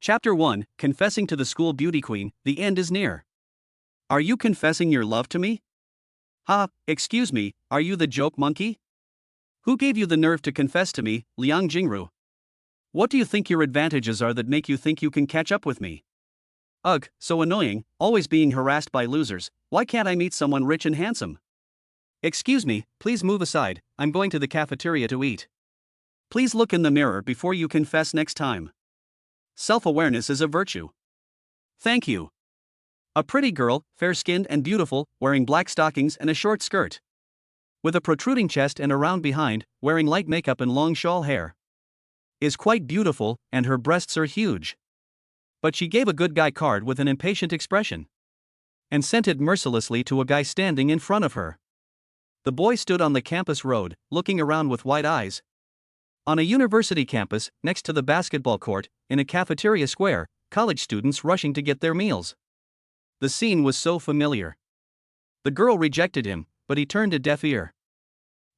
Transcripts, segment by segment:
Chapter 1, Confessing to the School Beauty Queen, the end is near. Are you confessing your love to me? Ha, excuse me, are you the joke monkey? Who gave you the nerve to confess to me, Liang Jingru? What do you think your advantages are that make you think you can catch up with me? Ugh, so annoying, always being harassed by losers. Why can't I meet someone rich and handsome? Excuse me, please move aside, I'm going to the cafeteria to eat. Please look in the mirror before you confess next time. Self-awareness is a virtue. Thank you. A pretty girl, fair-skinned and beautiful, wearing black stockings and a short skirt. With a protruding chest and a round behind, wearing light makeup and long shawl hair. Is quite beautiful, and her breasts are huge. But she gave a good guy card with an impatient expression. And sent it mercilessly to a guy standing in front of her. The boy stood on the campus road, looking around with wide eyes. On a university campus, next to the basketball court, in a cafeteria square, college students rushing to get their meals. The scene was so familiar. The girl rejected him, but he turned a deaf ear.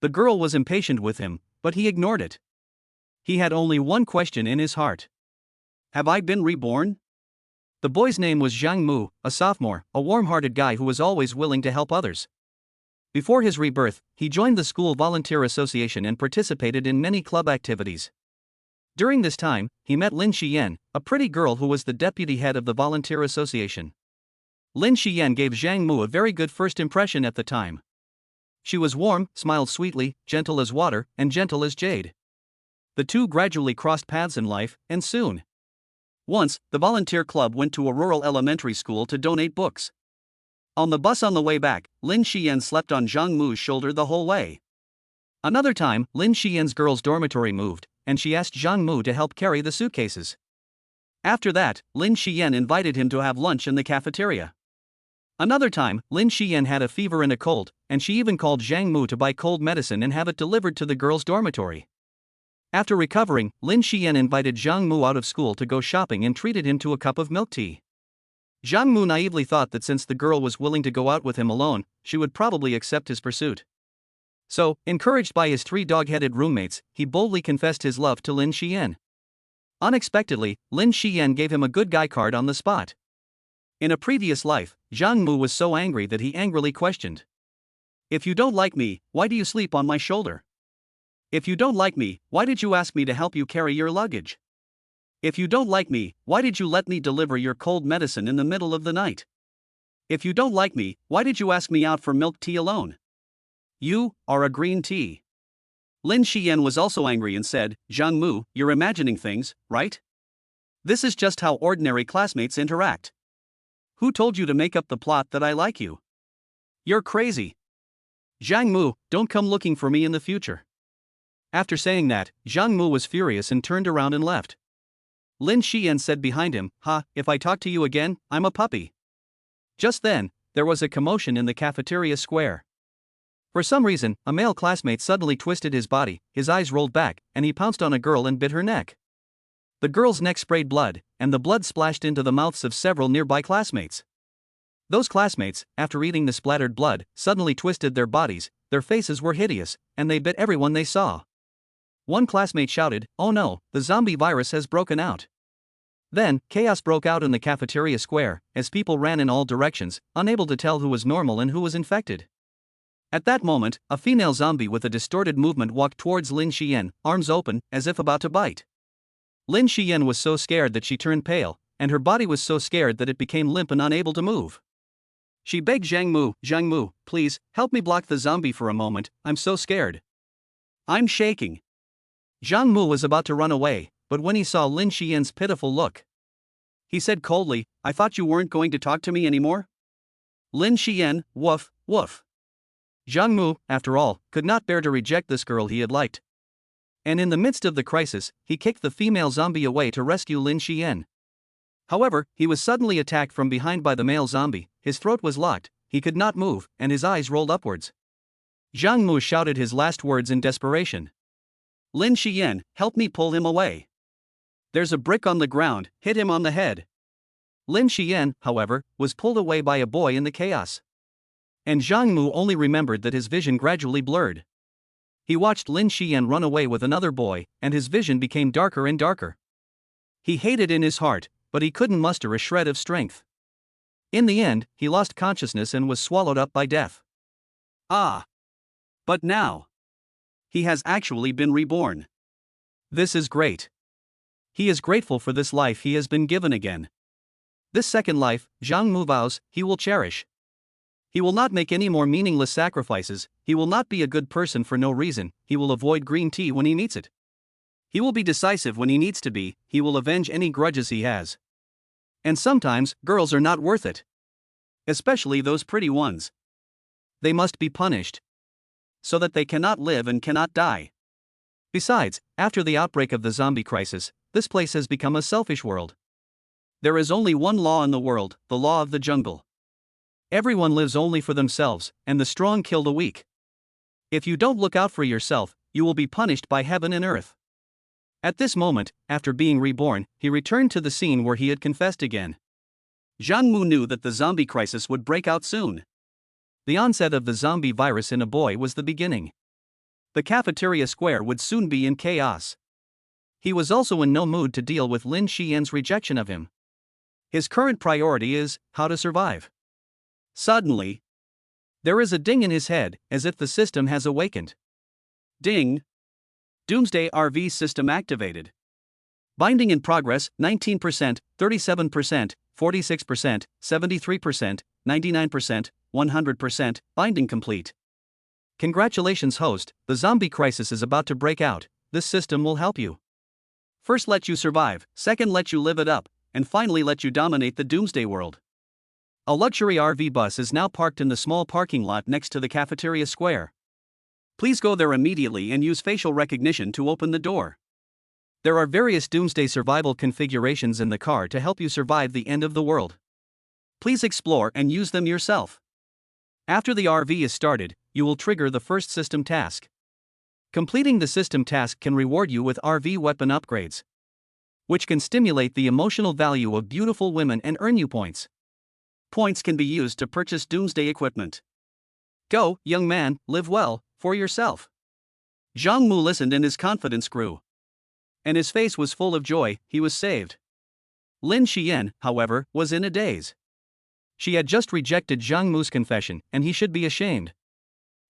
The girl was impatient with him, but he ignored it. He had only one question in his heart. Have I been reborn? The boy's name was Zhang Mu, a sophomore, a warm-hearted guy who was always willing to help others. Before his rebirth, he joined the school volunteer association and participated in many club activities. During this time, he met Lin Xiyan, a pretty girl who was the deputy head of the volunteer association. Lin Xiyan gave Zhang Mu a very good first impression at the time. She was warm, smiled sweetly, gentle as water, and gentle as jade. The two gradually crossed paths in life, and soon. Once, the volunteer club went to a rural elementary school to donate books. On the bus on the way back, Lin Xiyan slept on Zhang Mu's shoulder the whole way. Another time, Lin Xiyan's girls' dormitory moved, and she asked Zhang Mu to help carry the suitcases. After that, Lin Xiyan invited him to have lunch in the cafeteria. Another time, Lin Xiyan had a fever and a cold, and she even called Zhang Mu to buy cold medicine and have it delivered to the girls' dormitory. After recovering, Lin Xiyan invited Zhang Mu out of school to go shopping and treated him to a cup of milk tea. Zhang Mu naively thought that since the girl was willing to go out with him alone, she would probably accept his pursuit. So, encouraged by his three dog-headed roommates, he boldly confessed his love to Lin Xiyan. Unexpectedly, Lin Xiyan gave him a good guy card on the spot. In a previous life, Zhang Mu was so angry that he angrily questioned. If you don't like me, why do you sleep on my shoulder? If you don't like me, why did you ask me to help you carry your luggage? If you don't like me, why did you let me deliver your cold medicine in the middle of the night? If you don't like me, why did you ask me out for milk tea alone? You are a green tea. Lin Xiyan was also angry and said, Zhang Mu, you're imagining things, right? This is just how ordinary classmates interact. Who told you to make up the plot that I like you? You're crazy. Zhang Mu, don't come looking for me in the future. After saying that, Zhang Mu was furious and turned around and left. Lin Xiyan said behind him, if I talk to you again, I'm a puppy. Just then, there was a commotion in the cafeteria square. For some reason, a male classmate suddenly twisted his body, his eyes rolled back, and he pounced on a girl and bit her neck. The girl's neck sprayed blood, and the blood splashed into the mouths of several nearby classmates. Those classmates, after eating the splattered blood, suddenly twisted their bodies, their faces were hideous, and they bit everyone they saw. One classmate shouted, "Oh no, the zombie virus has broken out." Then, chaos broke out in the cafeteria square, as people ran in all directions, unable to tell who was normal and who was infected. At that moment, a female zombie with a distorted movement walked towards Lin Xiyan, arms open, as if about to bite. Lin Xiyan was so scared that she turned pale, and her body was so scared that it became limp and unable to move. She begged Zhang Mu, please, help me block the zombie for a moment, I'm so scared. I'm shaking. Zhang Mu was about to run away, but when he saw Lin Xiyan's pitiful look, he said coldly, I thought you weren't going to talk to me anymore? Lin Xiyan, woof, woof. Zhang Mu, after all, could not bear to reject this girl he had liked. And in the midst of the crisis, he kicked the female zombie away to rescue Lin Xiyan. However, he was suddenly attacked from behind by the male zombie, his throat was locked, he could not move, and his eyes rolled upwards. Zhang Mu shouted his last words in desperation. Lin Xiyan, help me pull him away. There's a brick on the ground, hit him on the head. Lin Xiyan, however, was pulled away by a boy in the chaos. And Zhang Mu only remembered that his vision gradually blurred. He watched Lin Xiyan run away with another boy, and his vision became darker and darker. He hated in his heart, but he couldn't muster a shred of strength. In the end, he lost consciousness and was swallowed up by death. Ah! But now, he has actually been reborn. This is great. He is grateful for this life he has been given again. This second life, Zhang Mu vows, he will cherish. He will not make any more meaningless sacrifices, he will not be a good person for no reason, he will avoid green tea when he meets it. He will be decisive when he needs to be, he will avenge any grudges he has. And sometimes, girls are not worth it. Especially those pretty ones. They must be punished. So that they cannot live and cannot die. Besides, after the outbreak of the zombie crisis, this place has become a selfish world. There is only one law in the world, the law of the jungle. Everyone lives only for themselves, and the strong kill the weak. If you don't look out for yourself, you will be punished by heaven and earth. At this moment, after being reborn, he returned to the scene where he had confessed again. Zhang Mu knew that the zombie crisis would break out soon. The onset of the zombie virus in a boy was the beginning. The cafeteria square would soon be in chaos. He was also in no mood to deal with Lin Xiyan's rejection of him. His current priority is how to survive. Suddenly, there is a ding in his head, as if the system has awakened. Ding! Doomsday RV system activated. Binding in progress, 19%, 37%, 46%, 73%, 99%, 100%, binding complete. Congratulations host, the zombie crisis is about to break out, this system will help you. First let you survive, second let you live it up, and finally let you dominate the Doomsday world. A luxury RV bus is now parked in the small parking lot next to the cafeteria square. Please go there immediately and use facial recognition to open the door. There are various Doomsday survival configurations in the car to help you survive the end of the world. Please explore and use them yourself. After the RV is started, you will trigger the first system task. Completing the system task can reward you with RV weapon upgrades, which can stimulate the emotional value of beautiful women and earn you points. Points can be used to purchase Doomsday equipment. Go, young man, live well, for yourself. Zhang Mu listened and his confidence grew. And his face was full of joy, he was saved. Lin Xiyan, however, was in a daze. She had just rejected Zhang Mu's confession, and he should be ashamed.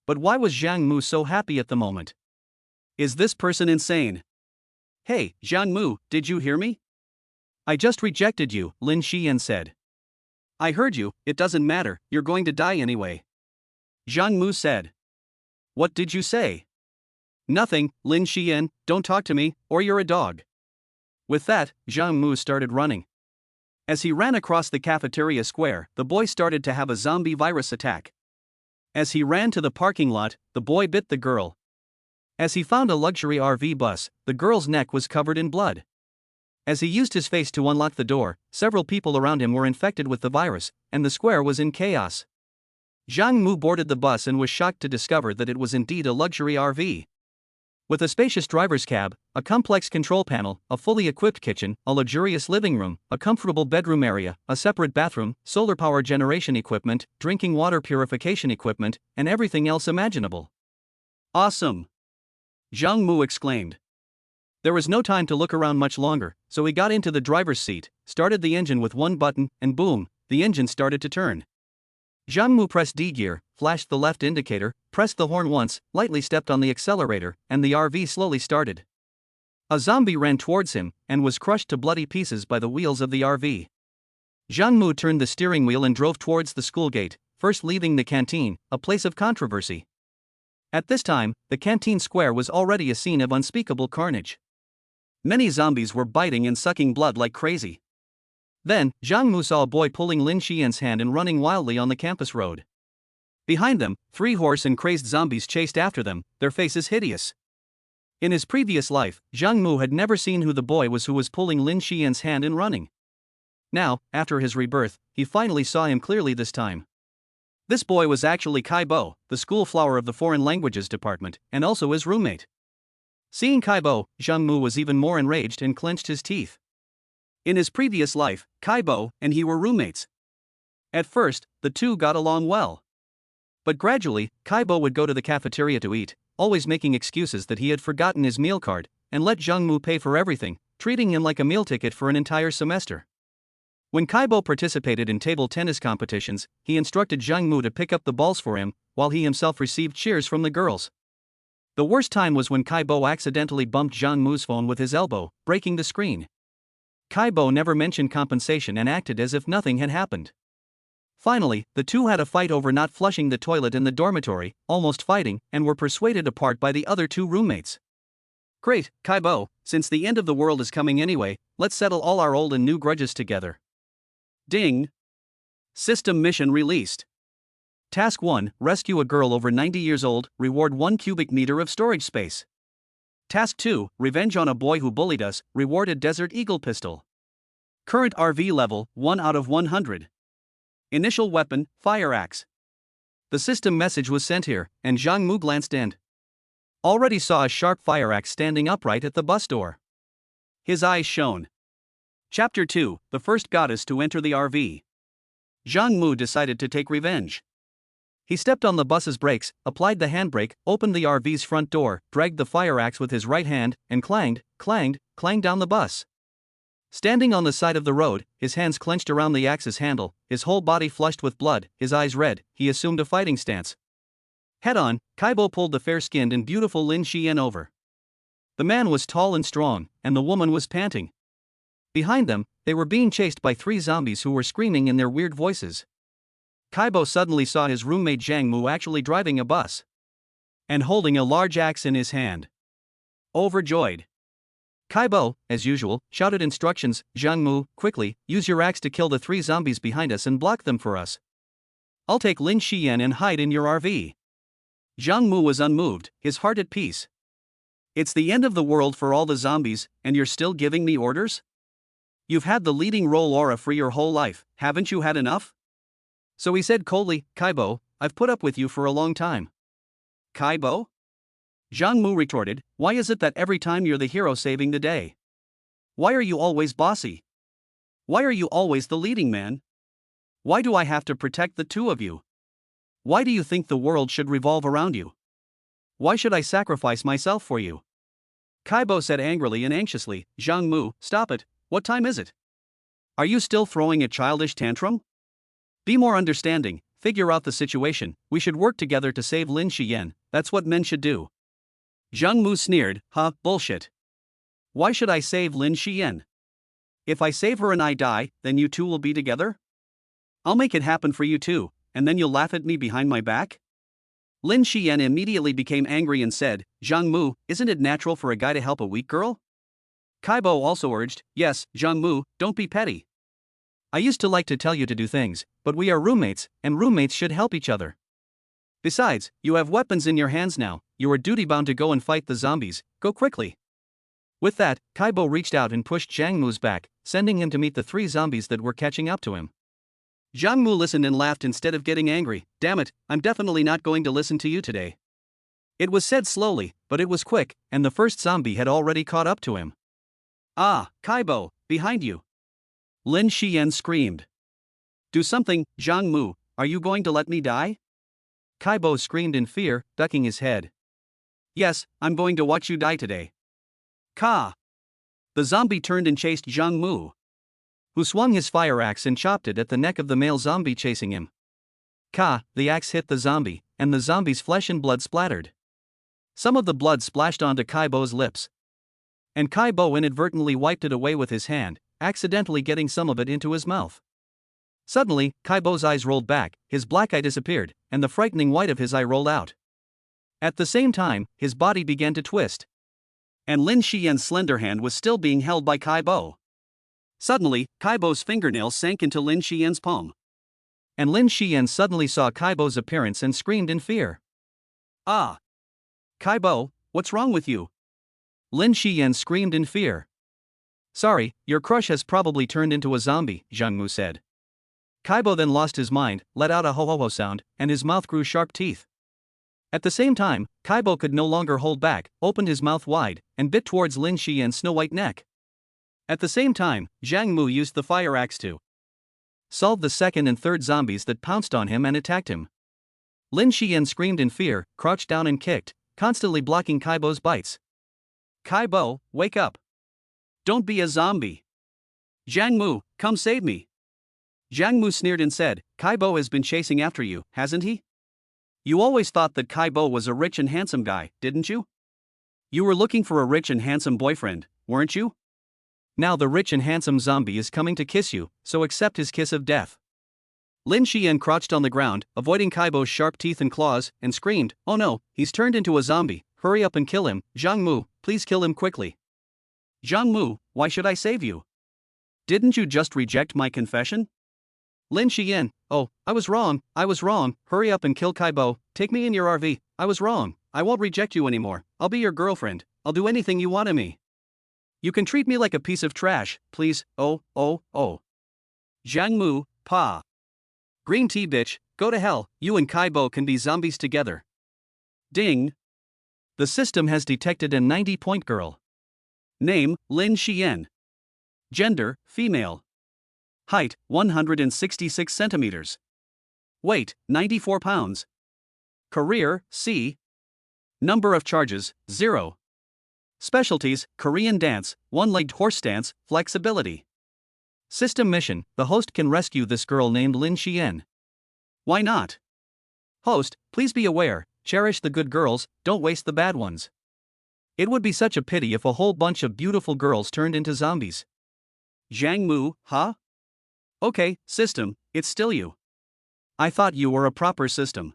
But why was Zhang Mu so happy at the moment? Is this person insane? Hey, Zhang Mu, did you hear me? I just rejected you, Lin Xiyan said. I heard you, it doesn't matter, you're going to die anyway. Zhang Mu said. What did you say? Nothing, Lin Xiyan, don't talk to me, or you're a dog. With that, Zhang Mu started running. As he ran across the cafeteria square, the boy started to have a zombie virus attack. As he ran to the parking lot, the boy bit the girl. As he found a luxury RV bus, the girl's neck was covered in blood. As he used his face to unlock the door, several people around him were infected with the virus, and the square was in chaos. Zhang Mu boarded the bus and was shocked to discover that it was indeed a luxury RV. With a spacious driver's cab, a complex control panel, a fully equipped kitchen, a luxurious living room, a comfortable bedroom area, a separate bathroom, solar power generation equipment, drinking water purification equipment, and everything else imaginable. Awesome! Zhang Mu exclaimed. There was no time to look around much longer, so he got into the driver's seat, started the engine with one button, and boom, the engine started to turn. Zhang Mu pressed D gear, flashed the left indicator, pressed the horn once, lightly stepped on the accelerator, and the RV slowly started. A zombie ran towards him, and was crushed to bloody pieces by the wheels of the RV. Zhang Mu turned the steering wheel and drove towards the school gate, first leaving the canteen, a place of controversy. At this time, the canteen square was already a scene of unspeakable carnage. Many zombies were biting and sucking blood like crazy. Then, Zhang Mu saw a boy pulling Lin Xiyan's hand and running wildly on the campus road. Behind them, 3 horse and crazed zombies chased after them, their faces hideous. In his previous life, Zhang Mu had never seen who the boy was who was pulling Lin Xiyan's hand and running. Now, after his rebirth, he finally saw him clearly this time. This boy was actually Kai Bo, the school flower of the foreign languages department, and also his roommate. Seeing Kai Bo, Zhang Mu was even more enraged and clenched his teeth. In his previous life, Kai Bo and he were roommates. At first, the two got along well. But gradually, Kai Bo would go to the cafeteria to eat, always making excuses that he had forgotten his meal card, and let Zhang Mu pay for everything, treating him like a meal ticket for an entire semester. When Kaibo participated in table tennis competitions, he instructed Zhang Mu to pick up the balls for him, while he himself received cheers from the girls. The worst time was when Kaibo accidentally bumped Zhang Mu's phone with his elbow, breaking the screen. Kaibo never mentioned compensation and acted as if nothing had happened. Finally, the two had a fight over not flushing the toilet in the dormitory, almost fighting, and were persuaded apart by the other two roommates. Great, Kaibo, since the end of the world is coming anyway, let's settle all our old and new grudges together. Ding! System mission released. Task 1, rescue a girl over 90 years old, reward 1 cubic meter of storage space. Task 2, revenge on a boy who bullied us, reward a Desert Eagle pistol. Current RV level, 1 out of 100. Initial weapon, fire axe. The system message was sent here, and Zhang Mu glanced in. Already saw a sharp fire axe standing upright at the bus door. His eyes shone. Chapter 2, the first goddess to enter the RV. Zhang Mu decided to take revenge. He stepped on the bus's brakes, applied the handbrake, opened the RV's front door, dragged the fire axe with his right hand, and clanged down the bus. Standing on the side of the road, his hands clenched around the axe's handle, his whole body flushed with blood, his eyes red, he assumed a fighting stance. Head on, Kaibo pulled the fair-skinned and beautiful Lin Xiyan over. The man was tall and strong, and the woman was panting. Behind them, they were being chased by 3 zombies who were screaming in their weird voices. Kaibo suddenly saw his roommate Zhang Mu actually driving a bus and holding a large axe in his hand. Overjoyed, Kaibo, as usual, shouted instructions. Zhang Mu, quickly, use your axe to kill the 3 zombies behind us and block them for us. I'll take Lin Xiyan and hide in your RV. Zhang Mu was unmoved, his heart at peace. It's the end of the world for all the zombies, and you're still giving me orders? You've had the leading role aura for your whole life, haven't you had enough? So he said coldly, Kaibo, I've put up with you for a long time. Kaibo? Zhang Mu retorted, why is it that every time you're the hero saving the day? Why are you always bossy? Why are you always the leading man? Why do I have to protect the 2 of you? Why do you think the world should revolve around you? Why should I sacrifice myself for you? Kaibo said angrily and anxiously, Zhang Mu, stop it, what time is it? Are you still throwing a childish tantrum? Be more understanding, figure out the situation, we should work together to save Lin Xiyan, that's what men should do. Zhang Mu sneered, bullshit. Why should I save Lin Xiyan? If I save her and I die, then you 2 will be together? I'll make it happen for you too, and then you'll laugh at me behind my back? Lin Xiyan immediately became angry and said, Zhang Mu, isn't it natural for a guy to help a weak girl? Kaibo also urged, yes, Zhang Mu, don't be petty. I used to like to tell you to do things, but we are roommates, and roommates should help each other. Besides, you have weapons in your hands now, you are duty-bound to go and fight the zombies, go quickly. With that, Kaibo reached out and pushed Zhang Mu's back, sending him to meet the 3 zombies that were catching up to him. Zhang Mu listened and laughed instead of getting angry, damn it, I'm definitely not going to listen to you today. It was said slowly, but it was quick, and the first zombie had already caught up to him. Ah, Kaibo, behind you. Lin Xiyan screamed. Do something, Zhang Mu, are you going to let me die? Kaibo screamed in fear, ducking his head. Yes, I'm going to watch you die today. Ka! The zombie turned and chased Zhang Mu, who swung his fire axe and chopped it at the neck of the male zombie chasing him. Ka! The axe hit the zombie, and the zombie's flesh and blood splattered. Some of the blood splashed onto Kaibo's lips, and Kaibo inadvertently wiped it away with his hand, accidentally getting some of it into his mouth. Suddenly, Kaibo's eyes rolled back, his black eye disappeared, and the frightening white of his eye rolled out. At the same time, his body began to twist. And Lin Xiyan's slender hand was still being held by Kaibo. Suddenly, Kaibo's fingernails sank into Lin Xiyan's palm. And Lin Xiyan suddenly saw Kaibo's appearance and screamed in fear. Ah! Kaibo, what's wrong with you? Lin Xiyan screamed in fear. Sorry, your crush has probably turned into a zombie, Zhang Mu said. Kaibo then lost his mind, let out a ho-ho-ho sound, and his mouth grew sharp teeth. At the same time, Kaibo could no longer hold back, opened his mouth wide, and bit towards Lin Xiyan's snow-white neck. At the same time, Zhang Mu used the fire axe to solve the 2nd and 3rd zombies that pounced on him and attacked him. Lin Xiyan screamed in fear, crouched down and kicked, constantly blocking Kaibo's bites. Kaibo, wake up. Don't be a zombie. Zhang Mu, come save me. Jiang Mu sneered and said, Kai Bo has been chasing after you, hasn't he? You always thought that Kai Bo was a rich and handsome guy, didn't you? You were looking for a rich and handsome boyfriend, weren't you? Now the rich and handsome zombie is coming to kiss you, so accept his kiss of death. Lin Xiyan crouched on the ground, avoiding Kai Bo's sharp teeth and claws, and screamed, oh no, he's turned into a zombie, hurry up and kill him, Jiang Mu, please kill him quickly. Jiang Mu, why should I save you? Didn't you just reject my confession? Lin Xiyan, oh, I was wrong, hurry up and kill Kai Bo, take me in your RV, I was wrong, I won't reject you anymore, I'll be your girlfriend, I'll do anything you want of me. You can treat me like a piece of trash, please, oh. Jiang Mu, pa. Green tea bitch, go to hell, you and Kai Bo can be zombies together. Ding. The system has detected a 90-point girl. Name, Lin Xiyan. Gender, female. Height, 166 centimeters. Weight, 94 pounds. Career, C. Number of charges, 0. Specialties, Korean dance, one-legged horse dance, flexibility. System mission, the host can rescue this girl named Lin Xiyan. Why not? Host, please be aware, cherish the good girls, don't waste the bad ones. It would be such a pity if a whole bunch of beautiful girls turned into zombies. Jiang Mu, huh? Okay, system, it's still you. I thought you were a proper system.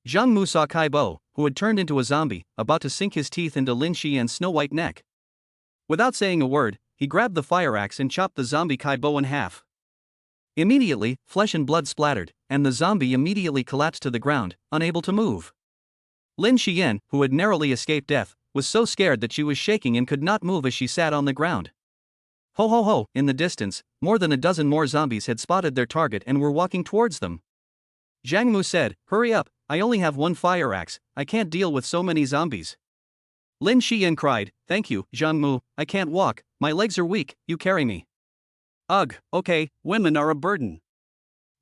Jiang Mu saw Kai Bo, who had turned into a zombie, about to sink his teeth into Lin Xiyan's snow-white neck. Without saying a word, he grabbed the fire axe and chopped the zombie Kai Bo in half. Immediately, flesh and blood splattered, and the zombie immediately collapsed to the ground, unable to move. Lin Xiyan, who had narrowly escaped death, was so scared that she was shaking and could not move as she sat on the ground. Ho ho ho, in the distance, more than a dozen more zombies had spotted their target and were walking towards them. Jiang Mu said, hurry up, I only have one fire axe, I can't deal with so many zombies. Lin Xiyan cried, thank you, Jiang Mu, I can't walk, my legs are weak, you carry me. Ugh, okay, women are a burden.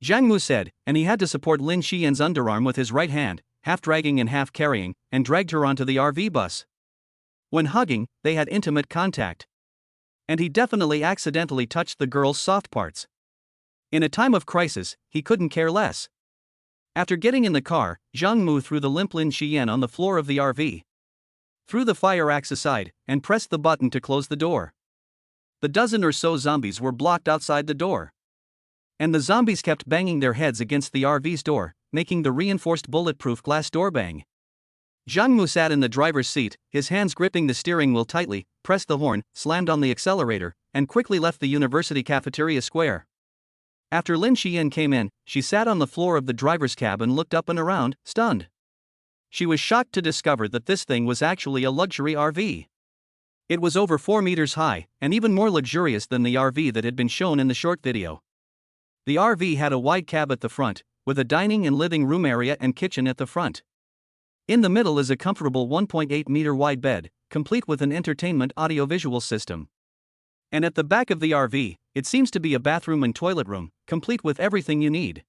Jiang Mu said, and he had to support Lin Xiyan's underarm with his right hand, half dragging and half carrying, and dragged her onto the RV bus. When hugging, they had intimate contact. And he definitely accidentally touched the girl's soft parts. In a time of crisis, he couldn't care less. After getting in the car, Jiang Mu threw the limp Lin Xiyan on the floor of the RV. Threw the fire axe aside, and pressed the button to close the door. The dozen or so zombies were blocked outside the door. And the zombies kept banging their heads against the RV's door, making the reinforced bulletproof glass door bang. Jiang Mu sat in the driver's seat, his hands gripping the steering wheel tightly, pressed the horn, slammed on the accelerator, and quickly left the university cafeteria square. After Lin Xiyan came in, she sat on the floor of the driver's cab and looked up and around, stunned. She was shocked to discover that this thing was actually a luxury RV. It was over 4 meters high, and even more luxurious than the RV that had been shown in the short video. The RV had a wide cab at the front, with a dining and living room area and kitchen at the front. In the middle is a comfortable 1.8-meter wide bed, complete with an entertainment audiovisual system. And at the back of the RV, it seems to be a bathroom and toilet room, complete with everything you need.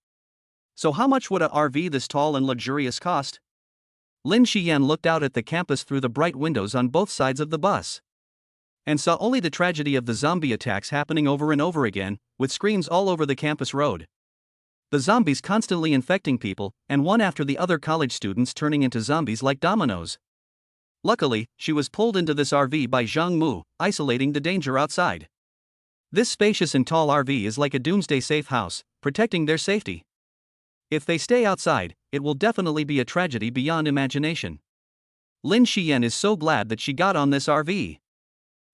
So how much would a RV this tall and luxurious cost? Lin Xiyan looked out at the campus through the bright windows on both sides of the bus. And saw only the tragedy of the zombie attacks happening over and over again, with screams all over the campus road. The zombies constantly infecting people, and one after the other college students turning into zombies like dominoes. Luckily, she was pulled into this RV by Jiang Mu, isolating the danger outside. This spacious and tall RV is like a Doomsday safe house, protecting their safety. If they stay outside, it will definitely be a tragedy beyond imagination. Lin Xiyan is so glad that she got on this RV.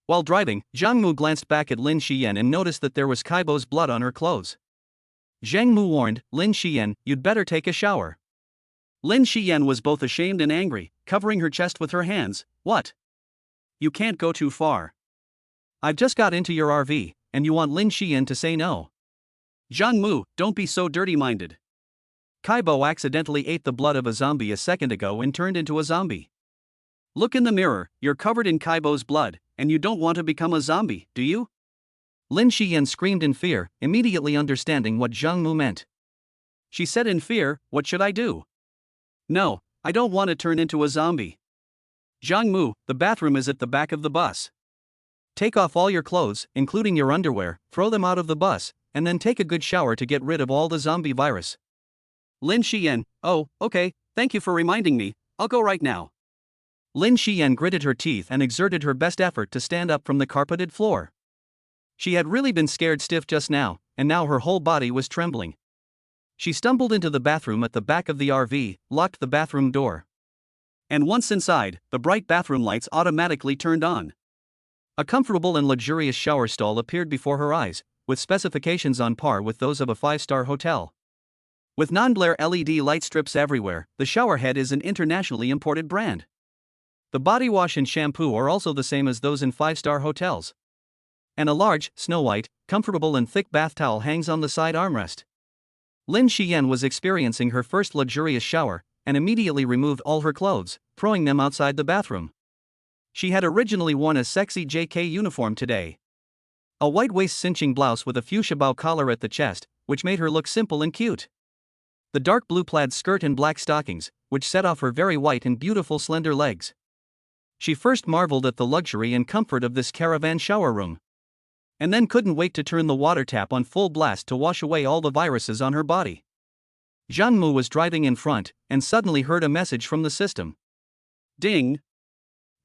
While driving, Jiang Mu glanced back at Lin Xiyan and noticed that there was Kai Bo's blood on her clothes. Jiang Mu warned, Lin Xiyan, you'd better take a shower. Lin Xiyan was both ashamed and angry, covering her chest with her hands. What? You can't go too far. I've just got into your RV, and you want Lin Xiyan to say no. Jiang Mu, don't be so dirty-minded. Kai Bo accidentally ate the blood of a zombie a second ago and turned into a zombie. Look in the mirror, you're covered in Kai Bo's blood, and you don't want to become a zombie, do you? Lin Xiyan screamed in fear, immediately understanding what Jiang Mu meant. She said in fear, what should I do? No, I don't want to turn into a zombie. Jiang Mu, the bathroom is at the back of the bus. Take off all your clothes, including your underwear, throw them out of the bus, and then take a good shower to get rid of all the zombie virus. Lin Xiyan, oh, okay, thank you for reminding me, I'll go right now. Lin Xiyan gritted her teeth and exerted her best effort to stand up from the carpeted floor. She had really been scared stiff just now, and now her whole body was trembling. She stumbled into the bathroom at the back of the RV, locked the bathroom door. And once inside, the bright bathroom lights automatically turned on. A comfortable and luxurious shower stall appeared before her eyes, with specifications on par with those of a 5-star hotel. With non-glare LED light strips everywhere, the shower head is an internationally imported brand. The body wash and shampoo are also the same as those in 5-star hotels. And a large, snow-white, comfortable and thick bath towel hangs on the side armrest. Lin Xiyan was experiencing her first luxurious shower, and immediately removed all her clothes, throwing them outside the bathroom. She had originally worn a sexy JK uniform today. A white waist cinching blouse with a fuchsia bow collar at the chest, which made her look simple and cute. The dark blue plaid skirt and black stockings, which set off her very white and beautiful slender legs. She first marveled at the luxury and comfort of this caravan shower room, and then couldn't wait to turn the water tap on full blast to wash away all the viruses on her body. Zhang Mu was driving in front, and suddenly heard a message from the system. Ding!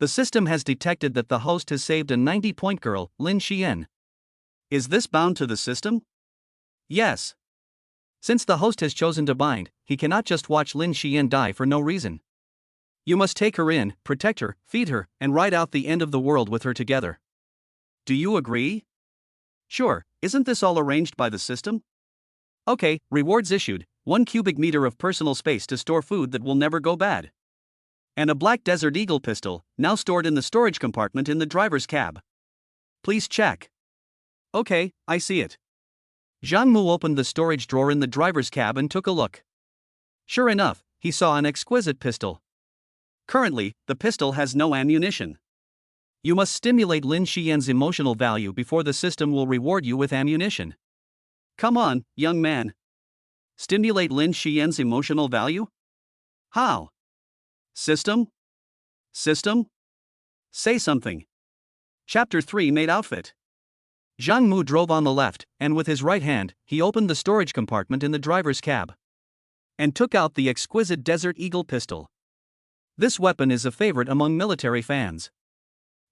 The system has detected that the host has saved a 90-point girl, Lin Xiyan. Is this bound to the system? Yes. Since the host has chosen to bind, he cannot just watch Lin Xiyan die for no reason. You must take her in, protect her, feed her, and ride out the end of the world with her together. Do you agree? Sure, isn't this all arranged by the system? Okay, rewards issued, 1 cubic meter of personal space to store food that will never go bad. And a black Desert Eagle pistol, now stored in the storage compartment in the driver's cab. Please check. Okay, I see it. Zhang Mu opened the storage drawer in the driver's cab and took a look. Sure enough, he saw an exquisite pistol. Currently, the pistol has no ammunition. You must stimulate Lin Xiyan's emotional value before the system will reward you with ammunition. Come on, young man. Stimulate Lin Xiyan's emotional value? How? System? System? Say something. Chapter 3 Made Outfit. Zhang Mu drove on the left, and with his right hand, he opened the storage compartment in the driver's cab and took out the exquisite Desert Eagle pistol. This weapon is a favorite among military fans.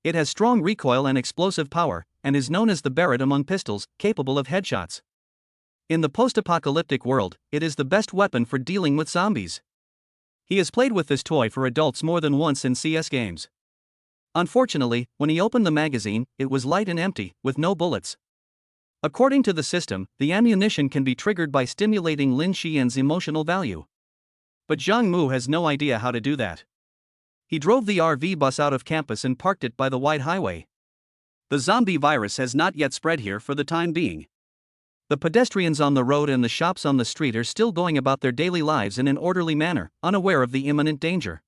It has strong recoil and explosive power, and is known as the Barrett among pistols, capable of headshots. In the post-apocalyptic world, it is the best weapon for dealing with zombies. He has played with this toy for adults more than once in CS games. Unfortunately, when he opened the magazine, it was light and empty, with no bullets. According to the system, the ammunition can be triggered by stimulating Lin Xiyan's emotional value. But Zhang Mu has no idea how to do that. He drove the RV bus out of campus and parked it by the wide highway. The zombie virus has not yet spread here for the time being. The pedestrians on the road and the shops on the street are still going about their daily lives in an orderly manner, unaware of the imminent danger.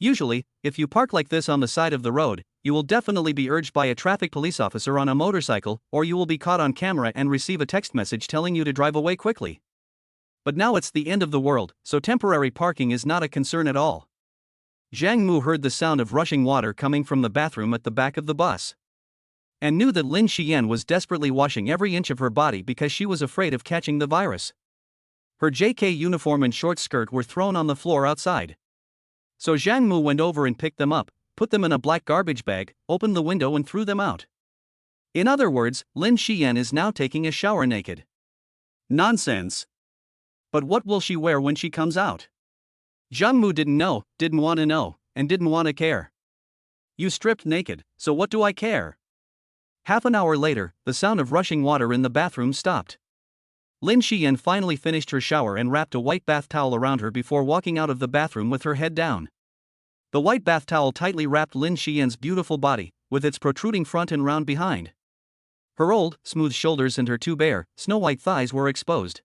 Usually, if you park like this on the side of the road, you will definitely be urged by a traffic police officer on a motorcycle, or you will be caught on camera and receive a text message telling you to drive away quickly. But now it's the end of the world, so temporary parking is not a concern at all. Zhang Mu heard the sound of rushing water coming from the bathroom at the back of the bus, and knew that Lin Xiyan was desperately washing every inch of her body because she was afraid of catching the virus. Her JK uniform and short skirt were thrown on the floor outside. So Zhang Mu went over and picked them up, put them in a black garbage bag, opened the window and threw them out. In other words, Lin Xiyan is now taking a shower naked. Nonsense. But what will she wear when she comes out? Zhang Mu didn't know, didn't want to know, and didn't want to care. You stripped naked, so what do I care? Half an hour later, the sound of rushing water in the bathroom stopped. Lin Xiyan finally finished her shower and wrapped a white bath towel around her before walking out of the bathroom with her head down. The white bath towel tightly wrapped Lin Xiyan's beautiful body, with its protruding front and round behind. Her old, smooth shoulders and her two bare, snow-white thighs were exposed.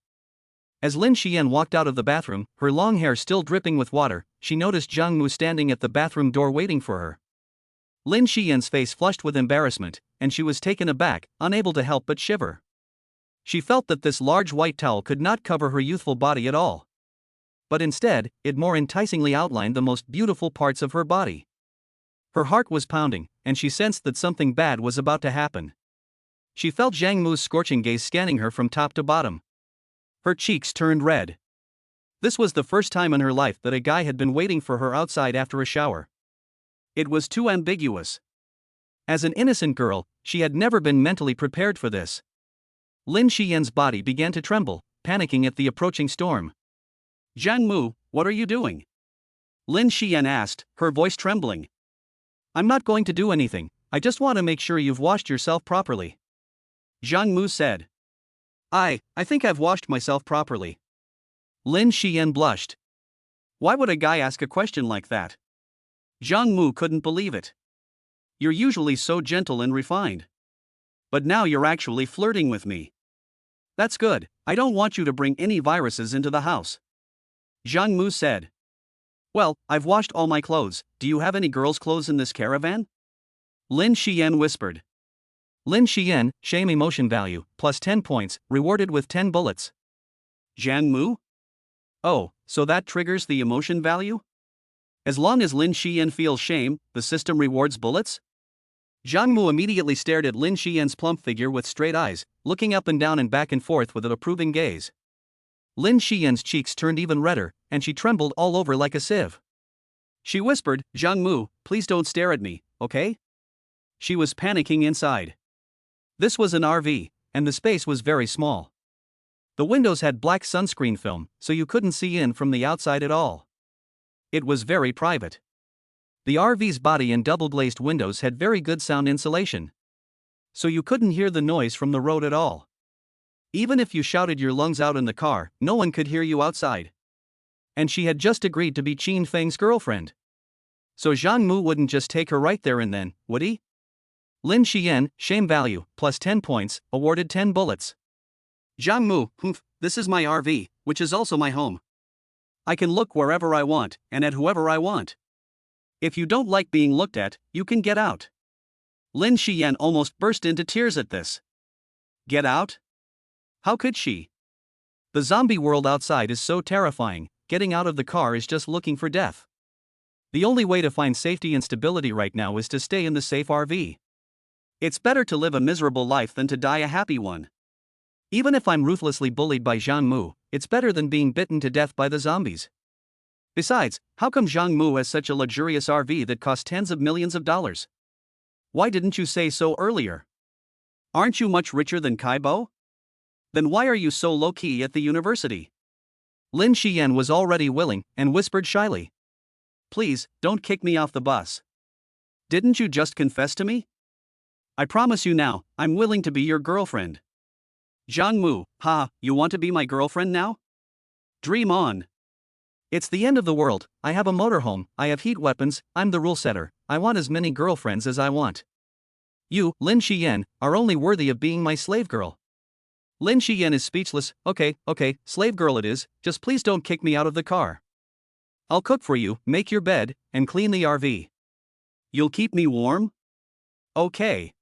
As Lin Xiyan walked out of the bathroom, her long hair still dripping with water, she noticed Zhang Mu standing at the bathroom door waiting for her. Lin Xiyan's face flushed with embarrassment, and she was taken aback, unable to help but shiver. She felt that this large white towel could not cover her youthful body at all. But instead, it more enticingly outlined the most beautiful parts of her body. Her heart was pounding, and she sensed that something bad was about to happen. She felt Zhang Mu's scorching gaze scanning her from top to bottom. Her cheeks turned red. This was the first time in her life that a guy had been waiting for her outside after a shower. It was too ambiguous. As an innocent girl, she had never been mentally prepared for this. Lin Xiyan's body began to tremble, panicking at the approaching storm. Zhang Mu, what are you doing? Lin Xiyan asked, her voice trembling. I'm not going to do anything, I just want to make sure you've washed yourself properly. Zhang Mu said. I think I've washed myself properly. Lin Xiyan blushed. Why would a guy ask a question like that? Zhang Mu couldn't believe it. You're usually so gentle and refined. But now you're actually flirting with me. That's good, I don't want you to bring any viruses into the house. Zhang Mu said. Well, I've washed all my clothes, do you have any girls' clothes in this caravan? Lin Xiyan whispered. Lin Xiyan, shame emotion value, plus 10 points, rewarded with 10 bullets. Zhang Mu? Oh, so that triggers the emotion value? As long as Lin Xiyan feels shame, the system rewards bullets? Zhang Mu immediately stared at Lin Xiyan's plump figure with straight eyes, looking up and down and back and forth with an approving gaze. Lin Xiyan's cheeks turned even redder, and she trembled all over like a sieve. She whispered, Zhang Mu, please don't stare at me, okay? She was panicking inside. This was an RV, and the space was very small. The windows had black sunscreen film, so you couldn't see in from the outside at all. It was very private. The RV's body and double-glazed windows had very good sound insulation. So you couldn't hear the noise from the road at all. Even if you shouted your lungs out in the car, no one could hear you outside. And she had just agreed to be Qin Feng's girlfriend. So Zhang Mu wouldn't just take her right there and then, would he? Lin Xiyan, shame value, plus 10 points, awarded 10 bullets. Zhang Mu, this is my RV, which is also my home. I can look wherever I want, and at whoever I want. If you don't like being looked at, you can get out. Lin Xiyan almost burst into tears at this. Get out? How could she? The zombie world outside is so terrifying, getting out of the car is just looking for death. The only way to find safety and stability right now is to stay in the safe RV. It's better to live a miserable life than to die a happy one. Even if I'm ruthlessly bullied by Zhang Mu, it's better than being bitten to death by the zombies. Besides, how come Zhang Mu has such a luxurious RV that costs tens of millions of dollars? Why didn't you say so earlier? Aren't you much richer than Kaibo? Then why are you so low-key at the university? Lin Xiyan was already willing, and whispered shyly. Please, don't kick me off the bus. Didn't you just confess to me? I promise you now, I'm willing to be your girlfriend. Zhang Mu, you want to be my girlfriend now? Dream on. It's the end of the world, I have a motorhome, I have heat weapons, I'm the rule setter, I want as many girlfriends as I want. You, Lin Xiyan, are only worthy of being my slave girl. Lin Xiyan is speechless. Okay, slave girl it is, just please don't kick me out of the car. I'll cook for you, make your bed, and clean the RV. You'll keep me warm? Okay.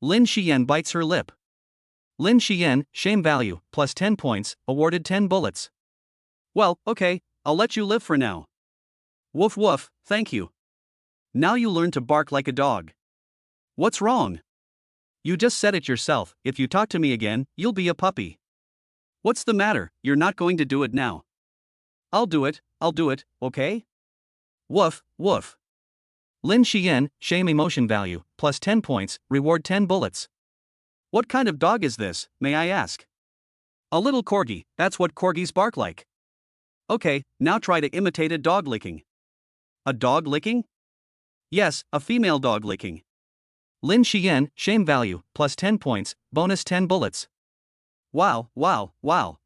Lin Xiyan bites her lip. Lin Xiyan, shame value, plus 10 points, awarded 10 bullets. Well, okay, I'll let you live for now. Woof woof, thank you. Now you learn to bark like a dog. What's wrong? You just said it yourself, if you talk to me again, you'll be a puppy. What's the matter, you're not going to do it now. I'll do it, okay? Woof, woof. Lin Xiyan, shame emotion value, plus 10 points, reward 10 bullets. What kind of dog is this, may I ask? A little corgi, that's what corgis bark like. Okay, now try to imitate a dog licking. A dog licking? Yes, a female dog licking. Lin Xiyan, shame value, plus 10 points, bonus 10 bullets. Wow,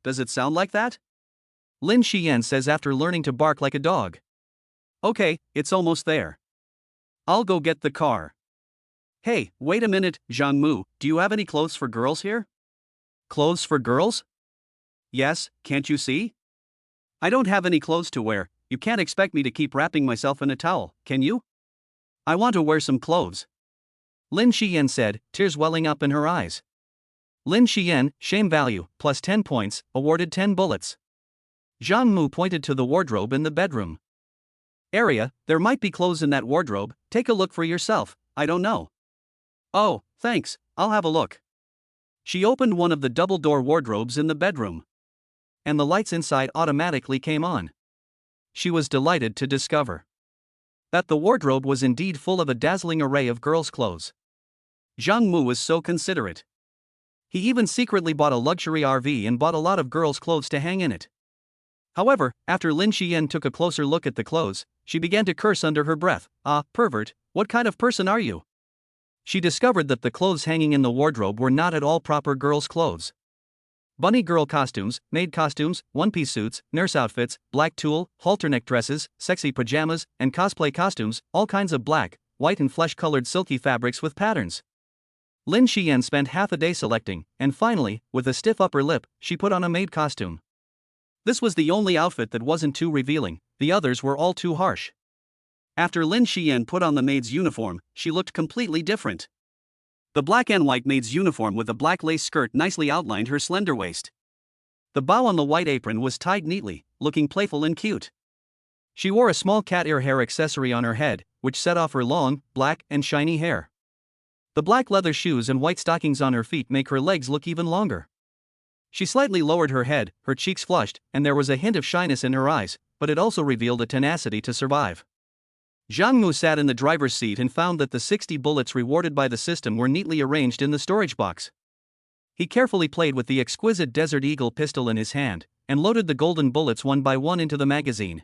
does it sound like that? Lin Xiyan says after learning to bark like a dog. Okay, it's almost there. I'll go get the car. Hey, wait a minute, Zhang Mu, do you have any clothes for girls here? Clothes for girls? Yes, can't you see? I don't have any clothes to wear, you can't expect me to keep wrapping myself in a towel, can you? I want to wear some clothes. Lin Xiyan said, tears welling up in her eyes. Lin Xiyan, shame value, plus 10 points, awarded 10 bullets. Zhang Mu pointed to the wardrobe in the bedroom. Area, there might be clothes in that wardrobe, take a look for yourself, I don't know. Oh, thanks, I'll have a look. She opened one of the double-door wardrobes in the bedroom. And the lights inside automatically came on. She was delighted to discover that the wardrobe was indeed full of a dazzling array of girls' clothes. Zhang Mu was so considerate. He even secretly bought a luxury RV and bought a lot of girls' clothes to hang in it. However, after Lin Xiyan took a closer look at the clothes, she began to curse under her breath. "Ah, pervert, what kind of person are you?" She discovered that the clothes hanging in the wardrobe were not at all proper girls' clothes. Bunny girl costumes, maid costumes, one-piece suits, nurse outfits, black tulle, halter-neck dresses, sexy pajamas, and cosplay costumes, all kinds of black, white and flesh-colored silky fabrics with patterns. Lin Xiyan spent half a day selecting, and finally, with a stiff upper lip, she put on a maid costume. This was the only outfit that wasn't too revealing, the others were all too harsh. After Lin Xiyan put on the maid's uniform, she looked completely different. The black and white maid's uniform with a black lace skirt nicely outlined her slender waist. The bow on the white apron was tied neatly, looking playful and cute. She wore a small cat ear hair accessory on her head, which set off her long, black, and shiny hair. The black leather shoes and white stockings on her feet make her legs look even longer. She slightly lowered her head, her cheeks flushed, and there was a hint of shyness in her eyes, but it also revealed a tenacity to survive. Zhang Mu sat in the driver's seat and found that the 60 bullets rewarded by the system were neatly arranged in the storage box. He carefully played with the exquisite Desert Eagle pistol in his hand, and loaded the golden bullets one by one into the magazine.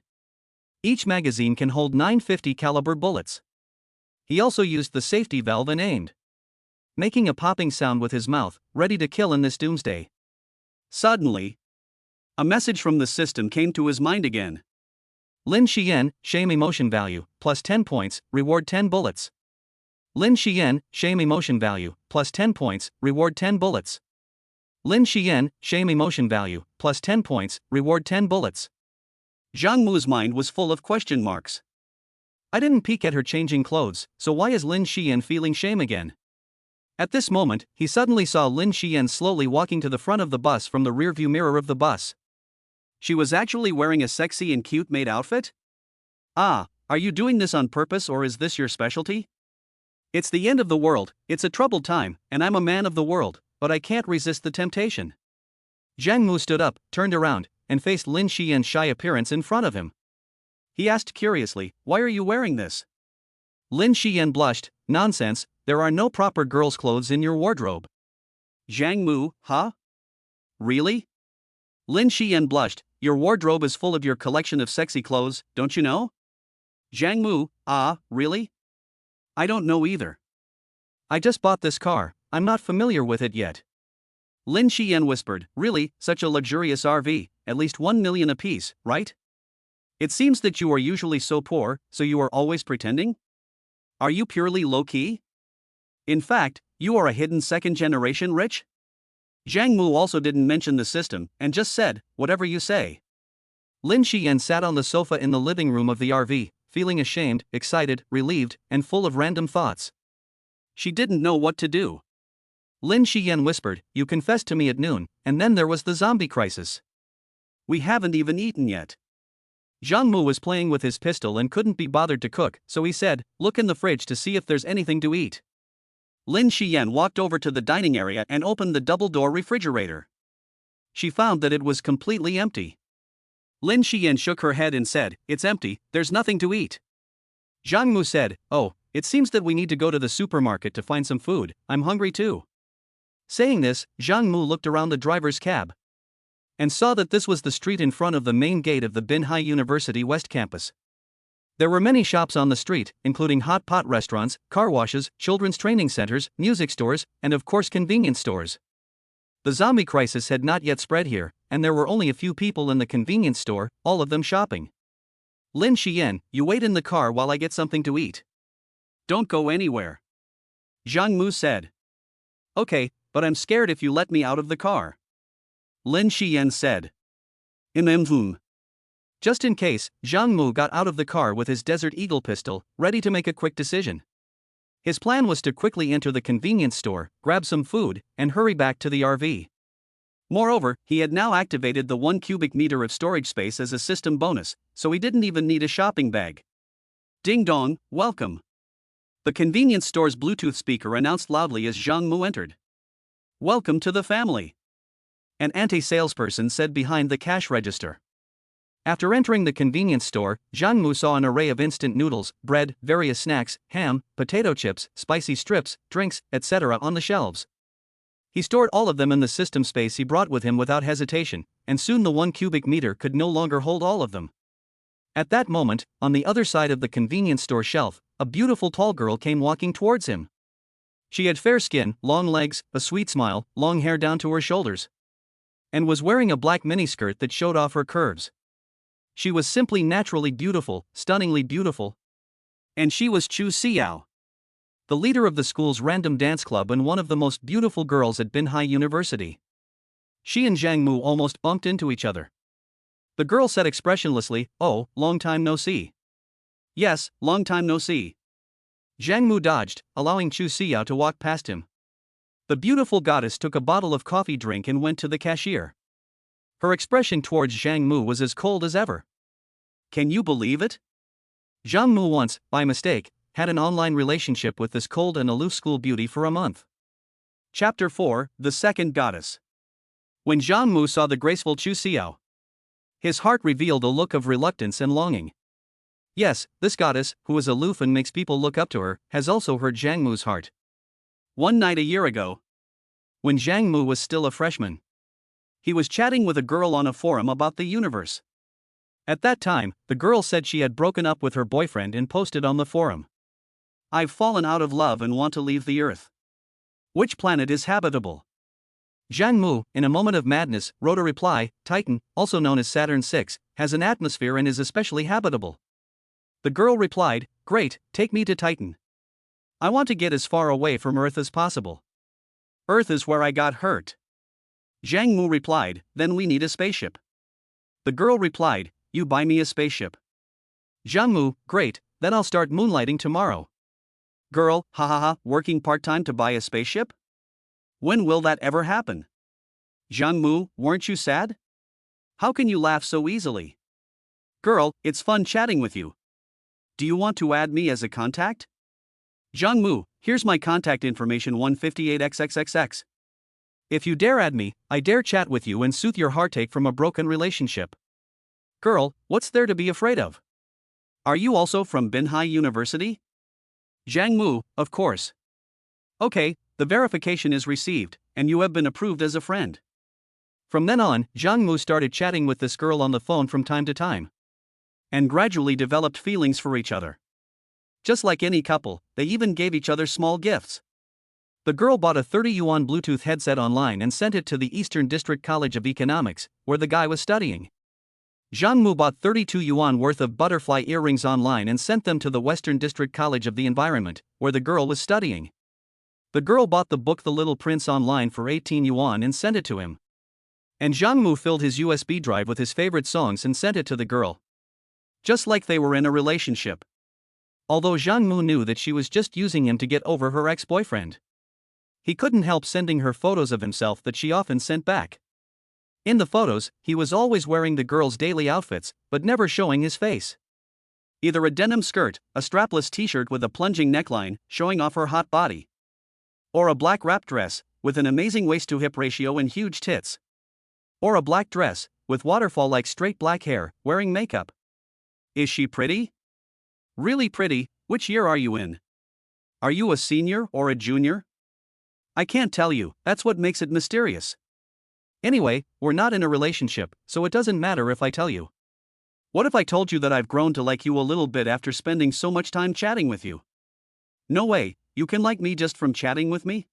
Each magazine can hold 950 caliber bullets. He also used the safety valve and aimed, making a popping sound with his mouth, ready to kill in this doomsday. Suddenly, a message from the system came to his mind again. Lin Xiyan, shame emotion value, plus 10 points, reward 10 bullets. Lin Xiyan, shame emotion value, plus 10 points, reward 10 bullets. Lin Xiyan, shame emotion value, plus 10 points, reward 10 bullets. Zhang Mu's mind was full of question marks. I didn't peek at her changing clothes, so why is Lin Xiyan feeling shame again? At this moment, he suddenly saw Lin Xiyan slowly walking to the front of the bus from the rearview mirror of the bus. She was actually wearing a sexy and cute maid outfit? Ah, are you doing this on purpose or is this your specialty? It's the end of the world, it's a troubled time, and I'm a man of the world, but I can't resist the temptation. Zhang Mu stood up, turned around, and faced Lin Xiyan's shy appearance in front of him. He asked curiously, "Why are you wearing this?" Lin Xiyan blushed, "Nonsense, there are no proper girls' clothes in your wardrobe." Zhang Mu, huh? Really? Lin Xiyan blushed, "Your wardrobe is full of your collection of sexy clothes, don't you know?" Zhang Mu, "Ah, really? I don't know either. I just bought this car, I'm not familiar with it yet." Lin Xiyan whispered, "Really, such a luxurious RV, at least 1 million apiece, right? It seems that you are usually so poor, so you are always pretending? Are you purely low-key? In fact, you are a hidden second-generation rich?" Zhang Mu also didn't mention the system, and just said, "Whatever you say." Lin Xiyan sat on the sofa in the living room of the RV, feeling ashamed, excited, relieved, and full of random thoughts. She didn't know what to do. Lin Xiyan whispered, "You confessed to me at noon, and then there was the zombie crisis. We haven't even eaten yet." Zhang Mu was playing with his pistol and couldn't be bothered to cook, so he said, "Look in the fridge to see if there's anything to eat." Lin Xiyan walked over to the dining area and opened the double-door refrigerator. She found that it was completely empty. Lin Xiyan shook her head and said, "It's empty, there's nothing to eat." Zhang Mu said, "Oh, it seems that we need to go to the supermarket to find some food, I'm hungry too." Saying this, Zhang Mu looked around the driver's cab and saw that this was the street in front of the main gate of the Binhai University West Campus. There were many shops on the street, including hot pot restaurants, car washes, children's training centers, music stores, and of course convenience stores. The zombie crisis had not yet spread here, and there were only a few people in the convenience store, all of them shopping. "Lin Xiyan, you wait in the car while I get something to eat. Don't go anywhere," Zhang Mu said. "Okay, but I'm scared if you let me out of the car," Lin Xiyan said. Just in case, Zhang Mu got out of the car with his Desert Eagle pistol, ready to make a quick decision. His plan was to quickly enter the convenience store, grab some food, and hurry back to the RV. Moreover, he had now activated the 1 cubic meter of storage space as a system bonus, so he didn't even need a shopping bag. Ding dong, welcome. The convenience store's Bluetooth speaker announced loudly as Zhang Mu entered. Welcome to the family, an anti-salesperson said behind the cash register. After entering the convenience store, Zhang Mu saw an array of instant noodles, bread, various snacks, ham, potato chips, spicy strips, drinks, etc. on the shelves. He stored all of them in the system space he brought with him without hesitation, and soon the 1 cubic meter could no longer hold all of them. At that moment, on the other side of the convenience store shelf, a beautiful tall girl came walking towards him. She had fair skin, long legs, a sweet smile, long hair down to her shoulders, and was wearing a black miniskirt that showed off her curves. She was simply naturally beautiful, stunningly beautiful. And she was Chu Xiao, the leader of the school's random dance club and one of the most beautiful girls at Binhai University. She and Zhang Mu almost bumped into each other. The girl said expressionlessly, "Oh, long time no see." "Yes, long time no see." Zhang Mu dodged, allowing Chu Xiao to walk past him. The beautiful goddess took a bottle of coffee drink and went to the cashier. Her expression towards Zhang Mu was as cold as ever. Can you believe it? Zhang Mu once, by mistake, had an online relationship with this cold and aloof school beauty for a month. Chapter 4, The Second Goddess. When Zhang Mu saw the graceful Chu Xiao, his heart revealed a look of reluctance and longing. Yes, this goddess, who is aloof and makes people look up to her, has also hurt Zhang Mu's heart. One night a year ago, when Zhang Mu was still a freshman, he was chatting with a girl on a forum about the universe. At that time, the girl said she had broken up with her boyfriend and posted on the forum, "I've fallen out of love and want to leave the Earth. Which planet is habitable?" Zhang Mu, in a moment of madness, wrote a reply, "Titan, also known as Saturn VI, has an atmosphere and is especially habitable." The girl replied, "Great, take me to Titan. I want to get as far away from Earth as possible. Earth is where I got hurt." Zhang Mu replied, "Then we need a spaceship." The girl replied, "You buy me a spaceship." Zhang Mu, "Great, then I'll start moonlighting tomorrow." Girl, working part-time to buy a spaceship? When will that ever happen? Zhang Mu, weren't you sad? How can you laugh so easily? Girl, it's fun chatting with you. Do you want to add me as a contact? Zhang Mu, here's my contact information 158xxxx. If you dare add me, I dare chat with you and soothe your heartache from a broken relationship. Girl, what's there to be afraid of? Are you also from Binhai University? Zhang Mu, of course. Okay, the verification is received, and you have been approved as a friend. From then on, Zhang Mu started chatting with this girl on the phone from time to time, and gradually developed feelings for each other. Just like any couple, they even gave each other small gifts. The girl bought a 30 yuan Bluetooth headset online and sent it to the Eastern District College of Economics, where the guy was studying. Zhang Mu bought 32 yuan worth of butterfly earrings online and sent them to the Western District College of the Environment, where the girl was studying. The girl bought the book The Little Prince online for 18 yuan and sent it to him. And Zhang Mu filled his USB drive with his favorite songs and sent it to the girl. Just like they were in a relationship. Although Zhang Mu knew that she was just using him to get over her ex-boyfriend, he couldn't help sending her photos of himself that she often sent back. In the photos, he was always wearing the girl's daily outfits, but never showing his face. Either a denim skirt, a strapless t-shirt with a plunging neckline, showing off her hot body, or a black wrap dress, with an amazing waist-to-hip ratio and huge tits. Or a black dress, with waterfall-like straight black hair, wearing makeup. Is she pretty? Really pretty. Which year are you in? Are you a senior or a junior? I can't tell you, that's what makes it mysterious. Anyway, we're not in a relationship, so it doesn't matter if I tell you. What if I told you that I've grown to like you a little bit after spending so much time chatting with you? No way, you can like me just from chatting with me?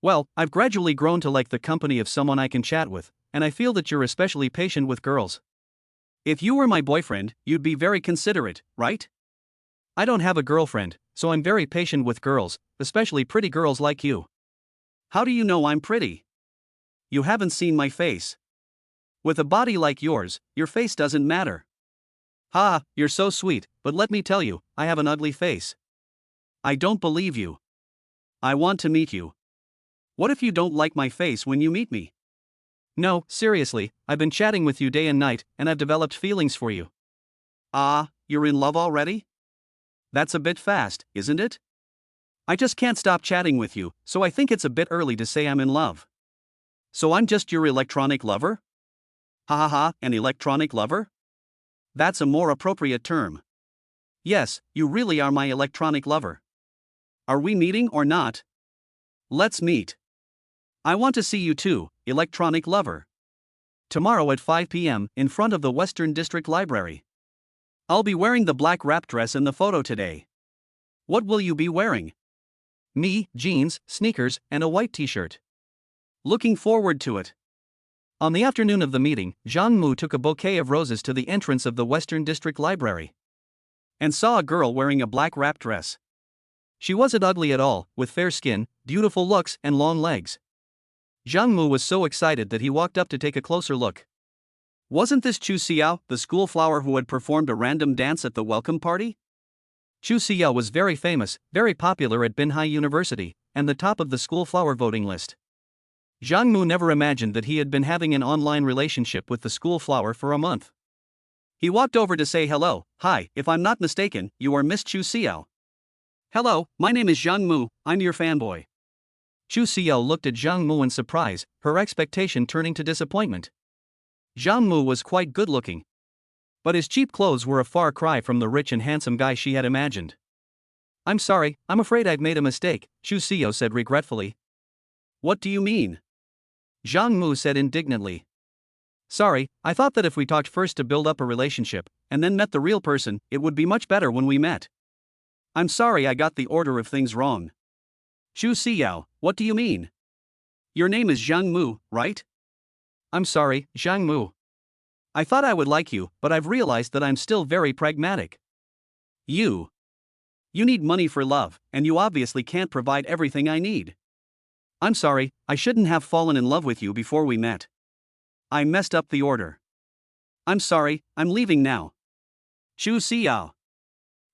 Well, I've gradually grown to like the company of someone I can chat with, and I feel that you're especially patient with girls. If you were my boyfriend, you'd be very considerate, right? I don't have a girlfriend, so I'm very patient with girls, especially pretty girls like you. How do you know I'm pretty? You haven't seen my face. With a body like yours, your face doesn't matter. Ha, you're so sweet, but let me tell you, I have an ugly face. I don't believe you. I want to meet you. What if you don't like my face when you meet me? No, seriously, I've been chatting with you day and night, and I've developed feelings for you. Ah, you're in love already? That's a bit fast, isn't it? I just can't stop chatting with you, so I think it's a bit early to say I'm in love. So I'm just your electronic lover? Ha ha ha, an electronic lover? That's a more appropriate term. Yes, you really are my electronic lover. Are we meeting or not? Let's meet. I want to see you too, electronic lover. Tomorrow at 5 p.m. in front of the Western District Library. I'll be wearing the black wrap dress in the photo today. What will you be wearing? Me, jeans, sneakers, and a white t-shirt. Looking forward to it. On the afternoon of the meeting, Zhang Mu took a bouquet of roses to the entrance of the Western District Library and saw a girl wearing a black wrap dress. She wasn't ugly at all, with fair skin, beautiful looks, and long legs. Zhang Mu was so excited that he walked up to take a closer look. Wasn't this Chu Xiao, the school flower who had performed a random dance at the welcome party? Chu Xiao was very famous, very popular at Binhai University, and the top of the school flower voting list. Zhang Mu never imagined that he had been having an online relationship with the school flower for a month. He walked over to say hello. Hi, if I'm not mistaken, you are Miss Chu Xiao. Hello, my name is Zhang Mu, I'm your fanboy. Chu Xiao looked at Zhang Mu in surprise, her expectation turning to disappointment. Zhang Mu was quite good looking, but his cheap clothes were a far cry from the rich and handsome guy she had imagined. I'm sorry, I'm afraid I've made a mistake, Chu Xiao said regretfully. What do you mean? Zhang Mu said indignantly. Sorry, I thought that if we talked first to build up a relationship, and then met the real person, it would be much better when we met. I'm sorry I got the order of things wrong. Chu Xiao, what do you mean? Your name is Zhang Mu, right? I'm sorry, Zhang Mu. I thought I would like you, but I've realized that I'm still very pragmatic. You need money for love, and you obviously can't provide everything I need. I'm sorry, I shouldn't have fallen in love with you before we met. I messed up the order. I'm sorry, I'm leaving now. Chu Xiao.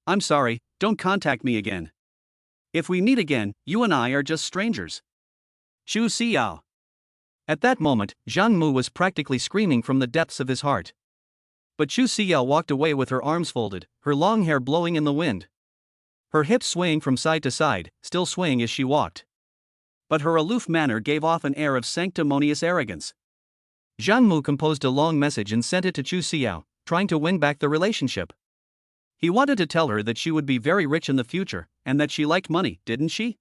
I'm sorry, don't contact me again. If we meet again, you and I are just strangers. Chu Xiao. At that moment, Zhang Mu was practically screaming from the depths of his heart. But Chu Xiao walked away with her arms folded, her long hair blowing in the wind. Her hips swaying from side to side, still swaying as she walked. But her aloof manner gave off an air of sanctimonious arrogance. Zhang Mu composed a long message and sent it to Chu Xiao, trying to win back the relationship. He wanted to tell her that she would be very rich in the future, and that she liked money, didn't she?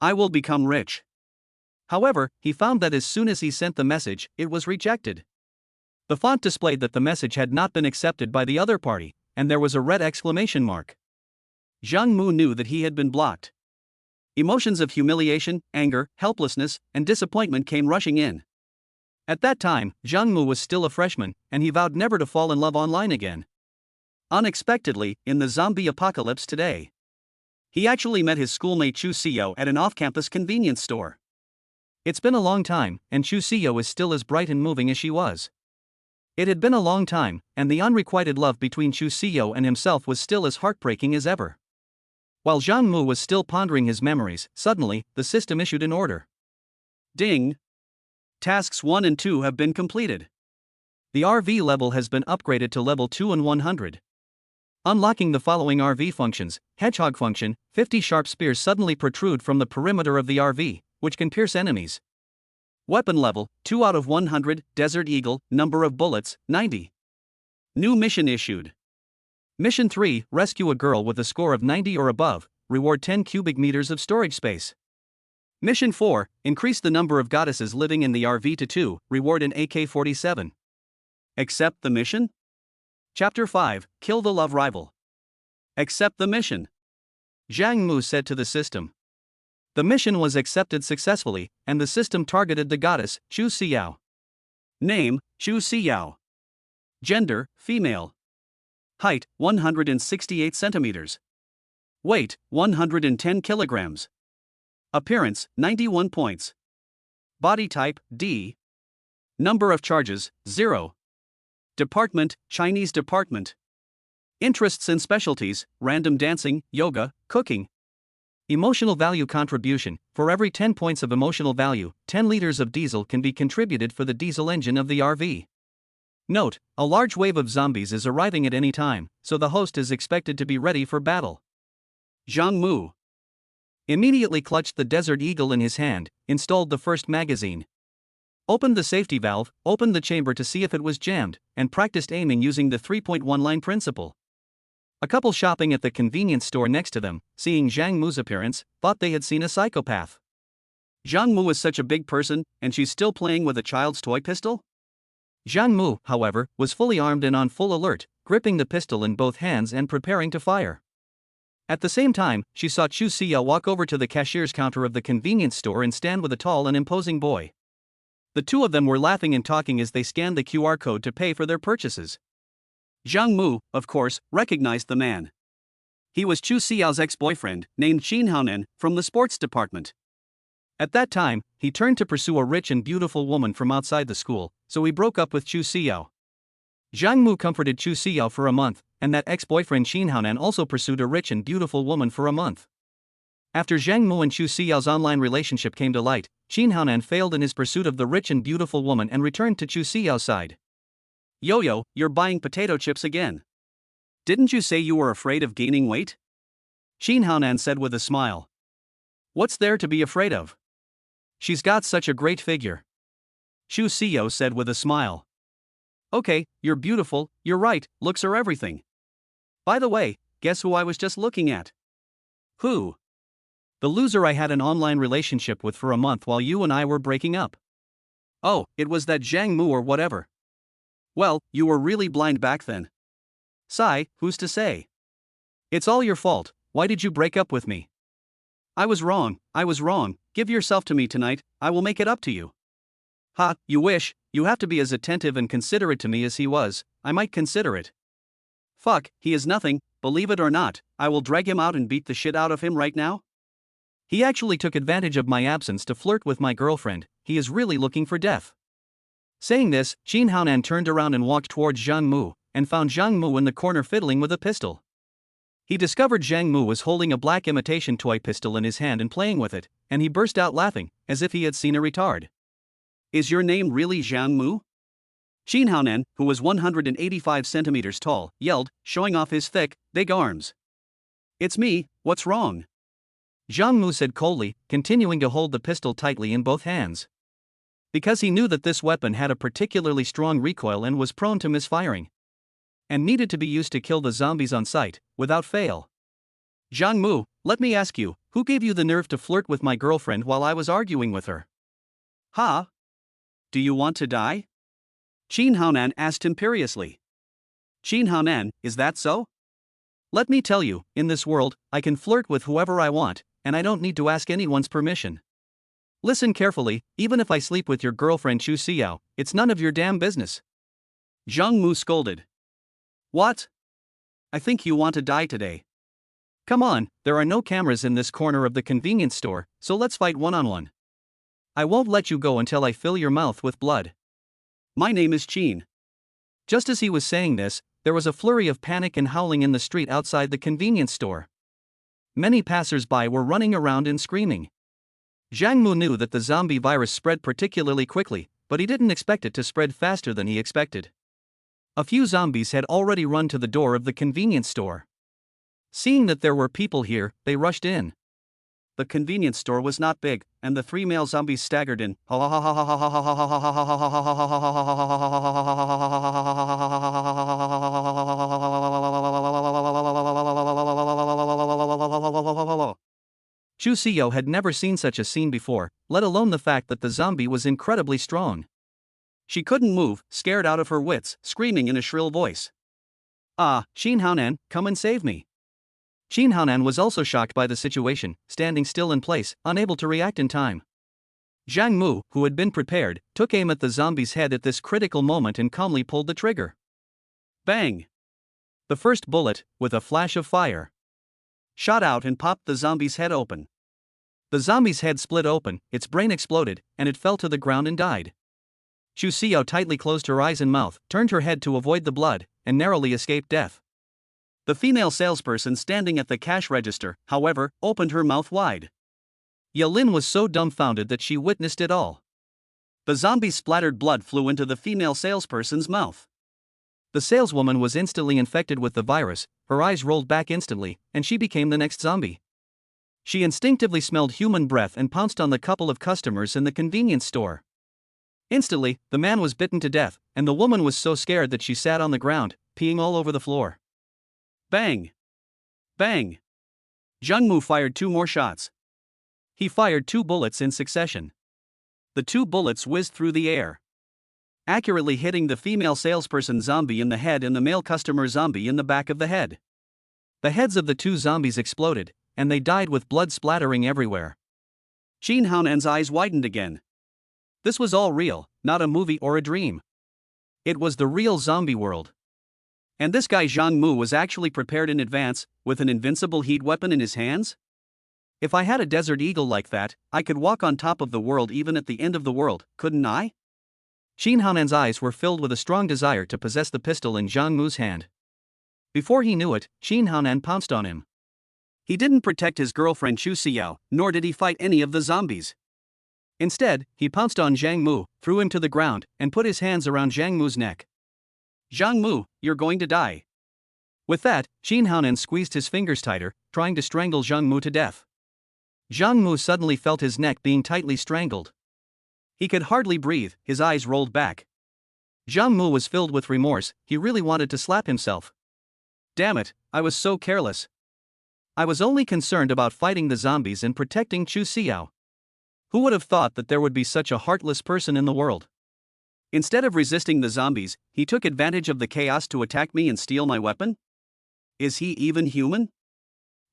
I will become rich. However, he found that as soon as he sent the message, it was rejected. The font displayed that the message had not been accepted by the other party, and there was a red exclamation mark. Zhang Mu knew that he had been blocked. Emotions of humiliation, anger, helplessness, and disappointment came rushing in. At that time, Zhang Mu was still a freshman, and he vowed never to fall in love online again. Unexpectedly, in the zombie apocalypse today, he actually met his schoolmate Chu Xiao at an off-campus convenience store. It's been a long time, and Chu Xiao is still as bright and moving as she was. It had been a long time, and the unrequited love between Chu Xiao and himself was still as heartbreaking as ever. While Zhang Mu was still pondering his memories, suddenly, the system issued an order. Ding! Tasks 1 and 2 have been completed. The RV level has been upgraded to level 2 and 100. Unlocking the following RV functions: Hedgehog function, 50 sharp spears suddenly protrude from the perimeter of the RV, which can pierce enemies. Weapon level, 2 out of 100, Desert Eagle, number of bullets, 90. New mission issued. Mission 3, rescue a girl with a score of 90 or above, reward 10 cubic meters of storage space. Mission 4, increase the number of goddesses living in the RV to 2, reward an AK-47. Accept the mission? Chapter 5, kill the love rival. Accept the mission. Zhang Mu said to the system. The mission was accepted successfully, and the system targeted the goddess, Chu Xiao. Name, Chu Xiao. Gender, female. Height, 168 centimeters. Weight, 110 kilograms. Appearance, 91 points. Body type, D. Number of charges, 0. Department, Chinese department. Interests and specialties, random dancing, yoga, cooking. Emotional value contribution: for every 10 points of emotional value, 10 liters of diesel can be contributed for the diesel engine of the RV. Note: a large wave of zombies is arriving at any time, so the host is expected to be ready for battle. Zhang Mu immediately clutched the Desert Eagle in his hand, installed the first magazine. Opened the safety valve, opened the chamber to see if it was jammed, and practiced aiming using the 3-point line principle. A couple shopping at the convenience store next to them, seeing Zhang Mu's appearance, thought they had seen a psychopath. Zhang Mu is such a big person, and she's still playing with a child's toy pistol? Zhang Mu, however, was fully armed and on full alert, gripping the pistol in both hands and preparing to fire. At the same time, she saw Chu Xiao walk over to the cashier's counter of the convenience store and stand with a tall and imposing boy. The two of them were laughing and talking as they scanned the QR code to pay for their purchases. Zhang Mu, of course, recognized the man. He was Chu Xiao's ex-boyfriend, named Qin Haonan, from the sports department. At that time, he turned to pursue a rich and beautiful woman from outside the school, so he broke up with Chu Xiao. Zhang Mu comforted Chu Xiao for a month, and that ex-boyfriend Qin Haonan also pursued a rich and beautiful woman for a month. After Zhang Mu and Chu Xiao's online relationship came to light, Qin Haonan failed in his pursuit of the rich and beautiful woman and returned to Chu Xiao's side. Yo-yo, you're buying potato chips again. Didn't you say you were afraid of gaining weight? Qin Haonan said with a smile. What's there to be afraid of? She's got such a great figure. Chu Xiao said with a smile. Okay, you're beautiful, you're right, looks are everything. By the way, guess who I was just looking at? Who? The loser I had an online relationship with for a month while you and I were breaking up. Oh, it was that Zhang Mu or whatever. Well, you were really blind back then. Sigh, who's to say? It's all your fault, why did you break up with me? I was wrong, give yourself to me tonight, I will make it up to you. Ha, you wish, you have to be as attentive and considerate to me as he was, I might consider it. Fuck, he is nothing, believe it or not, I will drag him out and beat the shit out of him right now. He actually took advantage of my absence to flirt with my girlfriend, he is really looking for death. Saying this, Qin Haonan turned around and walked towards Zhang Mu, and found Zhang Mu in the corner fiddling with a pistol. He discovered Zhang Mu was holding a black imitation toy pistol in his hand and playing with it, and he burst out laughing, as if he had seen a retard. Is your name really Zhang Mu? Qin Haonan, who was 185 centimeters tall, yelled, showing off his thick, big arms. It's me, what's wrong? Zhang Mu said coldly, continuing to hold the pistol tightly in both hands. Because he knew that this weapon had a particularly strong recoil and was prone to misfiring, and needed to be used to kill the zombies on sight, without fail. Zhang Mu, let me ask you, who gave you the nerve to flirt with my girlfriend while I was arguing with her? Ha? Do you want to die? Qin Haonan asked imperiously. Qin Haonan, is that so? Let me tell you, in this world, I can flirt with whoever I want, and I don't need to ask anyone's permission. Listen carefully, even if I sleep with your girlfriend Chu Xiao, it's none of your damn business. Zhang Mu scolded. What? I think you want to die today. Come on, there are no cameras in this corner of the convenience store, so let's fight one-on-one. I won't let you go until I fill your mouth with blood. My name is Qin. Just as he was saying this, there was a flurry of panic and howling in the street outside the convenience store. Many passers-by were running around and screaming. Zhang Mu knew that the zombie virus spread particularly quickly, but he didn't expect it to spread faster than he expected. A few zombies had already run to the door of the convenience store. Seeing that there were people here, they rushed in. The convenience store was not big, and the three male zombies staggered in. Chu Xiao had never seen such a scene before, let alone the fact that the zombie was incredibly strong. She couldn't move, scared out of her wits, screaming in a shrill voice. Ah, Qin Haonan, come and save me. Qin Haonan was also shocked by the situation, standing still in place, unable to react in time. Zhang Mu, who had been prepared, took aim at the zombie's head at this critical moment and calmly pulled the trigger. Bang! The first bullet, with a flash of fire, shot out and popped the zombie's head open. The zombie's head split open, its brain exploded, and it fell to the ground and died. Chu Xiao tightly closed her eyes and mouth, turned her head to avoid the blood, and narrowly escaped death. The female salesperson standing at the cash register, however, opened her mouth wide. Lin was so dumbfounded that she witnessed it all. The zombie's splattered blood flew into the female salesperson's mouth. The saleswoman was instantly infected with the virus, her eyes rolled back instantly, and she became the next zombie. She instinctively smelled human breath and pounced on the couple of customers in the convenience store. Instantly, the man was bitten to death, and the woman was so scared that she sat on the ground, peeing all over the floor. Bang! Bang! Zhang Mu fired 2 more shots. He fired 2 bullets in succession. The 2 bullets whizzed through the air, accurately hitting the female salesperson zombie in the head and the male customer zombie in the back of the head. The heads of the 2 zombies exploded, and they died with blood splattering everywhere. Qin Haonan's eyes widened again. This was all real, not a movie or a dream. It was the real zombie world. And this guy Zhang Mu was actually prepared in advance, with an invincible heat weapon in his hands? If I had a desert eagle like that, I could walk on top of the world even at the end of the world, couldn't I? Qin Haonan's eyes were filled with a strong desire to possess the pistol in Zhang Mu's hand. Before he knew it, Qin Haonan pounced on him. He didn't protect his girlfriend Xu Xiao, nor did he fight any of the zombies. Instead, he pounced on Zhang Mu, threw him to the ground, and put his hands around Zhang Mu's neck. Zhang Mu, you're going to die. With that, Qin Haonan squeezed his fingers tighter, trying to strangle Zhang Mu to death. Zhang Mu suddenly felt his neck being tightly strangled. He could hardly breathe, his eyes rolled back. Zhang Mu was filled with remorse, he really wanted to slap himself. Damn it, I was so careless. I was only concerned about fighting the zombies and protecting Xu Xiao. Who would have thought that there would be such a heartless person in the world? Instead of resisting the zombies, he took advantage of the chaos to attack me and steal my weapon? Is he even human?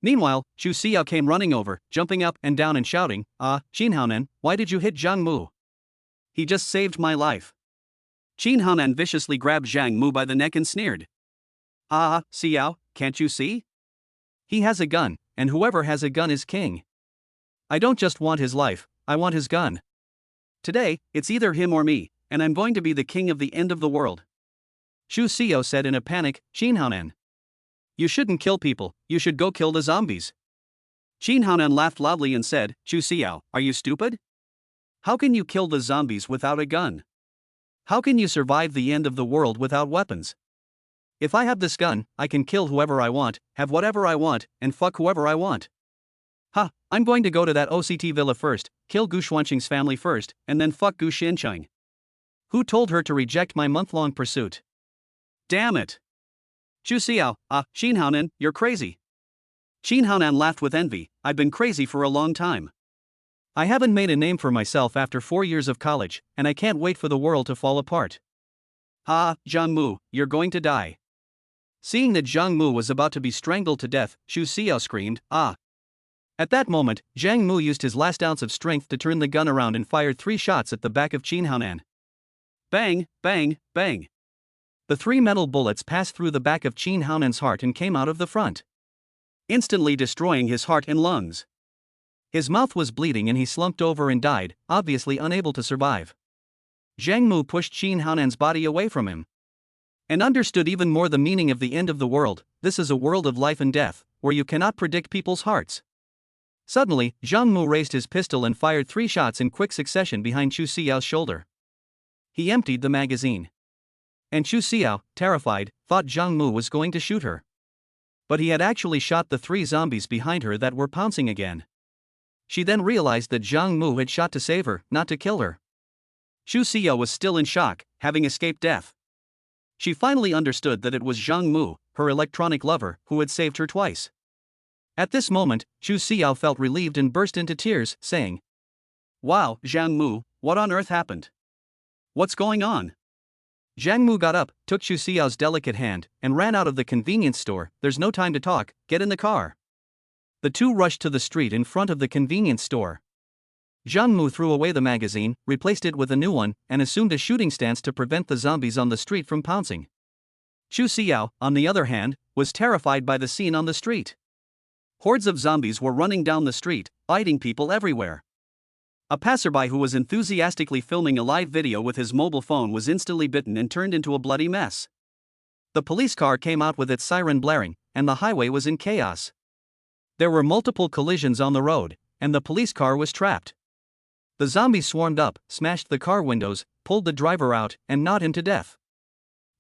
Meanwhile, Xu Xiao came running over, jumping up and down and shouting, Qin Haonan, why did you hit Zhang Mu? He just saved my life. Qin Haonan viciously grabbed Zhang Mu by the neck and sneered. Xiao, can't you see? He has a gun, and whoever has a gun is king. I don't just want his life, I want his gun. Today, it's either him or me, and I'm going to be the king of the end of the world. Xu Xiao said in a panic, Qin Haonan. You shouldn't kill people, you should go kill the zombies. Qin Haonan laughed loudly and said, Xu Xiao, are you stupid? How can you kill the zombies without a gun? How can you survive the end of the world without weapons? If I have this gun, I can kill whoever I want, have whatever I want, and fuck whoever I want. I'm going to go to that OCT villa first, kill Gu Xuanqing's family first, and then fuck Gu Xianqing. Who told her to reject my month-long pursuit? Damn it! Xu Xiao, Qin Haonan, you're crazy. Qin Haonan laughed with envy, I've been crazy for a long time. I haven't made a name for myself after 4 years of college, and I can't wait for the world to fall apart. Zhang Mu, you're going to die. Seeing that Zhang Mu was about to be strangled to death, Xu Xiao screamed, At that moment, Zhang Mu used his last ounce of strength to turn the gun around and fired 3 shots at the back of Qin Haonan. Bang, bang, bang. The 3 metal bullets passed through the back of Qin Haonan's heart and came out of the front, instantly destroying his heart and lungs. His mouth was bleeding and he slumped over and died, obviously unable to survive. Zhang Mu pushed Qin Haonan's body away from him and understood even more the meaning of the end of the world. This is a world of life and death, where you cannot predict people's hearts. Suddenly, Zhang Mu raised his pistol and fired 3 shots in quick succession behind Xu Xiao's shoulder. He emptied the magazine. And Xu Xiao, terrified, thought Zhang Mu was going to shoot her. But he had actually shot the 3 zombies behind her that were pouncing again. She then realized that Zhang Mu had shot to save her, not to kill her. Xu Xiao was still in shock, having escaped death. She finally understood that it was Zhang Mu, her electronic lover, who had saved her twice. At this moment, Xu Xiao felt relieved and burst into tears, saying, Wow, Zhang Mu, what on earth happened? What's going on? Zhang Mu got up, took Xu Xiao's delicate hand, and ran out of the convenience store. There's no time to talk, get in the car. The 2 rushed to the street in front of the convenience store. Zhang Mu threw away the magazine, replaced it with a new one, and assumed a shooting stance to prevent the zombies on the street from pouncing. Xu Xiao, on the other hand, was terrified by the scene on the street. Hordes of zombies were running down the street, biting people everywhere. A passerby who was enthusiastically filming a live video with his mobile phone was instantly bitten and turned into a bloody mess. The police car came out with its siren blaring, and the highway was in chaos. There were multiple collisions on the road, and the police car was trapped. The zombies swarmed up, smashed the car windows, pulled the driver out, and gnawed him to death.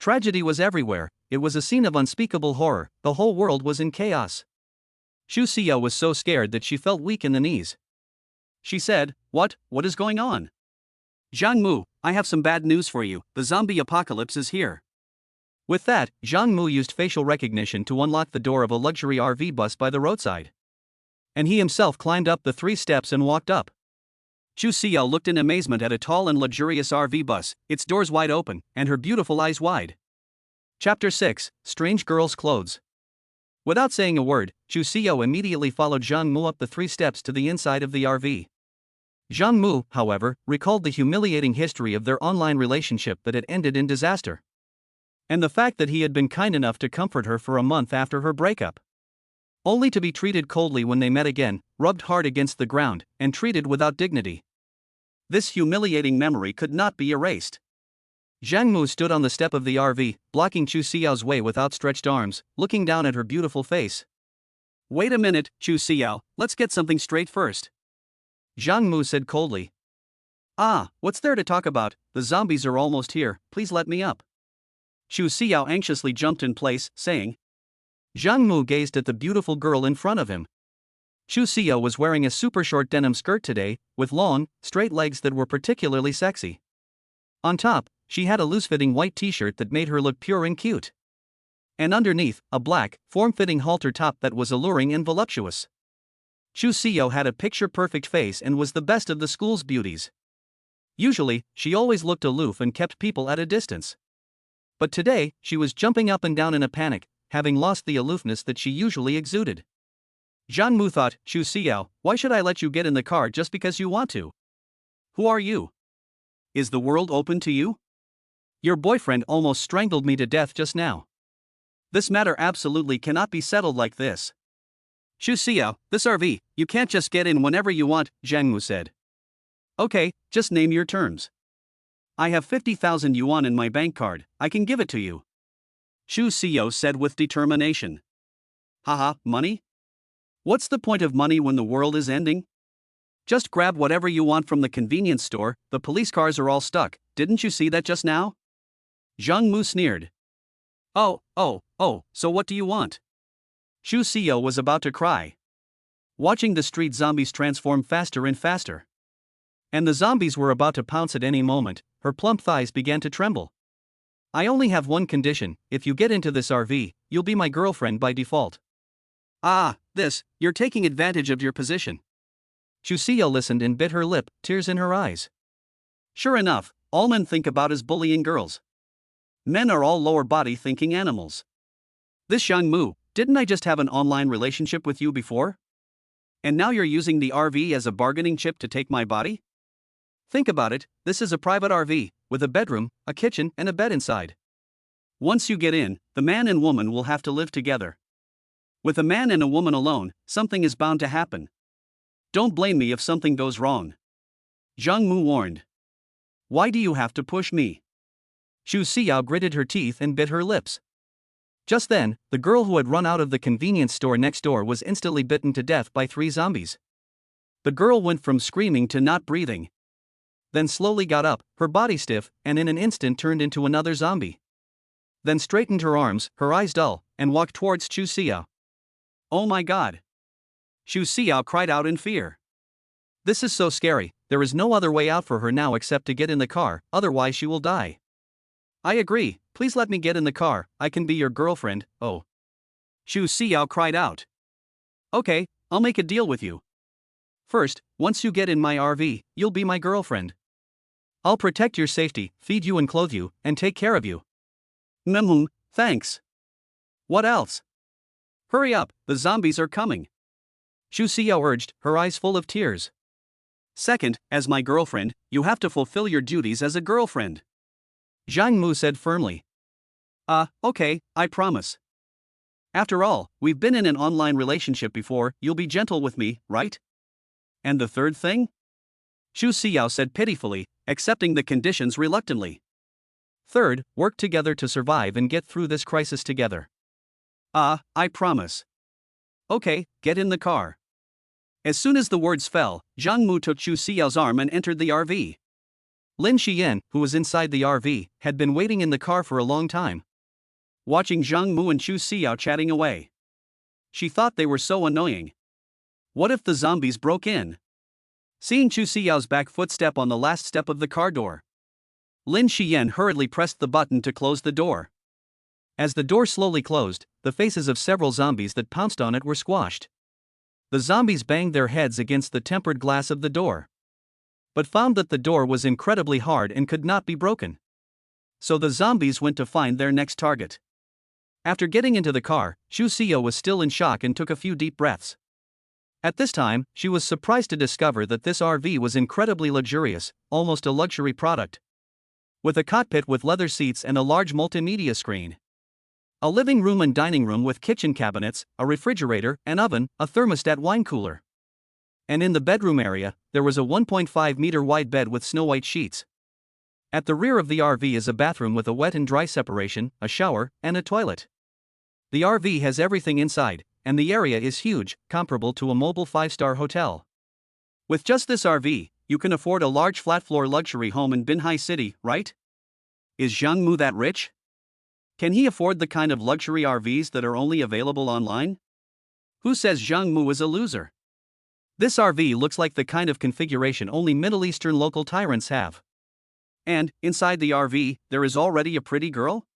Tragedy was everywhere. It was a scene of unspeakable horror. The whole world was in chaos. Xu Xiao was so scared that she felt weak in the knees. She said, What is going on? Zhang Mu, I have some bad news for you, the zombie apocalypse is here. With that, Zhang Mu used facial recognition to unlock the door of a luxury RV bus by the roadside. And he himself climbed up the 3 steps and walked up. Chu Xiao looked in amazement at a tall and luxurious RV bus, its doors wide open, and her beautiful eyes wide. Chapter 6, Strange Girl's Clothes. Without saying a word, Chu Xiao immediately followed Zhang Mu up the 3 steps to the inside of the RV. Zhang Mu, however, recalled the humiliating history of their online relationship that had ended in disaster. And the fact that he had been kind enough to comfort her for a month after her breakup. Only to be treated coldly when they met again, rubbed hard against the ground, and treated without dignity. This humiliating memory could not be erased. Zhang Mu stood on the step of the RV, blocking Chu Xiao's way with outstretched arms, looking down at her beautiful face. Wait a minute, Chu Xiao, let's get something straight first. Zhang Mu said coldly. Ah, what's there to talk about? The zombies are almost here, please let me up. Chu Xiao anxiously jumped in place, saying. Zhang Mu gazed at the beautiful girl in front of him. Chu Xiao was wearing a super short denim skirt today, with long, straight legs that were particularly sexy. On top, she had a loose-fitting white t-shirt that made her look pure and cute. And underneath, a black, form-fitting halter top that was alluring and voluptuous. Chu Xiao had a picture-perfect face and was the best of the school's beauties. Usually, she always looked aloof and kept people at a distance. But today, she was jumping up and down in a panic, having lost the aloofness that she usually exuded. Zhang Mu thought, Chu Xiao, why should I let you get in the car just because you want to? Who are you? Is the world open to you? Your boyfriend almost strangled me to death just now. This matter absolutely cannot be settled like this. Chu Xiao, this RV, you can't just get in whenever you want, Zhang Mu said. Okay, just name your terms. I have 50,000 yuan in my bank card, I can give it to you. Chu Xiao said with determination. Haha, money? What's the point of money when the world is ending? Just grab whatever you want from the convenience store, the police cars are all stuck, didn't you see that just now? Zhang Mu sneered. Oh, so what do you want? Chu Xiao was about to cry. Watching the street zombies transform faster and faster. And the zombies were about to pounce at any moment, her plump thighs began to tremble. I only have one condition, if you get into this RV, you'll be my girlfriend by default. Ah, you're taking advantage of your position. Chu Xiao listened and bit her lip, tears in her eyes. Sure enough, all men think about is bullying girls. Men are all lower body thinking animals. This Zhang Mu, didn't I just have an online relationship with you before? And now you're using the RV as a bargaining chip to take my body? Think about it, this is a private RV, with a bedroom, a kitchen, and a bed inside. Once you get in, the man and woman will have to live together. With a man and a woman alone, something is bound to happen. Don't blame me if something goes wrong. Zhang Mu warned. Why do you have to push me? Chu Xiao gritted her teeth and bit her lips. Just then, the girl who had run out of the convenience store next door was instantly bitten to death by 3 zombies. The girl went from screaming to not breathing. Then slowly got up, her body stiff, and in an instant turned into another zombie. Then straightened her arms, her eyes dull, and walked towards Chu Xiao. Oh my god! Chu Xiao cried out in fear. This is so scary, there is no other way out for her now except to get in the car, otherwise she will die. I agree, please let me get in the car, I can be your girlfriend, oh. Chu Xiao cried out. Okay, I'll make a deal with you. First, once you get in my RV, you'll be my girlfriend. I'll protect your safety, feed you and clothe you, and take care of you. Thanks. What else? Hurry up, the zombies are coming. Chu Xiao urged, her eyes full of tears. Second, as my girlfriend, you have to fulfill your duties as a girlfriend. Zhang Mu said firmly. Okay, I promise. After all, we've been in an online relationship before, you'll be gentle with me, right? And the third thing? Chu Xiao said pitifully, accepting the conditions reluctantly. Third, work together to survive and get through this crisis together. I promise. Okay, get in the car. As soon as the words fell, Zhang Mu took Chu Xiao's arm and entered the RV. Lin Xiyan, who was inside the RV, had been waiting in the car for a long time. Watching Zhang Mu and Chu Xiao chatting away. She thought they were so annoying. What if the zombies broke in? Seeing Chu Xiao's back footstep on the last step of the car door. Lin Xiyan hurriedly pressed the button to close the door. As the door slowly closed, the faces of several zombies that pounced on it were squashed. The zombies banged their heads against the tempered glass of the door, but found that the door was incredibly hard and could not be broken. So the zombies went to find their next target. After getting into the car, Xu Xiao was still in shock and took a few deep breaths. At this time, she was surprised to discover that this RV was incredibly luxurious, almost a luxury product. With a cockpit with leather seats and a large multimedia screen. A living room and dining room with kitchen cabinets, a refrigerator, an oven, a thermostat wine cooler. And in the bedroom area, there was a 1.5-meter wide bed with snow-white sheets. At the rear of the RV is a bathroom with a wet and dry separation, a shower, and a toilet. The RV has everything inside, and the area is huge, comparable to a mobile 5-star hotel. With just this RV, you can afford a large flat-floor luxury home in Binhai City, right? Is Zhang Mu that rich? Can he afford the kind of luxury RVs that are only available online? Who says Zhang Mu is a loser? This RV looks like the kind of configuration only Middle Eastern local tyrants have. And, inside the RV, there is already a pretty girl?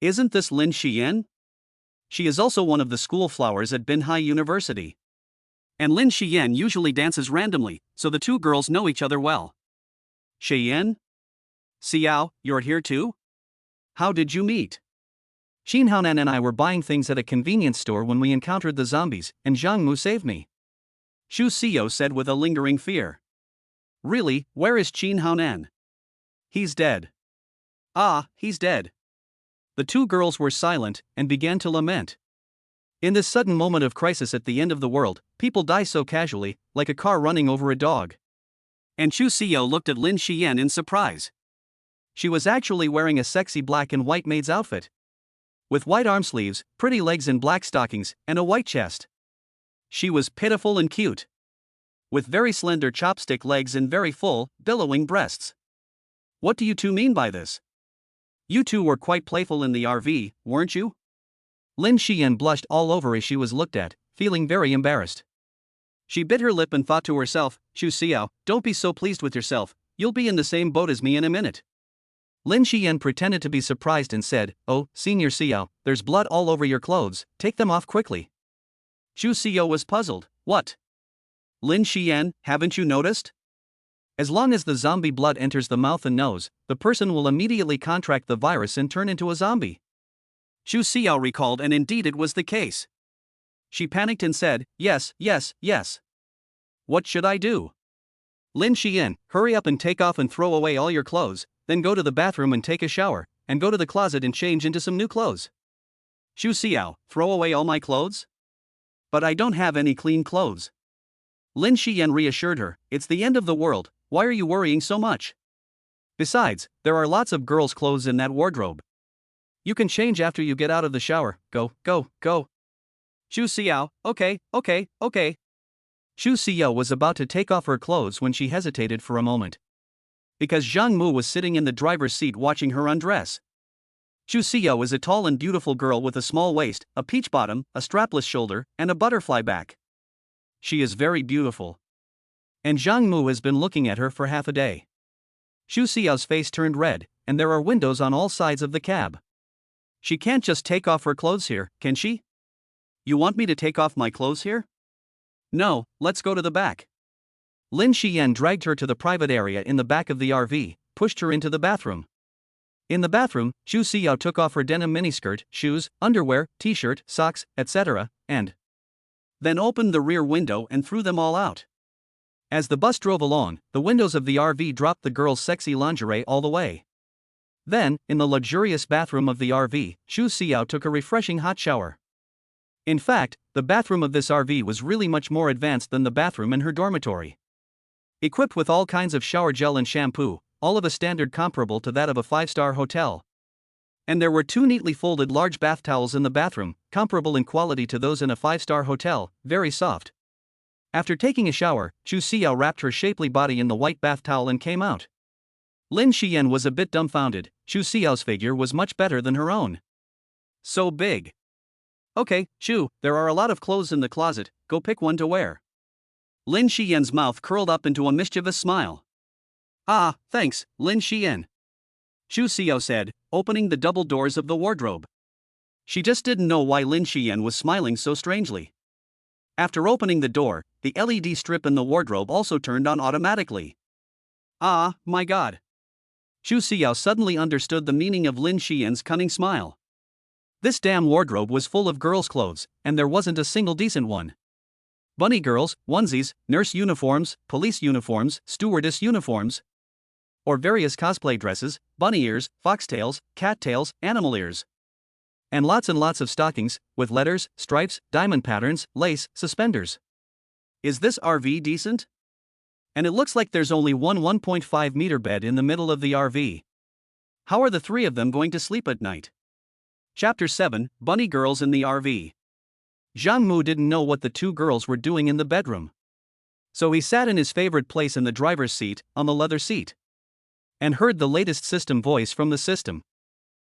Isn't this Lin Xiyan? She is also one of the school flowers at Binhai University. And Lin Xiyan usually dances randomly, so the two girls know each other well. Xiyan? Xiao, you're here too? How did you meet? Xin Haonan and I were buying things at a convenience store when we encountered the zombies, and Zhang Mu saved me. Xu Xiao said with a lingering fear. Really, where is Xin Haonan? He's dead. Ah, he's dead. The two girls were silent and began to lament. In this sudden moment of crisis at the end of the world, people die so casually, like a car running over a dog. And Xu Xiao looked at Lin Xiyan in surprise. She was actually wearing a sexy black and white maid's outfit. With white arm sleeves, pretty legs and black stockings, and a white chest. She was pitiful and cute. With very slender chopstick legs and very full, billowing breasts. What do you two mean by this? You two were quite playful in the RV, weren't you? Lin Xiyan blushed all over as she was looked at, feeling very embarrassed. She bit her lip and thought to herself, Xu Xiao, don't be so pleased with yourself, you'll be in the same boat as me in a minute. Lin Xiyan pretended to be surprised and said, Oh, Senior Xiao, there's blood all over your clothes, take them off quickly. Xu Xiao was puzzled, what? Lin Xiyan, haven't you noticed? As long as the zombie blood enters the mouth and nose, the person will immediately contract the virus and turn into a zombie. Xu Xiao recalled, and indeed it was the case. She panicked and said, Yes. What should I do? Lin Xiyan, hurry up and take off and throw away all your clothes, then go to the bathroom and take a shower, and go to the closet and change into some new clothes. Xu Xiao, throw away all my clothes? But I don't have any clean clothes. Lin Xiyan reassured her, it's the end of the world, why are you worrying so much? Besides, there are lots of girls' clothes in that wardrobe. You can change after you get out of the shower, go. Xu Xiao, okay. Xu Xiao was about to take off her clothes when she hesitated for a moment. Because Zhang Mu was sitting in the driver's seat watching her undress. Xu Xiao is a tall and beautiful girl with a small waist, a peach bottom, a strapless shoulder, and a butterfly back. She is very beautiful. And Zhang Mu has been looking at her for half a day. Xu Xiao's face turned red, and there are windows on all sides of the cab. She can't just take off her clothes here, can she? You want me to take off my clothes here? No, let's go to the back. Lin Xiyan dragged her to the private area in the back of the RV, pushed her into the bathroom. In the bathroom, Xu Xiao took off her denim miniskirt, shoes, underwear, t-shirt, socks, etc., and then opened the rear window and threw them all out. As the bus drove along, the windows of the RV dropped the girl's sexy lingerie all the way. Then, in the luxurious bathroom of the RV, Xu Xiao took a refreshing hot shower. In fact, the bathroom of this RV was really much more advanced than the bathroom in her dormitory. Equipped with all kinds of shower gel and shampoo, all of a standard comparable to that of a 5-star hotel. And there were 2 neatly folded large bath towels in the bathroom, comparable in quality to those in a 5-star hotel, very soft. After taking a shower, Xu Xiao wrapped her shapely body in the white bath towel and came out. Lin Xiyan was a bit dumbfounded. Xu Xiao's figure was much better than her own. So big. Okay, Xu, there are a lot of clothes in the closet, go pick one to wear. Lin Xiyan's mouth curled up into a mischievous smile. Ah, thanks, Lin Xiyan. Xu Xiao said, opening the double doors of the wardrobe. She just didn't know why Lin Xiyan was smiling so strangely. After opening the door, the LED strip in the wardrobe also turned on automatically. Ah, my god. Xu Xiao suddenly understood the meaning of Lin Xiyan's cunning smile. This damn wardrobe was full of girls' clothes, and there wasn't a single decent one. Bunny girls, onesies, nurse uniforms, police uniforms, stewardess uniforms, or various cosplay dresses, bunny ears, foxtails, cattails, animal ears. And lots of stockings, with letters, stripes, diamond patterns, lace, suspenders. Is this RV decent? And it looks like there's only one 1.5-meter bed in the middle of the RV. How are the three of them going to sleep at night? Chapter 7, Bunny Girls in the RV. Zhang Mu didn't know what the two girls were doing in the bedroom. So he sat in his favorite place in the driver's seat, on the leather seat, and heard the latest system voice from the system.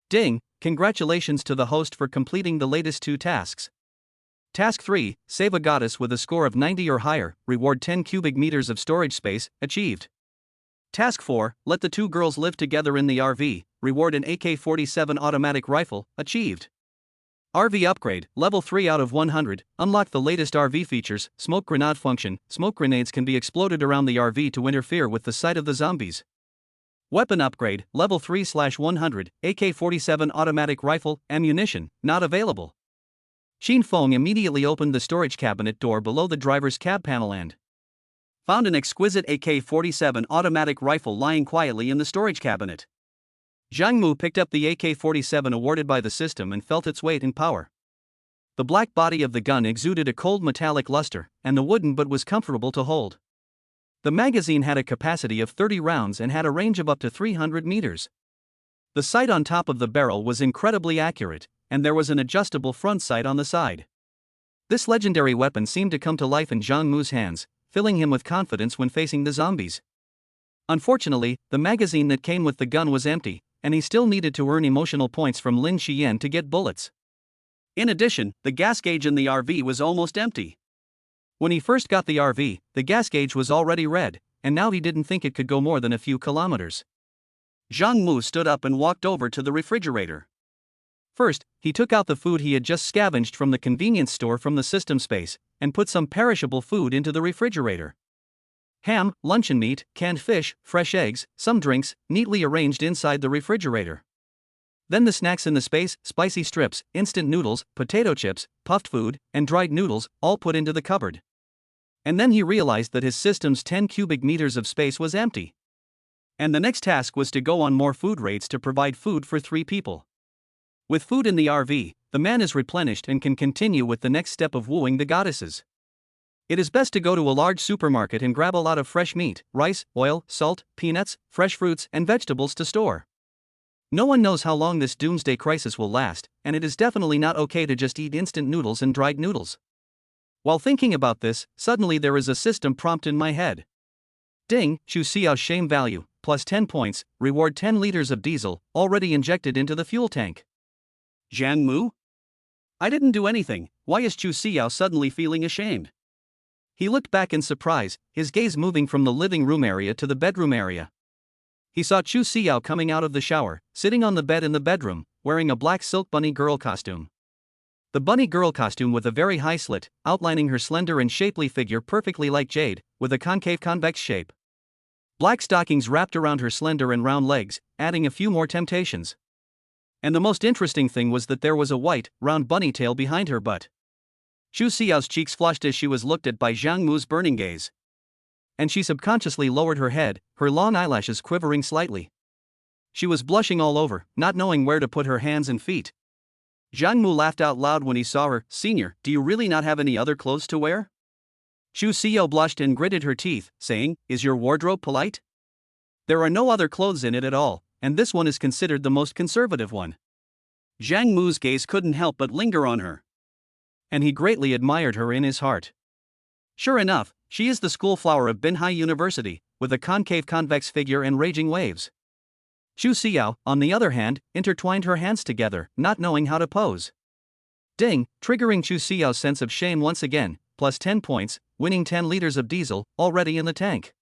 Ding, congratulations to the host for completing the latest 2 tasks. Task 3, save a goddess with a score of 90 or higher, reward 10 cubic meters of storage space, achieved. Task 4, let the 2 girls live together in the RV, reward an AK-47 automatic rifle, achieved. RV upgrade, level 3 out of 100, unlock the latest RV features, smoke grenade function, smoke grenades can be exploded around the RV to interfere with the sight of the zombies. Weapon upgrade, level 3/100, AK-47 automatic rifle, ammunition, not available. Xin Feng immediately opened the storage cabinet door below the driver's cab panel and found an exquisite AK-47 automatic rifle lying quietly in the storage cabinet. Zhang Mu picked up the AK-47 awarded by the system and felt its weight and power. The black body of the gun exuded a cold metallic luster, and the wooden butt was comfortable to hold. The magazine had a capacity of 30 rounds and had a range of up to 300 meters. The sight on top of the barrel was incredibly accurate, and there was an adjustable front sight on the side. This legendary weapon seemed to come to life in Zhang Mu's hands, filling him with confidence when facing the zombies. Unfortunately, the magazine that came with the gun was empty, and he still needed to earn emotional points from Lin Xiyan to get bullets. In addition, the gas gauge in the RV was almost empty. When he first got the RV, the gas gauge was already red, and now he didn't think it could go more than a few kilometers. Zhang Mu stood up and walked over to the refrigerator. First, he took out the food he had just scavenged from the convenience store from the system space, and put some perishable food into the refrigerator. Ham, luncheon meat, canned fish, fresh eggs, some drinks, neatly arranged inside the refrigerator. Then the snacks in the space, spicy strips, instant noodles, potato chips, puffed food, and dried noodles, all put into the cupboard. And then he realized that his system's 10 cubic meters of space was empty. And the next task was to go on more food raids to provide food for 3 people. With food in the RV, the man is replenished and can continue with the next step of wooing the goddesses. It is best to go to a large supermarket and grab a lot of fresh meat, rice, oil, salt, peanuts, fresh fruits, and vegetables to store. No one knows how long this doomsday crisis will last, and it is definitely not okay to just eat instant noodles and dried noodles. While thinking about this, suddenly there is a system prompt in my head. Ding, Xu Xiao's shame value, plus 10 points, reward 10 liters of diesel, already injected into the fuel tank. Zhang Mu? I didn't do anything, why is Xu Xiao suddenly feeling ashamed? He looked back in surprise, his gaze moving from the living room area to the bedroom area. He saw Xu Xiao coming out of the shower, sitting on the bed in the bedroom, wearing a black silk bunny girl costume. The bunny girl costume with a very high slit, outlining her slender and shapely figure perfectly like jade, with a concave convex shape. Black stockings wrapped around her slender and round legs, adding a few more temptations. And the most interesting thing was that there was a white, round bunny tail behind her butt. Xu Xiao's cheeks flushed as she was looked at by Zhang Mu's burning gaze. And she subconsciously lowered her head, her long eyelashes quivering slightly. She was blushing all over, not knowing where to put her hands and feet. Zhang Mu laughed out loud when he saw her. Senior, do you really not have any other clothes to wear? Xu Xiao blushed and gritted her teeth, saying, is your wardrobe polite? There are no other clothes in it at all, and this one is considered the most conservative one. Zhang Mu's gaze couldn't help but linger on her. And he greatly admired her in his heart. Sure enough, she is the school flower of Binhai University, with a concave convex figure and raging waves. Xu Xiao, on the other hand, intertwined her hands together, not knowing how to pose. Ding, triggering Xu Xiao's sense of shame once again, plus 10 points, winning 10 liters of diesel, already in the tank.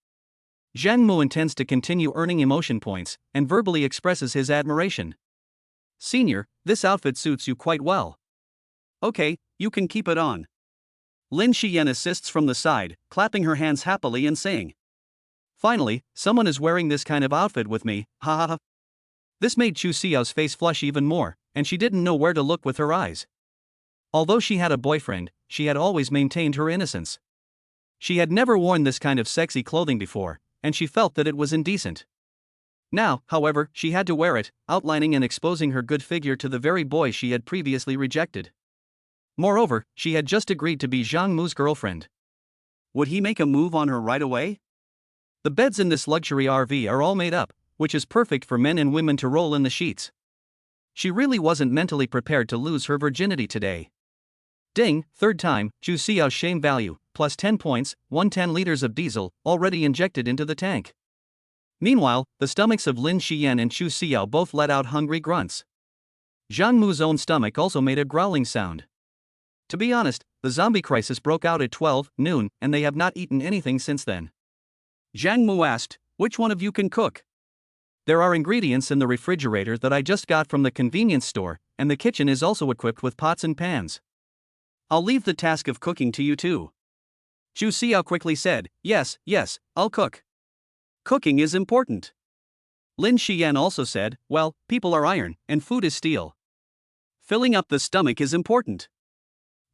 Zhang Mu intends to continue earning emotion points and verbally expresses his admiration. Senior, this outfit suits you quite well. Okay, you can keep it on. Lin Xiyan assists from the side, clapping her hands happily and saying, finally, someone is wearing this kind of outfit with me, ha ha ha. This made Chu Xiao's face flush even more, and she didn't know where to look with her eyes. Although she had a boyfriend, she had always maintained her innocence. She had never worn this kind of sexy clothing before, and she felt that it was indecent. Now, however, she had to wear it, outlining and exposing her good figure to the very boy she had previously rejected. Moreover, she had just agreed to be Zhang Mu's girlfriend. Would he make a move on her right away? The beds in this luxury RV are all made up, which is perfect for men and women to roll in the sheets. She really wasn't mentally prepared to lose her virginity today. Ding, third time, Chu Xiao's shame value, plus 10 points, 110 liters of diesel, already injected into the tank. Meanwhile, the stomachs of Lin Xiyan and Chu Xiao both let out hungry grunts. Zhang Mu's own stomach also made a growling sound. To be honest, the zombie crisis broke out at 12 noon, and they have not eaten anything since then. Zhang Mu asked, which one of you can cook? There are ingredients in the refrigerator that I just got from the convenience store, and the kitchen is also equipped with pots and pans. I'll leave the task of cooking to you two. Chu Xiao quickly said, yes, I'll cook. Cooking is important. Lin Xiyan also said, well, people are iron, and food is steel. Filling up the stomach is important.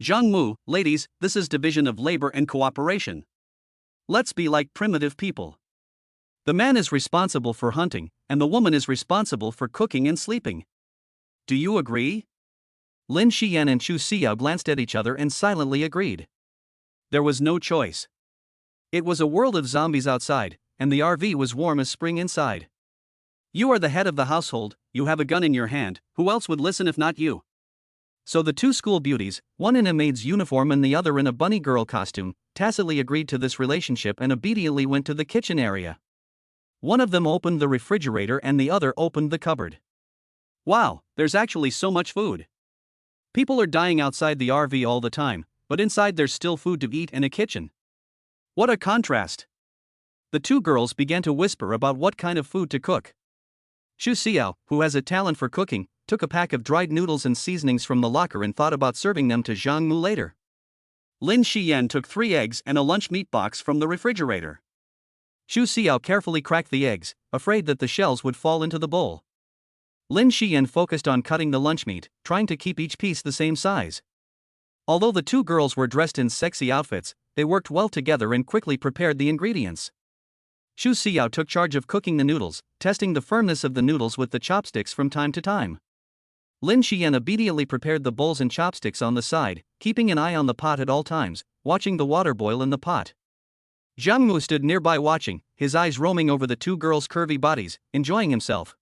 Zhang Mu, ladies, this is division of labor and cooperation. Let's be like primitive people. The man is responsible for hunting, and the woman is responsible for cooking and sleeping. Do you agree? Lin Xiyan and Chu Xiao glanced at each other and silently agreed. There was no choice. It was a world of zombies outside, and the RV was warm as spring inside. You are the head of the household, you have a gun in your hand, who else would listen if not you? So the two school beauties, one in a maid's uniform and the other in a bunny girl costume, tacitly agreed to this relationship and obediently went to the kitchen area. One of them opened the refrigerator and the other opened the cupboard. Wow, there's actually so much food. People are dying outside the RV all the time, but inside there's still food to eat and a kitchen. What a contrast! The two girls began to whisper about what kind of food to cook. Chu Xiao, who has a talent for cooking, took a pack of dried noodles and seasonings from the locker and thought about serving them to Zhang Mu later. Lin Xiyan took 3 eggs and a lunch meat box from the refrigerator. Chu Xiao carefully cracked the eggs, afraid that the shells would fall into the bowl. Lin Xiyan focused on cutting the lunch meat, trying to keep each piece the same size. Although the two girls were dressed in sexy outfits, they worked well together and quickly prepared the ingredients. Chu Xiao took charge of cooking the noodles, testing the firmness of the noodles with the chopsticks from time to time. Lin Xiyan obediently prepared the bowls and chopsticks on the side, keeping an eye on the pot at all times, watching the water boil in the pot. Zhang Mu stood nearby watching, his eyes roaming over the two girls' curvy bodies, enjoying himself.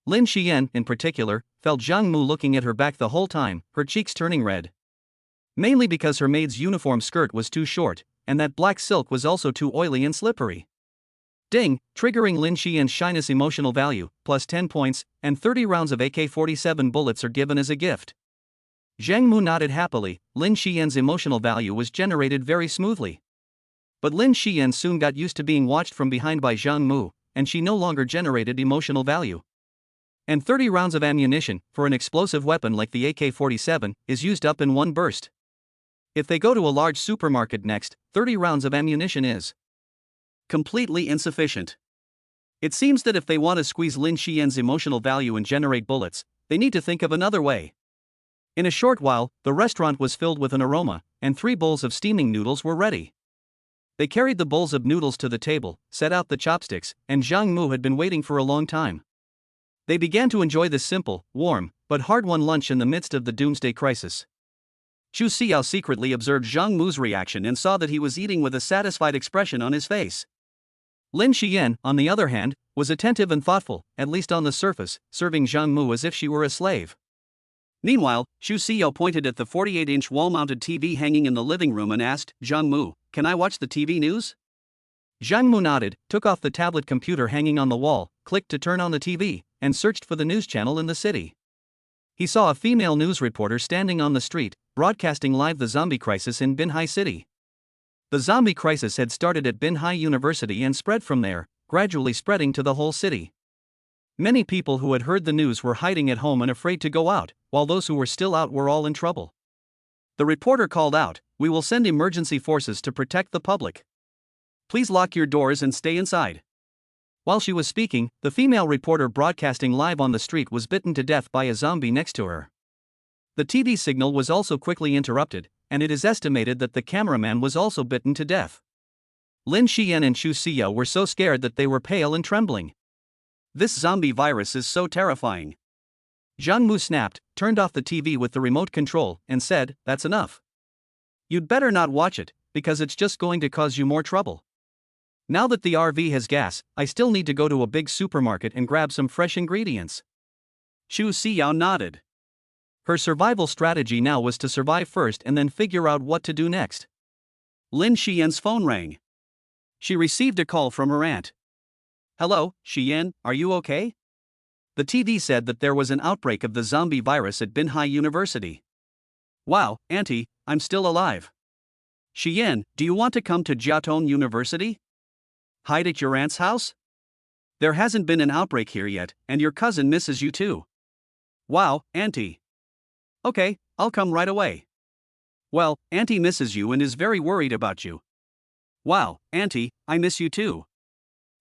Lin Xiyan, in particular, felt Zhang Mu looking at her back the whole time, her cheeks turning red. Mainly because her maid's uniform skirt was too short, and that black silk was also too oily and slippery. Ding, triggering Lin Xiyan's shyness emotional value, plus 10 points, and 30 rounds of AK-47 bullets are given as a gift. Zhang Mu nodded happily. Lin Xiyan's emotional value was generated very smoothly. But Lin Xiyan soon got used to being watched from behind by Zhang Mu, and she no longer generated emotional value. And 30 rounds of ammunition, for an explosive weapon like the AK-47, is used up in one burst. If they go to a large supermarket next, 30 rounds of ammunition is completely insufficient. It seems that if they want to squeeze Lin Xiyan's emotional value and generate bullets, they need to think of another way. In a short while, the restaurant was filled with an aroma, and 3 bowls of steaming noodles were ready. They carried the bowls of noodles to the table, set out the chopsticks, and Zhang Mu had been waiting for a long time. They began to enjoy this simple, warm, but hard-won lunch in the midst of the Doomsday crisis. Chu Xiao secretly observed Zhang Mu's reaction and saw that he was eating with a satisfied expression on his face. Lin Xiyan, on the other hand, was attentive and thoughtful, at least on the surface, serving Zhang Mu as if she were a slave. Meanwhile, Chu Xiao pointed at the 48-inch wall-mounted TV hanging in the living room and asked, Zhang Mu, can I watch the TV news? Zhang Mu nodded, took off the tablet computer hanging on the wall, clicked to turn on the TV, and searched for the news channel in the city. He saw a female news reporter standing on the street, broadcasting live the zombie crisis in Binhai City. The zombie crisis had started at Bin Hai University and spread from there, gradually spreading to the whole city. Many people who had heard the news were hiding at home and afraid to go out, while those who were still out were all in trouble. The reporter called out, "We will send emergency forces to protect the public. Please lock your doors and stay inside." While she was speaking, the female reporter broadcasting live on the street was bitten to death by a zombie next to her. The TV signal was also quickly interrupted, and it is estimated that the cameraman was also bitten to death. Lin Xiyan and Xu Xia were so scared that they were pale and trembling. This zombie virus is so terrifying. Zhang Mu snapped, turned off the TV with the remote control, and said, "That's enough. You'd better not watch it, because it's just going to cause you more trouble. Now that the RV has gas, I still need to go to a big supermarket and grab some fresh ingredients." Xu Xia nodded. Her survival strategy now was to survive first and then figure out what to do next. Lin Xiyan's phone rang. She received a call from her aunt. "Hello, Xiyan, are you okay?" The TV said that there was an outbreak of the zombie virus at Bin Hai University. "Wow, Auntie, I'm still alive." "Xiyan, do you want to come to Jiaotong University? Hide at your aunt's house? There hasn't been an outbreak here yet, and your cousin misses you too." "Wow, Auntie. Okay, I'll come right away." "Well, Auntie misses you and is very worried about you." "Wow, Auntie, I miss you too."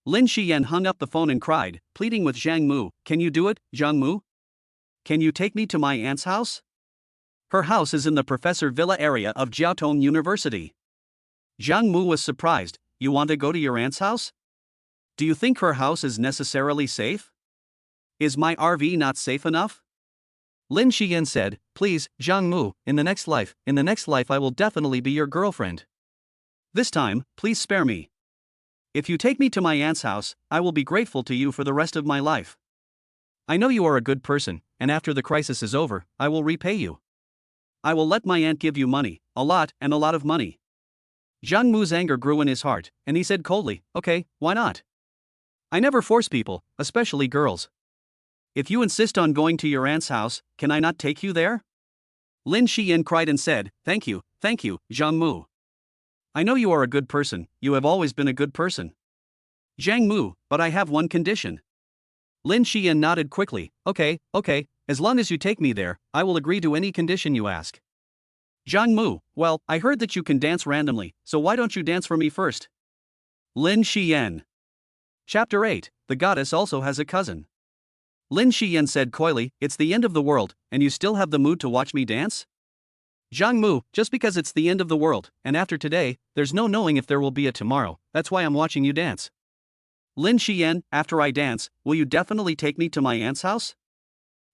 Lin Xiyan hung up the phone and cried, pleading with Zhang Mu, "Can you do it, Zhang Mu? Can you take me to my aunt's house? Her house is in the Professor Villa area of Jiaotong University." Zhang Mu was surprised. "You want to go to your aunt's house? Do you think her house is necessarily safe? Is my RV not safe enough?" Lin Xiyan said, "Please, Zhang Mu, in the next life I will definitely be your girlfriend. This time, please spare me. If you take me to my aunt's house, I will be grateful to you for the rest of my life. I know you are a good person, and after the crisis is over, I will repay you. I will let my aunt give you money, a lot of money." Zhang Mu's anger grew in his heart, and he said coldly, "Okay, why not? I never force people, especially girls. If you insist on going to your aunt's house, can I not take you there?" Lin Xiyan cried and said, thank you, Zhang Mu. I know you are a good person, you have always been a good person. Zhang Mu, but I have one condition." Lin Xiyan nodded quickly, okay, as long as you take me there, I will agree to any condition you ask." Zhang Mu, "Well, I heard that you can dance randomly, so why don't you dance for me first?" Lin Xiyan. Chapter 8, The Goddess Also Has a Cousin. Lin Xiyan said coyly, "It's the end of the world, and you still have the mood to watch me dance?" Zhang Mu, "Just because it's the end of the world, and after today, there's no knowing if there will be a tomorrow, that's why I'm watching you dance." Lin Xiyan, "After I dance, will you definitely take me to my aunt's house?"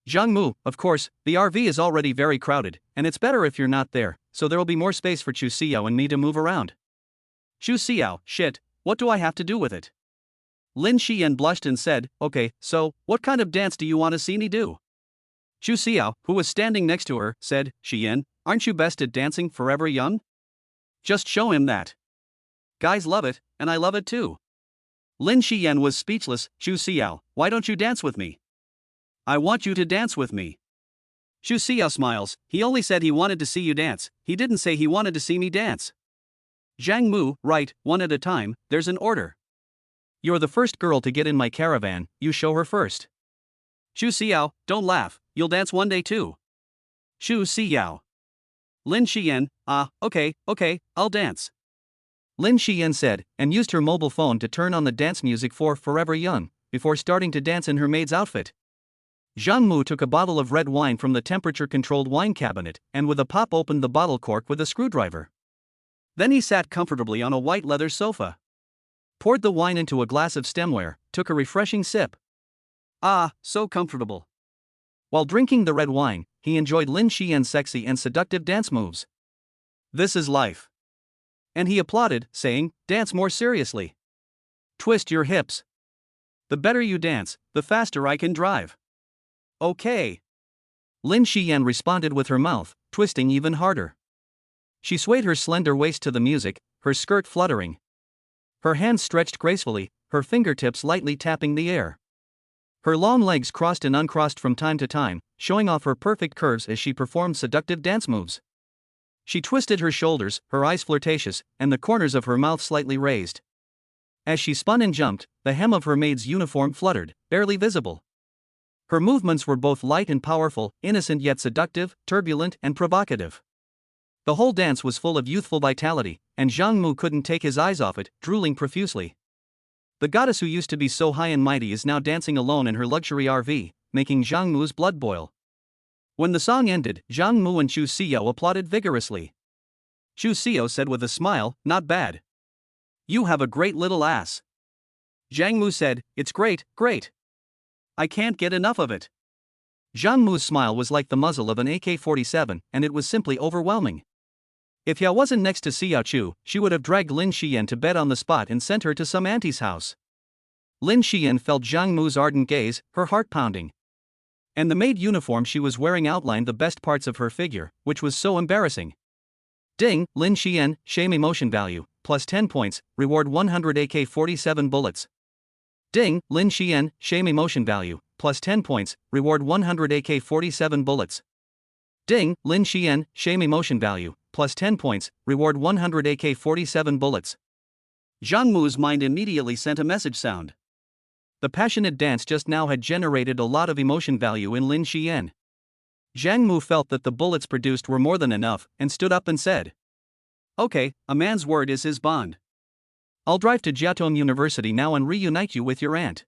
Zhang Mu, "Of course, the RV is already very crowded, and it's better if you're not there, so there'll be more space for Xu Xiao and me to move around." Xu Xiao, "Shit, what do I have to do with it?" Lin Xiyan blushed and said, "Okay, so, what kind of dance do you want to see me do?" Xu Xiao, who was standing next to her, said, "Xiyan, aren't you best at dancing forever young? Just show him that. Guys love it, and I love it too." Lin Xiyan was speechless. "Xu Xiao, why don't you dance with me?" "I want you to dance with me." Xu Xiao smiles, "He only said he wanted to see you dance, he didn't say he wanted to see me dance." Zhang Mu, "Right, one at a time, there's an order. You're the first girl to get in my caravan, you show her first." Xu Xiao, "Don't laugh, you'll dance one day too." Xu Xiao. Lin Xiyan, okay, I'll dance." Lin Xiyan said, and used her mobile phone to turn on the dance music for Forever Young, before starting to dance in her maid's outfit. Zhang Mu took a bottle of red wine from the temperature-controlled wine cabinet, and with a pop opened the bottle cork with a screwdriver. Then he sat comfortably on a white leather sofa. Poured the wine into a glass of stemware, took a refreshing sip. Ah, so comfortable. While drinking the red wine, he enjoyed Lin Xiyan's sexy and seductive dance moves. This is life. And he applauded, saying, "Dance more seriously. Twist your hips. The better you dance, the faster I can drive." Okay. Lin Xiyan responded with her mouth, twisting even harder. She swayed her slender waist to the music, her skirt fluttering. Her hands stretched gracefully, her fingertips lightly tapping the air. Her long legs crossed and uncrossed from time to time, showing off her perfect curves as she performed seductive dance moves. She twisted her shoulders, her eyes flirtatious, and the corners of her mouth slightly raised. As she spun and jumped, the hem of her maid's uniform fluttered, barely visible. Her movements were both light and powerful, innocent yet seductive, turbulent and provocative. The whole dance was full of youthful vitality, and Zhang Mu couldn't take his eyes off it, drooling profusely. The goddess who used to be so high and mighty is now dancing alone in her luxury RV, making Zhang Mu's blood boil. When the song ended, Zhang Mu and Chu Xiao applauded vigorously. Chu Xiao said with a smile, "Not bad. You have a great little ass." Zhang Mu said, "It's great, great. I can't get enough of it." Zhang Mu's smile was like the muzzle of an AK-47, and it was simply overwhelming. If Yao wasn't next to Xiao Chu, she would have dragged Lin Xiyan to bed on the spot and sent her to some auntie's house. Lin Xiyan felt Zhang Mu's ardent gaze, her heart pounding. And the maid uniform she was wearing outlined the best parts of her figure, which was so embarrassing. Ding, Lin Xiyan, shame emotion value, plus 10 points, reward 100 AK-47 bullets. Ding, Lin Xiyan, shame emotion value, plus 10 points, reward 100 AK-47 bullets. Ding, Lin Xiyan, shame emotion value, plus 10 points, reward 100 AK-47 bullets. Zhang Mu's mind immediately sent a message sound. The passionate dance just now had generated a lot of emotion value in Lin Xiyan. Zhang Mu felt that the bullets produced were more than enough, and stood up and said, "Okay, a man's word is his bond. I'll drive to Jiaotong University now and reunite you with your aunt."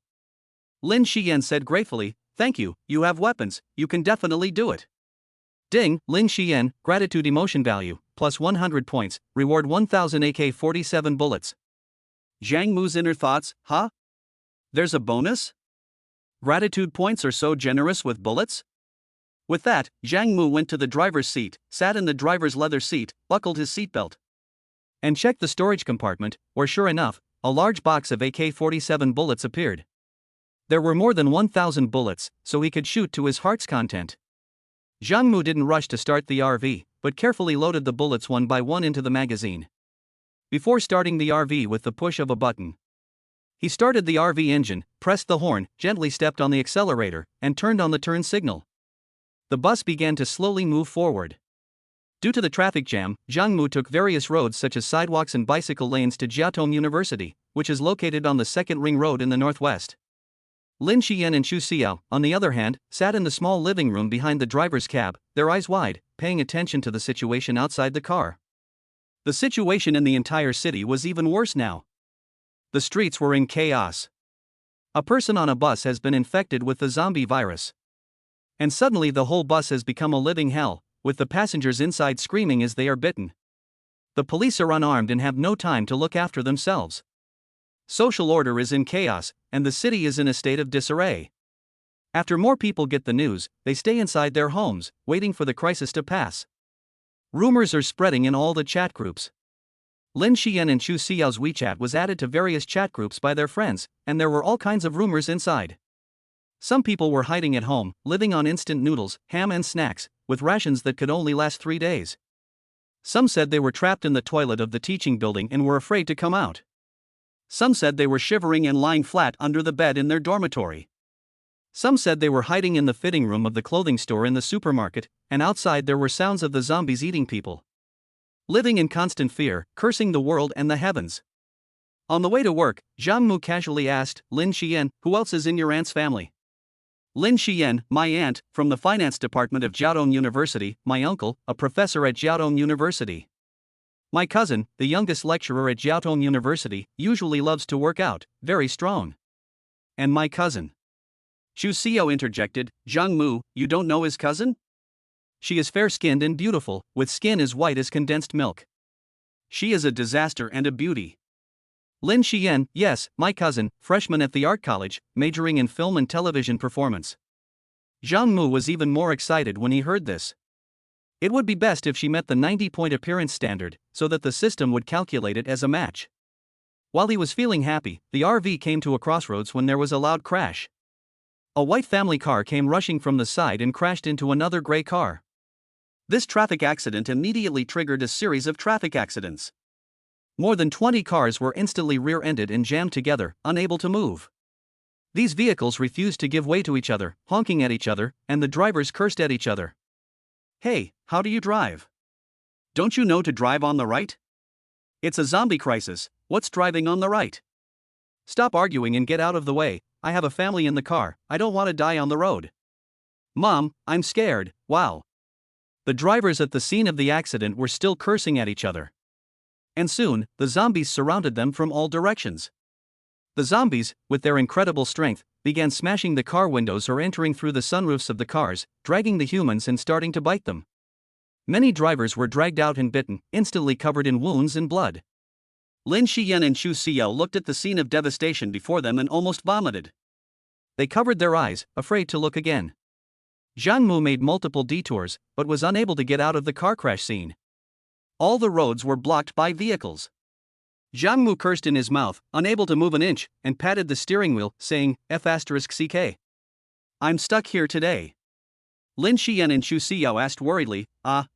Lin Xiyan said gratefully, "Thank you, you have weapons, you can definitely do it." Ding, Lin Xiyan, gratitude emotion value, plus 100 points, reward 1000 AK-47 bullets. Zhang Mu's inner thoughts, huh? There's a bonus? Gratitude points are so generous with bullets? With that, Zhang Mu went to the driver's seat, sat in the driver's leather seat, buckled his seatbelt, and checked the storage compartment, where sure enough, a large box of AK-47 bullets appeared. There were more than 1,000 bullets, so he could shoot to his heart's content. Zhang Mu didn't rush to start the RV, but carefully loaded the bullets one by one into the magazine. Before starting the RV with the push of a button, he started the RV engine, pressed the horn, gently stepped on the accelerator, and turned on the turn signal. The bus began to slowly move forward. Due to the traffic jam, Zhang Mu took various roads such as sidewalks and bicycle lanes to Jiaotong University, which is located on the second ring road in the northwest. Lin Xiyan and Chu Xiao, on the other hand, sat in the small living room behind the driver's cab, their eyes wide, paying attention to the situation outside the car. The situation in the entire city was even worse now. The streets were in chaos. A person on a bus has been infected with the zombie virus. And suddenly the whole bus has become a living hell, with the passengers inside screaming as they are bitten. The police are unarmed and have no time to look after themselves. Social order is in chaos, and the city is in a state of disarray. After more people get the news, they stay inside their homes, waiting for the crisis to pass. Rumors are spreading in all the chat groups. Lin Xiyan and Chu Xiao's WeChat was added to various chat groups by their friends, and there were all kinds of rumors inside. Some people were hiding at home, living on instant noodles, ham and snacks, with rations that could only last 3 days. Some said they were trapped in the toilet of the teaching building and were afraid to come out. Some said they were shivering and lying flat under the bed in their dormitory. Some said they were hiding in the fitting room of the clothing store in the supermarket, and outside there were sounds of the zombies eating people. Living in constant fear, cursing the world and the heavens. On the way to work, Zhang Mu casually asked, "Lin Xiyan, who else is in your aunt's family?" Lin Xiyan, my aunt, from the finance department of Jiaotong University, my uncle, a professor at Jiaotong University. My cousin, the youngest lecturer at Jiaotong University, usually loves to work out, very strong. And my cousin. Chu Xiao interjected, "Zhang Mu, you don't know his cousin? She is fair-skinned and beautiful, with skin as white as condensed milk. She is a disaster and a beauty." Lin Xiyan, yes, my cousin, freshman at the art college, majoring in film and television performance. Zhang Mu was even more excited when he heard this. It would be best if she met the 90-point appearance standard, so that the system would calculate it as a match. While he was feeling happy, the RV came to a crossroads when there was a loud crash. A white family car came rushing from the side and crashed into another gray car. This traffic accident immediately triggered a series of traffic accidents. More than 20 cars were instantly rear-ended and jammed together, unable to move. These vehicles refused to give way to each other, honking at each other, and the drivers cursed at each other. "Hey, how do you drive? Don't you know to drive on the right? It's a zombie crisis, what's driving on the right? Stop arguing and get out of the way, I have a family in the car, I don't want to die on the road. Mom, I'm scared, wow. The drivers at the scene of the accident were still cursing at each other. And soon, the zombies surrounded them from all directions. The zombies, with their incredible strength, began smashing the car windows or entering through the sunroofs of the cars, dragging the humans and starting to bite them. Many drivers were dragged out and bitten, instantly covered in wounds and blood. Lin Xiyan and Xu Xiao looked at the scene of devastation before them and almost vomited. They covered their eyes, afraid to look again. Zhang Mu made multiple detours, but was unable to get out of the car crash scene. All the roads were blocked by vehicles. Zhang Mu cursed in his mouth, unable to move an inch, and patted the steering wheel, saying, F***ck. I'm stuck here today. Lin Xiyan and Xu Xiao asked worriedly,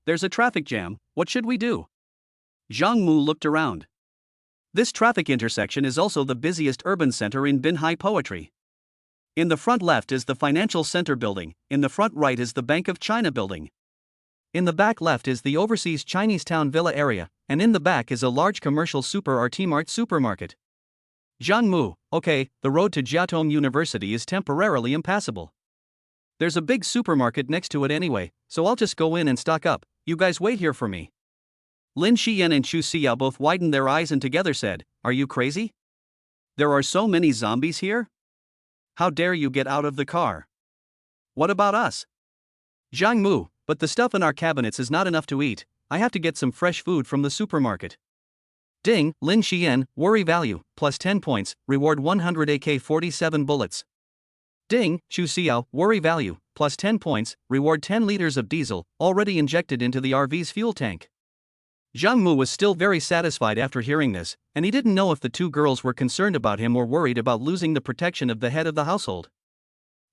there's a traffic jam, what should we do? Zhang Mu looked around. This traffic intersection is also the busiest urban center in Binhai Poetry. In the front left is the Financial Center building, in the front right is the Bank of China building. In the back left is the Overseas Chinese Town Villa area, and in the back is a large commercial T-Mart supermarket. Zhang Mu, okay, the road to Jiaotong University is temporarily impassable. There's a big supermarket next to it anyway, so I'll just go in and stock up, you guys wait here for me. Lin Xiyan and Xu Xiao both widened their eyes and together said, are you crazy? There are so many zombies here? How dare you get out of the car? What about us? Zhang Mu, but the stuff in our cabinets is not enough to eat, I have to get some fresh food from the supermarket. Ding, Lin Xiyan, worry value, plus 10 points, reward 100 AK-47 bullets. Ding, Xu Xiao, worry value, plus 10 points, reward 10 liters of diesel, already injected into the RV's fuel tank. Zhang Mu was still very satisfied after hearing this, and he didn't know if the two girls were concerned about him or worried about losing the protection of the head of the household.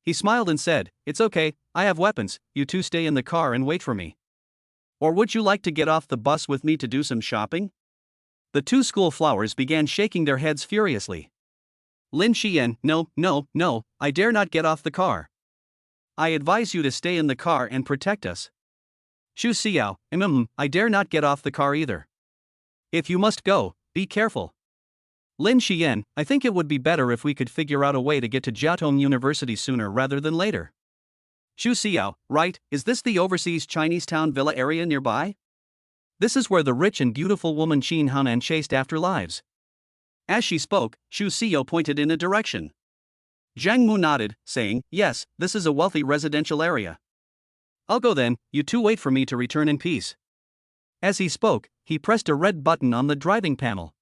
He smiled and said, it's okay, I have weapons, you two stay in the car and wait for me. Or would you like to get off the bus with me to do some shopping? The two school flowers began shaking their heads furiously. Lin Xiyan, no, I dare not get off the car. I advise you to stay in the car and protect us. Xu Xiao, I dare not get off the car either. If you must go, be careful. Lin Xiyan, I think it would be better if we could figure out a way to get to Jiaotong University sooner rather than later. Xu Xiao, right, is this the Overseas Chinese Town Villa area nearby? This is where the rich and beautiful woman Qin Hanan chased after lives. As she spoke, Xu Xiao pointed in a direction. Zhang Mu nodded, saying, yes, this is a wealthy residential area. I'll go then, you two wait for me to return in peace. As he spoke, he pressed a red button on the driving panel.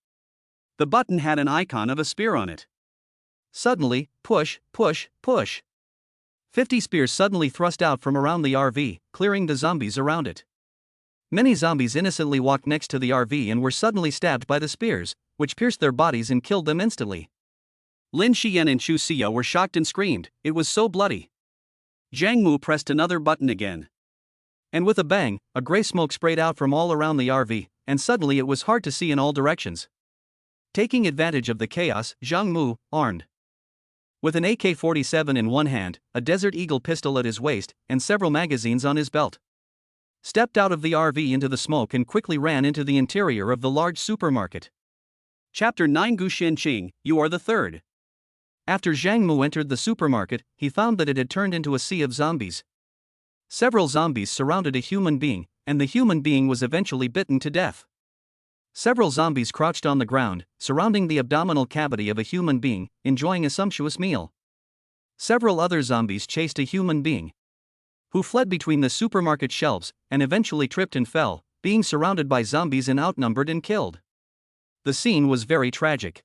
The button had an icon of a spear on it. Suddenly, push. 50 spears suddenly thrust out from around the RV, clearing the zombies around it. Many zombies innocently walked next to the RV and were suddenly stabbed by the spears, which pierced their bodies and killed them instantly. Lin Xiyan and Xu Xiao were shocked and screamed, it was so bloody. Zhang Mu pressed another button again. And with a bang, a gray smoke sprayed out from all around the RV, and suddenly it was hard to see in all directions. Taking advantage of the chaos, Zhang Mu, armed with an AK-47 in one hand, a Desert Eagle pistol at his waist, and several magazines on his belt, stepped out of the RV into the smoke and quickly ran into the interior of the large supermarket. Chapter 9 Guxin Ching, you are the third. After Zhang Mu entered the supermarket, he found that it had turned into a sea of zombies. Several zombies surrounded a human being, and the human being was eventually bitten to death. Several zombies crouched on the ground, surrounding the abdominal cavity of a human being, enjoying a sumptuous meal. Several other zombies chased a human being, who fled between the supermarket shelves, and eventually tripped and fell, being surrounded by zombies and outnumbered and killed. The scene was very tragic.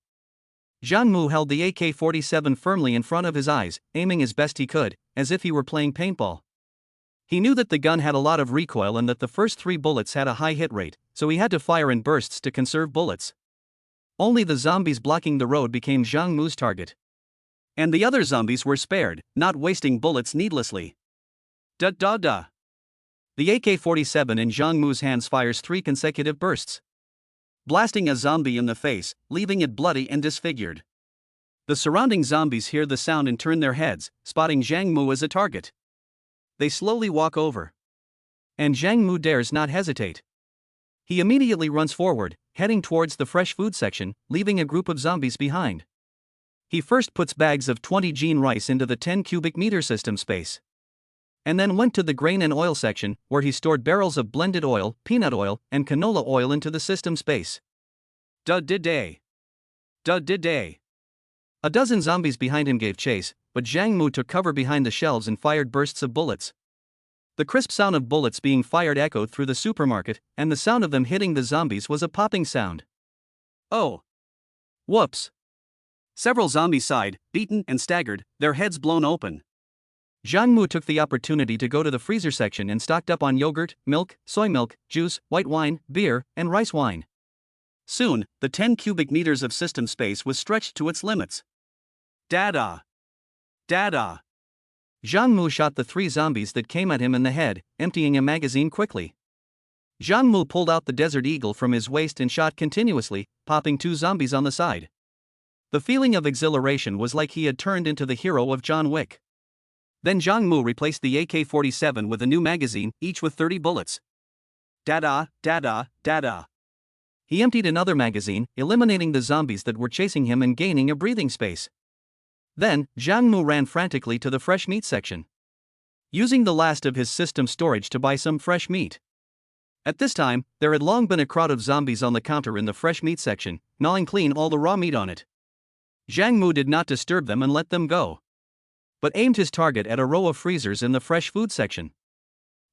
Zhang Mu held the AK-47 firmly in front of his eyes, aiming as best he could, as if he were playing paintball. He knew that the gun had a lot of recoil and that the first 3 bullets had a high hit rate, so he had to fire in bursts to conserve bullets. Only the zombies blocking the road became Zhang Mu's target. And the other zombies were spared, not wasting bullets needlessly. Da. The AK-47 in Zhang Mu's hands fires 3 consecutive bursts, blasting a zombie in the face, leaving it bloody and disfigured. The surrounding zombies hear the sound and turn their heads, spotting Zhang Mu as a target. They slowly walk over. And Zhang Mu dares not hesitate. He immediately runs forward, heading towards the fresh food section, leaving a group of zombies behind. He first puts bags of 20 gene rice into the 10 cubic meter system space. And then went to the grain and oil section, where he stored barrels of blended oil, peanut oil, and canola oil into the system space. Day. A dozen zombies behind him gave chase, but Zhang Mu took cover behind the shelves and fired bursts of bullets. The crisp sound of bullets being fired echoed through the supermarket, and the sound of them hitting the zombies was a popping sound. Oh! Whoops! Several zombies sighed, beaten and staggered, their heads blown open. Zhang Mu took the opportunity to go to the freezer section and stocked up on yogurt, milk, soy milk, juice, white wine, beer, and rice wine. Soon, the 10 cubic meters of system space was stretched to its limits. Dada! Zhang Mu shot the 3 zombies that came at him in the head, emptying a magazine quickly. Zhang Mu pulled out the Desert Eagle from his waist and shot continuously, popping 2 zombies on the side. The feeling of exhilaration was like he had turned into the hero of John Wick. Then Zhang Mu replaced the AK-47 with a new magazine, each with 30 bullets. Dada. He emptied another magazine, eliminating the zombies that were chasing him and gaining a breathing space. Then, Zhang Mu ran frantically to the fresh meat section, using the last of his system storage to buy some fresh meat. At this time, there had long been a crowd of zombies on the counter in the fresh meat section, gnawing clean all the raw meat on it. Zhang Mu did not disturb them and let them go, but aimed his target at a row of freezers in the fresh food section.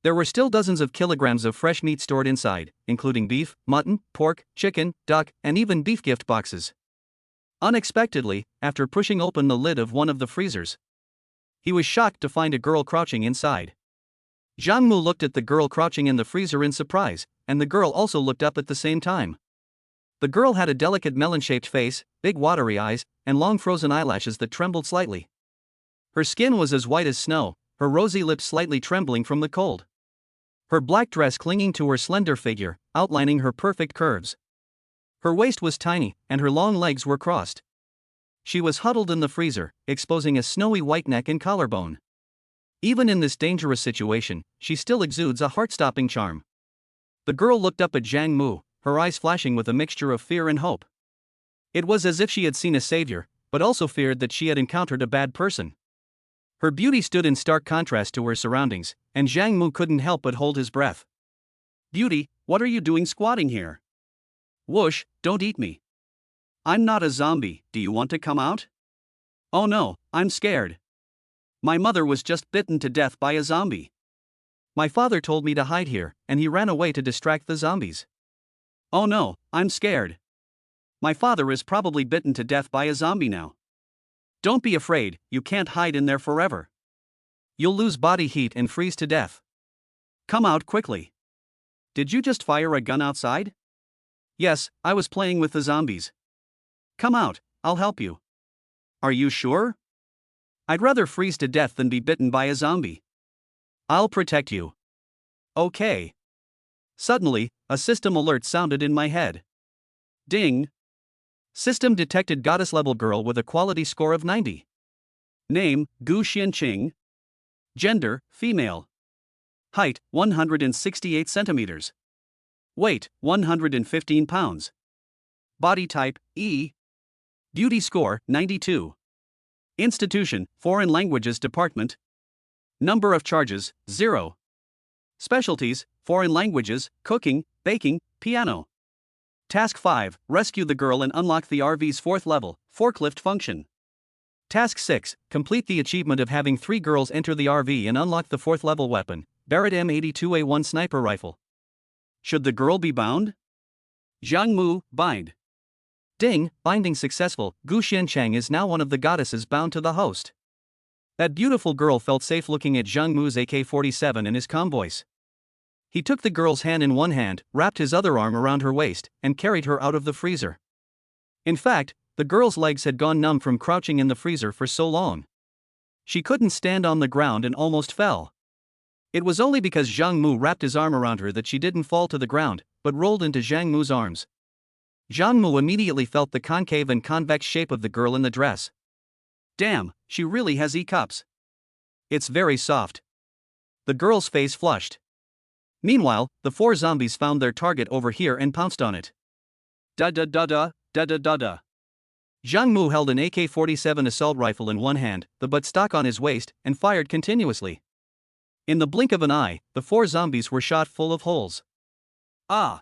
There were still dozens of kilograms of fresh meat stored inside, including beef, mutton, pork, chicken, duck, and even beef gift boxes. Unexpectedly, after pushing open the lid of one of the freezers, he was shocked to find a girl crouching inside. Zhang Mu looked at the girl crouching in the freezer in surprise, and the girl also looked up at the same time. The girl had a delicate melon-shaped face, big watery eyes, and long frozen eyelashes that trembled slightly. Her skin was as white as snow, her rosy lips slightly trembling from the cold. Her black dress clinging to her slender figure, outlining her perfect curves. Her waist was tiny, and her long legs were crossed. She was huddled in the freezer, exposing a snowy white neck and collarbone. Even in this dangerous situation, she still exudes a heart-stopping charm. The girl looked up at Zhang Mu, her eyes flashing with a mixture of fear and hope. It was as if she had seen a savior, but also feared that she had encountered a bad person. Her beauty stood in stark contrast to her surroundings, and Zhang Mu couldn't help but hold his breath. Beauty, what are you doing squatting here? Whoosh, don't eat me. I'm not a zombie, do you want to come out? Oh no, I'm scared. My mother was just bitten to death by a zombie. My father told me to hide here, and he ran away to distract the zombies. Oh no, I'm scared. My father is probably bitten to death by a zombie now. Don't be afraid, you can't hide in there forever. You'll lose body heat and freeze to death. Come out quickly. Did you just fire a gun outside? Yes, I was playing with the zombies. Come out, I'll help you. Are you sure? I'd rather freeze to death than be bitten by a zombie. I'll protect you. Okay. Suddenly, a system alert sounded in my head. Ding. System detected goddess level girl with a quality score of 90. Name, Gu Xian. Gender, female. Height, 168 centimeters. Weight, 115 pounds. Body type, E. Beauty score, 92. Institution, Foreign Languages Department. Number of charges, 0. Specialties, Foreign languages, cooking, baking, piano. Task 5, rescue the girl and unlock the RV's 4th level, forklift function. Task 6, complete the achievement of having 3 girls enter the RV and unlock the 4th level weapon, Barrett M82A1 sniper rifle. Should the girl be bound? Zhang Mu, bind. Ding, binding successful, Gu Xianchang is now one of the goddesses bound to the host. That beautiful girl felt safe looking at Zhang Mu's AK-47 and his calm voice. He took the girl's hand in one hand, wrapped his other arm around her waist, and carried her out of the freezer. In fact, the girl's legs had gone numb from crouching in the freezer for so long. She couldn't stand on the ground and almost fell. It was only because Zhang Mu wrapped his arm around her that she didn't fall to the ground, but rolled into Zhang Mu's arms. Zhang Mu immediately felt the concave and convex shape of the girl in the dress. Damn, she really has E-cups. It's very soft. The girl's face flushed. Meanwhile, the four zombies found their target over here and pounced on it. Da da da da, da da da da. Zhang Mu held an AK-47 assault rifle in one hand, the butt stuck on his waist, and fired continuously. In the blink of an eye, the four zombies were shot full of holes. Ah!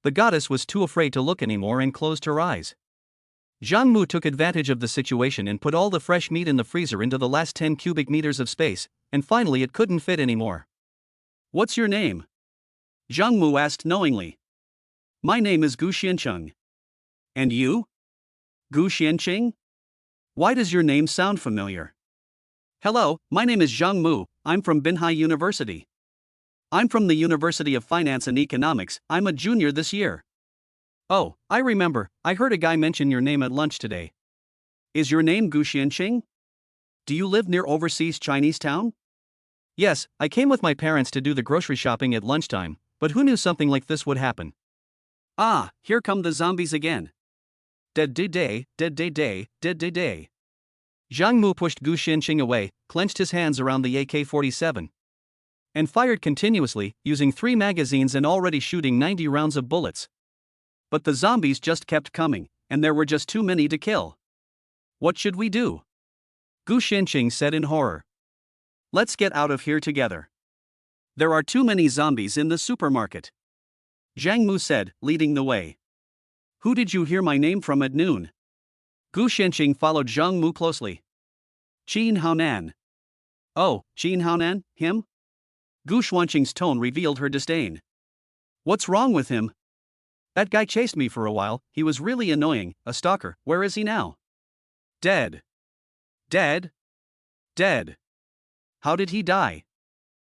The goddess was too afraid to look anymore and closed her eyes. Zhang Mu took advantage of the situation and put all the fresh meat in the freezer into the last 10 cubic meters of space, and finally it couldn't fit anymore. What's your name? Zhang Mu asked knowingly. My name is Gu Xiancheng. And you? Gu Xianqing? Why does your name sound familiar? Hello, my name is Zhang Mu, I'm from Binhai University. I'm from the University of Finance and Economics, I'm a junior this year. Oh, I remember, I heard a guy mention your name at lunch today. Is your name Gu Xianqing? Do you live near overseas Chinese town? Yes, I came with my parents to do the grocery shopping at lunchtime, but who knew something like this would happen? Ah, here come the zombies again. Dead day day, dead day day, dead day day. Zhang Mu pushed Gu Xianqing away, clenched his hands around the AK-47, and fired continuously, using 3 magazines and already shooting 90 rounds of bullets. But the zombies just kept coming, and there were just too many to kill. What should we do? Gu Xianqing said in horror. Let's get out of here together. There are too many zombies in the supermarket. Zhang Mu said, leading the way. Who did you hear my name from at noon? Gu Xianqing followed Zhang Mu closely. Qin Haonan. Oh, Qin Haonan, him? Gu Xianqing's tone revealed her disdain. What's wrong with him? That guy chased me for a while, he was really annoying, a stalker, where is he now? Dead. Dead? Dead. How did he die?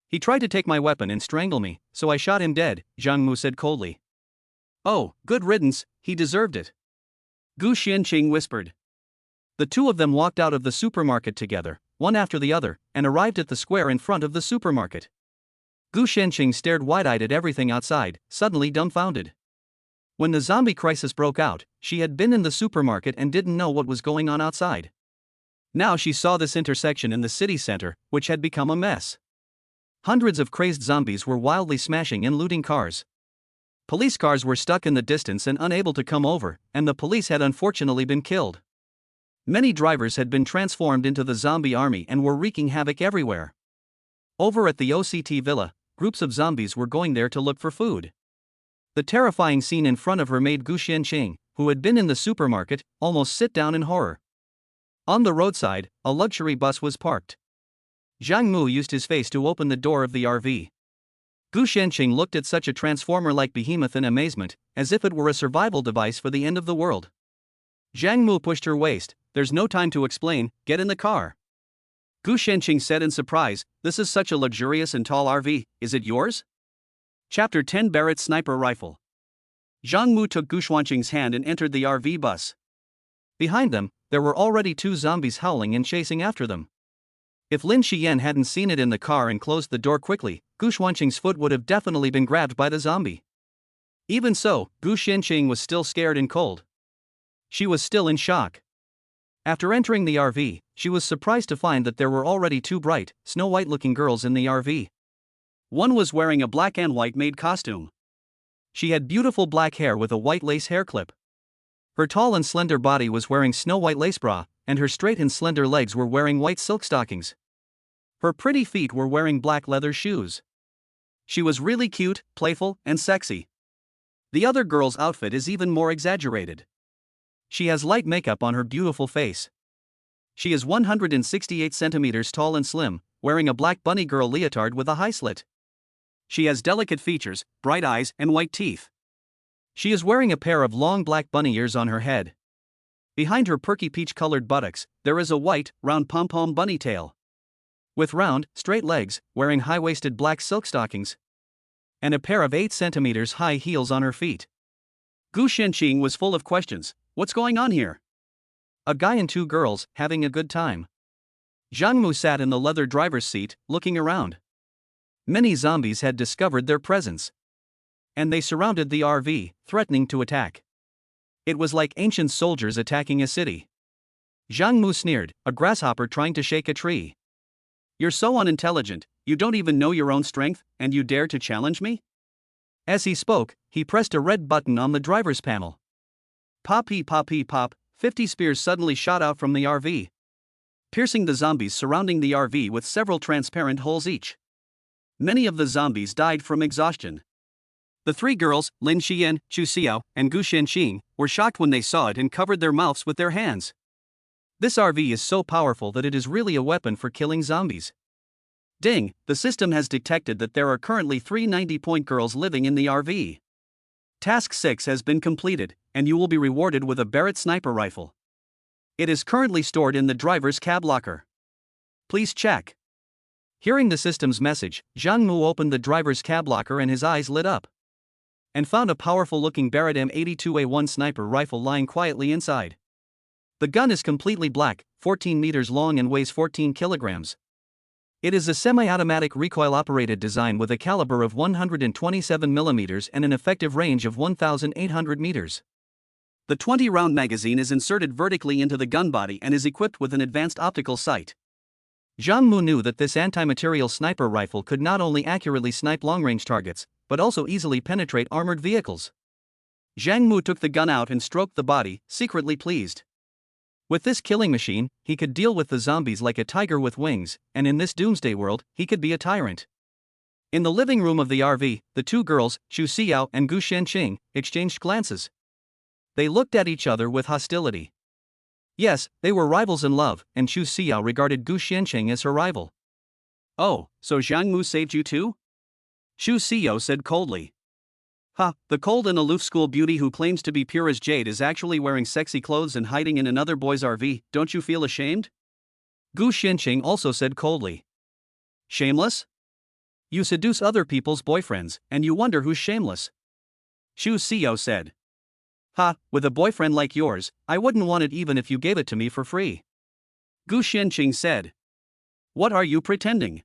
He tried to take my weapon and strangle me, so I shot him dead, Zhang Mu said coldly. Oh, good riddance, he deserved it. Gu Xianqing whispered. The two of them walked out of the supermarket together, one after the other, and arrived at the square in front of the supermarket. Gu Xianqing stared wide-eyed at everything outside, suddenly dumbfounded. When the zombie crisis broke out, she had been in the supermarket and didn't know what was going on outside. Now she saw this intersection in the city center, which had become a mess. Hundreds of crazed zombies were wildly smashing and looting cars. Police cars were stuck in the distance and unable to come over, and the police had unfortunately been killed. Many drivers had been transformed into the zombie army and were wreaking havoc everywhere. Over at the OCT villa, groups of zombies were going there to look for food. The terrifying scene in front of her made Gu Xianqing, who had been in the supermarket, almost sit down in horror. On the roadside, a luxury bus was parked. Zhang Mu used his face to open the door of the RV. Gu Xianqing looked at such a transformer-like behemoth in amazement, as if it were a survival device for the end of the world. Zhang Mu pushed her waist. There's no time to explain, get in the car. Gu Xianqing said in surprise, this is such a luxurious and tall RV, is it yours? Chapter 10 Barrett Sniper Rifle. Zhang Mu took Gu Xianqing's hand and entered the RV bus. Behind them, there were already 2 zombies howling and chasing after them. If Lin Xiyan hadn't seen it in the car and closed the door quickly, Gu Xianqing's foot would have definitely been grabbed by the zombie. Even so, Gu Xianqing was still scared and cold. She was still in shock. After entering the RV, she was surprised to find that there were already 2 bright, snow-white-looking girls in the RV. One was wearing a black and white maid costume. She had beautiful black hair with a white lace hair clip. Her tall and slender body was wearing snow-white lace bra, and her straight and slender legs were wearing white silk stockings. Her pretty feet were wearing black leather shoes. She was really cute, playful, and sexy. The other girl's outfit is even more exaggerated. She has light makeup on her beautiful face. She is 168 centimeters tall and slim, wearing a black bunny girl leotard with a high slit. She has delicate features, bright eyes, and white teeth. She is wearing a pair of long black bunny ears on her head. Behind her perky peach-colored buttocks, there is a white, round pom-pom bunny tail. With round, straight legs, wearing high-waisted black silk stockings, and a pair of 8 centimeters high heels on her feet. Gu Xianqing was full of questions. What's going on here? A guy and 2 girls, having a good time. Zhang Mu sat in the leather driver's seat, looking around. Many zombies had discovered their presence, and they surrounded the RV, threatening to attack. It was like ancient soldiers attacking a city. Zhang Mu sneered, a grasshopper trying to shake a tree. You're so unintelligent, You don't even know your own strength, and you dare to challenge me? As he spoke, he pressed a red button on the driver's panel. Poppy poppy pop, 50 spears suddenly shot out from the RV, piercing the zombies surrounding the RV with several transparent holes each. Many of the zombies died from exhaustion. The three girls, Lin Xiyan, Chu Xiao, and Ching, were shocked when they saw it and covered their mouths with their hands. This RV is so powerful that it is really a weapon for killing zombies. Ding, the system has detected that there are currently 3 90-point girls living in the RV. Task 6 has been completed, and you will be rewarded with a Barrett sniper rifle. It is currently stored in the driver's cab locker. Please check. Hearing the system's message, Zhang Mu opened the driver's cab locker and his eyes lit up, and found a powerful-looking Barrett M82A1 sniper rifle lying quietly inside. The gun is completely black, 14 meters long and weighs 14 kilograms. It is a semi-automatic recoil-operated design with a caliber of 127 mm and an effective range of 1,800 meters. The 20-round magazine is inserted vertically into the gun body and is equipped with an advanced optical sight. Zhang Mu knew that this anti-material sniper rifle could not only accurately snipe long-range targets, but also easily penetrate armored vehicles. Zhang Mu took the gun out and stroked the body, secretly pleased. With this killing machine, he could deal with the zombies like a tiger with wings, and in this Doomsday world, he could be a tyrant. In the living room of the RV, the two girls, Chu Xiao and Ching, exchanged glances. They looked at each other with hostility. Yes, they were rivals in love, and Chu Xiao regarded Ching as her rival. Oh, so Zhang Mu saved you too? Chu Xiao said coldly. Ha, the cold and aloof school beauty who claims to be pure as jade is actually wearing sexy clothes and hiding in another boy's RV, don't you feel ashamed? Ching also said coldly. Shameless? You seduce other people's boyfriends, and you wonder who's shameless. Chu Xiao said. Ha, with a boyfriend like yours, I wouldn't want it even if you gave it to me for free. Ching said. What are you pretending?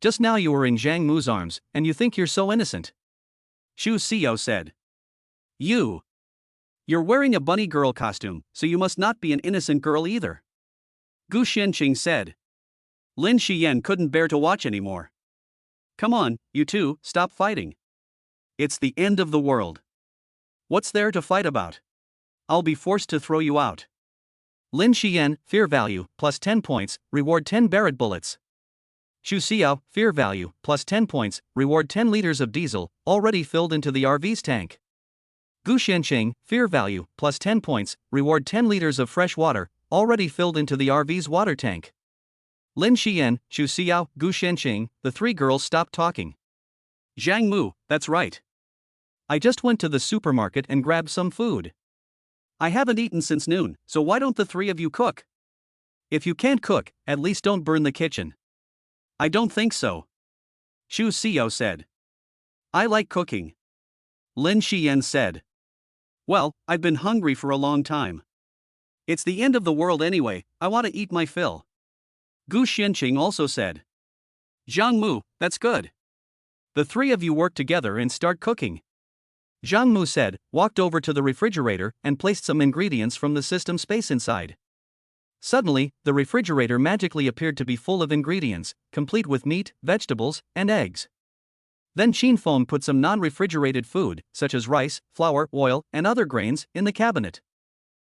Just now you were in Zhang Mu's arms, and you think you're so innocent. Chu Xiao said. You're wearing a bunny girl costume, so you must not be an innocent girl either. Ching said. Lin Xiyan couldn't bear to watch anymore. Come on, you two, stop fighting. It's the end of the world. What's there to fight about? I'll be forced to throw you out. Lin Xiyan, fear value, plus 10 points, reward 10 Barrett bullets. Chu Xiao, fear value, plus 10 points, reward 10 liters of diesel, already filled into the RV's tank. Ching, fear value, plus 10 points, reward 10 liters of fresh water, already filled into the RV's water tank. Lin Xiyan, Chu Xiao, Ching, the three girls stopped talking. Zhang Mu, that's right. I just went to the supermarket and grabbed some food. I haven't eaten since noon, so why don't the three of you cook? If you can't cook, at least don't burn the kitchen. I don't think so. Chu Xiao said. I like cooking. Lin Xiyan said. Well, I've been hungry for a long time. It's the end of the world anyway, I want to eat my fill. Ching also said. Zhang Mu, that's good. The three of you work together and start cooking. Zhang Mu said, walked over to the refrigerator and placed some ingredients from the system space inside. Suddenly, the refrigerator magically appeared to be full of ingredients, complete with meat, vegetables, and eggs. Then Qin Feng put some non-refrigerated food, such as rice, flour, oil, and other grains, in the cabinet.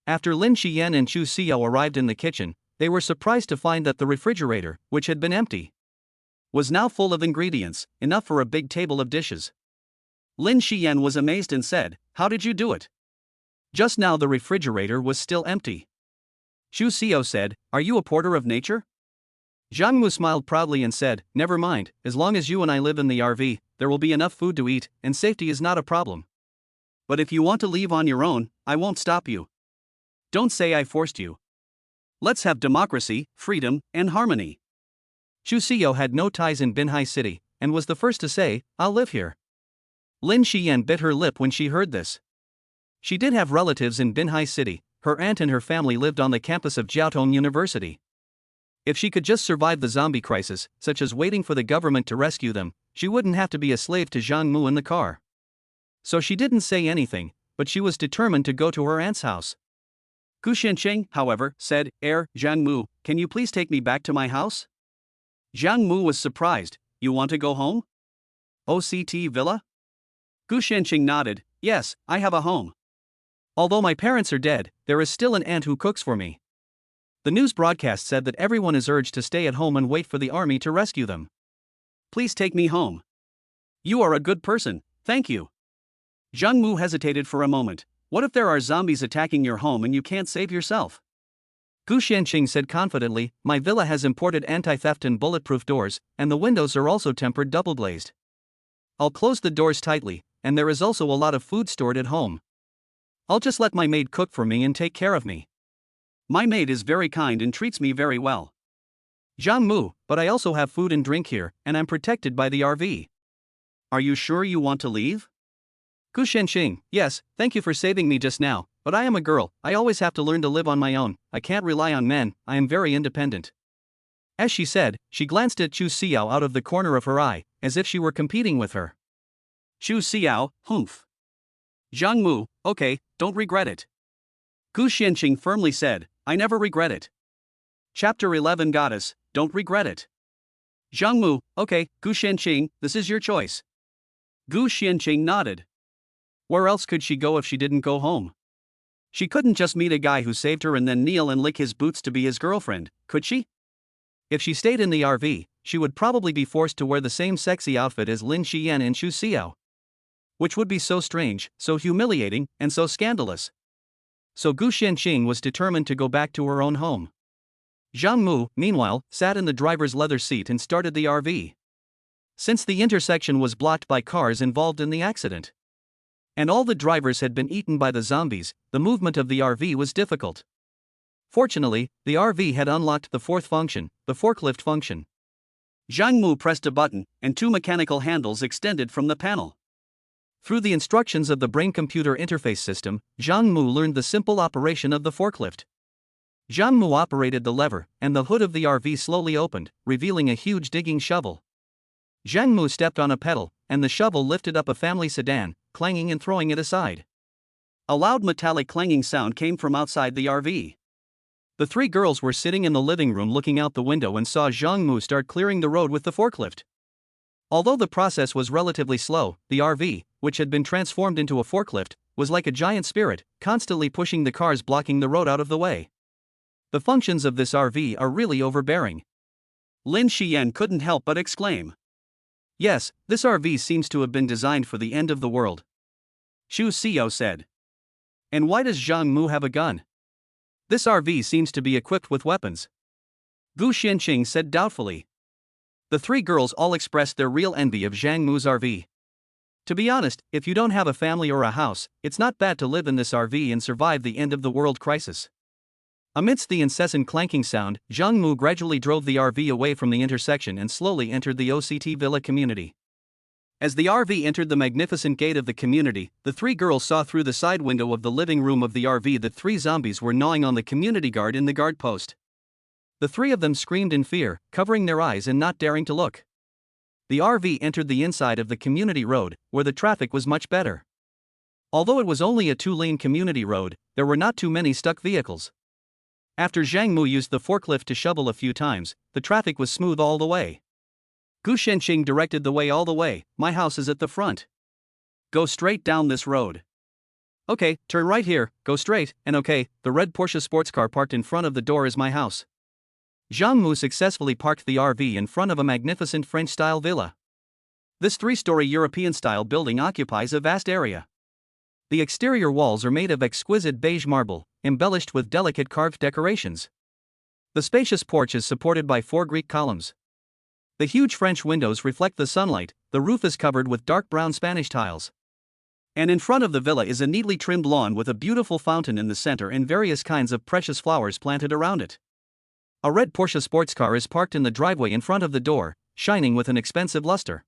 After Lin Xiyan and Chu Xiao arrived in the kitchen, they were surprised to find that the refrigerator, which had been empty, was now full of ingredients, enough for a big table of dishes. Lin Xiyan was amazed and said, How did you do it? Just now the refrigerator was still empty. Chu Xiao said, Are you a porter of nature? Zhang Mu smiled proudly and said, Never mind, as long as you and I live in the RV, there will be enough food to eat, and safety is not a problem. But if you want to leave on your own, I won't stop you. Don't say I forced you. Let's have democracy, freedom, and harmony. Chu Xiao had no ties in Binhai City, and was the first to say, I'll live here. Lin Xiyan bit her lip when she heard this. She did have relatives in Binhai City. Her aunt and her family lived on the campus of Jiaotong University. If she could just survive the zombie crisis, such as waiting for the government to rescue them, she wouldn't have to be a slave to Zhang Mu in the car. So she didn't say anything, but she was determined to go to her aunt's house. Ching, however, said, Zhang Mu, can you please take me back to my house? Jiang Mu was surprised. You want to go home? OCT Villa? Gu Xianqing nodded. Yes, I have a home. Although my parents are dead, there is still an aunt who cooks for me. The news broadcast said that everyone is urged to stay at home and wait for the army to rescue them. Please take me home. You are a good person, thank you. Jiang Mu hesitated for a moment. What if there are zombies attacking your home and you can't save yourself? Gu Xianqing said confidently, my villa has imported anti-theft and bulletproof doors, and the windows are also tempered double-glazed. I'll close the doors tightly, and there is also a lot of food stored at home. I'll just let my maid cook for me and take care of me. My maid is very kind and treats me very well. Jiang Mu, but I also have food and drink here, and I'm protected by the RV. Are you sure you want to leave? Gu Xianqing, yes, thank you for saving me just now, but I am a girl, I always have to learn to live on my own, I can't rely on men, I am very independent. As she said, she glanced at Chu Xiao out of the corner of her eye, as if she were competing with her. Chu Xiao, humph. Jiang Mu, okay, don't regret it. Gu Xianqing firmly said, I never regret it. Chapter 11 Goddess, don't regret it. Jiang Mu, okay, Gu Xianqing, this is your choice. Gu Xianqing nodded. Where else could she go if she didn't go home? She couldn't just meet a guy who saved her and then kneel and lick his boots to be his girlfriend, could she? If she stayed in the RV, she would probably be forced to wear the same sexy outfit as Lin Xiyan and Chu Xiao. Which would be so strange, so humiliating, and so scandalous. So Gu Xianqing was determined to go back to her own home. Jiang Mu, meanwhile, sat in the driver's leather seat and started the RV. Since the intersection was blocked by cars involved in the accident, and all the drivers had been eaten by the zombies, the movement of the RV was difficult. Fortunately, the RV had unlocked the fourth function, the forklift function. Jiang Mu pressed a button, and two mechanical handles extended from the panel. Through the instructions of the brain-computer interface system, Jiang Mu learned the simple operation of the forklift. Jiang Mu operated the lever, and the hood of the RV slowly opened, revealing a huge digging shovel. Jiang Mu stepped on a pedal, and the shovel lifted up a family sedan, clanging and throwing it aside. A loud metallic clanging sound came from outside the RV. The three girls were sitting in the living room looking out the window and saw Jiang Mu start clearing the road with the forklift. Although the process was relatively slow, the RV, which had been transformed into a forklift, was like a giant spirit, constantly pushing the cars blocking the road out of the way. The functions of this RV are really overbearing. Lin Xiyan couldn't help but exclaim. Yes, this RV seems to have been designed for the end of the world. Chu Xiao said. And why does Jiang Mu have a gun? This RV seems to be equipped with weapons. Gu Xianqing said doubtfully. The three girls all expressed their real envy of Jiang Mu's RV. To be honest, if you don't have a family or a house, it's not bad to live in this RV and survive the end of the world crisis. Amidst the incessant clanking sound, Jiang Mu gradually drove the RV away from the intersection and slowly entered the OCT Villa community. As the RV entered the magnificent gate of the community, the three girls saw through the side window of the living room of the RV that three zombies were gnawing on the community guard in the guard post. The three of them screamed in fear, covering their eyes and not daring to look. The RV entered the inside of the community road, where the traffic was much better. Although it was only a two-lane community road, there were not too many stuck vehicles. After Jiang Mu used the forklift to shovel a few times, the traffic was smooth all the way. Gu Xianqing directed the way all the way. My house is at the front. Go straight down this road. Okay, turn right here, go straight, and okay, the red Porsche sports car parked in front of the door is my house. Jiang Mu successfully parked the RV in front of a magnificent French-style villa. This three-story European-style building occupies a vast area. The exterior walls are made of exquisite beige marble, embellished with delicate carved decorations. The spacious porch is supported by 4 Greek columns. The huge French windows reflect the sunlight, the roof is covered with dark brown Spanish tiles. And in front of the villa is a neatly trimmed lawn with a beautiful fountain in the center and various kinds of precious flowers planted around it. A red Porsche sports car is parked in the driveway in front of the door, shining with an expensive luster.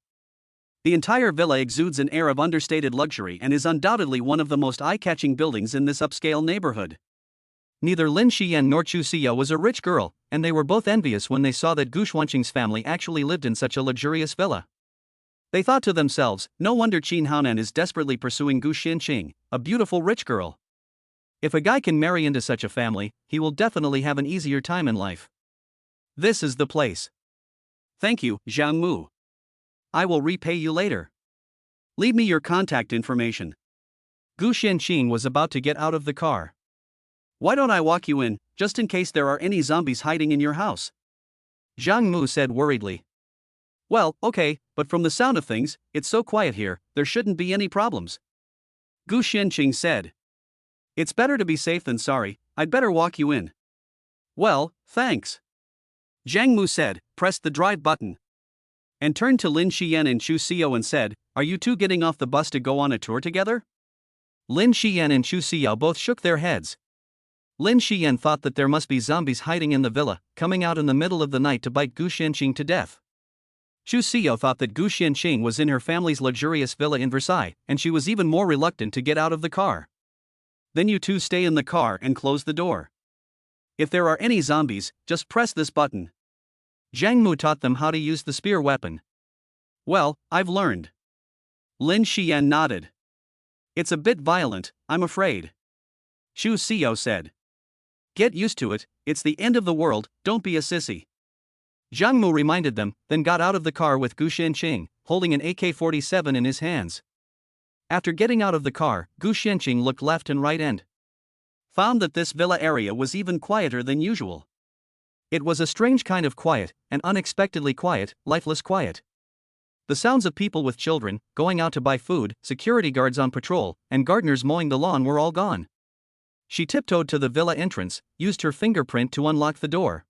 The entire villa exudes an air of understated luxury and is undoubtedly one of the most eye-catching buildings in this upscale neighborhood. Neither Lin Xiyan nor Chu Xiao was a rich girl, and they were both envious when they saw that Gu Xianqing's family actually lived in such a luxurious villa. They thought to themselves, no wonder Qin Haonan is desperately pursuing Gu Xianqing, a beautiful rich girl. If a guy can marry into such a family, he will definitely have an easier time in life. This is the place. Thank you, Zhang Mu. I will repay you later. Leave me your contact information. Gu Xianqing was about to get out of the car. Why don't I walk you in, just in case there are any zombies hiding in your house? Zhang Mu said worriedly. Well, okay, but from the sound of things, it's so quiet here, there shouldn't be any problems. Gu Xianqing said. It's better to be safe than sorry, I'd better walk you in. Well, thanks. Zhang Mu said, pressed the drive button. And turned to Lin Xiyan and Chu Xiao and said, Are you two getting off the bus to go on a tour together? Lin Xiyan and Chu Xiao both shook their heads. Lin Xiyan thought that there must be zombies hiding in the villa, coming out in the middle of the night to bite Gu Xianqing to death. Chu Xiao thought that Gu Xianqing was in her family's luxurious villa in Versailles, and she was even more reluctant to get out of the car. Then you two stay in the car and close the door. If there are any zombies, just press this button. Zhang Mu taught them how to use the spear weapon. Well, I've learned. Lin Xiyan nodded. It's a bit violent, I'm afraid. Chu Xiao said. Get used to it, it's the end of the world, don't be a sissy. Zhang Mu reminded them, then got out of the car with Gu Xianqing, holding an AK-47 in his hands. After getting out of the car, Gu Xianqing looked left and right and found that this villa area was even quieter than usual. It was a strange kind of quiet, an unexpectedly quiet, lifeless quiet. The sounds of people with children, going out to buy food, security guards on patrol, and gardeners mowing the lawn were all gone. She tiptoed to the villa entrance, used her fingerprint to unlock the door.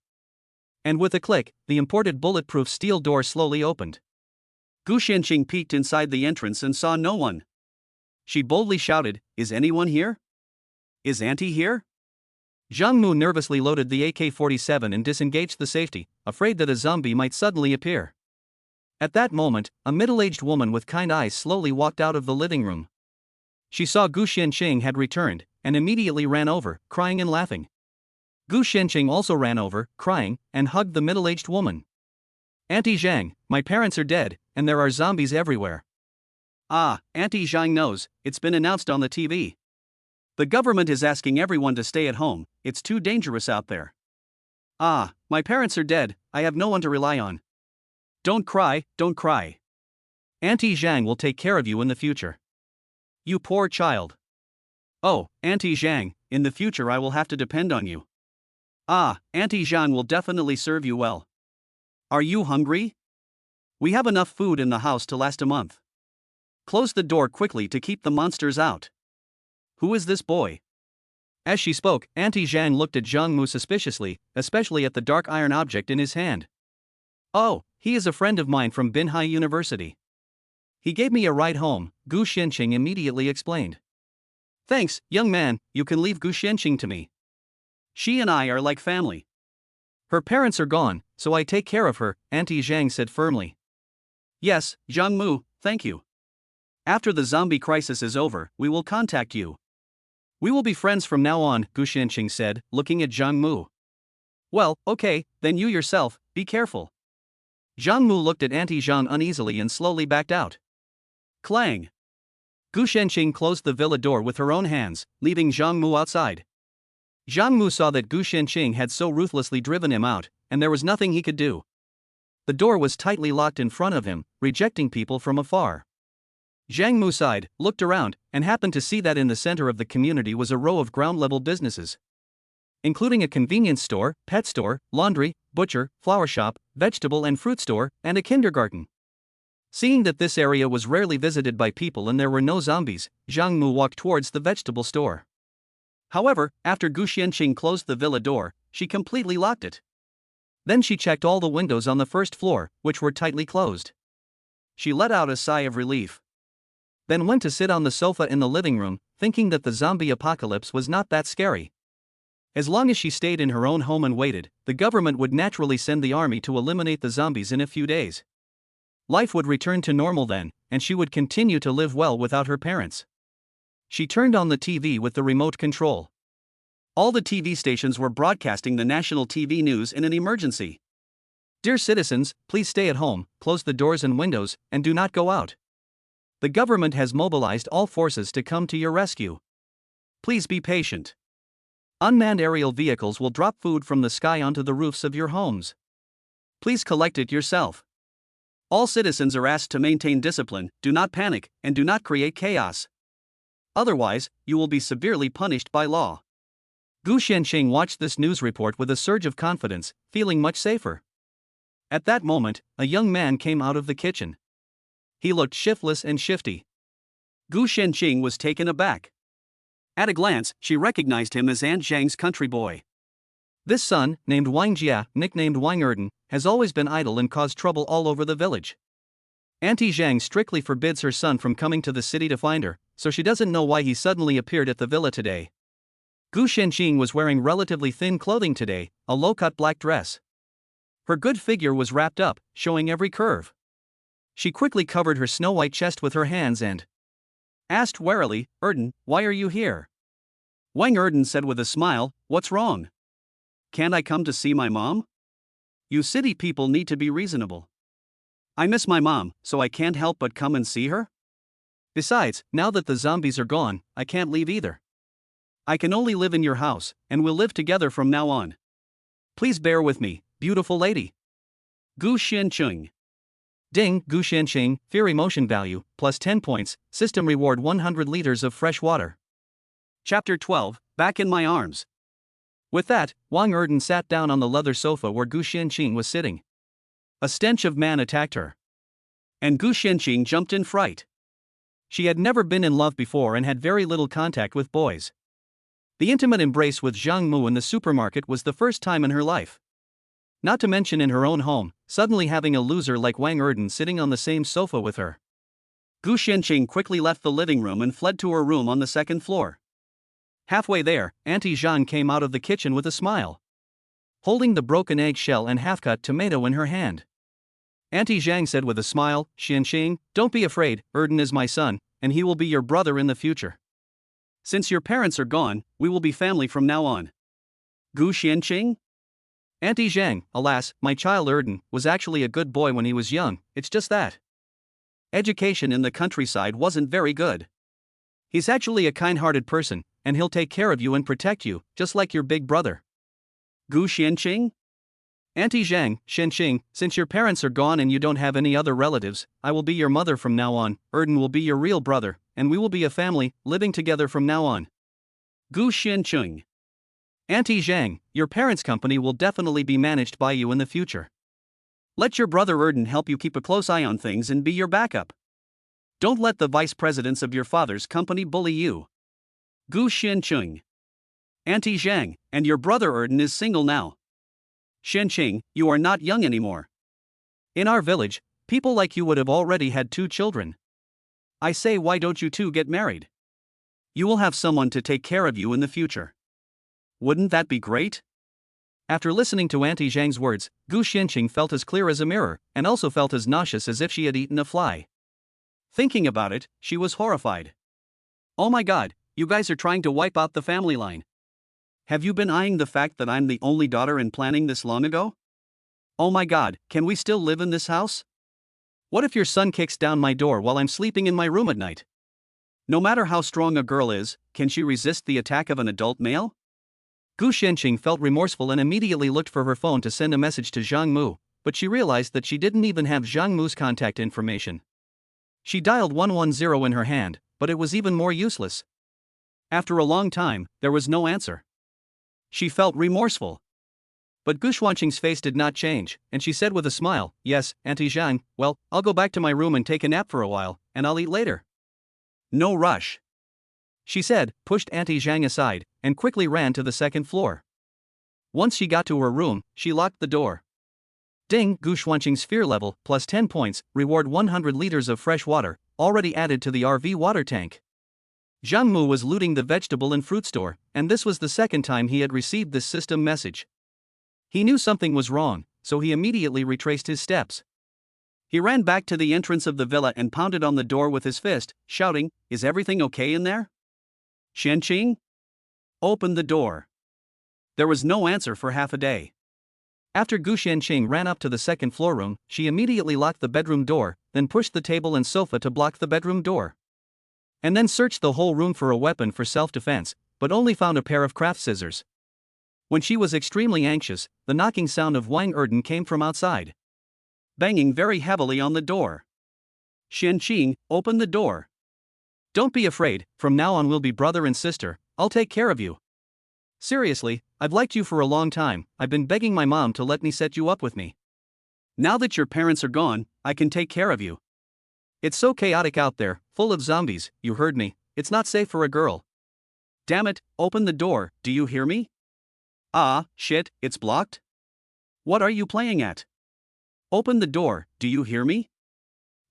And with a click, the imported bulletproof steel door slowly opened. Gu Xianqing peeked inside the entrance and saw no one. She boldly shouted, Is anyone here? Is Auntie here? Zhang Mu nervously loaded the AK-47 and disengaged the safety, afraid that a zombie might suddenly appear. At that moment, a middle-aged woman with kind eyes slowly walked out of the living room. She saw Gu Xianqing had returned, and immediately ran over, crying and laughing. Gu Xianqing also ran over, crying, and hugged the middle-aged woman. Auntie Zhang, my parents are dead, and there are zombies everywhere. Ah, Auntie Zhang knows, it's been announced on the TV. The government is asking everyone to stay at home, it's too dangerous out there. Ah, my parents are dead, I have no one to rely on. Don't cry, don't cry. Auntie Zhang will take care of you in the future. You poor child. Oh, Auntie Zhang, in the future I will have to depend on you. Ah, Auntie Zhang will definitely serve you well. Are you hungry? We have enough food in the house to last a month. Close the door quickly to keep the monsters out. Who is this boy? As she spoke, Auntie Zhang looked at Zhang Mu suspiciously, especially at the dark iron object in his hand. Oh, he is a friend of mine from Binhai University. He gave me a ride home, Gu Xianqing immediately explained. Thanks, young man, you can leave Gu Xianqing to me. She and I are like family. Her parents are gone, so I take care of her, Auntie Zhang said firmly. Yes, Zhang Mu, thank you. After the zombie crisis is over, we will contact you. We will be friends from now on, Gu Xianqing said, looking at Zhang Mu. Well, okay, then you yourself, be careful. Zhang Mu looked at Auntie Zhang uneasily and slowly backed out. Clang. Gu Xianqing closed the villa door with her own hands, leaving Zhang Mu outside. Zhang Mu saw that Gu Xianqing had so ruthlessly driven him out, and there was nothing he could do. The door was tightly locked in front of him, rejecting people from afar. Zhang Mu sighed, looked around, and happened to see that in the center of the community was a row of ground-level businesses, including a convenience store, pet store, laundry, butcher, flower shop, vegetable and fruit store, and a kindergarten. Seeing that this area was rarely visited by people and there were no zombies, Zhang Mu walked towards the vegetable store. However, after Gu Xianqing closed the villa door, she completely locked it. Then she checked all the windows on the first floor, which were tightly closed. She let out a sigh of relief. Then went to sit on the sofa in the living room, thinking that the zombie apocalypse was not that scary. As long as she stayed in her own home and waited, the government would naturally send the army to eliminate the zombies in a few days. Life would return to normal then, and she would continue to live well without her parents. She turned on the TV with the remote control. All the TV stations were broadcasting the national TV news in an emergency. Dear citizens, please stay at home, close the doors and windows, and do not go out. The government has mobilized all forces to come to your rescue. Please be patient. Unmanned aerial vehicles will drop food from the sky onto the roofs of your homes. Please collect it yourself. All citizens are asked to maintain discipline, do not panic, and do not create chaos. Otherwise, you will be severely punished by law. Gu Xianqing watched this news report with a surge of confidence, feeling much safer. At that moment, a young man came out of the kitchen. He looked shiftless and shifty. Gu Xianqing was taken aback. At a glance, she recognized him as Aunt Zhang's country boy. This son, named Wang Jia, nicknamed Wang Erden, has always been idle and caused trouble all over the village. Auntie Zhang strictly forbids her son from coming to the city to find her, so she doesn't know why he suddenly appeared at the villa today. Gu Xianqing was wearing relatively thin clothing today, a low-cut black dress. Her good figure was wrapped up, showing every curve. She quickly covered her snow-white chest with her hands and asked warily, "Erden, why are you here?" Wang Erden said with a smile, "What's wrong? Can't I come to see my mom? You city people need to be reasonable. I miss my mom, so I can't help but come and see her. Besides, now that the zombies are gone, I can't leave either. I can only live in your house, and we'll live together from now on. Please bear with me, beautiful lady." Gu Xianqing. Ding, Gu Xianqing, fear emotion value, plus 10 points, system reward 100 liters of fresh water. Chapter 12, Back in My Arms. With that, Wang Erden sat down on the leather sofa where Gu Xianqing was sitting. A stench of man attacked her. And Gu Xianqing jumped in fright. She had never been in love before and had very little contact with boys. The intimate embrace with Zhang Mu in the supermarket was the first time in her life. Not to mention in her own home, suddenly having a loser like Wang Erden sitting on the same sofa with her. Gu Xianqing quickly left the living room and fled to her room on the second floor. Halfway there, Auntie Zhang came out of the kitchen with a smile, holding the broken eggshell and half-cut tomato in her hand. Auntie Zhang said with a smile, "Xianqing, don't be afraid, Erden is my son, and he will be your brother in the future. Since your parents are gone, we will be family from now on." Gu Xianqing? Auntie Zhang, alas, my child Erden was actually a good boy when he was young, it's just that education in the countryside wasn't very good. He's actually a kind-hearted person, and he'll take care of you and protect you, just like your big brother. Gu Xianqing? Auntie Zhang, Xianqing, since your parents are gone and you don't have any other relatives, I will be your mother from now on, Erden will be your real brother, and we will be a family, living together from now on. Gu Xianqing. Auntie Zhang, your parents' company will definitely be managed by you in the future. Let your brother Erden help you keep a close eye on things and be your backup. Don't let the vice presidents of your father's company bully you. Gu Xianqing. Auntie Zhang, and your brother Erden is single now. Xianqing, you are not young anymore. In our village, people like you would have already had 2 children. I say, why don't you two get married? You will have someone to take care of you in the future. Wouldn't that be great? After listening to Auntie Zhang's words, Gu Xianqing felt as clear as a mirror, and also felt as nauseous as if she had eaten a fly. Thinking about it, she was horrified. Oh my god, you guys are trying to wipe out the family line. Have you been eyeing the fact that I'm the only daughter and planning this long ago? Oh my god, can we still live in this house? What if your son kicks down my door while I'm sleeping in my room at night? No matter how strong a girl is, can she resist the attack of an adult male? Gu Xianqing felt remorseful and immediately looked for her phone to send a message to Zhang Mu, but she realized that she didn't even have Zhang Mu's contact information. She dialed 110 in her hand, but it was even more useless. After a long time, there was no answer. She felt remorseful. But Gu Xianqing's face did not change, and she said with a smile, "Yes, Auntie Zhang, well, I'll go back to my room and take a nap for a while, and I'll eat later." "No rush," she said, pushed Auntie Zhang aside, and quickly ran to the second floor. Once she got to her room, she locked the door. Ding, Gu Xianqing's fear level, plus 10 points, reward 100 liters of fresh water, already added to the RV water tank. Zhang Mu was looting the vegetable and fruit store, and this was the second time he had received this system message. He knew something was wrong, so he immediately retraced his steps. He ran back to the entrance of the villa and pounded on the door with his fist, shouting, "Is everything okay in there? Xianqing? Open the door." There was no answer for half a day. After Gu Xianqing ran up to the second floor room, she immediately locked the bedroom door, then pushed the table and sofa to block the bedroom door. And then searched the whole room for a weapon for self-defense, but only found a pair of craft scissors. When she was extremely anxious, the knocking sound of Wang Erden came from outside, banging very heavily on the door. Ching, open the door. Don't be afraid, from now on we'll be brother and sister, I'll take care of you. Seriously, I've liked you for a long time, I've been begging my mom to let me set you up with me. Now that your parents are gone, I can take care of you. It's so chaotic out there, full of zombies, you heard me, it's not safe for a girl. Damn it, open the door, do you hear me? Ah, shit, it's blocked? What are you playing at? Open the door, do you hear me?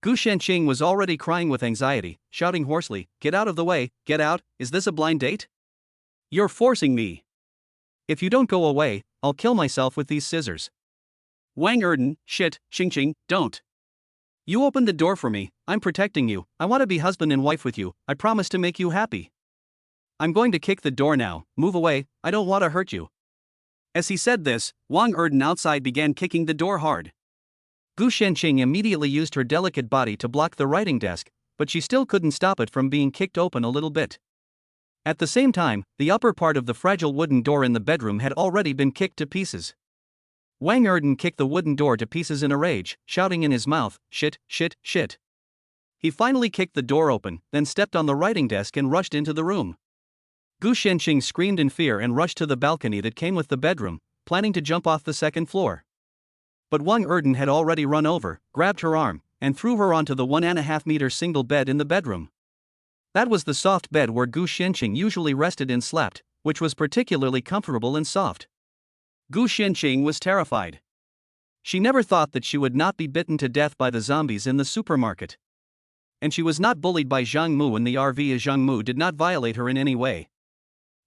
Gu Shenqing was already crying with anxiety, shouting hoarsely, get out of the way, get out, is this a blind date? You're forcing me. If you don't go away, I'll kill myself with these scissors. Wang Erden, shit, Xing, don't. You open the door for me, I'm protecting you, I want to be husband and wife with you, I promise to make you happy. I'm going to kick the door now, move away, I don't want to hurt you. As he said this, Wang Erden outside began kicking the door hard. Gu Shenqing immediately used her delicate body to block the writing desk, but she still couldn't stop it from being kicked open a little bit. At the same time, the upper part of the fragile wooden door in the bedroom had already been kicked to pieces. Wang Erden kicked the wooden door to pieces in a rage, shouting in his mouth, shit, shit, shit. He finally kicked the door open, then stepped on the writing desk and rushed into the room. Gu Shenqing screamed in fear and rushed to the balcony that came with the bedroom, planning to jump off the second floor. But Wang Erden had already run over, grabbed her arm, and threw her onto the 1.5 meter single bed in the bedroom. That was the soft bed where Gu Shenqing usually rested and slept, which was particularly comfortable and soft. Gu Shenqing was terrified. She never thought that she would not be bitten to death by the zombies in the supermarket. And she was not bullied by Zhang Mu in the RV, as Zhang Mu did not violate her in any way.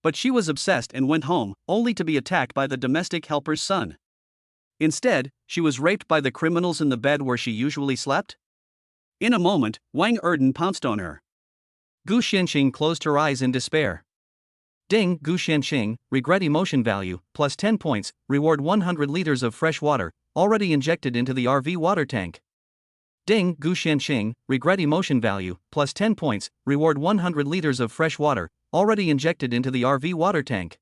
But she was obsessed and went home, only to be attacked by the domestic helper's son. Instead, she was raped by the criminals in the bed where she usually slept. In a moment, Wang Erden pounced on her. Gu Shenqing closed her eyes in despair. Ding, Gu Shenqing, regret emotion value, plus 10 points, reward 100 liters of fresh water, already injected into the RV water tank. Ding, Gu Shenqing, regret emotion value, plus 10 points, reward 100 liters of fresh water, already injected into the RV water tank.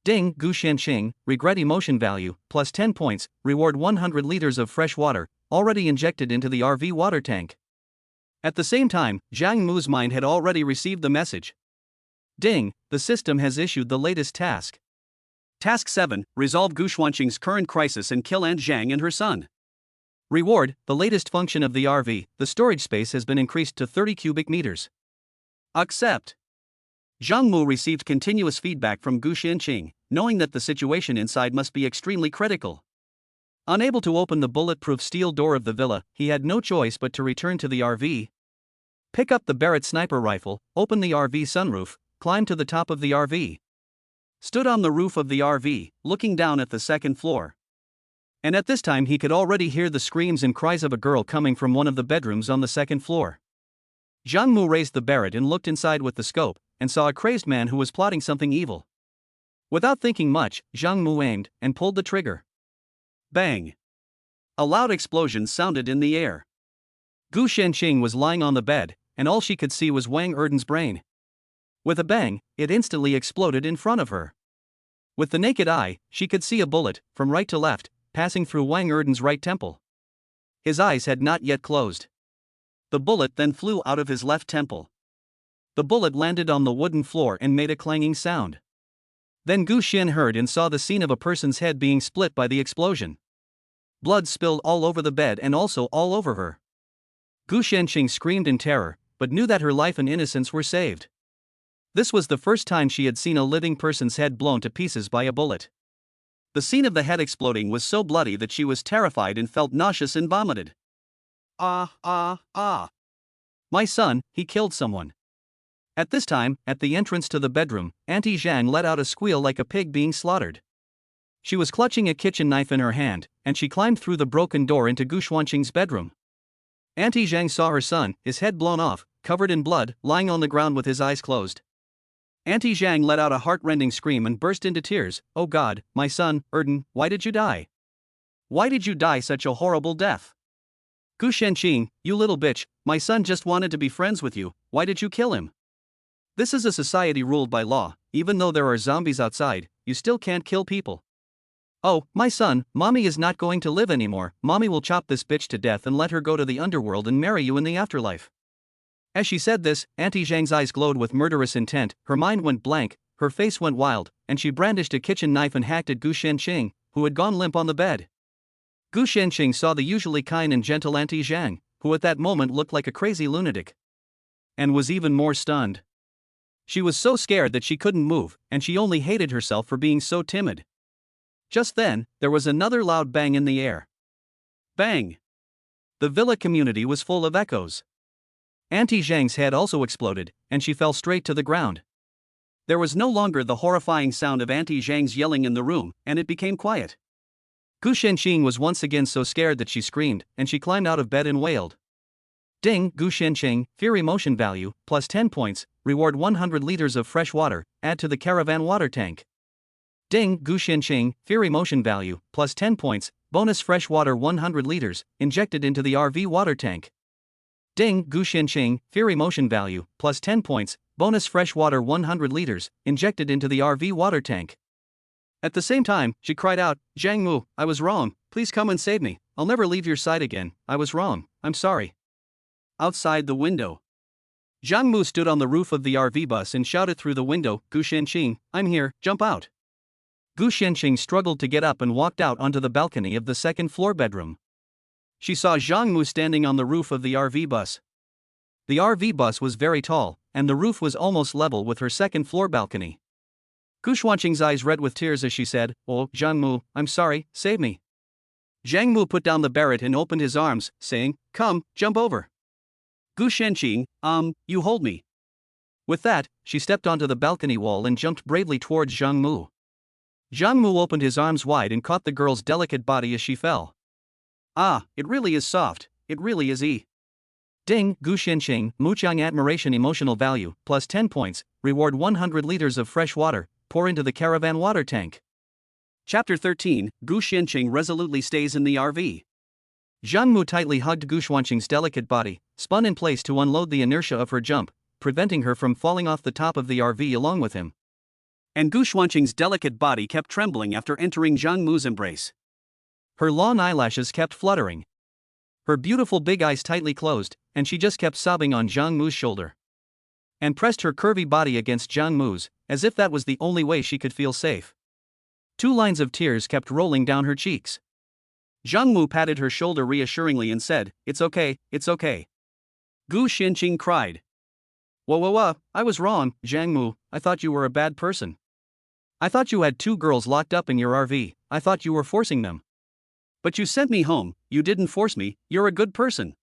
Ding, Gu Shenqing, regret emotion value, plus 10 points, reward 100 liters of fresh water, already injected into the RV water tank. At the same time, Zhang Mu's mind had already received the message. Ding, the system has issued the latest task. Task 7, resolve Gu Shenqing's current crisis and kill Aunt Zhang and her son. Reward, the latest function of the RV, the storage space has been increased to 30 cubic meters. Accept. Zhang Mu received continuous feedback from Gu Shenqing, knowing that the situation inside must be extremely critical. Unable to open the bulletproof steel door of the villa, he had no choice but to return to the RV. Pick up the Barrett sniper rifle, open the RV sunroof, climb to the top of the RV. Stood on the roof of the RV, looking down at the second floor. And at this time he could already hear the screams and cries of a girl coming from one of the bedrooms on the second floor. Zhang Mu raised the Barrett and looked inside with the scope, and saw a crazed man who was plotting something evil. Without thinking much, Zhang Mu aimed, and pulled the trigger. Bang! A loud explosion sounded in the air. Gu Shenqing was lying on the bed, and all she could see was Wang Erden's brain. With a bang, it instantly exploded in front of her. With the naked eye, she could see a bullet, from right to left, passing through Wang Erden's right temple. His eyes had not yet closed. The bullet then flew out of his left temple. The bullet landed on the wooden floor and made a clanging sound. Then Gu Xin heard and saw the scene of a person's head being split by the explosion. Blood spilled all over the bed and also all over her. Gu Shenqing screamed in terror, but knew that her life and innocence were saved. This was the first time she had seen a living person's head blown to pieces by a bullet. The scene of the head exploding was so bloody that she was terrified and felt nauseous and vomited. Ah. My son, he killed someone. At this time, at the entrance to the bedroom, Auntie Zhang let out a squeal like a pig being slaughtered. She was clutching a kitchen knife in her hand, and she climbed through the broken door into Gu Shenqing's bedroom. Auntie Zhang saw her son, his head blown off, covered in blood, lying on the ground with his eyes closed. Auntie Zhang let out a heart-rending scream and burst into tears. Oh God, my son, Erden, why did you die? Why did you die such a horrible death? Gu Shenqing, you little bitch, my son just wanted to be friends with you, why did you kill him? This is a society ruled by law, even though there are zombies outside, you still can't kill people. Oh, my son, mommy is not going to live anymore. Mommy will chop this bitch to death and let her go to the underworld and marry you in the afterlife. As she said this, Auntie Zhang's eyes glowed with murderous intent, her mind went blank, her face went wild, and she brandished a kitchen knife and hacked at Gu Shenqing, who had gone limp on the bed. Gu Shenqing saw the usually kind and gentle Auntie Zhang, who at that moment looked like a crazy lunatic, and was even more stunned. She was so scared that she couldn't move, and she only hated herself for being so timid. Just then, there was another loud bang in the air. Bang! The villa community was full of echoes. Auntie Zhang's head also exploded, and she fell straight to the ground. There was no longer the horrifying sound of Auntie Zhang's yelling in the room, and it became quiet. Gu Shenqing was once again so scared that she screamed, and she climbed out of bed and wailed. Ding, Gu Shenqing, fear emotion value, plus 10 points, reward 100 liters of fresh water, add to the caravan water tank. Ding, Gu Shenqing, fear emotion value, plus 10 points, bonus fresh water 100 liters, injected into the RV water tank. Ding, Gu Shenqing, fear emotion value, plus 10 points, bonus fresh water 100 liters, injected into the RV water tank. At the same time, she cried out, Zhang Mu, I was wrong, please come and save me, I'll never leave your side again, I was wrong, I'm sorry. Outside the window, Zhang Mu stood on the roof of the RV bus and shouted through the window, Gu Shenqing, I'm here, jump out. Gu Shenqing struggled to get up and walked out onto the balcony of the second-floor bedroom. She saw Zhang Mu standing on the roof of the RV bus. The RV bus was very tall, and the roof was almost level with her second-floor balcony. Gu Shenqing's eyes red with tears as she said, Oh, Zhang Mu, I'm sorry, save me. Zhang Mu put down the barrett and opened his arms, saying, Come, jump over. Gu Shenqing, you hold me. With that, she stepped onto the balcony wall and jumped bravely towards Zhang Mu. Zhang Mu opened his arms wide and caught the girl's delicate body as she fell. Ah, it really is soft, it really is Ding, Gu Shenqing, Muqiang admiration emotional value, plus 10 points, reward 100 liters of fresh water, pour into the caravan water tank. Chapter 13, Gu Shenqing resolutely stays in the RV. Zhang Mu tightly hugged Gu Shenqing's delicate body, spun in place to unload the inertia of her jump, preventing her from falling off the top of the RV along with him. And Gu Shenqing's delicate body kept trembling after entering Zhang Mu's embrace. Her long eyelashes kept fluttering. Her beautiful big eyes tightly closed, and she just kept sobbing on Zhang Mu's shoulder. And pressed her curvy body against Zhang Mu's, as if that was the only way she could feel safe. 2 lines of tears kept rolling down her cheeks. Zhang Mu patted her shoulder reassuringly and said, It's okay, it's okay. Gu Shenqing cried. Whoa, I was wrong, Zhang Mu, I thought you were a bad person. I thought you had 2 girls locked up in your RV, I thought you were forcing them. But you sent me home, you didn't force me, you're a good person.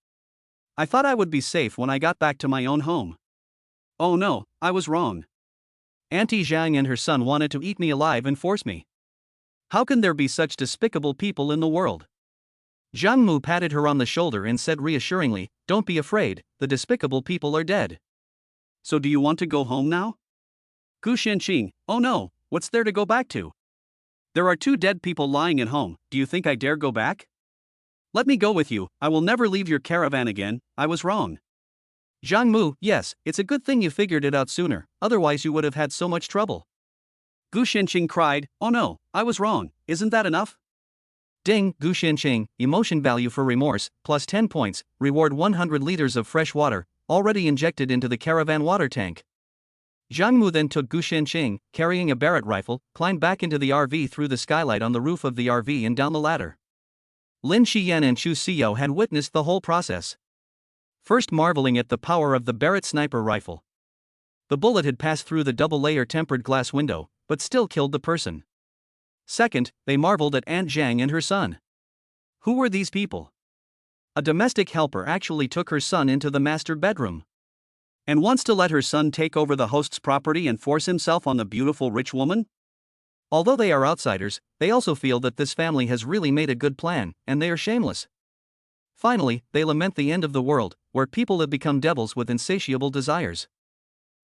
I thought I would be safe when I got back to my own home. Oh no, I was wrong. Auntie Zhang and her son wanted to eat me alive and force me. How can there be such despicable people in the world? Zhang Mu patted her on the shoulder and said reassuringly, Don't be afraid, the despicable people are dead. So do you want to go home now? Gu Shenqing, oh no, what's there to go back to? There are 2 dead people lying at home, do you think I dare go back? Let me go with you, I will never leave your caravan again, I was wrong. Zhang Mu, yes, it's a good thing you figured it out sooner, otherwise you would have had so much trouble. Gu Shenqing cried, Oh no, I was wrong, isn't that enough? Ding, Gu Shenqing, emotion value for remorse, plus 10 points, reward 100 liters of fresh water, already injected into the caravan water tank. Zhang Mu then took Gu Shenqing, carrying a Barrett rifle, climbed back into the RV through the skylight on the roof of the RV and down the ladder. Lin Xiyan and Chu Xiao had witnessed the whole process. First marveling at the power of the Barrett sniper rifle. The bullet had passed through the double-layer tempered glass window, but still killed the person. Second, they marveled at Aunt Zhang and her son. Who were these people? A domestic helper actually took her son into the master bedroom. And wants to let her son take over the host's property and force himself on the beautiful rich woman? Although they are outsiders, they also feel that this family has really made a good plan, and they are shameless. Finally, they lament the end of the world, where people have become devils with insatiable desires.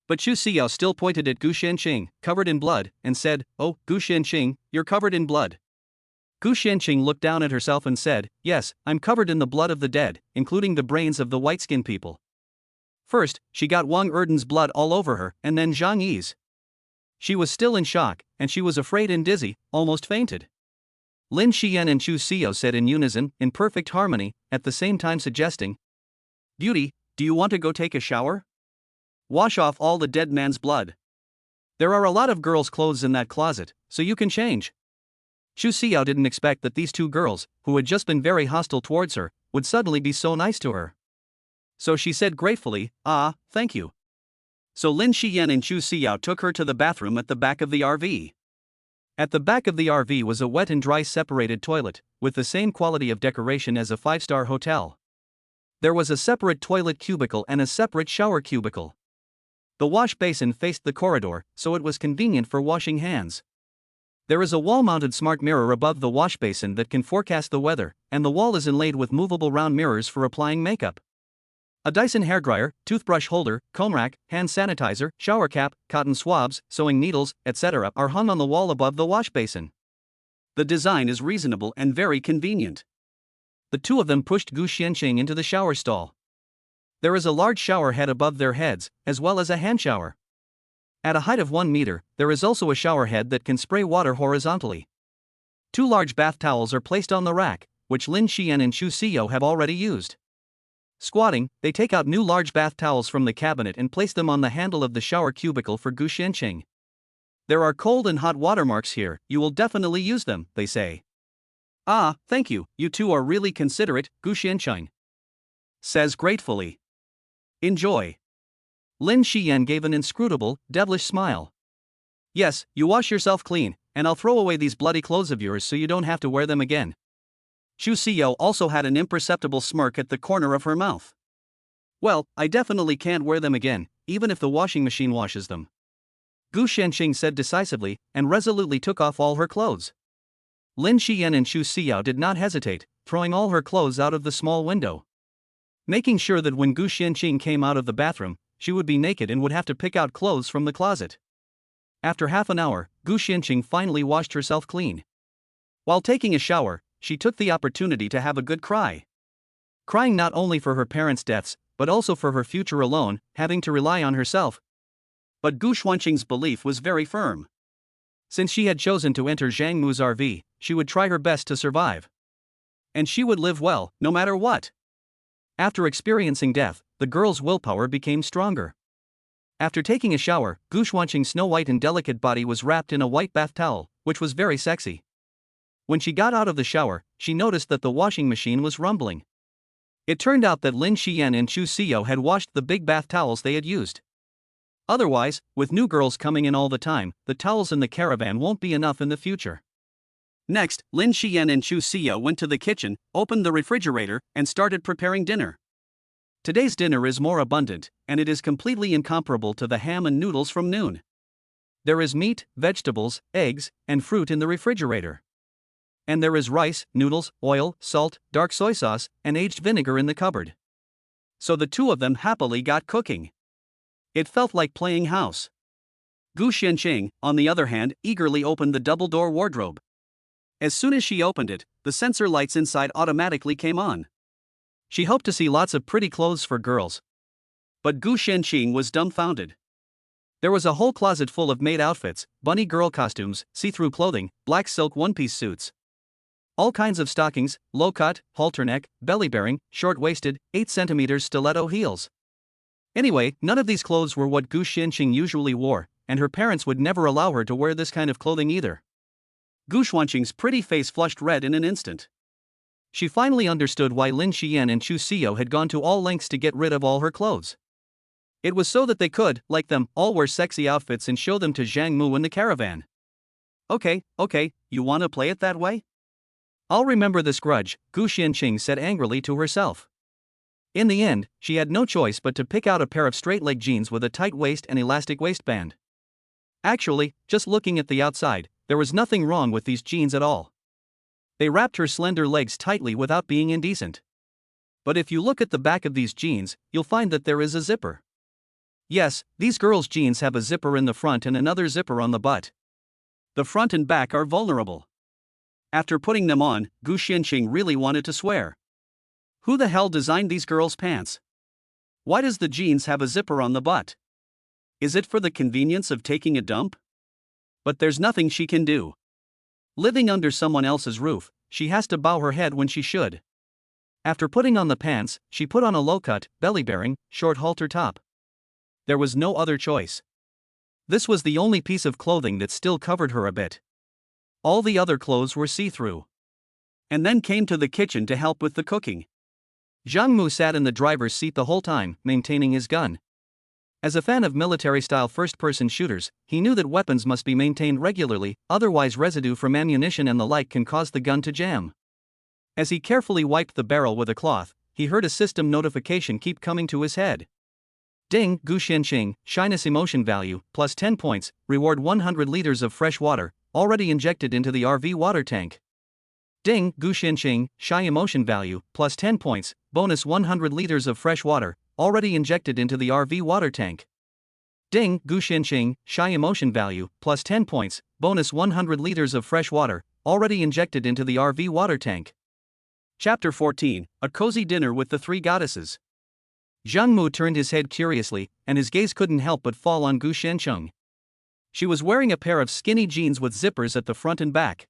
But Chu Xiao still pointed at Gu Shenqing, covered in blood, and said, Oh, Gu Shenqing, you're covered in blood. Gu Shenqing looked down at herself and said, Yes, I'm covered in the blood of the dead, including the brains of the white-skinned people. First, she got Wang Erden's blood all over her, and then Zhang Yi's. She was still in shock, and she was afraid and dizzy, almost fainted. Lin Xiyan and Chu Xiao said in unison, in perfect harmony, at the same time suggesting, "Beauty, do you want to go take a shower? Wash off all the dead man's blood. There are a lot of girls' clothes in that closet, so you can change." Chu Xiao didn't expect that these two girls, who had just been very hostile towards her, would suddenly be so nice to her. So she said gratefully, "Ah, thank you." So Lin Xiyan and Chu Xiao took her to the bathroom at the back of the RV. At the back of the RV was a wet and dry separated toilet, with the same quality of decoration as a 5-star hotel. There was a separate toilet cubicle and a separate shower cubicle. The wash basin faced the corridor, so it was convenient for washing hands. There is a wall-mounted smart mirror above the wash basin that can forecast the weather, and the wall is inlaid with movable round mirrors for applying makeup. A Dyson hairdryer, toothbrush holder, comb rack, hand sanitizer, shower cap, cotton swabs, sewing needles, etc. are hung on the wall above the wash basin. The design is reasonable and very convenient. The two of them pushed Guin and Ching into the shower stall. There is a large shower head above their heads, as well as a hand shower. At a height of 1 meter, there is also a shower head that can spray water horizontally. 2 large bath towels are placed on the rack, which Lin Xiyan and Chu Xiao have already used. Squatting, they take out new large bath towels from the cabinet and place them on the handle of the shower cubicle for Gu Xianqing. "There are cold and hot watermarks here, you will definitely use them," they say. "Ah, thank you, you two are really considerate," Gu Xianqing says gratefully. "Enjoy." Lin Xiyan gave an inscrutable, devilish smile. "Yes, you wash yourself clean, and I'll throw away these bloody clothes of yours so you don't have to wear them again." Chu Xiao also had an imperceptible smirk at the corner of her mouth. "Well, I definitely can't wear them again, even if the washing machine washes them," Gu Xianqing said decisively, and resolutely took off all her clothes. Lin Xiyan and Chu Xiao did not hesitate, throwing all her clothes out of the small window. Making sure that when Gu Xianqing came out of the bathroom, she would be naked and would have to pick out clothes from the closet. After half an hour, Gu Xianqing finally washed herself clean. While taking a shower, she took the opportunity to have a good cry. Crying not only for her parents' deaths, but also for her future alone, having to rely on herself. But Gu Xuanqing's belief was very firm. Since she had chosen to enter Zhang Mu's RV, she would try her best to survive. And she would live well, no matter what. After experiencing death, the girl's willpower became stronger. After taking a shower, Gu Xuanqing's snow-white and delicate body was wrapped in a white bath towel, which was very sexy. When she got out of the shower, she noticed that the washing machine was rumbling. It turned out that Lin Xiyan and Chu Xiao had washed the big bath towels they had used. Otherwise, with new girls coming in all the time, the towels in the caravan won't be enough in the future. Next, Lin Xiyan and Chu Xiao went to the kitchen, opened the refrigerator, and started preparing dinner. Today's dinner is more abundant, and it is completely incomparable to the ham and noodles from noon. There is meat, vegetables, eggs, and fruit in the refrigerator. And there is rice, noodles, oil, salt, dark soy sauce, and aged vinegar in the cupboard. So the two of them happily got cooking. It felt like playing house. Gu Xianqing, on the other hand, eagerly opened the double-door wardrobe. As soon as she opened it, the sensor lights inside automatically came on. She hoped to see lots of pretty clothes for girls. But Gu Xianqing was dumbfounded. There was a whole closet full of maid outfits, bunny girl costumes, see-through clothing, black silk one-piece suits. All kinds of stockings, low-cut, halter-neck, belly-bearing, short-waisted, 8 cm stiletto heels. Anyway, none of these clothes were what Gu Xianqing usually wore, and her parents would never allow her to wear this kind of clothing either. Gu Xuanqing's pretty face flushed red in an instant. She finally understood why Lin Xiyan and Chu Xiao had gone to all lengths to get rid of all her clothes. It was so that they could, like them, all wear sexy outfits and show them to Zhang Mu in the caravan. Okay, you wanna play it that way? I'll remember this grudge, Gu Xianqing said angrily to herself. In the end, she had no choice but to pick out a pair of straight-leg jeans with a tight waist and elastic waistband. Actually, just looking at the outside, there was nothing wrong with these jeans at all. They wrapped her slender legs tightly without being indecent. But if you look at the back of these jeans, you'll find that there is a zipper. Yes, these girls' jeans have a zipper in the front and another zipper on the butt. The front and back are vulnerable. After putting them on, Gu Xianqing really wanted to swear. Who the hell designed these girls' pants? Why does the jeans have a zipper on the butt? Is it for the convenience of taking a dump? But there's nothing she can do. Living under someone else's roof, she has to bow her head when she should. After putting on the pants, she put on a low-cut, belly-bearing, short halter top. There was no other choice. This was the only piece of clothing that still covered her a bit. All the other clothes were see-through. And then came to the kitchen to help with the cooking. Zhang Mu sat in the driver's seat the whole time, maintaining his gun. As a fan of military-style first-person shooters, he knew that weapons must be maintained regularly, otherwise residue from ammunition and the like can cause the gun to jam. As he carefully wiped the barrel with a cloth, he heard a system notification keep coming to his head. Ding, Ching, shyness emotion value, plus 10 points, reward 100 liters of fresh water, already injected into the RV water tank. Ding, Ching, shy emotion value, plus 10 points, bonus 100 liters of fresh water, already injected into the RV water tank. Ding, Ching, shy emotion value, plus 10 points, bonus 100 liters of fresh water, already injected into the RV water tank. Chapter 14, A Cozy Dinner with the Three Goddesses. Zhang Mu turned his head curiously, and his gaze couldn't help but fall on Gu Xiancheng. She was wearing a pair of skinny jeans with zippers at the front and back,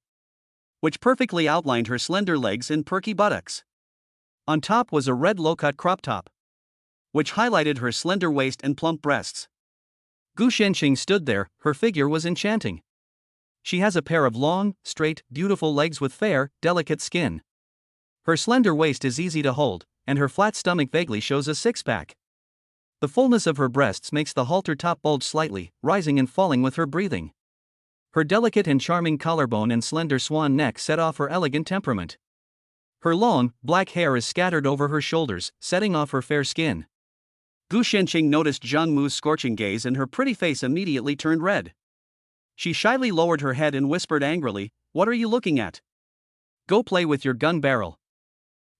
which perfectly outlined her slender legs and perky buttocks. On top was a red low-cut crop top, which highlighted her slender waist and plump breasts. Gu Xiancheng stood there, her figure was enchanting. She has a pair of long, straight, beautiful legs with fair, delicate skin. Her slender waist is easy to hold, and her flat stomach vaguely shows a six-pack. The fullness of her breasts makes the halter top bulge slightly, rising and falling with her breathing. Her delicate and charming collarbone and slender swan neck set off her elegant temperament. Her long, black hair is scattered over her shoulders, setting off her fair skin. Gu Xianqing noticed Zhang Mu's scorching gaze and her pretty face immediately turned red. She shyly lowered her head and whispered angrily, "What are you looking at? Go play with your gun barrel."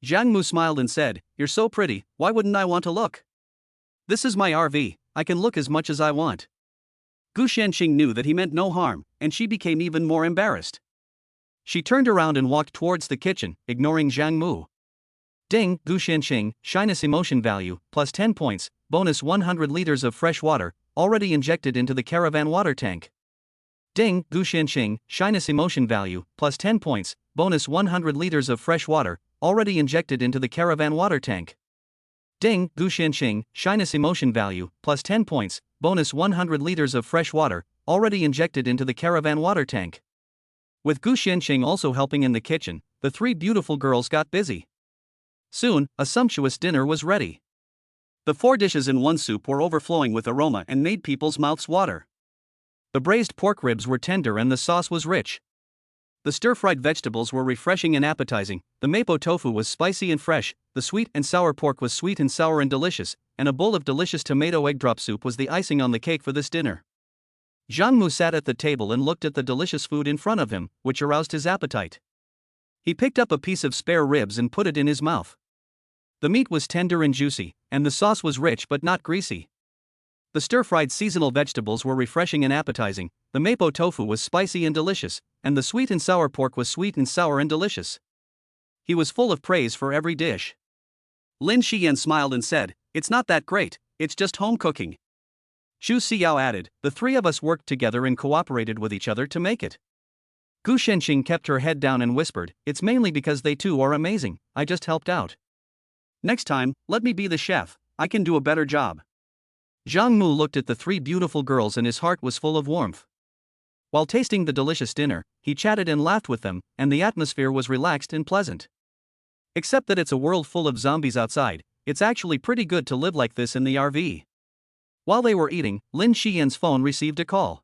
Zhang Mu smiled and said, "You're so pretty, why wouldn't I want to look? This is my RV, I can look as much as I want." Gu Xianqing knew that he meant no harm, and she became even more embarrassed. She turned around and walked towards the kitchen, ignoring Zhang Mu. Ding, Gu Xianqing, shyness emotion value, plus 10 points, bonus 100 liters of fresh water, already injected into the caravan water tank. Ding, Gu Xianqing, shyness emotion value, plus 10 points, bonus 100 liters of fresh water, already injected into the caravan water tank. Ding, Gu Xianqing, shyness emotion value, plus 10 points, bonus 100 liters of fresh water, already injected into the caravan water tank. With Gu Xianqing also helping in the kitchen, the three beautiful girls got busy. Soon, a sumptuous dinner was ready. The 4 dishes in one soup were overflowing with aroma and made people's mouths water. The braised pork ribs were tender and the sauce was rich. The stir-fried vegetables were refreshing and appetizing, the mapo tofu was spicy and fresh, the sweet and sour pork was sweet and sour and delicious, and a bowl of delicious tomato egg drop soup was the icing on the cake for this dinner. Zhang Mu sat at the table and looked at the delicious food in front of him, which aroused his appetite. He picked up a piece of spare ribs and put it in his mouth. The meat was tender and juicy, and the sauce was rich but not greasy. The stir-fried seasonal vegetables were refreshing and appetizing, the mapo tofu was spicy and delicious, and the sweet and sour pork was sweet and sour and delicious. He was full of praise for every dish. Lin Xiyan smiled and said, "It's not that great, it's just home cooking." Xu Xiao added, "The 3 of us worked together and cooperated with each other to make it." Gu Shenxing kept her head down and whispered, "It's mainly because they too are amazing, I just helped out. Next time, let me be the chef, I can do a better job." Zhang Mu looked at the 3 beautiful girls and his heart was full of warmth. While tasting the delicious dinner, he chatted and laughed with them, and the atmosphere was relaxed and pleasant. Except that it's a world full of zombies outside, it's actually pretty good to live like this in the RV. While they were eating, Lin Xiyan's phone received a call.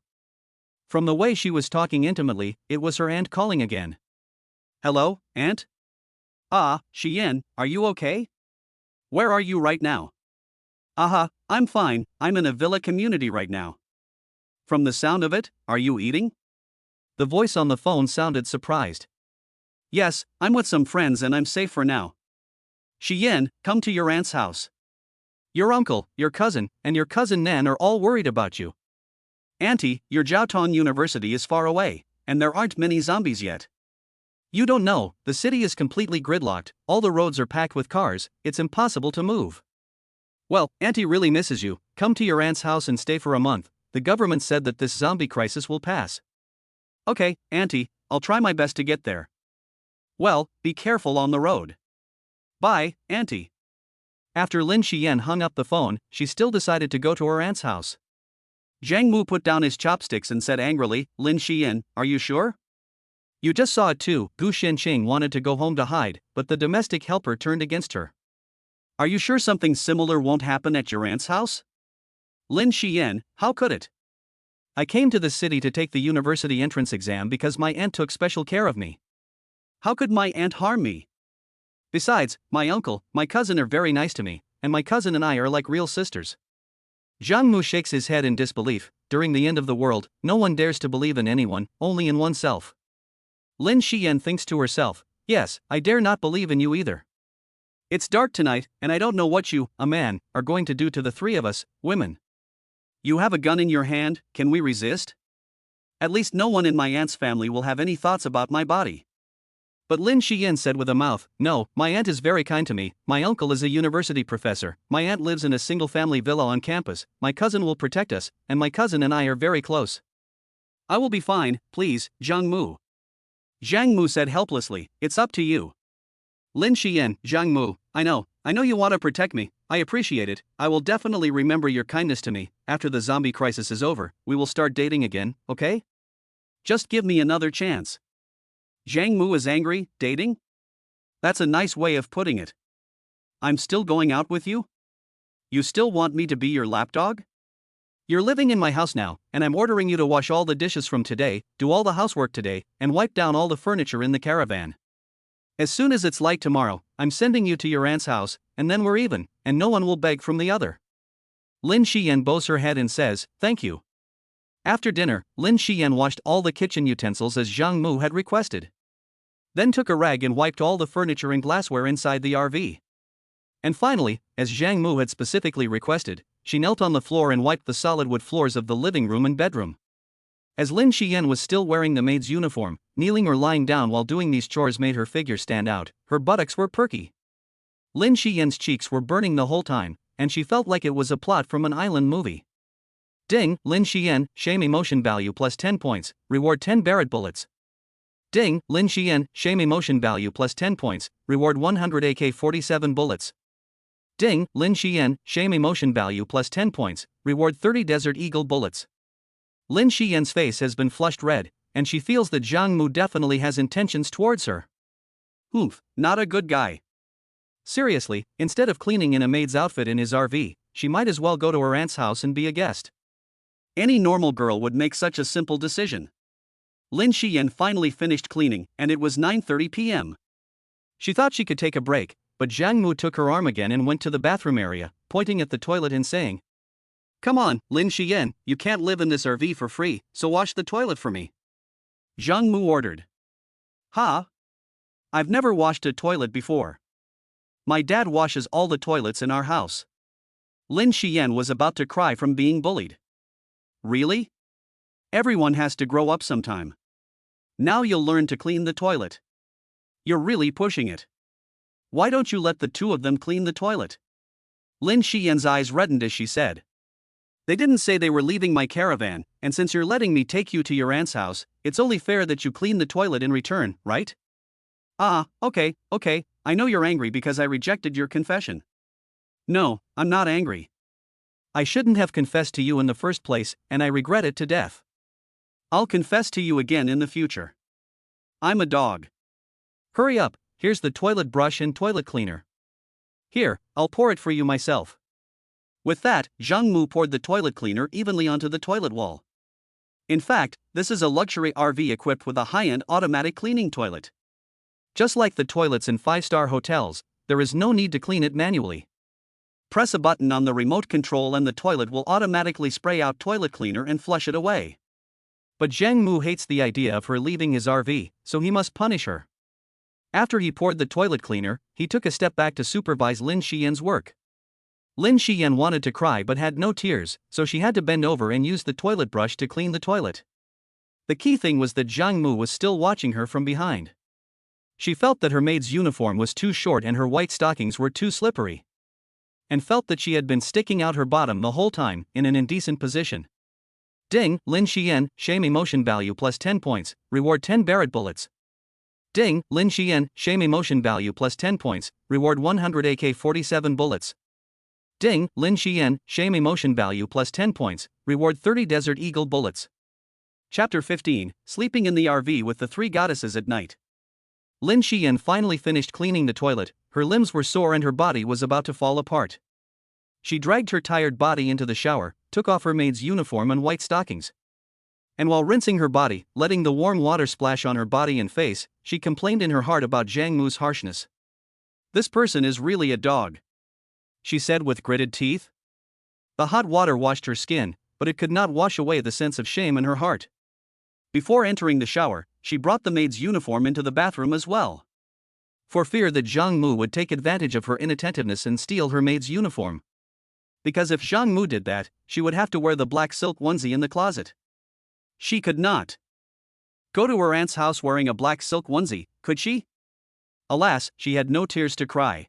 From the way she was talking intimately, it was her aunt calling again. "Hello, Aunt? Ah, Xiyan, are you okay? Where are you right now?" "Aha, I'm fine, I'm in a villa community right now." "From the sound of it, are you eating?" The voice on the phone sounded surprised. "Yes, I'm with some friends and I'm safe for now." "Xiyan, come to your aunt's house. Your uncle, your cousin, and your cousin Nan are all worried about you. Auntie, your Jiaotong University is far away, and there aren't many zombies yet. You don't know, the city is completely gridlocked, all the roads are packed with cars, it's impossible to move. Well, Auntie really misses you, come to your aunt's house and stay for a month, the government said that this zombie crisis will pass." Okay, Auntie, I'll try my best to get there. Well, be careful on the road. Bye, Auntie. After Lin Xiyan hung up the phone, she still decided to go to her aunt's house. Zhang Mu put down his chopsticks and said angrily, Lin Xiyan, are you sure? You just saw it too. Gu Ching wanted to go home to hide, but the domestic helper turned against her. Are you sure something similar won't happen at your aunt's house? Lin Xiyan, how could it? I came to the city to take the university entrance exam because my aunt took special care of me. How could my aunt harm me? Besides, my uncle, my cousin are very nice to me, and my cousin and I are like real sisters. Zhang Mu shakes his head in disbelief. During the end of the world, no one dares to believe in anyone, only in oneself. Lin Xiyan thinks to herself, yes, I dare not believe in you either. It's dark tonight, and I don't know what you, a man, are going to do to the three of us, women. You have a gun in your hand, can we resist? At least no one in my aunt's family will have any thoughts about my body. But Lin Xiyan said with a mouth, no, my aunt is very kind to me, my uncle is a university professor, my aunt lives in a single-family villa on campus, my cousin will protect us, and my cousin and I are very close. I will be fine, please, Zhang Mu. Zhang Mu said helplessly, it's up to you. Lin Xiyan, Zhang Mu, I know you want to protect me, I appreciate it, I will definitely remember your kindness to me. After the zombie crisis is over, we will start dating again, okay? Just give me another chance. Zhang Mu is angry, dating? That's a nice way of putting it. I'm still going out with you? You still want me to be your lapdog? You're living in my house now, and I'm ordering you to wash all the dishes from today, do all the housework today, and wipe down all the furniture in the caravan. As soon as it's light tomorrow, I'm sending you to your aunt's house, and then we're even, and no one will beg from the other. Lin Xiyan bows her head and says, thank you. After dinner, Lin Xiyan washed all the kitchen utensils as Zhang Mu had requested. Then took a rag and wiped all the furniture and glassware inside the RV. And finally, as Zhang Mu had specifically requested, she knelt on the floor and wiped the solid wood floors of the living room and bedroom. As Lin Xiyan was still wearing the maid's uniform, kneeling or lying down while doing these chores made her figure stand out, her buttocks were perky. Lin Xiyan's cheeks were burning the whole time, and she felt like it was a plot from an island movie. Ding, Lin Xiyan, shame emotion value plus 10 points, reward 10 Barrett bullets. Ding, Lin Xiyan, shame emotion value plus 10 points, reward 100 AK-47 bullets. Ding, Lin Xiyan, shame emotion value plus 10 points, reward 30 Desert Eagle bullets. Lin Xiyan's face has been flushed red, and she feels that Zhang Mu definitely has intentions towards her. Oof, not a good guy. Seriously, instead of cleaning in a maid's outfit in his RV, she might as well go to her aunt's house and be a guest. Any normal girl would make such a simple decision. Lin Xiyan finally finished cleaning, and it was 9:30 p.m. She thought she could take a break, but Zhang Mu took her arm again and went to the bathroom area, pointing at the toilet and saying, come on, Lin Xiyan, you can't live in this RV for free, so wash the toilet for me. Zhang Mu ordered. Ha? I've never washed a toilet before. My dad washes all the toilets in our house. Lin Xiyan was about to cry from being bullied. Really? Everyone has to grow up sometime. Now you'll learn to clean the toilet. You're really pushing it. Why don't you let the two of them clean the toilet? Lin Xiyan's eyes reddened as she said. They didn't say they were leaving my caravan, and since you're letting me take you to your aunt's house, it's only fair that you clean the toilet in return, right? Ah, okay, I know you're angry because I rejected your confession. No, I'm not angry. I shouldn't have confessed to you in the first place, and I regret it to death. I'll confess to you again in the future. I'm a dog. Hurry up, here's the toilet brush and toilet cleaner. Here, I'll pour it for you myself. With that, Zhang Mu poured the toilet cleaner evenly onto the toilet wall. In fact, this is a luxury RV equipped with a high-end automatic cleaning toilet. Just like the toilets in 5-star hotels, there is no need to clean it manually. Press a button on the remote control and the toilet will automatically spray out toilet cleaner and flush it away. But Zhang Mu hates the idea of her leaving his RV, so he must punish her. After he poured the toilet cleaner, he took a step back to supervise Lin Xiyan's work. Lin Xiyan wanted to cry but had no tears, so she had to bend over and use the toilet brush to clean the toilet. The key thing was that Zhang Mu was still watching her from behind. She felt that her maid's uniform was too short and her white stockings were too slippery. And felt that she had been sticking out her bottom the whole time, in an indecent position. Ding, Lin Xiyan, shame emotion value plus 10 points, reward 10 Barrett bullets. Ding, Lin Xiyan, shame emotion value plus 10 points, reward 100 AK-47 bullets. Ding, Lin Xiyan, shame emotion value plus 10 points, reward 30 Desert Eagle bullets. Chapter 15, Sleeping in the RV with the Three Goddesses at Night. Lin Xiyan finally finished cleaning the toilet, her limbs were sore and her body was about to fall apart. She dragged her tired body into the shower, took off her maid's uniform and white stockings. And while rinsing her body, letting the warm water splash on her body and face, she complained in her heart about Zhang Mu's harshness. "This person is really a dog," she said with gritted teeth. The hot water washed her skin, but it could not wash away the sense of shame in her heart. Before entering the shower, she brought the maid's uniform into the bathroom as well, for fear that Zhang Mu would take advantage of her inattentiveness and steal her maid's uniform. Because if Zhang Mu did that, she would have to wear the black silk onesie in the closet. She could not go to her aunt's house wearing a black silk onesie, could she? Alas, she had no tears to cry.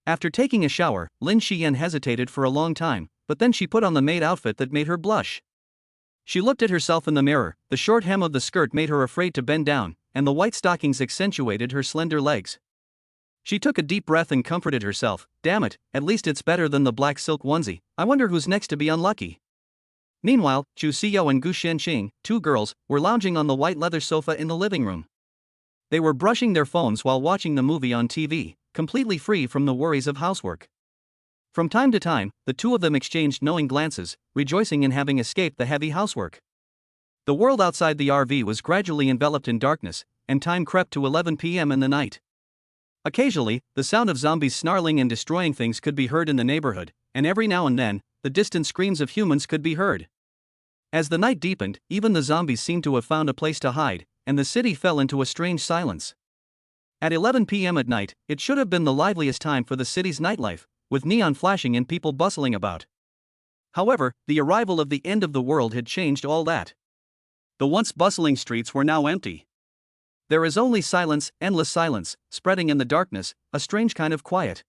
After taking a shower, Lin Xiyan hesitated for a long time, but then she put on the maid outfit that made her blush. She looked at herself in the mirror, the short hem of the skirt made her afraid to bend down, and the white stockings accentuated her slender legs. She took a deep breath and comforted herself, damn it, at least it's better than the black silk onesie, I wonder who's next to be unlucky. Meanwhile, Chu Xiao and Gu Shenqing, two girls, were lounging on the white leather sofa in the living room. They were brushing their phones while watching the movie on TV, completely free from the worries of housework. From time to time, the two of them exchanged knowing glances, rejoicing in having escaped the heavy housework. The world outside the RV was gradually enveloped in darkness, and time crept to 11 p.m. in the night. Occasionally, the sound of zombies snarling and destroying things could be heard in the neighborhood, and every now and then, the distant screams of humans could be heard. As the night deepened, even the zombies seemed to have found a place to hide, and the city fell into a strange silence. At 11 p.m. at night, it should have been the liveliest time for the city's nightlife, with neon flashing and people bustling about. However, the arrival of the end of the world had changed all that. The once bustling streets were now empty. There is only silence, endless silence, spreading in the darkness, a strange kind of quiet.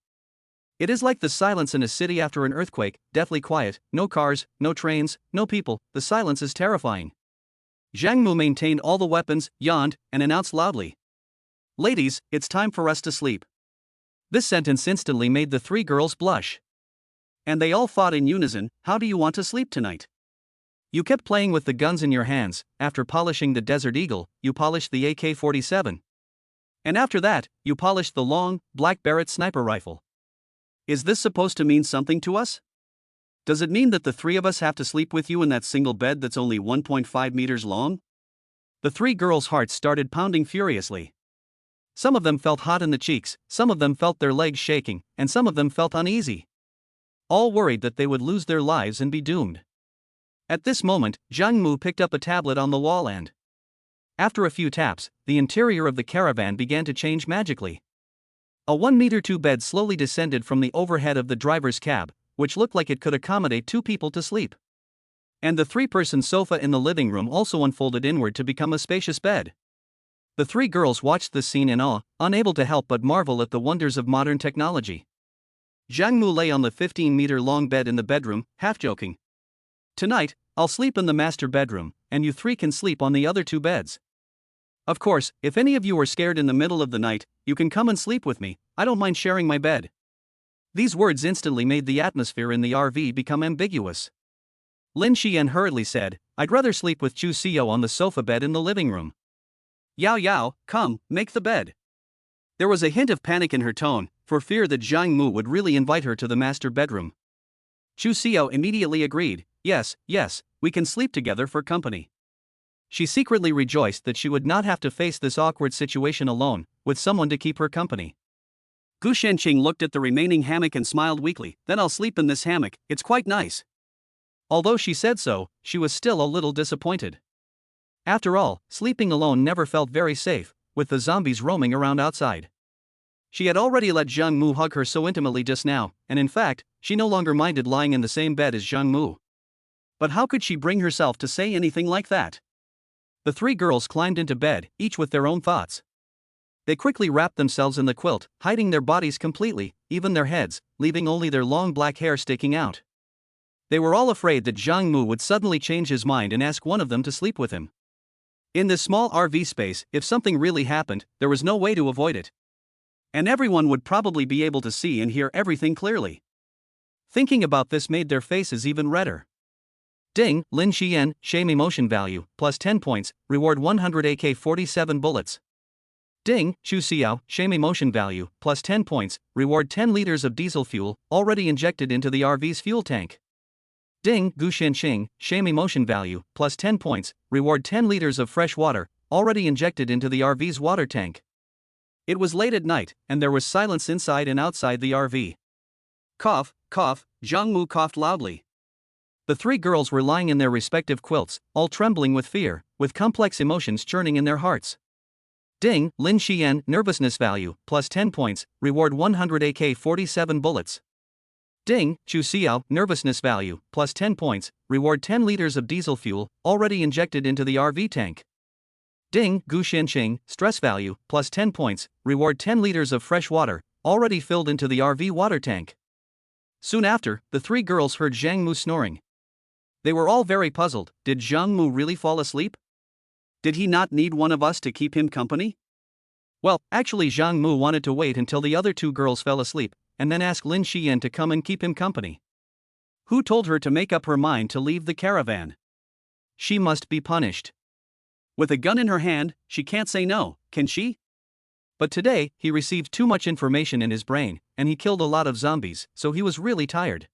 It is like the silence in a city after an earthquake, deathly quiet, no cars, no trains, no people, the silence is terrifying. Zhang Mu maintained all the weapons, yawned, and announced loudly, "Ladies, it's time for us to sleep." This sentence instantly made the three girls blush. And they all fought in unison, "How do you want to sleep tonight? You kept playing with the guns in your hands, after polishing the Desert Eagle, you polished the AK-47. And after that, you polished the long, black Barrett sniper rifle. Is this supposed to mean something to us? Does it mean that the three of us have to sleep with you in that single bed that's only 1.5 meters long?" The three girls' hearts started pounding furiously. Some of them felt hot in the cheeks, some of them felt their legs shaking, and some of them felt uneasy. All worried that they would lose their lives and be doomed. At this moment, Zhang Mu picked up a tablet on the wall and, after a few taps, the interior of the caravan began to change magically. A 1-meter bed slowly descended from the overhead of the driver's cab, which looked like it could accommodate two people to sleep. And the 3-person sofa in the living room also unfolded inward to become a spacious bed. The three girls watched this scene in awe, unable to help but marvel at the wonders of modern technology. Zhang Mu lay on the 15-meter-long bed in the bedroom, half joking. "Tonight, I'll sleep in the master bedroom, and you three can sleep on the other 2 beds. Of course, if any of you are scared in the middle of the night, you can come and sleep with me, I don't mind sharing my bed." These words instantly made the atmosphere in the RV become ambiguous. Lin Xiyan hurriedly said, "I'd rather sleep with Chu Xiao on the sofa bed in the living room." "Yao Yao, come, make the bed." There was a hint of panic in her tone, for fear that Zhang Mu would really invite her to the master bedroom. Chu Xiao immediately agreed, yes, we can sleep together for company." She secretly rejoiced that she would not have to face this awkward situation alone, with someone to keep her company. Gu Shenqing looked at the remaining hammock and smiled weakly, "Then I'll sleep in this hammock, it's quite nice." Although she said so, she was still a little disappointed. After all, sleeping alone never felt very safe, with the zombies roaming around outside. She had already let Zhang Mu hug her so intimately just now, and in fact, she no longer minded lying in the same bed as Zhang Mu. But how could she bring herself to say anything like that? The 3 girls climbed into bed, each with their own thoughts. They quickly wrapped themselves in the quilt, hiding their bodies completely, even their heads, leaving only their long black hair sticking out. They were all afraid that Zhang Mu would suddenly change his mind and ask one of them to sleep with him. In this small RV space, if something really happened, there was no way to avoid it. And everyone would probably be able to see and hear everything clearly. Thinking about this made their faces even redder. Ding, Lin Xiyan, shame emotion value, plus 10 points, reward 100 AK-47 bullets. Ding, Chu Xiao, shame emotion value, plus 10 points, reward 10 liters of diesel fuel, already injected into the RV's fuel tank. Ding, Gu Ching, shame emotion value, plus 10 points, reward 10 liters of fresh water, already injected into the RV's water tank. It was late at night, and there was silence inside and outside the RV. Cough, cough, Zhang Mu coughed loudly. The three girls were lying in their respective quilts, all trembling with fear, with complex emotions churning in their hearts. Ding, Lin Xiyan, nervousness value, plus 10 points, reward 100 AK-47 bullets. Ding, Chu Xiao, nervousness value, plus 10 points, reward 10 liters of diesel fuel, already injected into the RV tank. Ding, Gu Ching, stress value, plus 10 points, reward 10 liters of fresh water, already filled into the RV water tank. Soon after, the three girls heard Zhang Mu snoring. They were all very puzzled. Did Zhang Mu really fall asleep? Did he not need one of us to keep him company? Well, actually Zhang Mu wanted to wait until the other two girls fell asleep, and then ask Lin Xiyan to come and keep him company. Who told her to make up her mind to leave the caravan? She must be punished. With a gun in her hand, she can't say no, can she? But today, he received too much information in his brain, and he killed a lot of zombies, so he was really tired.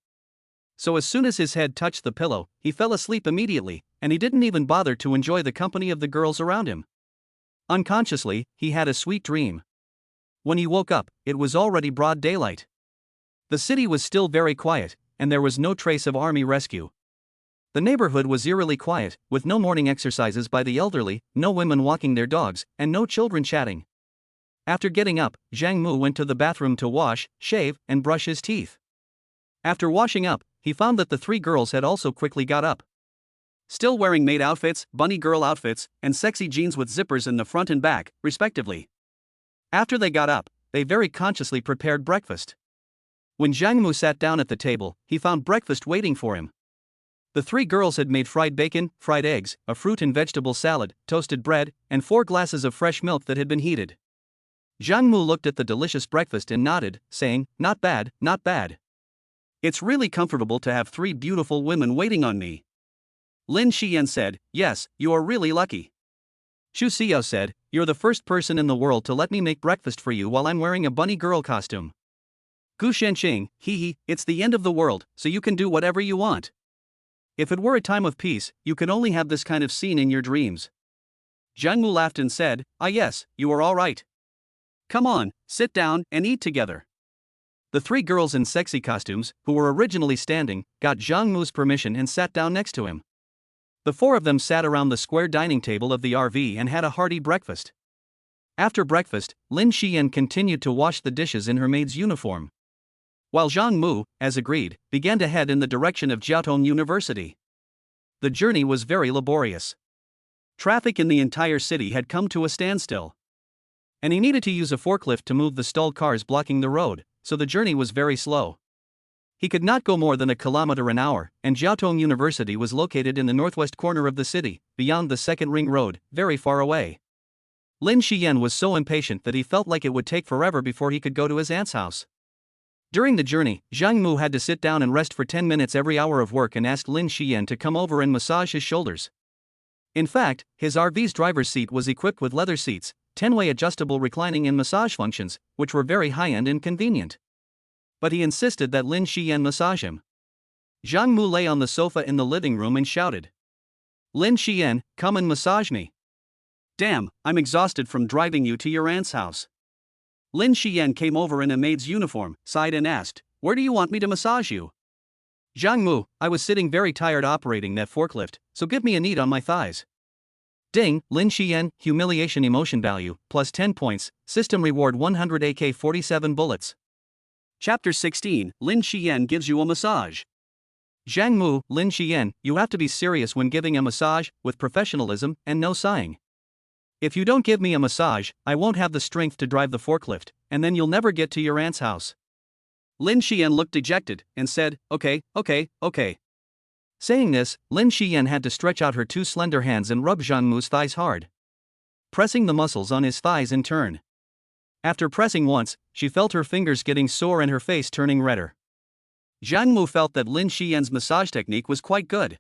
So as soon as his head touched the pillow, he fell asleep immediately, and he didn't even bother to enjoy the company of the girls around him. Unconsciously, he had a sweet dream. When he woke up, it was already broad daylight. The city was still very quiet, and there was no trace of army rescue. The neighborhood was eerily quiet, with no morning exercises by the elderly, no women walking their dogs, and no children chatting. After getting up, Zhang Mu went to the bathroom to wash, shave, and brush his teeth. After washing up, he found that the three girls had also quickly got up. Still wearing maid outfits, bunny girl outfits, and sexy jeans with zippers in the front and back, respectively. After they got up, they very consciously prepared breakfast. When Zhang Mu sat down at the table, he found breakfast waiting for him. The three girls had made fried bacon, fried eggs, a fruit and vegetable salad, toasted bread, and 4 glasses of fresh milk that had been heated. Zhang Mu looked at the delicious breakfast and nodded, saying, "Not bad, not bad. It's really comfortable to have 3 beautiful women waiting on me." Lin Xiyan said, "Yes, you are really lucky." Chu Xiao said, "You're the first person in the world to let me make breakfast for you while I'm wearing a bunny girl costume." Gu Ching, hee, it's the end of the world, so you can do whatever you want. If it were a time of peace, you could only have this kind of scene in your dreams. Zhang Mu laughed and said, "Ah yes, you are all right. Come on, sit down and eat together." The 3 girls in sexy costumes, who were originally standing, got Zhang Mu's permission and sat down next to him. The 4 of them sat around the square dining table of the RV and had a hearty breakfast. After breakfast, Lin Xiyan continued to wash the dishes in her maid's uniform, while Zhang Mu, as agreed, began to head in the direction of Jiaotong University. The journey was very laborious. Traffic in the entire city had come to a standstill, and he needed to use a forklift to move the stalled cars blocking the road, so the journey was very slow. He could not go more than 1 kilometer an hour, and Jiaotong University was located in the northwest corner of the city, beyond the second ring road, very far away. Lin Xiyan was so impatient that he felt like it would take forever before he could go to his aunt's house. During the journey, Zhang Mu had to sit down and rest for 10 minutes every hour of work and asked Lin Xiyan to come over and massage his shoulders. In fact, his RV's driver's seat was equipped with leather seats, 10-way adjustable reclining and massage functions, which were very high-end and convenient. But he insisted that Lin Xiyan massage him. Zhang Mu lay on the sofa in the living room and shouted, "Lin Xiyan, come and massage me. Damn, I'm exhausted from driving you to your aunt's house." Lin Xiyan came over in a maid's uniform, sighed and asked, "Where do you want me to massage you?" "Zhang Mu, I was sitting very tired operating that forklift, so give me a knead on my thighs." Ding, Lin Xiyan, humiliation emotion value, plus 10 points, system reward 100 AK-47 bullets. Chapter 16, Lin Xiyan gives you a massage. Zhang Mu, Lin Xiyan, you have to be serious when giving a massage, with professionalism, and no sighing. If you don't give me a massage, I won't have the strength to drive the forklift, and then you'll never get to your aunt's house. Lin Xiyan looked dejected, and said, okay. Saying this, Lin Xiyan had to stretch out her two slender hands and rub Zhang Mu's thighs hard, pressing the muscles on his thighs in turn. After pressing once, she felt her fingers getting sore and her face turning redder. Zhang Mu felt that Lin Xiyan's massage technique was quite good,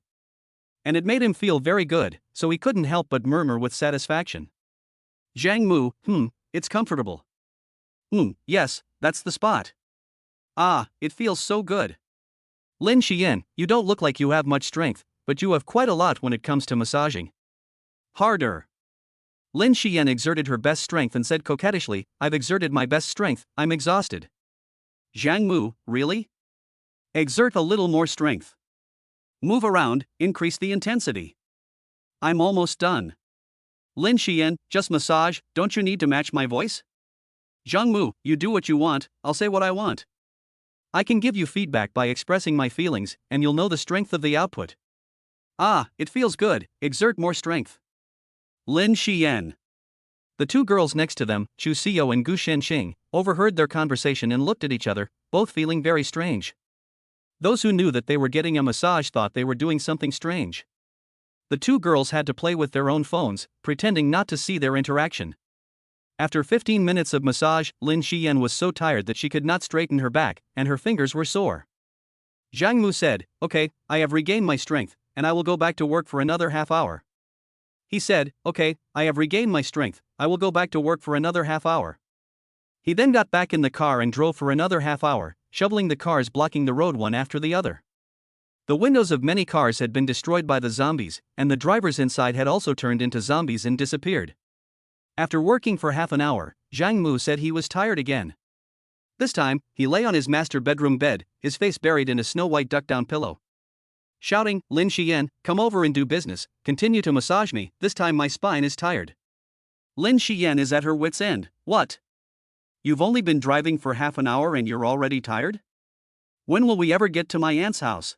and it made him feel very good, so he couldn't help but murmur with satisfaction. Zhang Mu, it's comfortable. Yes, that's the spot. Ah, it feels so good. Lin Xiyan, you don't look like you have much strength, but you have quite a lot when it comes to massaging. Harder. Lin Xiyan exerted her best strength and said coquettishly, I've exerted my best strength, I'm exhausted. Zhang Mu, really? Exert a little more strength. Move around, increase the intensity. I'm almost done. Lin Xiyan, just massage, don't you need to match my voice? Zhang Mu, you do what you want, I'll say what I want. I can give you feedback by expressing my feelings, and you'll know the strength of the output. Ah, it feels good, exert more strength. Lin Xiyan. The two girls next to them, Chu Xiao and Gu Ching, overheard their conversation and looked at each other, both feeling very strange. Those who knew that they were getting a massage thought they were doing something strange. The two girls had to play with their own phones, pretending not to see their interaction. After 15 minutes of massage, Lin Xiyan was so tired that she could not straighten her back, and her fingers were sore. Zhang Mu said, Okay, I have regained my strength, and I will go back to work for another half hour. He said, Okay, I have regained my strength, I will go back to work for another half hour. He then got back in the car and drove for another half hour, shoveling the cars blocking the road one after the other. The windows of many cars had been destroyed by the zombies, and the drivers inside had also turned into zombies and disappeared. After working for half an hour, Zhang Mu said he was tired again. This time, he lay on his master bedroom bed, his face buried in a snow-white duck-down pillow. Shouting, Lin Xiyan, come over and do business, continue to massage me, this time my spine is tired. Lin Xiyan is at her wit's end. What? You've only been driving for half an hour and you're already tired? When will we ever get to my aunt's house?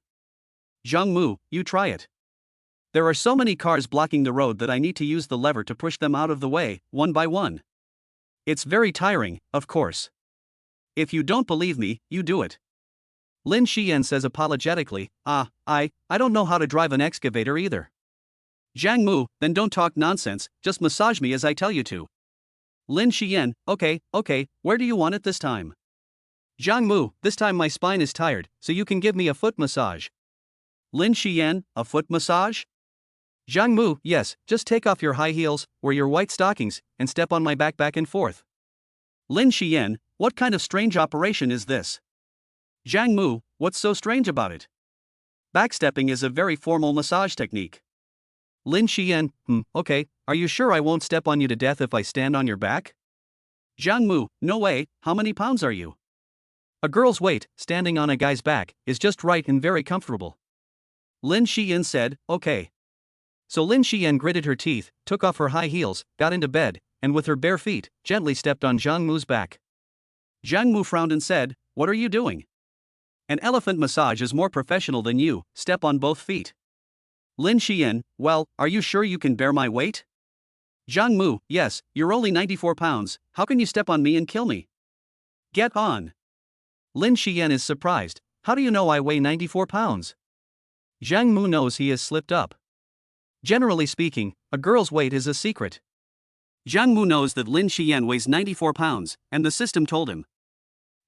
Zhang Mu, you try it. There are so many cars blocking the road that I need to use the lever to push them out of the way, one by one. It's very tiring, of course. If you don't believe me, you do it. Lin Xiyan says apologetically, I don't know how to drive an excavator either. Zhang Mu, then don't talk nonsense, just massage me as I tell you to. Lin Xiyan, okay, where do you want it this time? Zhang Mu, this time my spine is tired, so you can give me a foot massage. Lin Xiyan, a foot massage? Zhang Mu, yes, just take off your high heels, wear your white stockings, and step on my back and forth. Lin Xiyan, what kind of strange operation is this? Zhang Mu, what's so strange about it? Backstepping is a very formal massage technique. Lin Xiyan, okay, are you sure I won't step on you to death if I stand on your back? Zhang Mu, no way, how many pounds are you? A girl's weight, standing on a guy's back, is just right and very comfortable. Lin Xiyan said, okay. So Lin Xiyan gritted her teeth, took off her high heels, got into bed, and with her bare feet, gently stepped on Zhang Mu's back. Zhang Mu frowned and said, what are you doing? An elephant massage is more professional than you, step on both feet. Lin Xiyan, well, are you sure you can bear my weight? Zhang Mu, yes, you're only 94 pounds, how can you step on me and kill me? Get on. Lin Xiyan is surprised, how do you know I weigh 94 pounds? Zhang Mu knows he has slipped up. Generally speaking, a girl's weight is a secret. Zhang Mu knows that Lin Xiyan weighs 94 pounds, and the system told him.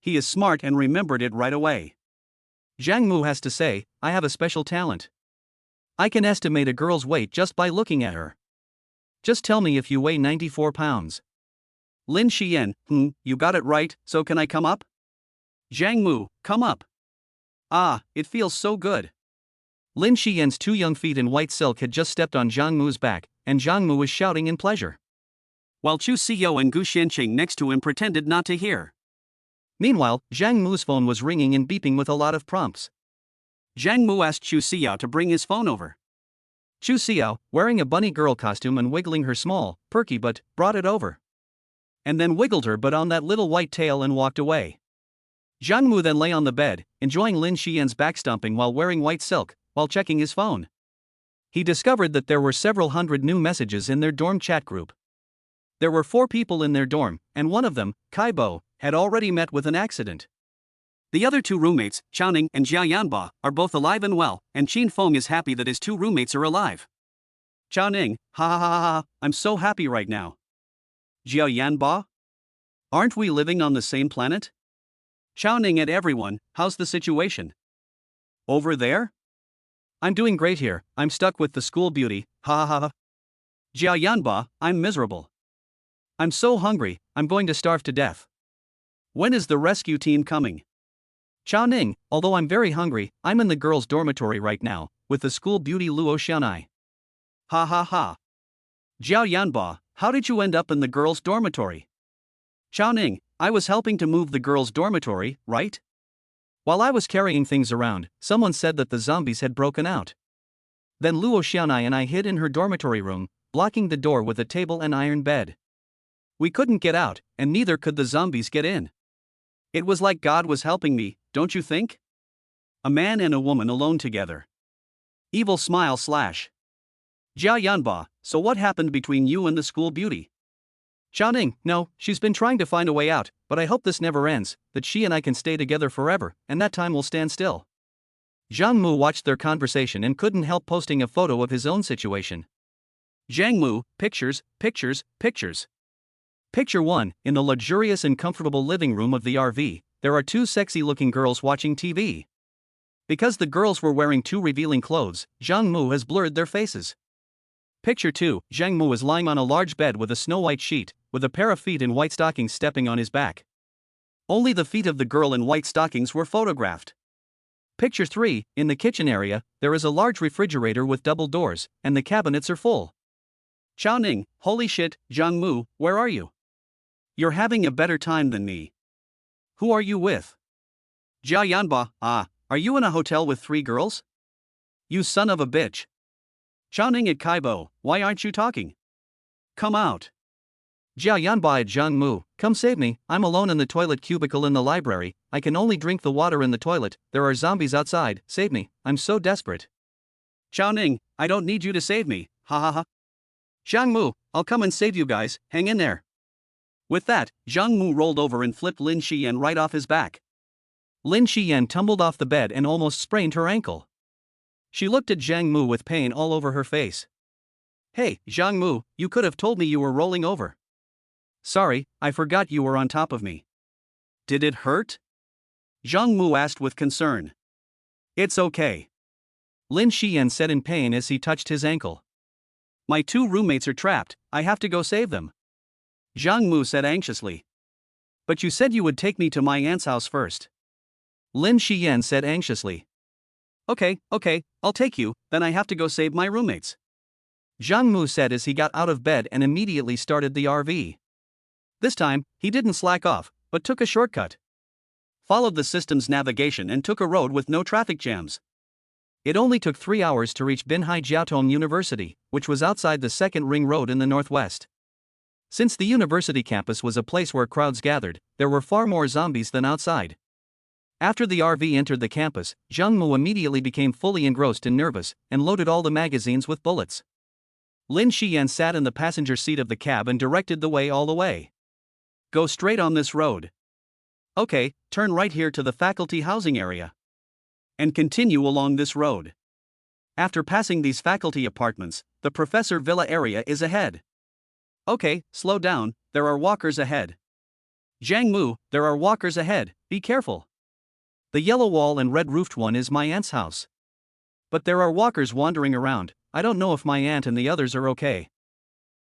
He is smart and remembered it right away. Zhang Mu has to say, I have a special talent. I can estimate a girl's weight just by looking at her. Just tell me if you weigh 94 pounds. Lin Xiyan, you got it right, so can I come up? Zhang Mu, come up. Ah, it feels so good. Lin Xiyan's two young feet in white silk had just stepped on Zhang Mu's back, and Zhang Mu was shouting in pleasure. While Chu Xiao and Gu Ching next to him pretended not to hear. Meanwhile, Zhang Mu's phone was ringing and beeping with a lot of prompts. Zhang Mu asked Chu Xiao to bring his phone over. Chu Xiao, wearing a bunny girl costume and wiggling her small, perky butt, brought it over. And then wiggled her butt on that little white tail and walked away. Zhang Mu then lay on the bed, enjoying Lin Xiyan's backstomping while wearing white silk, while checking his phone. He discovered that there were several hundred new messages in their dorm chat group. There were 4 people in their dorm, and one of them, Kai Bo, had already met with an accident. The other two roommates, Chaoning and Jia Yanba, are both alive and well, and Qin Feng is happy that his two roommates are alive. Chaoning, ha ha ha ha, I'm so happy right now. Jia Yanba? Aren't we living on the same planet? Chaoning at everyone, how's the situation? Over there? I'm doing great here, I'm stuck with the school beauty, ha ha ha. Jia Yanba, I'm miserable. I'm so hungry, I'm going to starve to death. When is the rescue team coming? Chaoning, although I'm very hungry, I'm in the girls' dormitory right now, with the school beauty Luo Xianai. Ha ha ha. Jiao Yanba, how did you end up in the girls' dormitory? Chaoning, I was helping to move the girls' dormitory, right? While I was carrying things around, someone said that the zombies had broken out. Then Luo Xianai and I hid in her dormitory room, blocking the door with a table and iron bed. We couldn't get out, and neither could the zombies get in. It was like God was helping me, don't you think? A man and a woman alone together. Evil smile slash. Jia Yanba, so what happened between you and the school beauty? Chaoning, no, she's been trying to find a way out, but I hope this never ends, that she and I can stay together forever, and that time will stand still. Zhang Mu watched their conversation and couldn't help posting a photo of his own situation. Zhang Mu, pictures, pictures, pictures. Picture 1, in the luxurious and comfortable living room of the RV, there are two sexy-looking girls watching TV. Because the girls were wearing too revealing clothes, Zhang Mu has blurred their faces. Picture 2, Zhang Mu is lying on a large bed with a snow-white sheet, with a pair of feet in white stockings stepping on his back. Only the feet of the girl in white stockings were photographed. Picture 3, in the kitchen area, there is a large refrigerator with double doors, and the cabinets are full. Chaoning, holy shit, Zhang Mu, where are you? You're having a better time than me. Who are you with? Jia Yanba, are you in a hotel with 3 girls? You son of a bitch. Chaoning at Kaibo, why aren't you talking? Come out. Jia Yanba at Zhang Mu, come save me, I'm alone in the toilet cubicle in the library, I can only drink the water in the toilet, there are zombies outside, save me, I'm so desperate. Chaoning, I don't need you to save me, ha ha ha. Zhang Mu, I'll come and save you guys, hang in there. With that, Zhang Mu rolled over and flipped Lin Xiyan right off his back. Lin Xiyan tumbled off the bed and almost sprained her ankle. She looked at Zhang Mu with pain all over her face. Hey, Zhang Mu, you could have told me you were rolling over. Sorry, I forgot you were on top of me. Did it hurt? Zhang Mu asked with concern. It's okay. Lin Xiyan said in pain as he touched his ankle. My 2 roommates are trapped, I have to go save them. Zhang Mu said anxiously. But you said you would take me to my aunt's house first. Lin Xiyan said anxiously. Okay, I'll take you, then I have to go save my roommates. Zhang Mu said as he got out of bed and immediately started the RV. This time, he didn't slack off, but took a shortcut. Followed the system's navigation and took a road with no traffic jams. It only took 3 hours to reach Binhai Jiaotong University, which was outside the second ring road in the northwest. Since the university campus was a place where crowds gathered, there were far more zombies than outside. After the RV entered the campus, Zhang Mu immediately became fully engrossed and nervous, and loaded all the magazines with bullets. Lin Xiyan sat in the passenger seat of the cab and directed the way all the way. Go straight on this road. Okay, turn right here to the faculty housing area. And continue along this road. After passing these faculty apartments, the professor villa area is ahead. Okay, slow down, there are walkers ahead. Zhang Mu, there are walkers ahead, be careful. The yellow wall and red roofed one is my aunt's house. But there are walkers wandering around, I don't know if my aunt and the others are okay.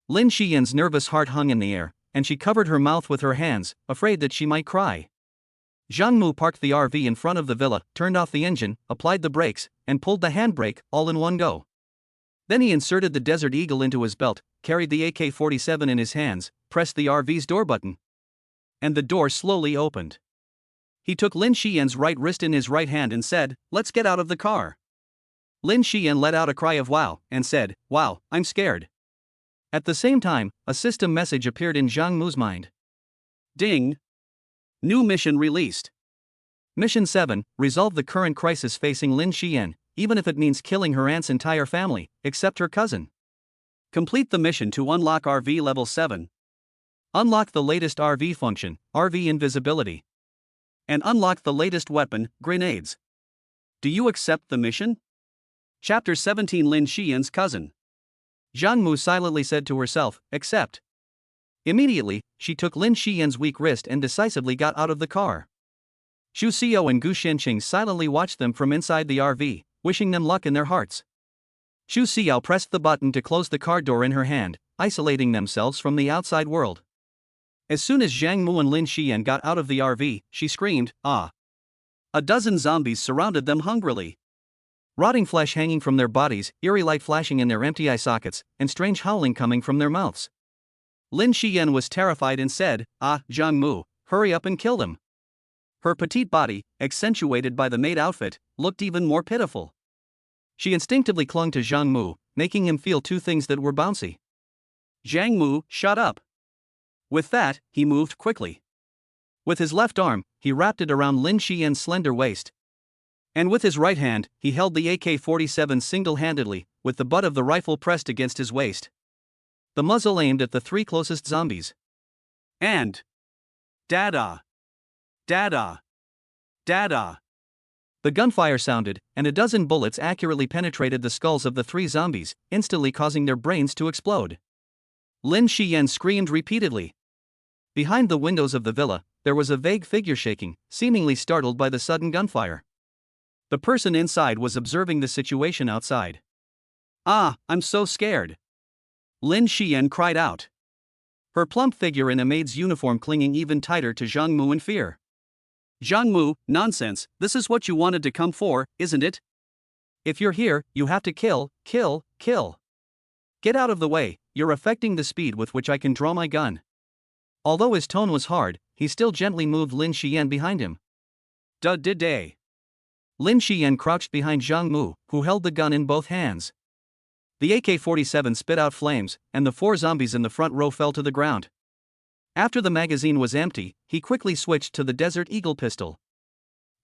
Lin Xiyan's nervous heart hung in the air, and she covered her mouth with her hands, afraid that she might cry. Zhang Mu parked the RV in front of the villa, turned off the engine, applied the brakes, and pulled the handbrake, all in one go. Then he inserted the Desert Eagle into his belt, carried the AK-47 in his hands, pressed the RV's door button. And the door slowly opened. He took Lin Xiyan's right wrist in his right hand and said, "Let's get out of the car." Lin Xiyan let out a cry of wow, and said, "Wow, I'm scared." At the same time, a system message appeared in Zhang Mu's mind. Ding! New mission released. Mission 7, resolve the current crisis facing Lin Xiyan, even if it means killing her aunt's entire family, except her cousin. Complete the mission to unlock RV level 7. Unlock the latest RV function, RV invisibility. and unlock the latest weapon, grenades. Do you accept the mission? Chapter 17 Lin Xiyan's cousin. Zhang Mu silently said to herself, accept. Immediately, she took Lin Xiyan's weak wrist and decisively got out of the car. Xu Xiao and Gu Xianqing silently watched them from inside the RV, wishing them luck in their hearts. Xu Xiao pressed the button to close the car door in her hand, isolating themselves from the outside world. As soon as Zhang Mu and Lin Xiyan got out of the RV, she screamed, ah! A dozen zombies surrounded them hungrily. Rotting flesh hanging from their bodies, eerie light flashing in their empty eye sockets, and strange howling coming from their mouths. Lin Xiyan was terrified and said, ah, Zhang Mu, hurry up and kill them. Her petite body, accentuated by the maid outfit, looked even more pitiful. She instinctively clung to Zhang Mu, making him feel two things that were bouncy. Zhang Mu, shut up. With that, he moved quickly. With his left arm, he wrapped it around Lin Xiyan's slender waist. And with his right hand, he held the AK-47 single-handedly, with the butt of the rifle pressed against his waist. The muzzle aimed at the three closest zombies. And Dada! Dada! Dada! The gunfire sounded, and a dozen bullets accurately penetrated the skulls of the three zombies, instantly causing their brains to explode. Lin Xiyan screamed repeatedly. Behind the windows of the villa, there was a vague figure shaking, seemingly startled by the sudden gunfire. The person inside was observing the situation outside. Ah, I'm so scared! Lin Xiyan cried out. Her plump figure in a maid's uniform clinging even tighter to Zhang Mu in fear. Zhang Mu, nonsense, this is what you wanted to come for, isn't it? If you're here, you have to kill, kill, kill. Get out of the way, you're affecting the speed with which I can draw my gun. Although his tone was hard, he still gently moved Lin Xiyan behind him. Day. Lin Xiyan crouched behind Zhang Mu, who held the gun in both hands. The AK-47 spit out flames, and the four zombies in the front row fell to the ground. After the magazine was empty, he quickly switched to the Desert Eagle pistol.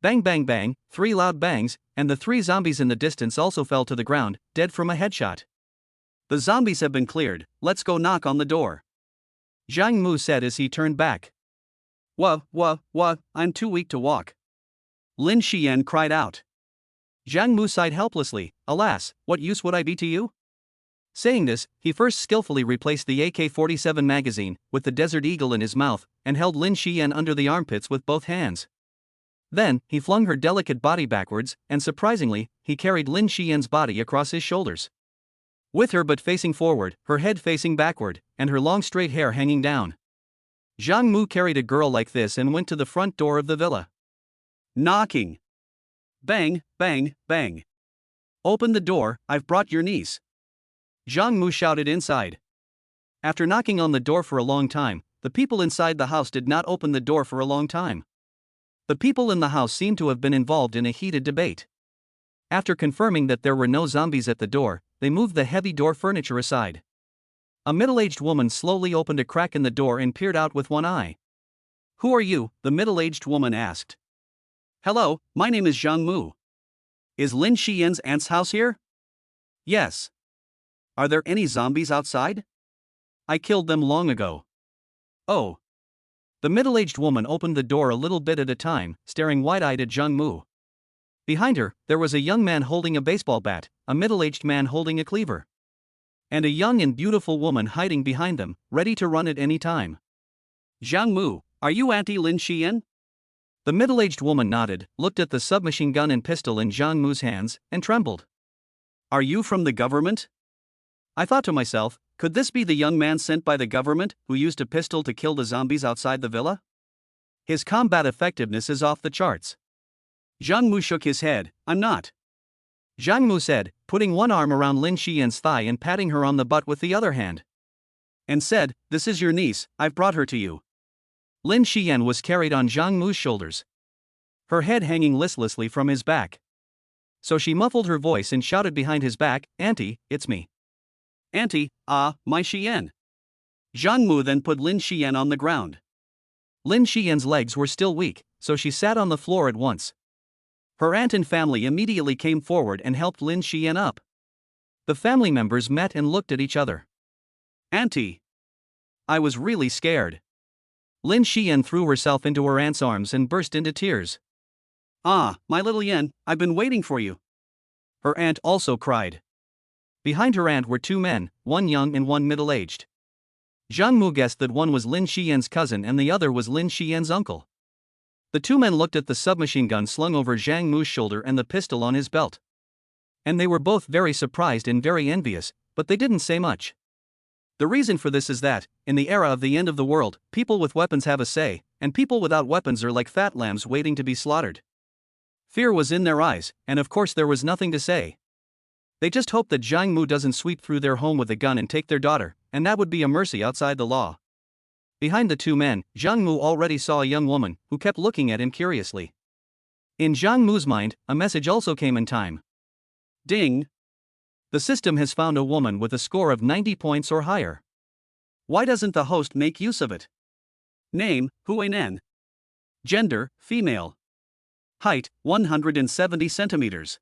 Bang bang bang, three loud bangs, and the three zombies in the distance also fell to the ground, dead from a headshot. The zombies have been cleared, let's go knock on the door. Zhang Mu said as he turned back. What, I'm too weak to walk. Lin Xiyan cried out. Zhang Mu sighed helplessly, alas, what use would I be to you? Saying this, he first skillfully replaced the AK-47 magazine, with the Desert Eagle in his mouth, and held Lin Xiyan under the armpits with both hands. Then, he flung her delicate body backwards, and surprisingly, he carried Lin Xiyan's body across his shoulders. With her butt facing forward, her head facing backward, and her long straight hair hanging down. Zhang Mu carried a girl like this and went to the front door of the villa. Knocking. Bang, bang, bang. Open the door, I've brought your niece. Zhang Mu shouted inside. After knocking on the door for a long time, the people inside the house did not open the door for a long time. The people in the house seemed to have been involved in a heated debate. After confirming that there were no zombies at the door, they moved the heavy door furniture aside. A middle-aged woman slowly opened a crack in the door and peered out with one eye. Who are you? The middle-aged woman asked. Hello, my name is Zhang Mu. Is Lin Xiyan's aunt's house here? Yes. Are there any zombies outside? I killed them long ago. Oh. The middle-aged woman opened the door a little bit at a time, staring wide-eyed at Zhang Mu. Behind her, there was a young man holding a baseball bat, a middle-aged man holding a cleaver. And a young and beautiful woman hiding behind them, ready to run at any time. Zhang Mu, are you Auntie Lin Xiyan? The middle-aged woman nodded, looked at the submachine gun and pistol in Zhang Mu's hands, and trembled. Are you from the government? I thought to myself, could this be the young man sent by the government, who used a pistol to kill the zombies outside the villa? His combat effectiveness is off the charts. Zhang Mu shook his head, I'm not. Zhang Mu said, putting one arm around Lin Xiyan's thigh and patting her on the butt with the other hand. And said, this is your niece, I've brought her to you. Lin Xiyan was carried on Zhang Mu's shoulders, her head hanging listlessly from his back. So she muffled her voice and shouted behind his back, Auntie, it's me. Auntie, my Xiyan. Zhang Mu then put Lin Xiyan on the ground. Lin Xiyan's legs were still weak, so she sat on the floor at once. Her aunt and family immediately came forward and helped Lin Xiyan up. The family members met and looked at each other. Auntie. I was really scared. Lin Xiyan threw herself into her aunt's arms and burst into tears. "Ah, my little Yan, I've been waiting for you." Her aunt also cried. Behind her aunt were two men, one young and one middle-aged. Zhang Mu guessed that one was Lin Xiyan's cousin and the other was Lin Xiyan's uncle. The two men looked at the submachine gun slung over Zhang Mu's shoulder and the pistol on his belt. And they were both very surprised and very envious, but they didn't say much. The reason for this is that, in the era of the end of the world, people with weapons have a say, and people without weapons are like fat lambs waiting to be slaughtered. Fear was in their eyes, and of course there was nothing to say. They just hoped that Zhang Mu doesn't sweep through their home with a gun and take their daughter, and that would be a mercy outside the law. Behind the two men, Zhang Mu already saw a young woman, who kept looking at him curiously. In Zhang Mu's mind, a message also came in time. Ding! The system has found a woman with a score of 90 points or higher. Why doesn't the host make use of it? Name, Huinan. Gender, female. Height, 170 centimeters.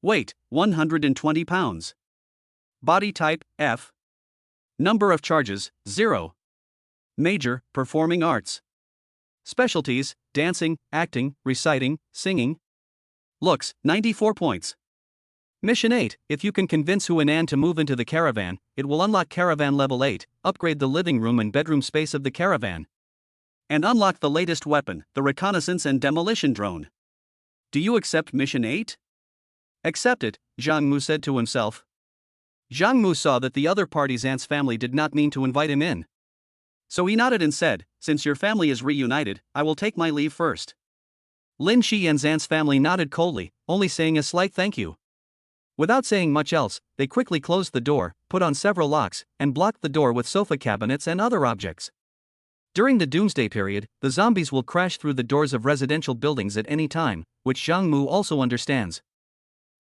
Weight, 120 pounds. Body type, F. Number of charges, 0. Major, performing arts. Specialties, dancing, acting, reciting, singing. Looks, 94 points. Mission 8, if you can convince Huinan to move into the caravan, it will unlock caravan level 8, upgrade the living room and bedroom space of the caravan. And unlock the latest weapon, the reconnaissance and demolition drone. Do you accept mission 8? Accept it, Zhang Mu said to himself. Zhang Mu saw that the other party's aunt's family did not mean to invite him in. So he nodded and said, since your family is reunited, I will take my leave first. Lin Xiyan's aunt's family nodded coldly, only saying a slight thank you. Without saying much else, they quickly closed the door, put on several locks, and blocked the door with sofa cabinets and other objects. During the Doomsday period, the zombies will crash through the doors of residential buildings at any time, which Zhang Mu also understands.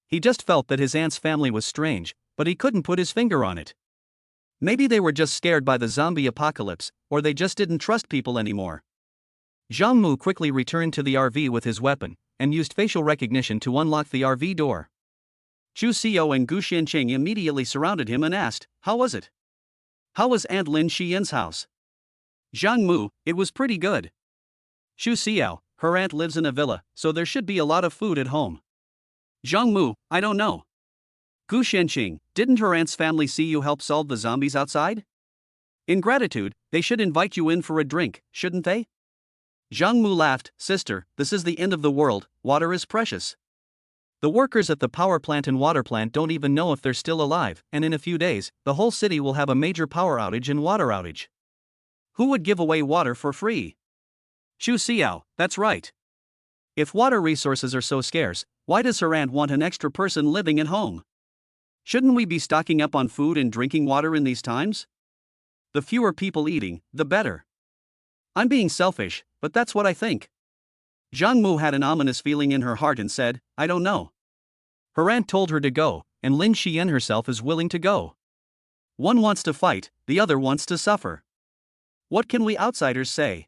He just felt that his aunt's family was strange, but he couldn't put his finger on it. Maybe they were just scared by the zombie apocalypse, or they just didn't trust people anymore. Zhang Mu quickly returned to the RV with his weapon, and used facial recognition to unlock the RV door. Chu Xiao and Gu Xianqing immediately surrounded him and asked, how was it? How was Aunt Lin Xiyan's house? Zhang Mu, it was pretty good. Chu Xiao, her aunt lives in a villa, so there should be a lot of food at home. Zhang Mu, I don't know. Gu Xianqing, didn't her aunt's family see you help solve the zombies outside? In gratitude, they should invite you in for a drink, shouldn't they? Zhang Mu laughed, sister, this is the end of the world, water is precious. The workers at the power plant and water plant don't even know if they're still alive, and in a few days, the whole city will have a major power outage and water outage. Who would give away water for free? Chu Xiao, that's right. If water resources are so scarce, why does her aunt want an extra person living at home? Shouldn't we be stocking up on food and drinking water in these times? The fewer people eating, the better. I'm being selfish, but that's what I think. Zhang Mu had an ominous feeling in her heart and said, I don't know. Her aunt told her to go, and Lin Xiyan herself is willing to go. One wants to fight, the other wants to suffer. What can we outsiders say?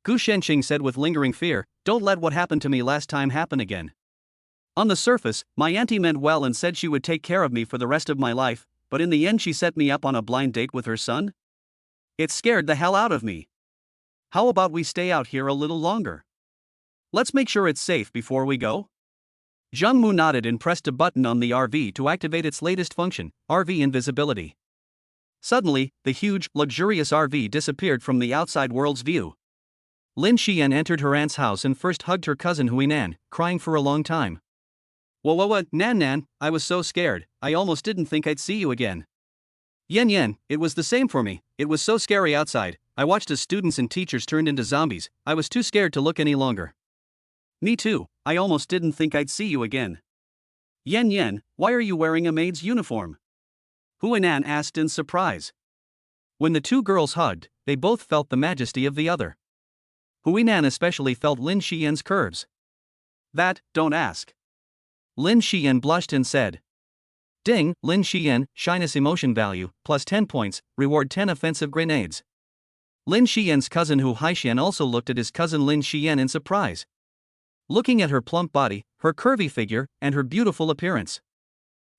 Gu Xianqing said with lingering fear, don't let what happened to me last time happen again. On the surface, my auntie meant well and said she would take care of me for the rest of my life, but in the end she set me up on a blind date with her son? It scared the hell out of me. How about we stay out here a little longer? Let's make sure it's safe before we go. Zhang Mu nodded and pressed a button on the RV to activate its latest function, RV invisibility. Suddenly, the huge, luxurious RV disappeared from the outside world's view. Lin Xiyan entered her aunt's house and first hugged her cousin Huinan, crying for a long time. Whoa, Nan, I was so scared, I almost didn't think I'd see you again. Yen, it was the same for me, it was so scary outside, I watched as students and teachers turned into zombies, I was too scared to look any longer. Me too, I almost didn't think I'd see you again. Yen, why are you wearing a maid's uniform? Huinan asked in surprise. When the two girls hugged, they both felt the majesty of the other. Huinan especially felt Lin Xiyan's curves. That, don't ask. Lin Xiyan blushed and said. Ding, Lin Xiyan, shyness emotion value, plus 10 points, reward 10 offensive grenades. Lin Xiyan's cousin Hu Haixian also looked at his cousin Lin Xiyan in surprise. Looking at her plump body, her curvy figure, and her beautiful appearance,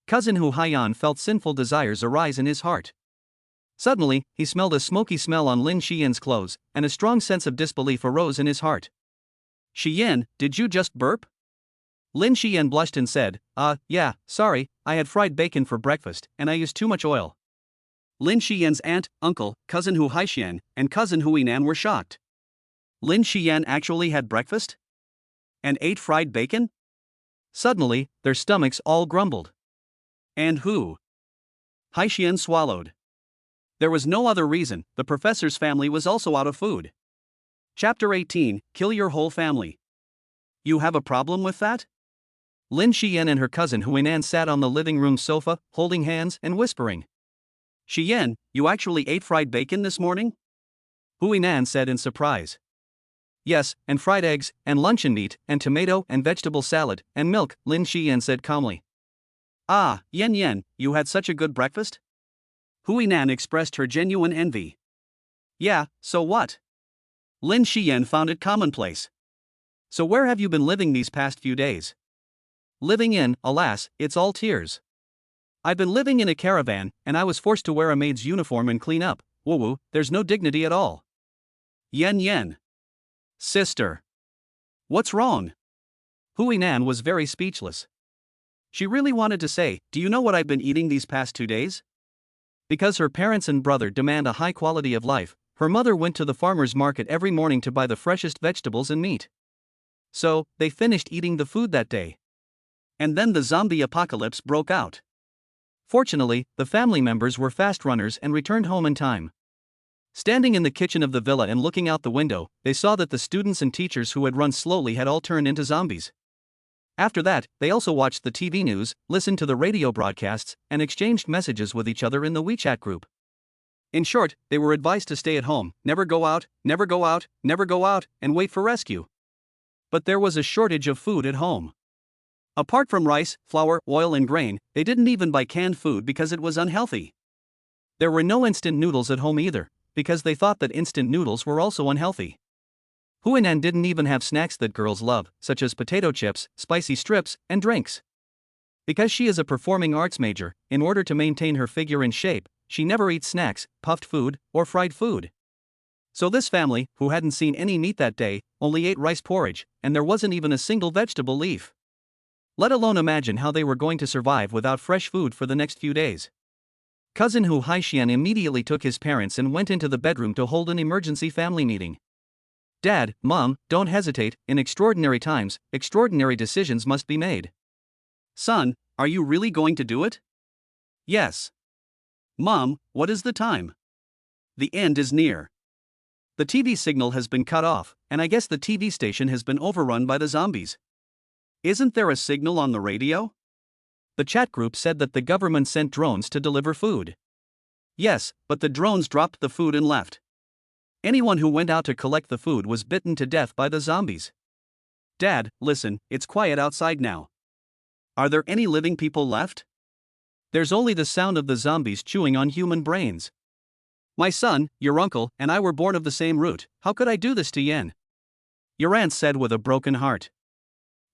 cousin Hu Haiyan felt sinful desires arise in his heart. Suddenly, he smelled a smoky smell on Lin Xiyan's clothes, and a strong sense of disbelief arose in his heart. Xiyan, did you just burp? Lin Xiyan blushed and said, yeah, sorry, I had fried bacon for breakfast, and I used too much oil. Lin Xiyan's aunt, uncle, cousin Hu Haixian, and cousin Huinan were shocked. Lin Xiyan actually had breakfast? And ate fried bacon? Suddenly, their stomachs all grumbled. And Hu Haixian swallowed. There was no other reason, the professor's family was also out of food. Chapter 18, Kill Your Whole Family. You have a problem with that? Lin Xiyan and her cousin Huinan sat on the living room sofa, holding hands and whispering. Xiyan, you actually ate fried bacon this morning? Huinan said in surprise. Yes, and fried eggs, and luncheon meat, and tomato and vegetable salad, and milk, Lin Xiyan said calmly. Ah, Yen, you had such a good breakfast? Huinan expressed her genuine envy. Yeah, so what? Lin Xiyan found it commonplace. So where have you been living these past few days? Living in, alas, it's all tears. I've been living in a caravan, and I was forced to wear a maid's uniform and clean up. Woo, there's no dignity at all. Yen. Sister. What's wrong? Huinan was very speechless. She really wanted to say, do you know what I've been eating these past 2 days? Because her parents and brother demand a high quality of life, her mother went to the farmer's market every morning to buy the freshest vegetables and meat. So, they finished eating the food that day. And then the zombie apocalypse broke out. Fortunately, the family members were fast runners and returned home in time. Standing in the kitchen of the villa and looking out the window, they saw that the students and teachers who had run slowly had all turned into zombies. After that, they also watched the TV news, listened to the radio broadcasts, and exchanged messages with each other in the WeChat group. In short, they were advised to stay at home, never go out, and wait for rescue. But there was a shortage of food at home. Apart from rice, flour, oil, and grain, they didn't even buy canned food because it was unhealthy. There were no instant noodles at home either, because they thought that instant noodles were also unhealthy. Huinan didn't even have snacks that girls love, such as potato chips, spicy strips, and drinks. Because she is a performing arts major, in order to maintain her figure and shape, she never eats snacks, puffed food, or fried food. So this family, who hadn't seen any meat that day, only ate rice porridge, and there wasn't even a single vegetable leaf. Let alone imagine how they were going to survive without fresh food for the next few days. Cousin Hu Haixian immediately took his parents and went into the bedroom to hold an emergency family meeting. Dad, Mom, don't hesitate, in extraordinary times, extraordinary decisions must be made. Son, are you really going to do it? Yes. Mom, what is the time? The end is near. The TV signal has been cut off, and I guess the TV station has been overrun by the zombies. Isn't there a signal on the radio? The chat group said that the government sent drones to deliver food. Yes, but the drones dropped the food and left. Anyone who went out to collect the food was bitten to death by the zombies. Dad, listen, it's quiet outside now. Are there any living people left? There's only the sound of the zombies chewing on human brains. My son, your uncle, and I were born of the same root. How could I do this to Yen? Your aunt said with a broken heart.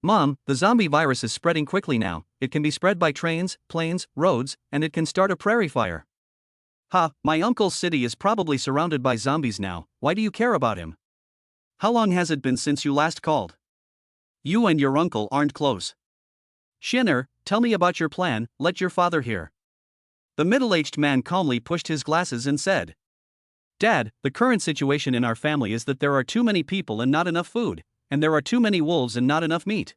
Mom, the zombie virus is spreading quickly now. It can be spread by trains, planes, roads, and it can start a prairie fire. My uncle's city is probably surrounded by zombies now. Why do you care about him? How long has it been since you last called? You and your uncle aren't close. Shinner, tell me about your plan, let your father hear. The middle-aged man calmly pushed his glasses and said. Dad, the current situation in our family is that there are too many people and not enough food. And there are too many wolves and not enough meat.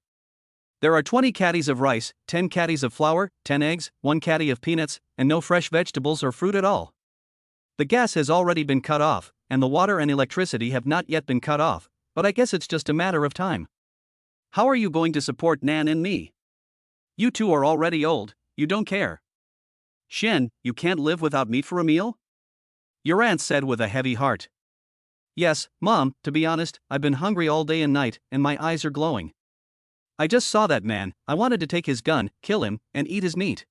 There are 20 caddies of rice, 10 caddies of flour, 10 eggs, 1 caddy of peanuts, and no fresh vegetables or fruit at all. The gas has already been cut off, and the water and electricity have not yet been cut off, but I guess it's just a matter of time. How are you going to support Nan and me? You two are already old, you don't care. Shen, you can't live without meat for a meal? Your aunt said with a heavy heart. Yes, Mom, to be honest, I've been hungry all day and night, and my eyes are glowing. I just saw that man, I wanted to take his gun, kill him, and eat his meat.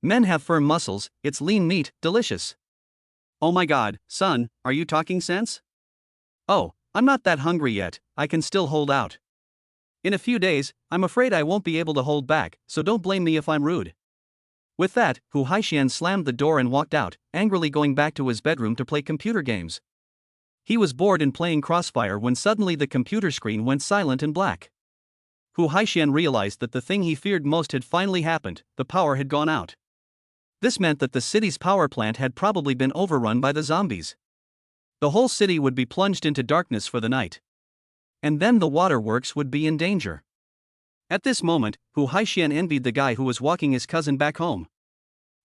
Men have firm muscles, it's lean meat, delicious. Oh my god, son, are you talking sense? Oh, I'm not that hungry yet, I can still hold out. In a few days, I'm afraid I won't be able to hold back, so don't blame me if I'm rude. With that, Hu Haixian slammed the door and walked out, angrily going back to his bedroom to play computer games. He was bored in playing Crossfire when suddenly the computer screen went silent and black. Hu Haixian realized that the thing he feared most had finally happened. The power had gone out. This meant that the city's power plant had probably been overrun by the zombies. The whole city would be plunged into darkness for the night. And then the waterworks would be in danger. At this moment, Hu Haixian envied the guy who was walking his cousin back home.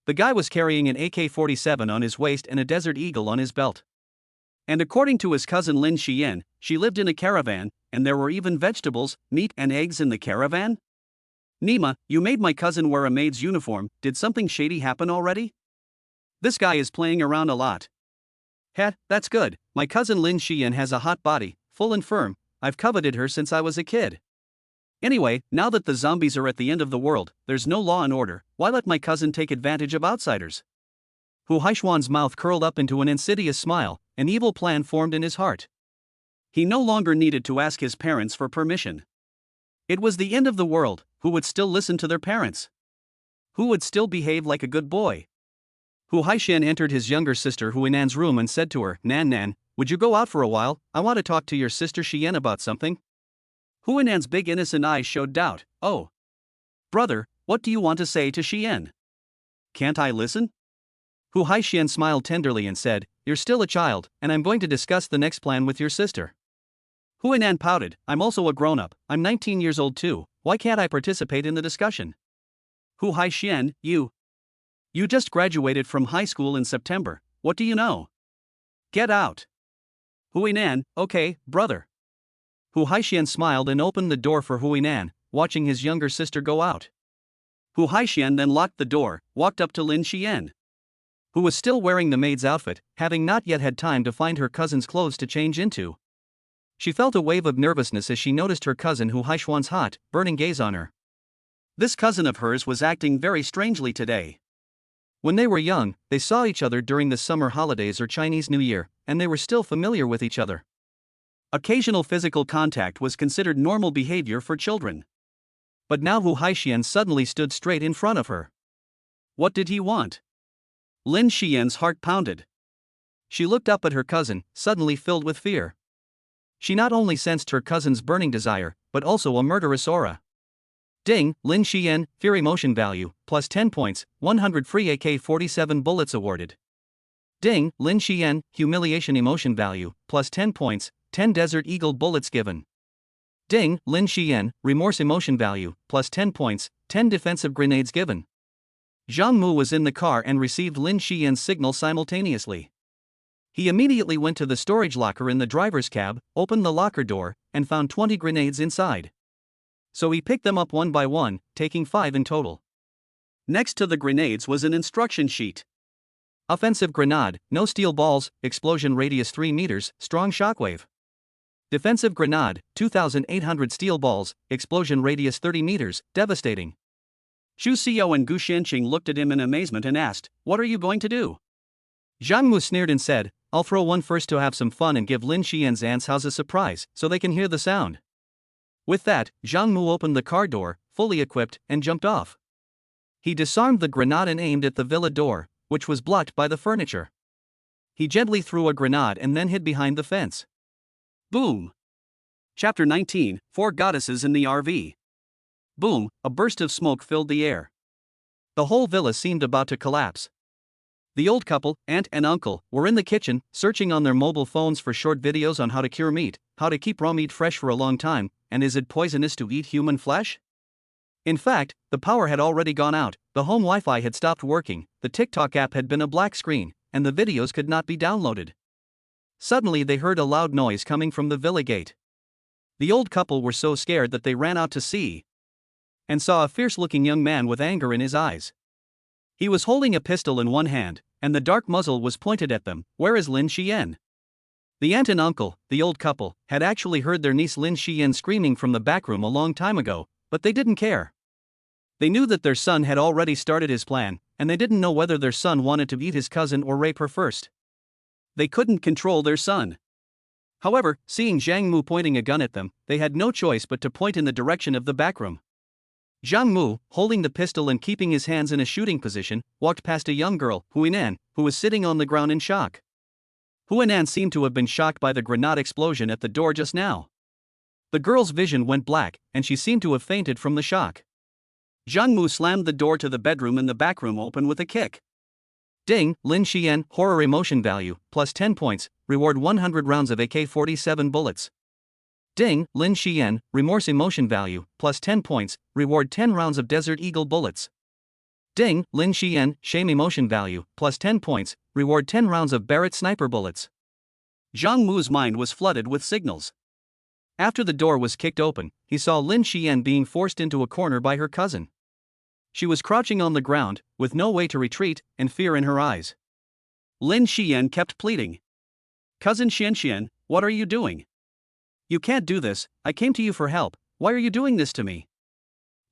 The guy was carrying an AK-47 on his waist and a Desert Eagle on his belt. And according to his cousin Lin Xiyan, she lived in a caravan, and there were even vegetables, meat and eggs in the caravan? Nima, you made my cousin wear a maid's uniform. Did something shady happen already? This guy is playing around a lot. That's good. My cousin Lin Xiyan has a hot body, full and firm. I've coveted her since I was a kid. Anyway, now that the zombies are at the end of the world, there's no law and order. Why let my cousin take advantage of outsiders? Hu Haixian's mouth curled up into an insidious smile. An evil plan formed in his heart. He no longer needed to ask his parents for permission. It was the end of the world. Who would still listen to their parents? Who would still behave like a good boy? Hu Haixian entered his younger sister Huinan's room and said to her, Nan, would you go out for a while? I want to talk to your sister Xian about something. Huinan's big innocent eyes showed doubt. Oh. Brother, what do you want to say to Xian? Can't I listen? Hu Haixian smiled tenderly and said, You're still a child, and I'm going to discuss the next plan with your sister. Huinan pouted, I'm also a grown-up, I'm 19 years old too, why can't I participate in the discussion? Hu Haixian, you just graduated from high school in September, what do you know? Get out. Huinan, okay, brother. Hu Haixian smiled and opened the door for Huinan, watching his younger sister go out. Hu Haixian then locked the door, walked up to Lin Xiyan, who was still wearing the maid's outfit, having not yet had time to find her cousin's clothes to change into. She felt a wave of nervousness as she noticed her cousin Hu Haixian's hot, burning gaze on her. This cousin of hers was acting very strangely today. When they were young, they saw each other during the summer holidays or Chinese New Year, and they were still familiar with each other. Occasional physical contact was considered normal behavior for children. But now Hu Haixian suddenly stood straight in front of her. What did he want? Lin Xiyan's heart pounded. She looked up at her cousin, suddenly filled with fear. She not only sensed her cousin's burning desire, but also a murderous aura. Ding, Lin Xiyan, fear emotion value, plus 10 points, 100 free AK-47 bullets awarded. Ding, Lin Xiyan, humiliation emotion value, plus 10 points, 10 Desert Eagle bullets given. Ding, Lin Xiyan, remorse emotion value, plus 10 points, 10 defensive grenades given. Zhang Mu was in the car and received Lin Xiyan's signal simultaneously. He immediately went to the storage locker in the driver's cab, opened the locker door, and found 20 grenades inside. So he picked them up one by one, taking 5 in total. Next to the grenades was an instruction sheet. Offensive grenade, no steel balls, explosion radius 3 meters, strong shockwave. Defensive grenade, 2,800 steel balls, explosion radius 30 meters, devastating. Xu Xiao and Gu Shanqing looked at him in amazement and asked, What are you going to do? Zhang Mu sneered and said, I'll throw one first to have some fun and give Lin Xiyan's aunt's house a surprise, so they can hear the sound. With that, Zhang Mu opened the car door, fully equipped, and jumped off. He disarmed the grenade and aimed at the villa door, which was blocked by the furniture. He gently threw a grenade and then hid behind the fence. Boom! Chapter 19, 4 Goddesses in the RV. Boom, a burst of smoke filled the air. The whole villa seemed about to collapse. The old couple, aunt and uncle, were in the kitchen, searching on their mobile phones for short videos on how to cure meat, how to keep raw meat fresh for a long time, and is it poisonous to eat human flesh? In fact, the power had already gone out, the home Wi-Fi had stopped working, the TikTok app had been a black screen, and the videos could not be downloaded. Suddenly they heard a loud noise coming from the villa gate. The old couple were so scared that they ran out to see and saw a fierce-looking young man with anger in his eyes. He was holding a pistol in one hand, and the dark muzzle was pointed at them. Where is Lin Xiyan? The aunt and uncle, the old couple, had actually heard their niece Lin Xiyan screaming from the back room a long time ago, but they didn't care. They knew that their son had already started his plan, and they didn't know whether their son wanted to eat his cousin or rape her first. They couldn't control their son. However, seeing Zhang Mu pointing a gun at them, they had no choice but to point in the direction of the back room. Zhang Mu, holding the pistol and keeping his hands in a shooting position, walked past a young girl, Huinan, who was sitting on the ground in shock. Huinan seemed to have been shocked by the grenade explosion at the door just now. The girl's vision went black, and she seemed to have fainted from the shock. Zhang Mu slammed the door to the bedroom in the back room open with a kick. Ding, Lin Xiyan, horror emotion value, plus 10 points, reward 100 rounds of AK-47 bullets. Ding, Lin Xiyan, remorse emotion value, plus 10 points, reward 10 rounds of Desert Eagle bullets. Ding, Lin Xiyan, shame emotion value, plus 10 points, reward 10 rounds of Barrett sniper bullets. Zhang Mu's mind was flooded with signals. After the door was kicked open, he saw Lin Xiyan being forced into a corner by her cousin. She was crouching on the ground, with no way to retreat, and fear in her eyes. Lin Xiyan kept pleading. Cousin Xian, what are you doing? You can't do this, I came to you for help, why are you doing this to me?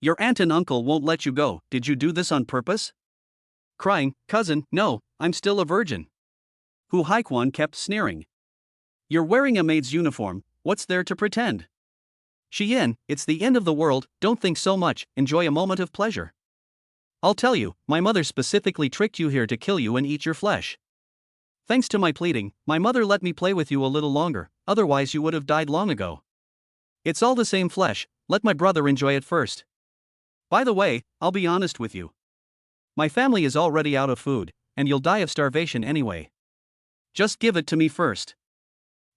Your aunt and uncle won't let you go, did you do this on purpose? Crying, cousin, no, I'm still a virgin. Hu Haikuan kept sneering. You're wearing a maid's uniform, what's there to pretend? Xian, it's the end of the world, don't think so much, enjoy a moment of pleasure. I'll tell you, my mother specifically tricked you here to kill you and eat your flesh. Thanks to my pleading, my mother let me play with you a little longer, otherwise you would have died long ago. It's all the same flesh, let my brother enjoy it first. By the way, I'll be honest with you. My family is already out of food, and you'll die of starvation anyway. Just give it to me first.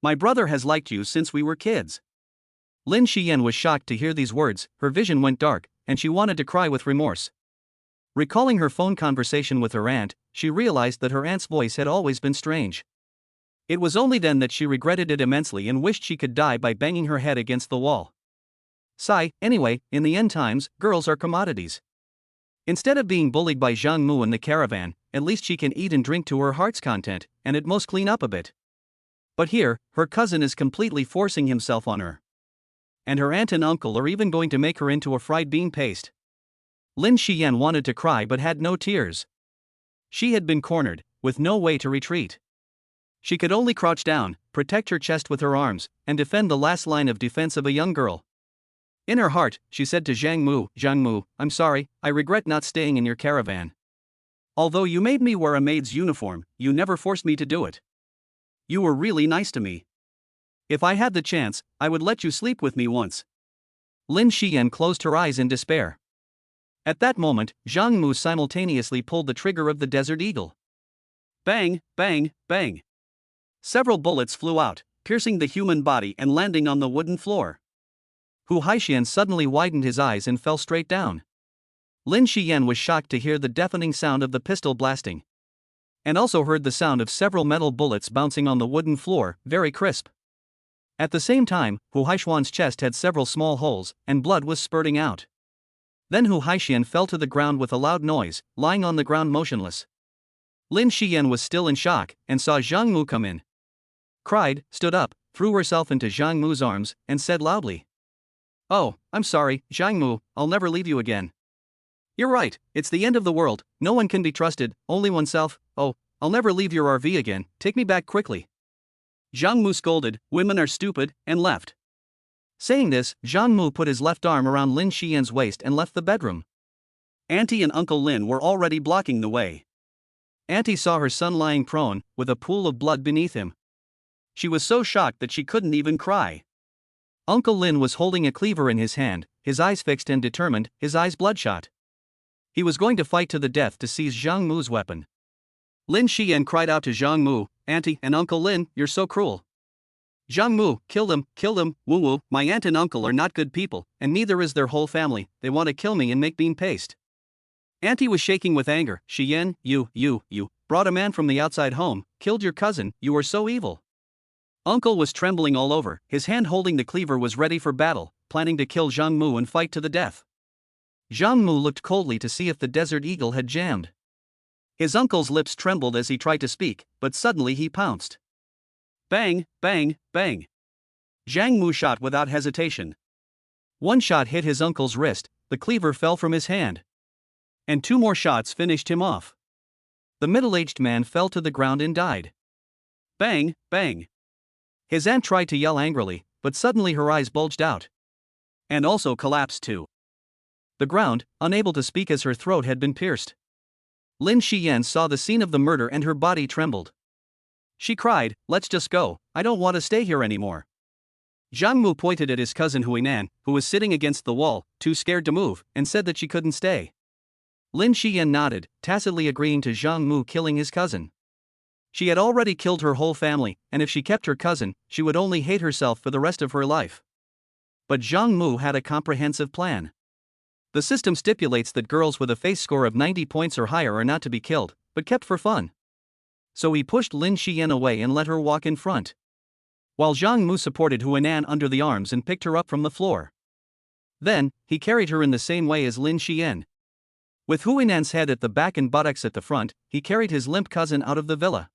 My brother has liked you since we were kids. Lin Xiyan was shocked to hear these words, her vision went dark, and she wanted to cry with remorse. Recalling her phone conversation with her aunt, she realized that her aunt's voice had always been strange. It was only then that she regretted it immensely and wished she could die by banging her head against the wall. Sigh, anyway, in the end times, girls are commodities. Instead of being bullied by Zhang Mu in the caravan, at least she can eat and drink to her heart's content, and at most clean up a bit. But here, her cousin is completely forcing himself on her. And her aunt and uncle are even going to make her into a fried bean paste. Lin Xiyan wanted to cry but had no tears. She had been cornered, with no way to retreat. She could only crouch down, protect her chest with her arms, and defend the last line of defense of a young girl. In her heart, she said to Zhang Mu, I'm sorry, I regret not staying in your caravan. Although you made me wear a maid's uniform, you never forced me to do it. You were really nice to me. If I had the chance, I would let you sleep with me once. Lin Xiyan closed her eyes in despair. At that moment, Zhang Mu simultaneously pulled the trigger of the Desert Eagle. Bang, bang, bang. Several bullets flew out, piercing the human body and landing on the wooden floor. Hu Haishian suddenly widened his eyes and fell straight down. Lin Xiyan was shocked to hear the deafening sound of the pistol blasting. And also heard the sound of several metal bullets bouncing on the wooden floor, very crisp. At the same time, Hu Haishuan's chest had several small holes, and blood was spurting out. Then Hu Haishian fell to the ground with a loud noise, lying on the ground motionless. Lin Xiyan was still in shock, and saw Zhang Mu come in. Cried, stood up, threw herself into Zhang Mu's arms, and said loudly. Oh, I'm sorry, Zhang Mu, I'll never leave you again. You're right, it's the end of the world, no one can be trusted, only oneself, oh, I'll never leave your RV again, take me back quickly. Zhang Mu scolded, women are stupid, and left. Saying this, Zhang Mu put his left arm around Lin Xiyan's waist and left the bedroom. Auntie and Uncle Lin were already blocking the way. Auntie saw her son lying prone, with a pool of blood beneath him. She was so shocked that she couldn't even cry. Uncle Lin was holding a cleaver in his hand, his eyes fixed and determined, his eyes bloodshot. He was going to fight to the death to seize Zhang Mu's weapon. Lin Xiyan cried out to Zhang Mu, Auntie and Uncle Lin, you're so cruel. Zhang Mu, kill them, woo, my aunt and uncle are not good people, and neither is their whole family, they want to kill me and make bean paste. Auntie was shaking with anger, Xiyan, you brought a man from the outside home, killed your cousin, you are so evil. Uncle was trembling all over, his hand holding the cleaver was ready for battle, planning to kill Zhang Mu and fight to the death. Zhang Mu looked coldly to see if the Desert Eagle had jammed. His uncle's lips trembled as he tried to speak, but suddenly he pounced. Bang, bang, bang. Zhang Mu shot without hesitation. One shot hit his uncle's wrist, the cleaver fell from his hand. And two more shots finished him off. The middle-aged man fell to the ground and died. Bang, bang. His aunt tried to yell angrily, but suddenly her eyes bulged out. And also collapsed too. the ground, unable to speak as her throat had been pierced. Lin Xiyan saw the scene of the murder and her body trembled. She cried, "Let's just go, I don't want to stay here anymore." Zhang Mu pointed at his cousin Huinan, who was sitting against the wall, too scared to move, and said that she couldn't stay. Lin Xiyan nodded, tacitly agreeing to Zhang Mu killing his cousin. She had already killed her whole family, and if she kept her cousin, she would only hate herself for the rest of her life. But Zhang Mu had a comprehensive plan. The system stipulates that girls with a face score of 90 points or higher are not to be killed, but kept for fun. So he pushed Lin Xiyan away and let her walk in front, while Zhang Mu supported Huinan under the arms and picked her up from the floor. Then, he carried her in the same way as Lin Xiyan. With Huinan's head at the back and buttocks at the front, he carried his limp cousin out of the villa.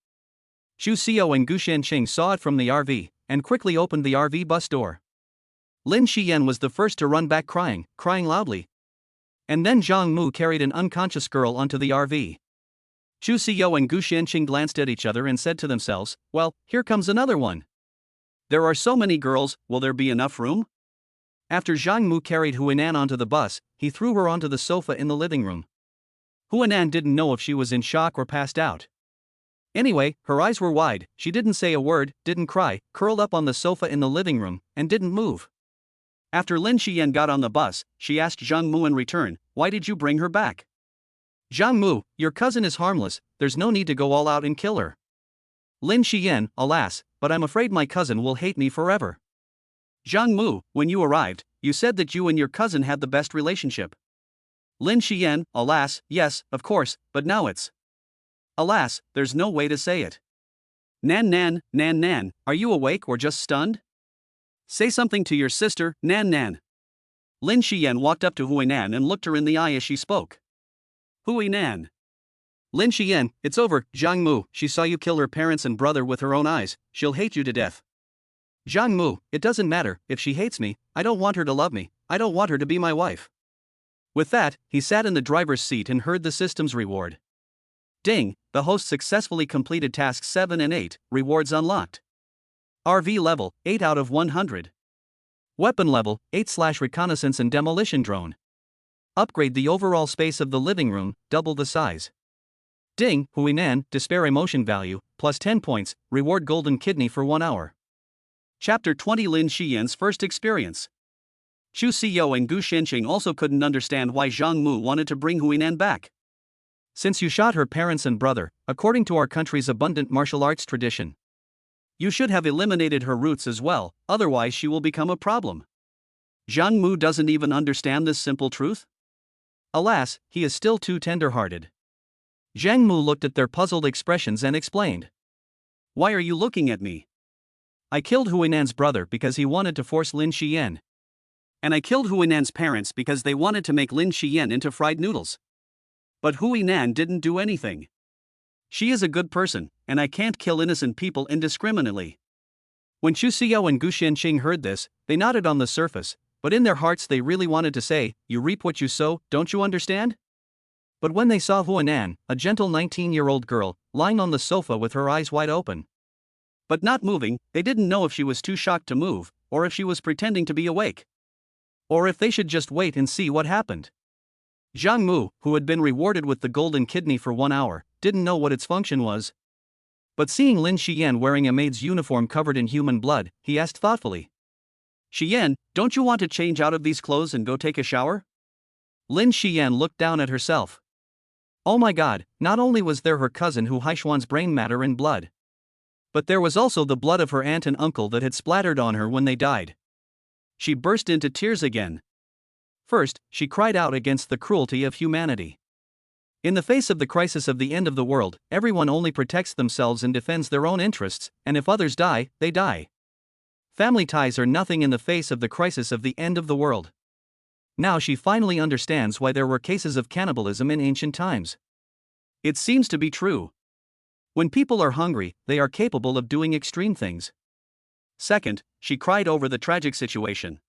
Chu Xiao and Guxian Ching saw it from the RV, and quickly opened the RV bus door. Lin Xiyan was the first to run back crying loudly. And then Zhang Mu carried an unconscious girl onto the RV. Chu Xiao and Guxian Ching glanced at each other and said to themselves, "Well, here comes another one. There are so many girls, will there be enough room?" After Zhang Mu carried Huinan onto the bus, he threw her onto the sofa in the living room. Huinan didn't know if she was in shock or passed out. Anyway, her eyes were wide, she didn't say a word, didn't cry, curled up on the sofa in the living room, and didn't move. After Lin Xiyan got on the bus, she asked Zhang Mu in return, "Why did you bring her back?" "Zhang Mu, your cousin is harmless, there's no need to go all out and kill her." Lin Xiyan, "Alas, but I'm afraid my cousin will hate me forever." "Zhang Mu, when you arrived, you said that you and your cousin had the best relationship." Lin Xiyan, "Alas, yes, of course, but now it's... alas, there's no way to say it." Nan, are you awake or just stunned? Say something to your sister, Nan. Lin Xiyan walked up to Huinan and looked her in the eye as she spoke. Huinan. Lin Xiyan, "It's over, Zhang Mu, she saw you kill her parents and brother with her own eyes, she'll hate you to death." "Zhang Mu, it doesn't matter, if she hates me, I don't want her to love me, I don't want her to be my wife." With that, he sat in the driver's seat and heard the system's reward. Ding, the host successfully completed tasks 7 and 8, rewards unlocked. RV level, 8 out of 100. Weapon level, 8/reconnaissance and demolition drone. Upgrade the overall space of the living room, double the size. Ding, Huinan, despair emotion value, plus 10 points, reward golden kidney for 1 hour. Chapter 20 Lin Xiyan's first experience. Chu Xiao and Gu Shenqing also couldn't understand why Zhang Mu wanted to bring Huinan back. "Since you shot her parents and brother, according to our country's abundant martial arts tradition, you should have eliminated her roots as well, otherwise she will become a problem." Zhang Mu doesn't even understand this simple truth? Alas, he is still too tender-hearted. Zhang Mu looked at their puzzled expressions and explained. "Why are you looking at me? I killed Huinan's brother because he wanted to force Lin Xiyan. And I killed Huinan's parents because they wanted to make Lin Xiyan into fried noodles. But Huinan didn't do anything. She is a good person, and I can't kill innocent people indiscriminately." When Chu Xiao and Gu Shenqing heard this, they nodded on the surface, but in their hearts they really wanted to say, "You reap what you sow, don't you understand?" But when they saw Huinan, a gentle 19-year-old girl, lying on the sofa with her eyes wide open, but not moving, they didn't know if she was too shocked to move, or if she was pretending to be awake, or if they should just wait and see what happened. Zhang Mu, who had been rewarded with the golden kidney for 1 hour, didn't know what its function was. But seeing Lin Xiyan wearing a maid's uniform covered in human blood, he asked thoughtfully, "Xiyan, don't you want to change out of these clothes and go take a shower?" Lin Xiyan looked down at herself. Oh my god, not only was there her cousin Hu Haishuan's brain matter and blood, but there was also the blood of her aunt and uncle that had splattered on her when they died. She burst into tears again. First, she cried out against the cruelty of humanity. In the face of the crisis of the end of the world, everyone only protects themselves and defends their own interests, and if others die, they die. Family ties are nothing in the face of the crisis of the end of the world. Now she finally understands why there were cases of cannibalism in ancient times. It seems to be true. When people are hungry, they are capable of doing extreme things. Second, she cried over the tragic situation.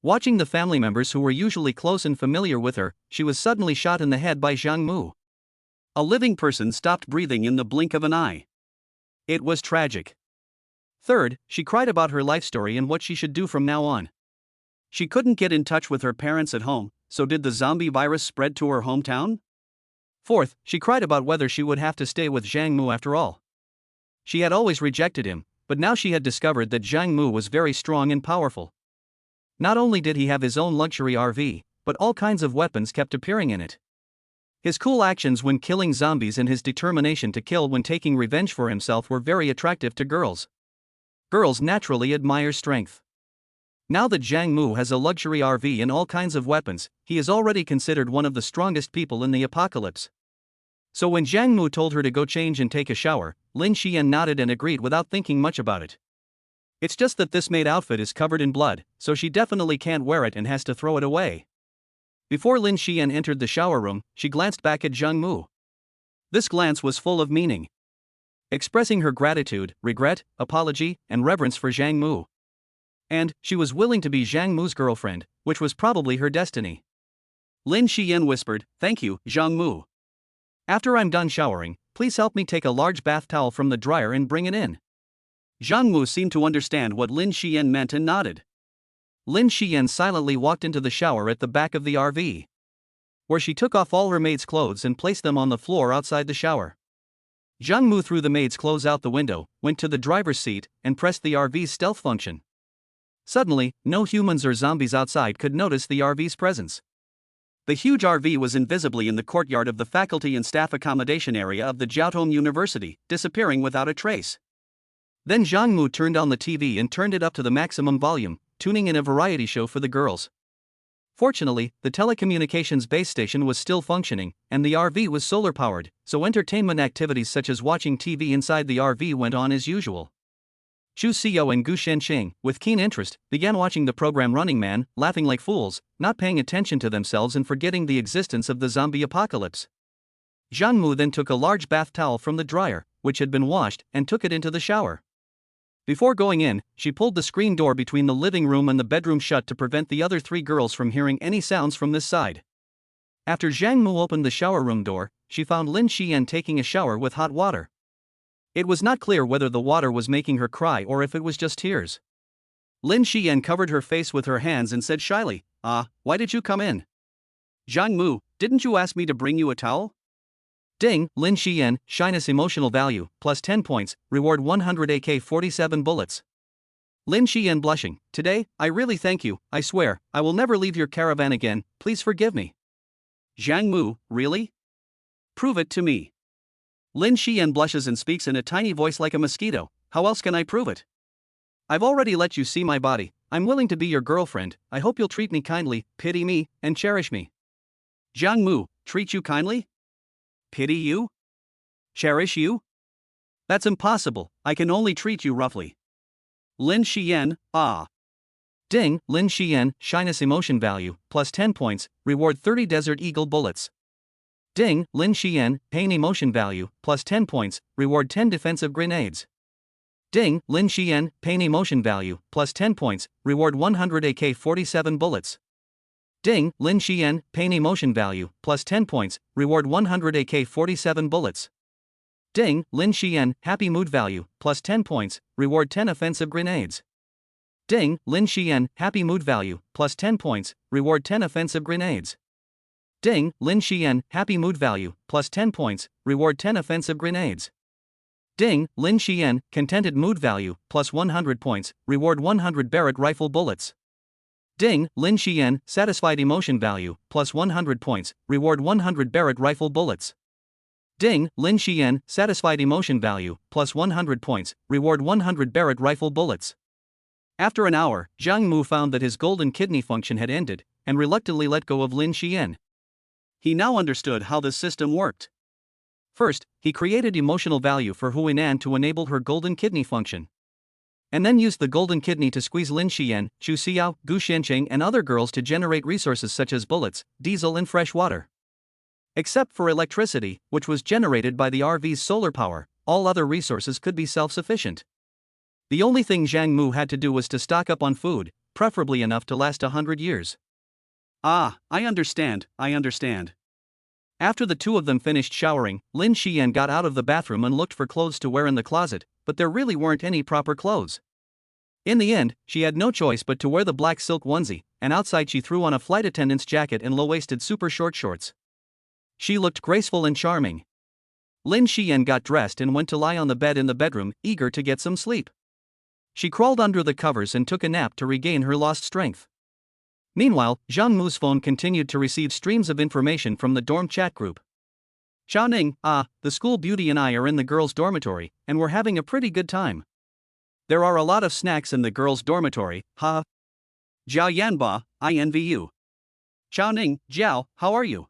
Watching the family members who were usually close and familiar with her, she was suddenly shot in the head by Zhang Mu. A living person stopped breathing in the blink of an eye. It was tragic. Third, she cried about her life story and what she should do from now on. She couldn't get in touch with her parents at home, so did the zombie virus spread to her hometown? Fourth, she cried about whether she would have to stay with Zhang Mu after all. She had always rejected him, but now she had discovered that Zhang Mu was very strong and powerful. Not only did he have his own luxury RV, but all kinds of weapons kept appearing in it. His cool actions when killing zombies and his determination to kill when taking revenge for himself were very attractive to girls. Girls naturally admire strength. Now that Zhang Mu has a luxury RV and all kinds of weapons, he is already considered one of the strongest people in the apocalypse. So when Zhang Mu told her to go change and take a shower, Lin Xiyan nodded and agreed without thinking much about it. It's just that this maid outfit is covered in blood, so she definitely can't wear it and has to throw it away. Before Lin Xiyan entered the shower room, she glanced back at Zhang Mu. This glance was full of meaning, expressing her gratitude, regret, apology, and reverence for Zhang Mu. And she was willing to be Zhang Mu's girlfriend, which was probably her destiny. Lin Xiyan whispered, "Thank you, Zhang Mu. After I'm done showering, please help me take a large bath towel from the dryer and bring it in." Zhang Mu seemed to understand what Lin Xiyan meant and nodded. Lin Xiyan silently walked into the shower at the back of the RV, where she took off all her maid's clothes and placed them on the floor outside the shower. Zhang Mu threw the maid's clothes out the window, went to the driver's seat, and pressed the RV's stealth function. Suddenly, no humans or zombies outside could notice the RV's presence. The huge RV was invisibly in the courtyard of the faculty and staff accommodation area of the Jiaotong University, disappearing without a trace. Then Zhang Mu turned on the TV and turned it up to the maximum volume, tuning in a variety show for the girls. Fortunately, the telecommunications base station was still functioning, and the RV was solar-powered, so entertainment activities such as watching TV inside the RV went on as usual. Chu Xiao and Gu Shenqing, with keen interest, began watching the program Running Man, laughing like fools, not paying attention to themselves and forgetting the existence of the zombie apocalypse. Zhang Mu then took a large bath towel from the dryer, which had been washed, and took it into the shower. Before going in, she pulled the screen door between the living room and the bedroom shut to prevent the other three girls from hearing any sounds from this side. After Zhang Mu opened the shower room door, she found Lin Xiyan taking a shower with hot water. It was not clear whether the water was making her cry or if it was just tears. Lin Xiyan covered her face with her hands and said shyly, "Why did you come in?" "Zhang Mu, didn't you ask me to bring you a towel?" Ding, Lin Xiyan, shyness emotional value, plus 10 points, reward 100 AK-47 bullets. Lin Xiyan blushing, "Today, I really thank you, I swear, I will never leave your caravan again, please forgive me." Zhang Mu, "Really? Prove it to me." Lin Xiyan blushes and speaks in a tiny voice like a mosquito, "How else can I prove it? I've already let you see my body, I'm willing to be your girlfriend, I hope you'll treat me kindly, pity me, and cherish me." Zhang Mu, "Treat you kindly? Pity you? Cherish you? That's impossible, I can only treat you roughly." Lin Xiyan, Ding, Lin Xiyan, shyness emotion value, plus 10 points, reward 30 Desert Eagle bullets. Ding, Lin Xiyan, pain emotion value, plus 10 points, reward 10 defensive grenades. Ding, Lin Xiyan, pain emotion value, plus 10 points, reward 100 AK-47 bullets. Ding, Lin Xiyan, pain emotion value, plus 10 points, reward 100 AK-47 bullets. Ding, Lin Xiyan, happy mood value, plus 10 points, reward 10 offensive grenades. Ding, Lin Xiyan, happy mood value, plus 10 points, reward 10 offensive grenades. Ding, Lin Xiyan, happy mood value, plus 10 points, reward 10 offensive grenades. Ding, Lin Xiyan, contented mood value, plus 100 points, reward 100 Barrett rifle bullets. Ding, Lin Xiyan, satisfied emotion value, plus 100 points, reward 100 Barrett rifle bullets. Ding, Lin Xiyan, satisfied emotion value, plus 100 points, reward 100 Barrett rifle bullets. After an hour, Zhang Mu found that his golden kidney function had ended, and reluctantly let go of Lin Xiyan. He now understood how this system worked. First, he created emotional value for Huinan to enable her golden kidney function, and then used the golden kidney to squeeze Lin Xiyan, Chu Xiao, Gu Shenqing and other girls to generate resources such as bullets, diesel and fresh water. Except for electricity, which was generated by the RV's solar power, all other resources could be self-sufficient. The only thing Zhang Mu had to do was to stock up on food, preferably enough to last 100 years. I understand. After the two of them finished showering, Lin Xiyan got out of the bathroom and looked for clothes to wear in the closet, but there really weren't any proper clothes. In the end, she had no choice but to wear the black silk onesie, and outside she threw on a flight attendant's jacket and low-waisted super short shorts. She looked graceful and charming. Lin Xiyan got dressed and went to lie on the bed in the bedroom, eager to get some sleep. She crawled under the covers and took a nap to regain her lost strength. Meanwhile, Zhang Mu's phone continued to receive streams of information from the dorm chat group. Xiaoning, the school beauty and I are in the girls' dormitory, and we're having a pretty good time. There are a lot of snacks in the girls' dormitory, ha. Jiao Yanba, I envy you. Xiaoning, Jiao, how are you?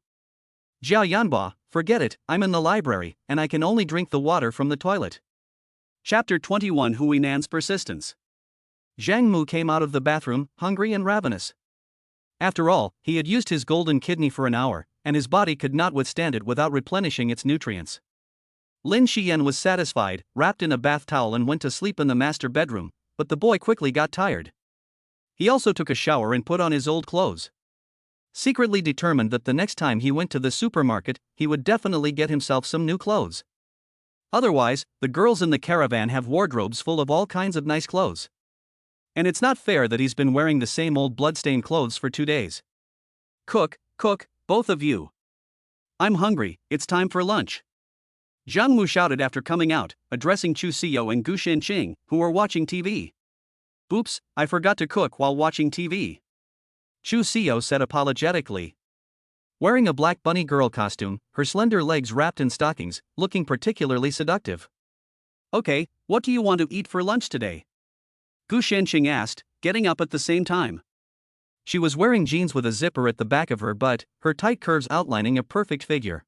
Jiao Yanba, forget it, I'm in the library, and I can only drink the water from the toilet. Chapter 21 Huinan's Persistence. Zhang Mu came out of the bathroom, hungry and ravenous. After all, he had used his golden kidney for an hour, and his body could not withstand it without replenishing its nutrients. Lin Xiyan was satisfied, wrapped in a bath towel and went to sleep in the master bedroom, but the boy quickly got tired. He also took a shower and put on his old clothes. Secretly determined that the next time he went to the supermarket, he would definitely get himself some new clothes. Otherwise, the girls in the caravan have wardrobes full of all kinds of nice clothes. And it's not fair that he's been wearing the same old bloodstained clothes for 2 days. Cook, both of you. I'm hungry, it's time for lunch. Zhang Mu shouted after coming out, addressing Chu Xiao and Gu Ching, who were watching TV. Oops, I forgot to cook while watching TV. Chu Xiao said apologetically. Wearing a black bunny girl costume, her slender legs wrapped in stockings, looking particularly seductive. Okay, what do you want to eat for lunch today? Gu Ching asked, getting up at the same time. She was wearing jeans with a zipper at the back of her butt, her tight curves outlining a perfect figure.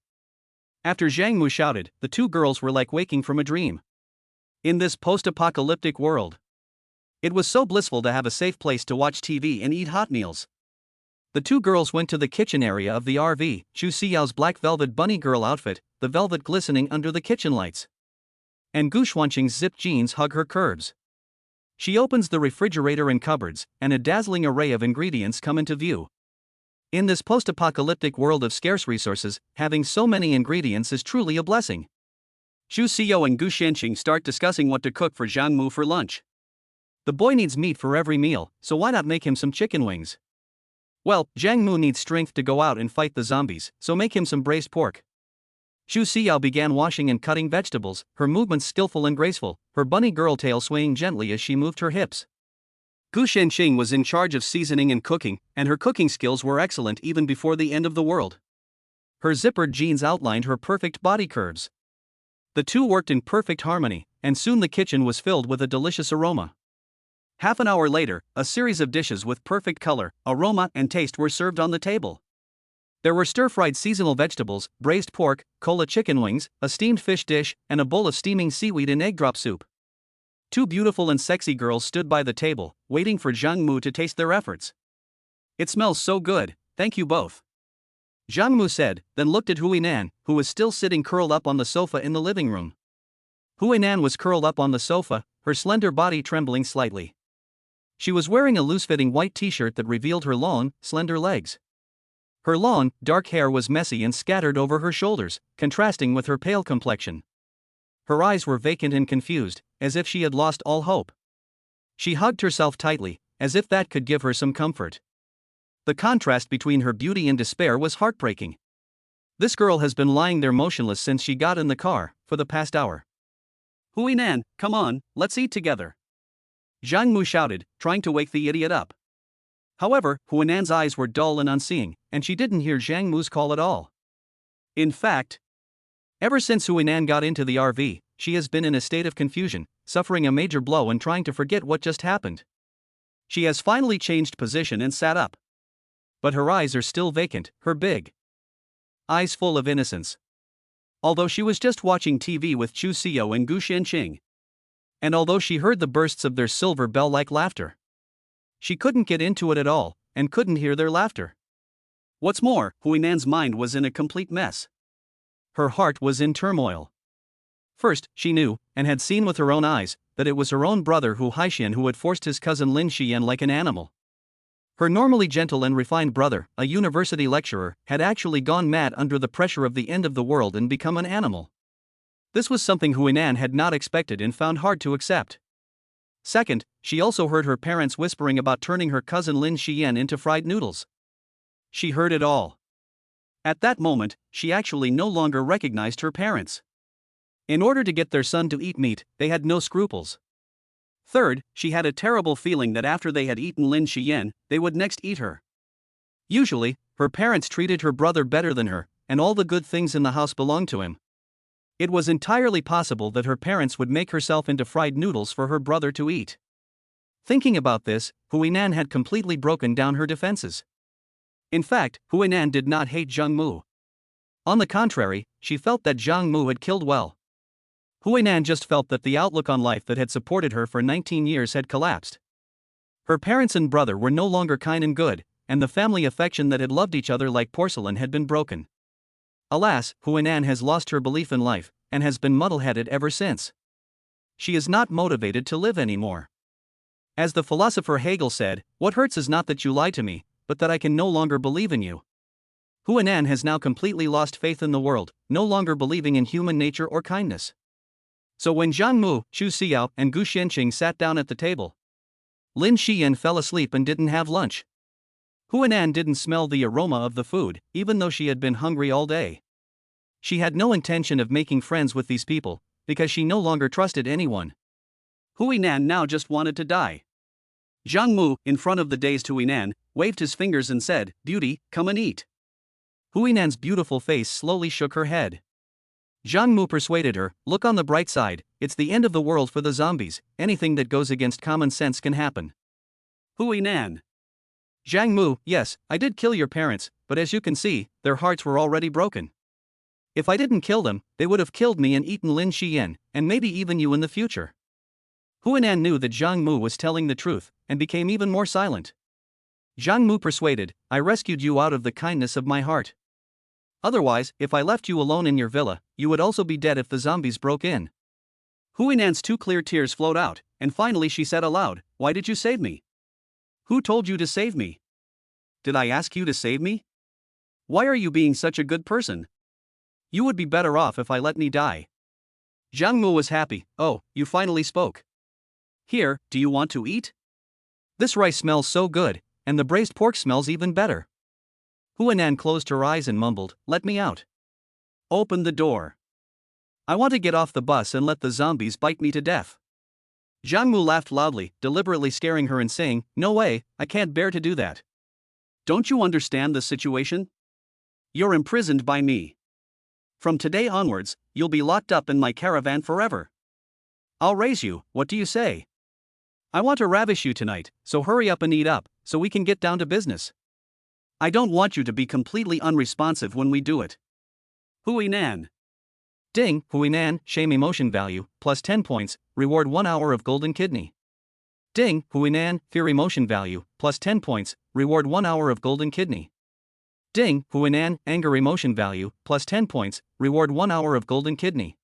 After Zhang Mu shouted, the two girls were like waking from a dream. In this post-apocalyptic world, it was so blissful to have a safe place to watch TV and eat hot meals. The two girls went to the kitchen area of the RV, Chu Xiao's black velvet bunny girl outfit, the velvet glistening under the kitchen lights. And Gu Ching's zipped jeans hug her curves. She opens the refrigerator and cupboards, and a dazzling array of ingredients come into view. In this post-apocalyptic world of scarce resources, having so many ingredients is truly a blessing. Chu Xiao and Gu Ching start discussing what to cook for Zhang Mu for lunch. The boy needs meat for every meal, so why not make him some chicken wings? Well, Zhang Mu needs strength to go out and fight the zombies, so make him some braised pork. Chu Xiao began washing and cutting vegetables, her movements skillful and graceful, her bunny girl tail swaying gently as she moved her hips. Gu Ching was in charge of seasoning and cooking, and her cooking skills were excellent even before the end of the world. Her zippered jeans outlined her perfect body curves. The two worked in perfect harmony, and soon the kitchen was filled with a delicious aroma. Half an hour later, a series of dishes with perfect color, aroma, and taste were served on the table. There were stir-fried seasonal vegetables, braised pork, cola chicken wings, a steamed fish dish, and a bowl of steaming seaweed and egg drop soup. Two beautiful and sexy girls stood by the table, waiting for Zhang Mu to taste their efforts. It smells so good, thank you both. Zhang Mu said, then looked at Huinan, who was still sitting curled up on the sofa in the living room. Huinan was curled up on the sofa, her slender body trembling slightly. She was wearing a loose-fitting white t-shirt that revealed her long, slender legs. Her long, dark hair was messy and scattered over her shoulders, contrasting with her pale complexion. Her eyes were vacant and confused, as if she had lost all hope. She hugged herself tightly, as if that could give her some comfort. The contrast between her beauty and despair was heartbreaking. This girl has been lying there motionless since she got in the car, for the past hour. Huinan, come on, let's eat together. Zhang Mu shouted, trying to wake the idiot up. However, Huinan's eyes were dull and unseeing, and she didn't hear Zhang Mu's call at all. In fact, ever since Huinan got into the RV, she has been in a state of confusion, suffering a major blow and trying to forget what just happened. She has finally changed position and sat up. But her eyes are still vacant, her big eyes full of innocence. Although she was just watching TV with Chu Xiao and Gu Ching. And although she heard the bursts of their silver bell-like laughter, she couldn't get into it at all, and couldn't hear their laughter. What's more, Huinan's mind was in a complete mess. Her heart was in turmoil. First, she knew, and had seen with her own eyes, that it was her own brother Huixian who had forced his cousin Lin Xiyan like an animal. Her normally gentle and refined brother, a university lecturer, had actually gone mad under the pressure of the end of the world and become an animal. This was something Huinan had not expected and found hard to accept. Second, she also heard her parents whispering about turning her cousin Lin Xiyan into fried noodles. She heard it all. At that moment, she actually no longer recognized her parents. In order to get their son to eat meat, they had no scruples. Third, she had a terrible feeling that after they had eaten Lin Xiyan, they would next eat her. Usually, her parents treated her brother better than her, and all the good things in the house belonged to him. It was entirely possible that her parents would make herself into fried noodles for her brother to eat. Thinking about this, Huinan had completely broken down her defenses. In fact, Huinan did not hate Zhang Mu. On the contrary, she felt that Zhang Mu had killed well. Huinan just felt that the outlook on life that had supported her for 19 years had collapsed. Her parents and brother were no longer kind and good, and the family affection that had loved each other like porcelain had been broken. Alas, Huinan has lost her belief in life, and has been muddle-headed ever since. She is not motivated to live anymore. As the philosopher Hegel said, "What hurts is not that you lie to me, but that I can no longer believe in you." Huinan has now completely lost faith in the world, no longer believing in human nature or kindness. So when Zhang Mu, Xu Xiao, and Gu Xianqing sat down at the table, Lin Xiyan fell asleep and didn't have lunch. Huinan didn't smell the aroma of the food, even though she had been hungry all day. She had no intention of making friends with these people, because she no longer trusted anyone. Huinan now just wanted to die. Zhang Mu, in front of the dazed Huinan, waved his fingers and said, "Beauty, come and eat." Huinan's beautiful face slowly shook her head. Zhang Mu persuaded her, "Look on the bright side, it's the end of the world for the zombies, anything that goes against common sense can happen." Huinan. Zhang Mu, "Yes, I did kill your parents, but as you can see, their hearts were already broken. If I didn't kill them, they would have killed me and eaten Lin Xiyan, and maybe even you in the future." Huinan knew that Zhang Mu was telling the truth, and became even more silent. Zhang Mu persuaded, "I rescued you out of the kindness of my heart. Otherwise, if I left you alone in your villa, you would also be dead if the zombies broke in." Huinan's two clear tears flowed out, and finally she said aloud, "Why did you save me? Who told you to save me? Did I ask you to save me? Why are you being such a good person? You would be better off if I let me die." Zhang Mu was happy. "Oh, you finally spoke. Here, do you want to eat? This rice smells so good, and the braised pork smells even better." Huinan closed her eyes and mumbled, "Let me out. Open the door. I want to get off the bus and let the zombies bite me to death." Zhang Mu laughed loudly, deliberately scaring her and saying, "No way, I can't bear to do that. Don't you understand the situation? You're imprisoned by me. From today onwards, you'll be locked up in my caravan forever. I'll raise you, what do you say? I want to ravish you tonight, so hurry up and eat up, so we can get down to business. I don't want you to be completely unresponsive when we do it." Huinan. Ding, Huinan, shame emotion value, plus 10 points, reward 1 hour of golden kidney. Ding, Huinan, fear emotion value, plus 10 points, reward 1 hour of golden kidney. Ding, Huinan, anger emotion value, plus 10 points, reward 1 hour of golden kidney.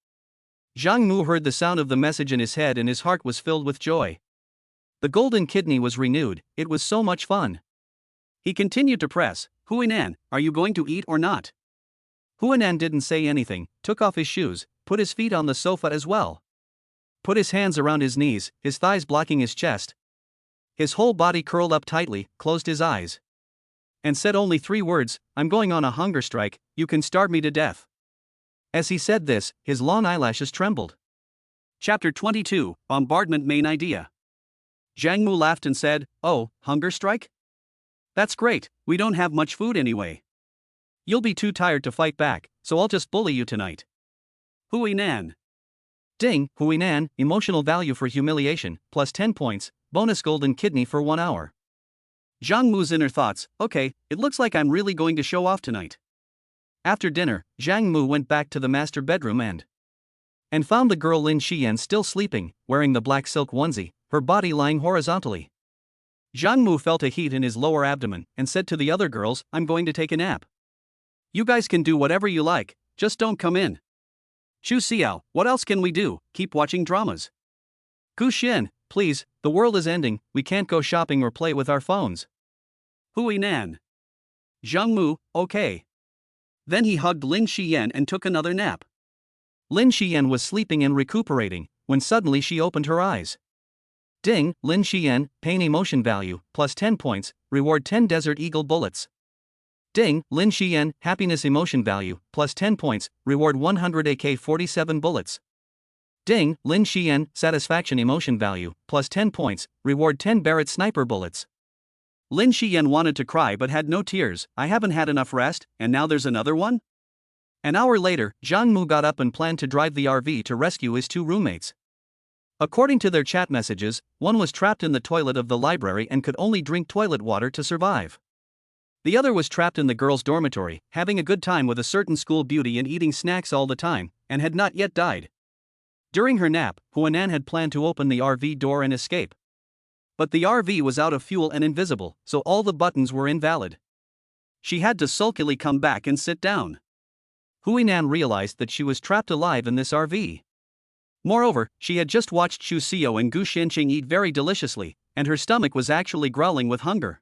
Zhang Mu heard the sound of the message in his head and his heart was filled with joy. The golden kidney was renewed, it was so much fun. He continued to press, "Huinan, are you going to eat or not?" Huinan didn't say anything, took off his shoes, put his feet on the sofa as well. Put his hands around his knees, his thighs blocking his chest. His whole body curled up tightly, closed his eyes. And said only 3 words, "I'm going on a hunger strike, you can starve me to death." As he said this, his long eyelashes trembled. Chapter 22, Bombardment Main Idea. Zhang Mu laughed and said, "Oh, hunger strike? That's great, we don't have much food anyway. You'll be too tired to fight back, so I'll just bully you tonight." Huinan. Ding, Huinan, emotional value for humiliation, plus 10 points, bonus golden kidney for 1 hour. Zhang Mu's inner thoughts, "Okay, it looks like I'm really going to show off tonight." After dinner, Zhang Mu went back to the master bedroom and found the girl Lin Xiyan still sleeping, wearing the black silk onesie, her body lying horizontally. Zhang Mu felt a heat in his lower abdomen and said to the other girls, "I'm going to take a nap. You guys can do whatever you like, just don't come in. Xu Xiao, what else can we do, keep watching dramas? Gu Xin, please, the world is ending, we can't go shopping or play with our phones." Huinan. Zhang Mu, "Okay." Then he hugged Lin Xiyan and took another nap. Lin Xiyan was sleeping and recuperating, when suddenly she opened her eyes. Ding, Lin Xiyan, pain emotion value, plus 10 points, reward 10 Desert Eagle bullets. Ding, Lin Xiyan, happiness emotion value, plus 10 points, reward 100 AK-47 bullets. Ding, Lin Xiyan, satisfaction emotion value, plus 10 points, reward 10 Barrett sniper bullets. Lin Xiyan wanted to cry but had no tears. I haven't had enough rest, and now there's another one? An hour later, Zhang Mu got up and planned to drive the RV to rescue his two roommates. According to their chat messages, one was trapped in the toilet of the library and could only drink toilet water to survive. The other was trapped in the girls' dormitory, having a good time with a certain school beauty and eating snacks all the time, and had not yet died. During her nap, Huanan had planned to open the RV door and escape. But the RV was out of fuel and invisible, so all the buttons were invalid. She had to sulkily come back and sit down. Huinan realized that she was trapped alive in this RV. Moreover, she had just watched Xu Xiao and Gu Shenqing eat very deliciously, and her stomach was actually growling with hunger.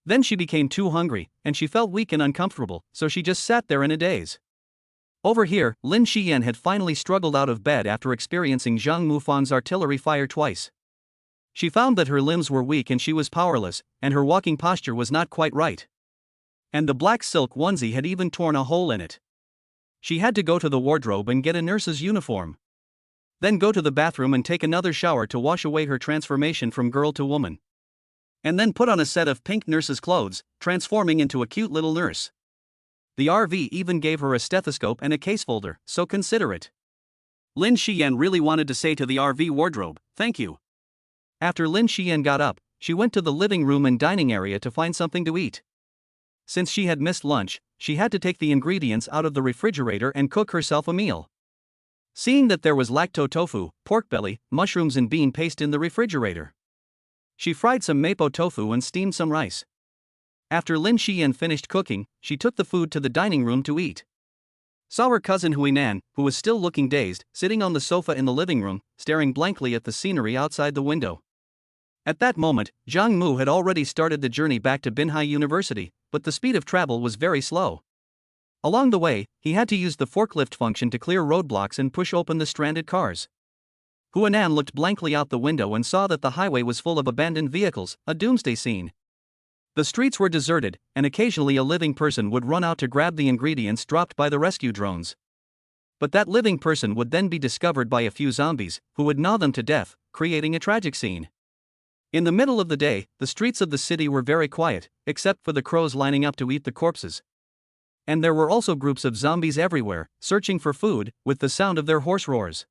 Then she became too hungry, and she felt weak and uncomfortable, so she just sat there in a daze. Over here, Lin Xiyan had finally struggled out of bed after experiencing Zhang Mufan's artillery fire twice. She found that her limbs were weak and she was powerless, and her walking posture was not quite right. And the black silk onesie had even torn a hole in it. She had to go to the wardrobe and get a nurse's uniform. Then go to the bathroom and take another shower to wash away her transformation from girl to woman. And then put on a set of pink nurse's clothes, transforming into a cute little nurse. The RV even gave her a stethoscope and a case folder, so considerate. Lin Xiyan really wanted to say to the RV wardrobe, "Thank you." After Lin Xiyan got up, she went to the living room and dining area to find something to eat. Since she had missed lunch, she had to take the ingredients out of the refrigerator and cook herself a meal. Seeing that there was lacto tofu, pork belly, mushrooms and bean paste in the refrigerator, she fried some mapo tofu and steamed some rice. After Lin Xiyan finished cooking, she took the food to the dining room to eat. Saw her cousin Huinan, who was still looking dazed, sitting on the sofa in the living room, staring blankly at the scenery outside the window. At that moment, Zhang Mu had already started the journey back to Binhai University, but the speed of travel was very slow. Along the way, he had to use the forklift function to clear roadblocks and push open the stranded cars. Huanan looked blankly out the window and saw that the highway was full of abandoned vehicles, a doomsday scene. The streets were deserted, and occasionally a living person would run out to grab the ingredients dropped by the rescue drones. But that living person would then be discovered by a few zombies, who would gnaw them to death, creating a tragic scene. In the middle of the day, the streets of the city were very quiet, except for the crows lining up to eat the corpses. And there were also groups of zombies everywhere, searching for food, with the sound of their horse roars.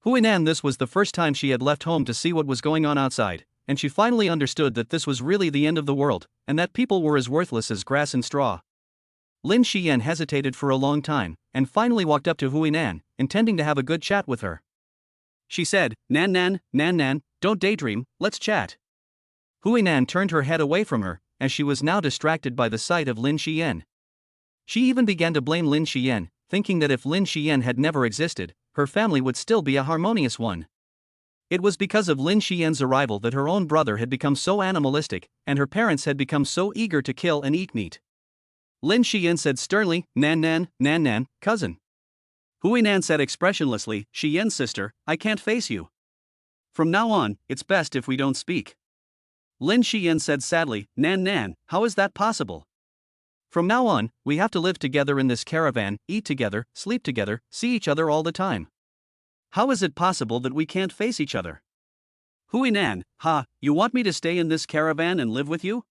Huinan, this was the first time she had left home to see what was going on outside, and she finally understood that this was really the end of the world, and that people were as worthless as grass and straw. Lin Xiyan hesitated for a long time, and finally walked up to Huinan, intending to have a good chat with her. She said, Nan, don't daydream, let's chat." Huinan turned her head away from her, as she was now distracted by the sight of Lin Xiyan. She even began to blame Lin Xiyan, thinking that if Lin Xiyan had never existed, her family would still be a harmonious one. It was because of Lin Xiyan's arrival that her own brother had become so animalistic, and her parents had become so eager to kill and eat meat. Lin Xiyan said sternly, Nan, cousin. Huinan said expressionlessly, Xiyan sister, I can't face you. From now on, it's best if we don't speak. Lin Xiyan said sadly, Nan, how is that possible? From now on, we have to live together in this caravan, eat together, sleep together, see each other all the time. How is it possible that we can't face each other? Huinan, you want me to stay in this caravan and live with you?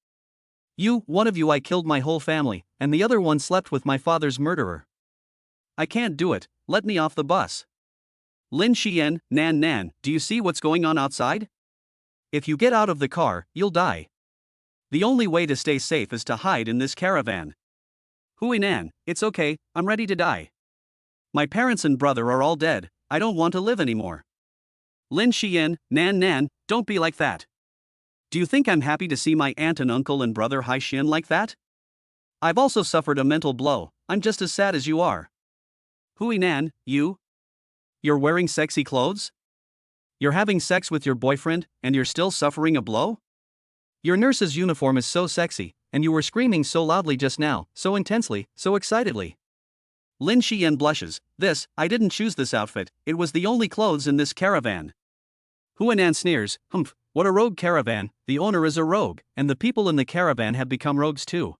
One of you I killed my whole family, and the other one slept with my father's murderer. I can't do it, let me off the bus. Lin Xiyan, Nan, do you see what's going on outside? If you get out of the car, you'll die. The only way to stay safe is to hide in this caravan. Huinan, it's okay, I'm ready to die. My parents and brother are all dead, I don't want to live anymore. Lin Xiyan, Nan, don't be like that. Do you think I'm happy to see my aunt and uncle and brother Haixin like that? I've also suffered a mental blow, I'm just as sad as you are. Huinan, you're wearing sexy clothes? You're having sex with your boyfriend, and you're still suffering a blow? Your nurse's uniform is so sexy, and you were screaming so loudly just now, so intensely, so excitedly. Lin Xiyan blushes, I didn't choose this outfit, it was the only clothes in this caravan. Huanan sneers, humph, what a rogue caravan, the owner is a rogue, and the people in the caravan have become rogues too.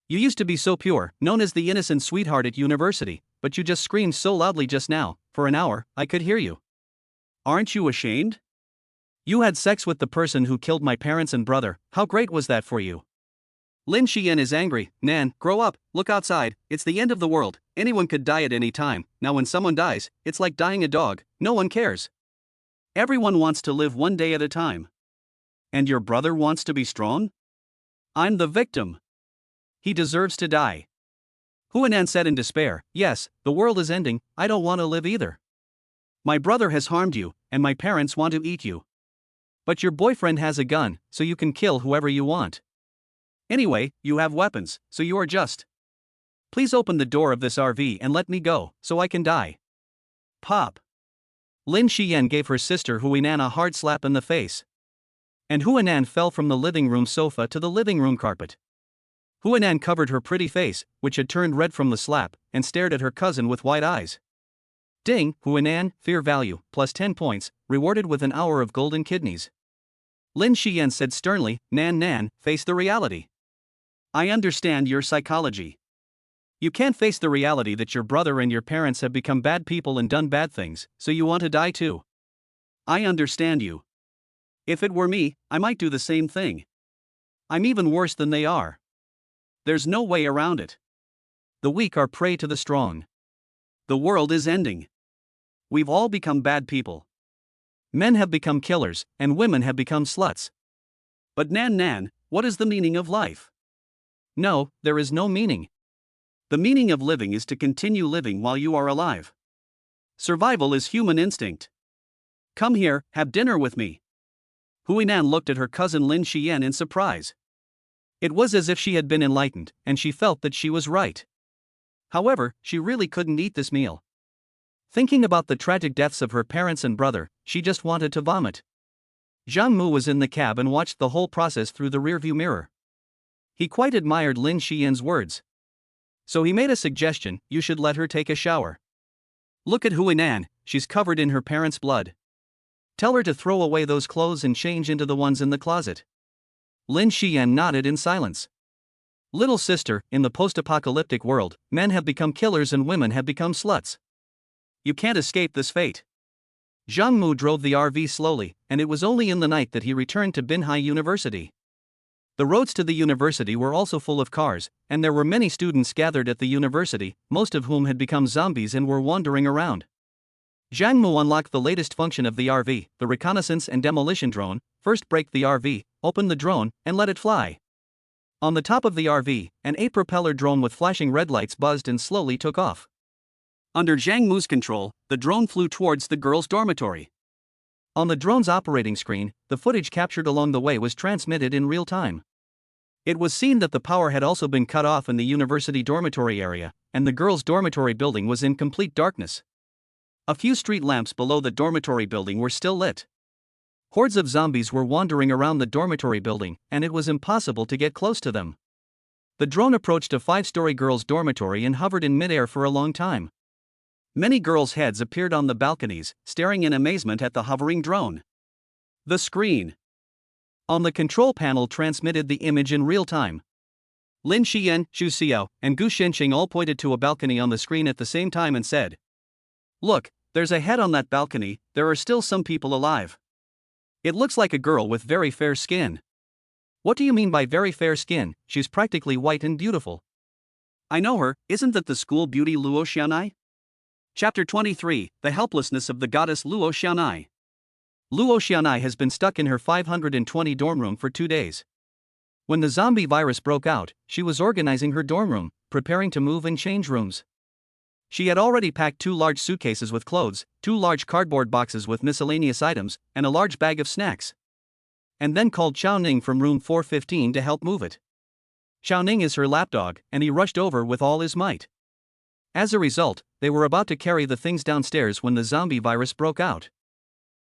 You used to be so pure, known as the innocent sweetheart at university, but you just screamed so loudly just now, for an hour, I could hear you. Aren't you ashamed? You had sex with the person who killed my parents and brother, how great was that for you? Lin Xiyan is angry, Nan, grow up, look outside, it's the end of the world, anyone could die at any time, now when someone dies, it's like dying a dog, no one cares. Everyone wants to live one day at a time. And your brother wants to be strong? I'm the victim. He deserves to die. Huanan said in despair, yes, the world is ending, I don't want to live either. My brother has harmed you, and my parents want to eat you. But your boyfriend has a gun, so you can kill whoever you want. Anyway, you have weapons, so you are just. Please open the door of this RV and let me go, so I can die. Pop. Lin Xiyan gave her sister Huanan a hard slap in the face. And Huanan fell from the living room sofa to the living room carpet. Huanan covered her pretty face, which had turned red from the slap, and stared at her cousin with wide eyes. Ding, Huanan, fear value, plus 10 points, rewarded with an hour of golden kidneys. Lin Xiyan said sternly, Nan, face the reality. I understand your psychology. You can't face the reality that your brother and your parents have become bad people and done bad things, so you want to die too. I understand you. If it were me, I might do the same thing. I'm even worse than they are. There's no way around it. The weak are prey to the strong. The world is ending. We've all become bad people. Men have become killers, and women have become sluts. But Nan, what is the meaning of life? No, there is no meaning. The meaning of living is to continue living while you are alive. Survival is human instinct. Come here, have dinner with me. Huanan looked at her cousin Lin Xiyan in surprise. It was as if she had been enlightened, and she felt that she was right. However, she really couldn't eat this meal. Thinking about the tragic deaths of her parents and brother, she just wanted to vomit. Zhang Mu was in the cab and watched the whole process through the rearview mirror. He quite admired Lin Xiyan's words. So he made a suggestion, you should let her take a shower. Look at Huanan, she's covered in her parents' blood. Tell her to throw away those clothes and change into the ones in the closet. Lin Xiyan nodded in silence. Little sister, in the post-apocalyptic world, men have become killers and women have become sluts. You can't escape this fate. Zhang Mu drove the RV slowly, and it was only in the night that he returned to Binhai University. The roads to the university were also full of cars, and there were many students gathered at the university, most of whom had become zombies and were wandering around. Zhang Mu unlocked the latest function of the RV, the reconnaissance and demolition drone. First break the RV, open the drone, and let it fly. On the top of the RV, an 8-propeller drone with flashing red lights buzzed and slowly took off. Under Zhang Mu's control, the drone flew towards the girls' dormitory. On the drone's operating screen, the footage captured along the way was transmitted in real time. It was seen that the power had also been cut off in the university dormitory area, and the girls' dormitory building was in complete darkness. A few street lamps below the dormitory building were still lit. Hordes of zombies were wandering around the dormitory building, and it was impossible to get close to them. The drone approached a 5-story girls' dormitory and hovered in midair for a long time. Many girls' heads appeared on the balconies, staring in amazement at the hovering drone. The screen on the control panel transmitted the image in real time. Lin Xiyan, Xu Xiao, and Gu Shenqing all pointed to a balcony on the screen at the same time and said, "Look, there's a head on that balcony, there are still some people alive. It looks like a girl with very fair skin." "What do you mean by very fair skin? She's practically white and beautiful." "I know her, isn't that the school beauty Luo Xianai?" Chapter 23, The Helplessness of the Goddess Luo Xianai. Luo Xianai has been stuck in her 520 dorm room for 2 days. When the zombie virus broke out, she was organizing her dorm room, preparing to move and change rooms. She had already packed 2 large suitcases with clothes, 2 large cardboard boxes with miscellaneous items, and a large bag of snacks. And then called Chao Ning from room 415 to help move it. Chao Ning is her lapdog, and he rushed over with all his might. As a result, they were about to carry the things downstairs when the zombie virus broke out.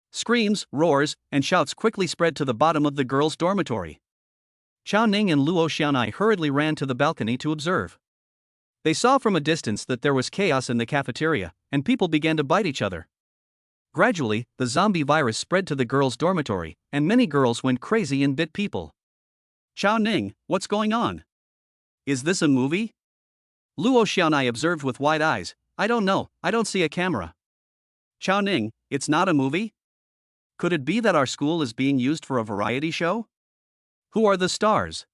Screams, roars, and shouts quickly spread to the bottom of the girls' dormitory. Chao Ning and Luo Xianai hurriedly ran to the balcony to observe. They saw from a distance that there was chaos in the cafeteria, and people began to bite each other. Gradually, the zombie virus spread to the girls' dormitory, and many girls went crazy and bit people. Chao Ning, what's going on? Is this a movie? Luo Xiaonai observed with wide eyes. I don't know, I don't see a camera. Chao Ning, it's not a movie? Could it be that our school is being used for a variety show? Who are the stars?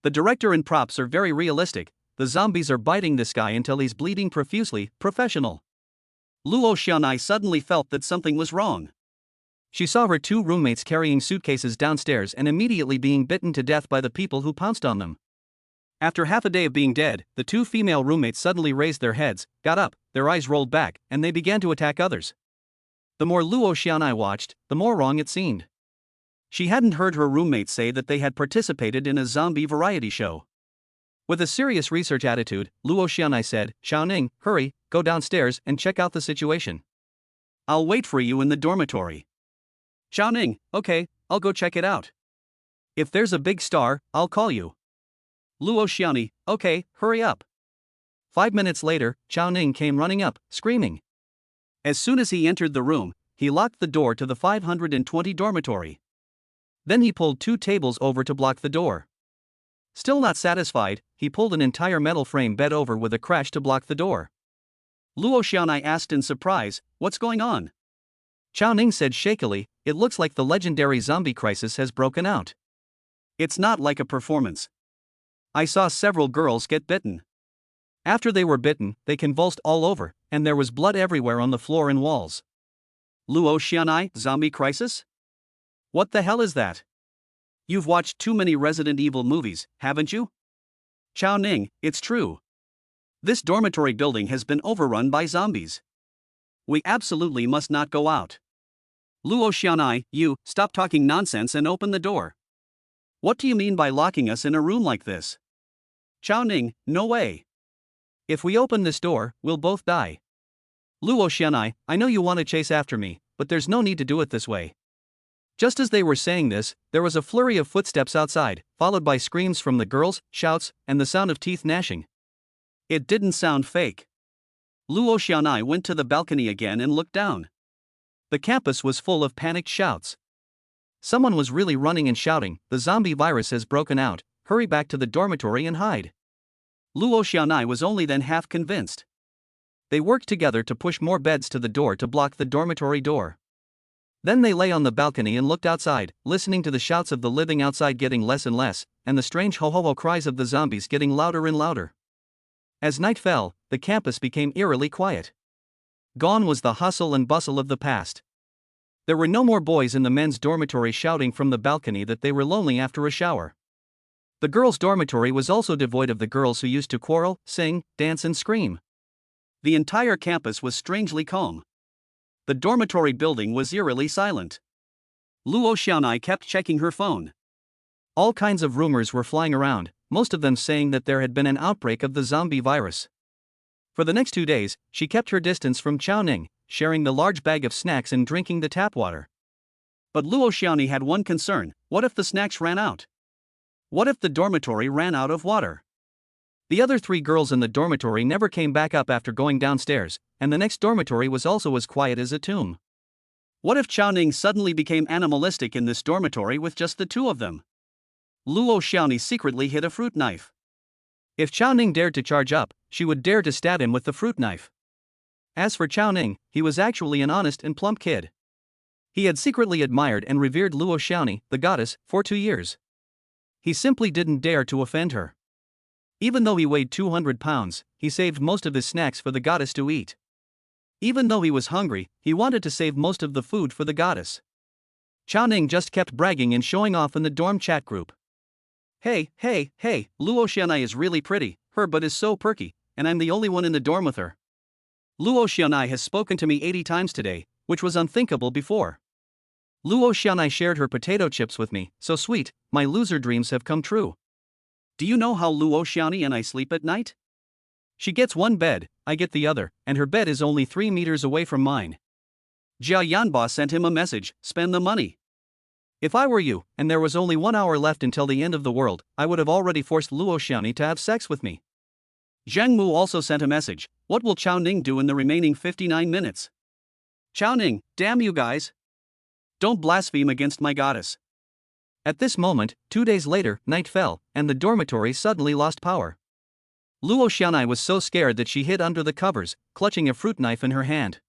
The director and props are very realistic. The zombies are biting this guy until he's bleeding profusely, professional. Luo Xiaonai suddenly felt that something was wrong. She saw her two roommates carrying suitcases downstairs and immediately being bitten to death by the people who pounced on them. After half a day of being dead, the two female roommates suddenly raised their heads, got up, their eyes rolled back, and they began to attack others. The more Luo Xiaonai watched, the more wrong it seemed. She hadn't heard her roommates say that they had participated in a zombie variety show. With a serious research attitude, Luo Xiaonai said, Xiaoning, hurry, go downstairs and check out the situation. I'll wait for you in the dormitory. Xiaoning, okay, I'll go check it out. If there's a big star, I'll call you. Luo Xiaonai, okay, hurry up. 5 minutes later, Xiaoning came running up, screaming. As soon as he entered the room, he locked the door to the 520 dormitory. Then he pulled 2 tables over to block the door. Still not satisfied, he pulled an entire metal frame bed over with a crash to block the door. Luo Xiaonai asked in surprise, what's going on? Chao Ning said shakily, it looks like the legendary zombie crisis has broken out. It's not like a performance. I saw several girls get bitten. After they were bitten, they convulsed all over, and there was blood everywhere on the floor and walls. Luo Xiaonai, zombie crisis? What the hell is that? You've watched too many Resident Evil movies, haven't you? Chao Ning, it's true. This dormitory building has been overrun by zombies. We absolutely must not go out. Luo Xiaonai, you, stop talking nonsense and open the door. What do you mean by locking us in a room like this? Chao Ning, no way. If we open this door, we'll both die. Luo Xiaonai, I know you want to chase after me, but there's no need to do it this way. Just as they were saying this, there was a flurry of footsteps outside, followed by screams from the girls, shouts, and the sound of teeth gnashing. It didn't sound fake. Luo Xiaonai went to the balcony again and looked down. The campus was full of panicked shouts. Someone was really running and shouting, the zombie virus has broken out, hurry back to the dormitory and hide. Luo Xiaonai was only then half convinced. They worked together to push more beds to the door to block the dormitory door. Then they lay on the balcony and looked outside, listening to the shouts of the living outside getting less and less, and the strange ho-ho-ho cries of the zombies getting louder and louder. As night fell, the campus became eerily quiet. Gone was the hustle and bustle of the past. There were no more boys in the men's dormitory shouting from the balcony that they were lonely after a shower. The girls' dormitory was also devoid of the girls who used to quarrel, sing, dance and scream. The entire campus was strangely calm. The dormitory building was eerily silent. Luo Xiaonai kept checking her phone. All kinds of rumors were flying around, most of them saying that there had been an outbreak of the zombie virus. For the next 2 days, she kept her distance from Chao Ning, sharing the large bag of snacks and drinking the tap water. But Luo Xiaonai had one concern: what if the snacks ran out? What if the dormitory ran out of water? The other 3 girls in the dormitory never came back up after going downstairs, and the next dormitory was also as quiet as a tomb. What if Chao Ning suddenly became animalistic in this dormitory with just the 2 of them? Luo Xiaonai secretly hid a fruit knife. If Chao Ning dared to charge up, she would dare to stab him with the fruit knife. As for Chao Ning, he was actually an honest and plump kid. He had secretly admired and revered Luo Xiaonai, the goddess, for 2 years. He simply didn't dare to offend her. Even though he weighed 200 pounds, he saved most of his snacks for the goddess to eat. Even though he was hungry, he wanted to save most of the food for the goddess. Chao Ning just kept bragging and showing off in the dorm chat group. Hey, Luo Xiaonai is really pretty, her butt is so perky, and I'm the only one in the dorm with her. Luo Xiaonai has spoken to me 80 times today, which was unthinkable before. Luo Xiaonai shared her potato chips with me, so sweet, my loser dreams have come true. Do you know how Luo Xiaonai and I sleep at night? She gets one bed, I get the other, and her bed is only 3 meters away from mine. Jia Yanba sent him a message, spend the money. If I were you, and there was only 1 hour left until the end of the world, I would have already forced Luo Xiaonai to have sex with me. Zhang Mu also sent a message, what will Chao Ning do in the remaining 59 minutes? Chowning, damn you guys! Don't blaspheme against my goddess. At this moment, 2 days later, night fell, and the dormitory suddenly lost power. Luo Xianai was so scared that she hid under the covers, clutching a fruit knife in her hand.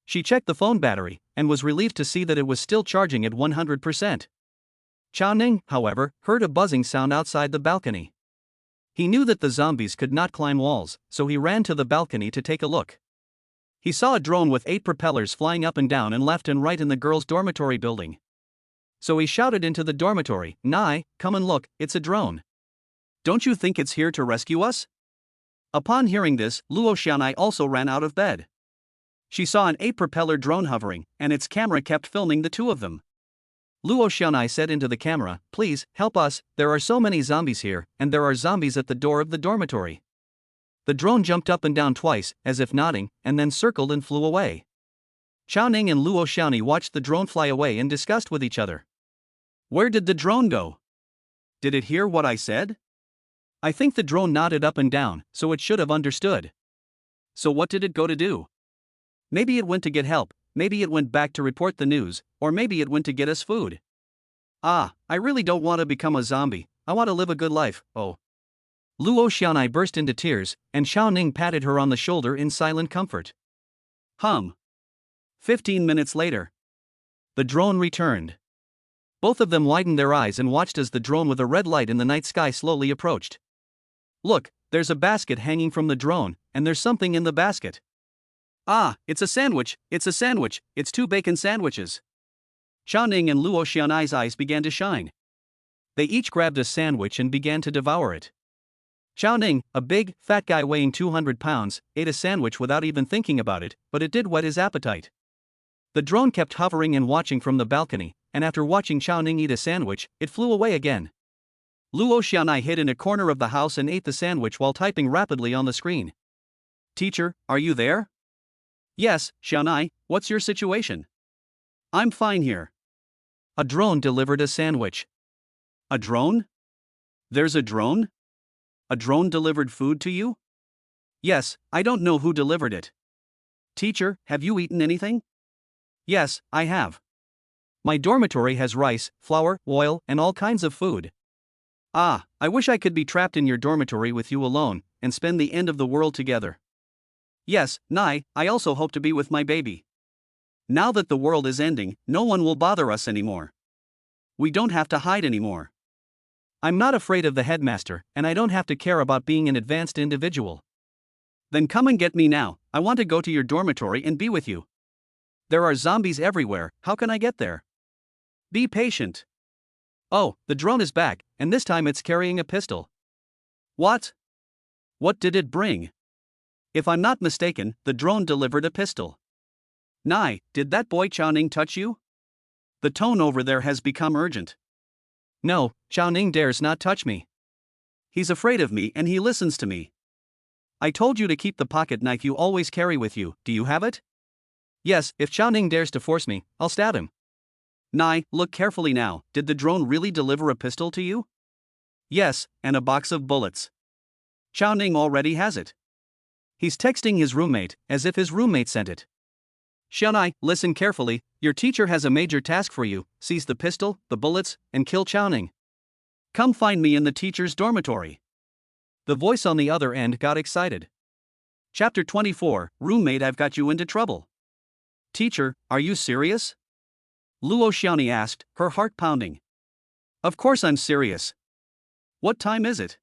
She checked the phone battery, and was relieved to see that it was still charging at 100%. Chowning, however, heard a buzzing sound outside the balcony. He knew that the zombies could not climb walls, so he ran to the balcony to take a look. He saw a drone with 8 propellers flying up and down and left and right in the girls' dormitory building. So he shouted into the dormitory, "Nai, come and look, it's a drone. Don't you think it's here to rescue us?" Upon hearing this, Luo Xianai also ran out of bed. She saw an 8-propeller drone hovering, and its camera kept filming the two of them. Luo Xianai said into the camera, "Please, help us, there are so many zombies here, and there are zombies at the door of the dormitory." The drone jumped up and down twice, as if nodding, and then circled and flew away. Chowning and Luo Xiaoni watched the drone fly away and discussed with each other. "Where did the drone go? Did it hear what I said? I think the drone nodded up and down, so it should have understood. So what did it go to do? Maybe it went to get help, maybe it went back to report the news, or maybe it went to get us food. Ah, I really don't want to become a zombie, I want to live a good life, oh." Luo Xianai burst into tears, and Xiao Ning patted her on the shoulder in silent comfort. 15 minutes later. The drone returned. Both of them widened their eyes and watched as the drone with a red light in the night sky slowly approached. "Look, there's a basket hanging from the drone, and there's something in the basket." "Ah, it's a sandwich, it's 2 bacon sandwiches." Xiao Ning and Luo Xianai's eyes began to shine. They each grabbed a sandwich and began to devour it. Xiao Ning, a big, fat guy weighing 200 pounds, ate a sandwich without even thinking about it, but it did whet his appetite. The drone kept hovering and watching from the balcony, and after watching Xiao Ning eat a sandwich, it flew away again. Luo Xianai hid in a corner of the house and ate the sandwich while typing rapidly on the screen. "Teacher, are you there?" "Yes, Xianai, what's your situation?" "I'm fine here." A drone delivered a sandwich. "A drone? There's a drone? A drone delivered food to you?" "Yes, I don't know who delivered it." "Teacher, have you eaten anything?" "Yes, I have. My dormitory has rice, flour, oil, and all kinds of food." "Ah, I wish I could be trapped in your dormitory with you alone, and spend the end of the world together." "Yes, Nai, I also hope to be with my baby. Now that the world is ending, no one will bother us anymore. We don't have to hide anymore. I'm not afraid of the headmaster, and I don't have to care about being an advanced individual." "Then come and get me now, I want to go to your dormitory and be with you. There are zombies everywhere, how can I get there? Be patient." "Oh, the drone is back, and this time it's carrying a pistol." "What? What did it bring?" "If I'm not mistaken, the drone delivered a pistol." "Nai, did that boy Chowning touch you?" The tone over there has become urgent. "No, Chowning dares not touch me. He's afraid of me and he listens to me. I told you to keep the pocket knife you always carry with you, do you have it?" "Yes, if Chowning dares to force me, I'll stab him." "Nai, look carefully now, did the drone really deliver a pistol to you?" "Yes, and a box of bullets. Chowning already has it. He's texting his roommate, as if his roommate sent it." "Xianai, listen carefully, your teacher has a major task for you, seize the pistol, the bullets, and kill Chowning. Come find me in the teacher's dormitory." The voice on the other end got excited. Chapter 24, Roommate, I've got you into trouble. "Teacher, are you serious?" Luo Xiaoni asked, her heart pounding. "Of course I'm serious. What time is it?"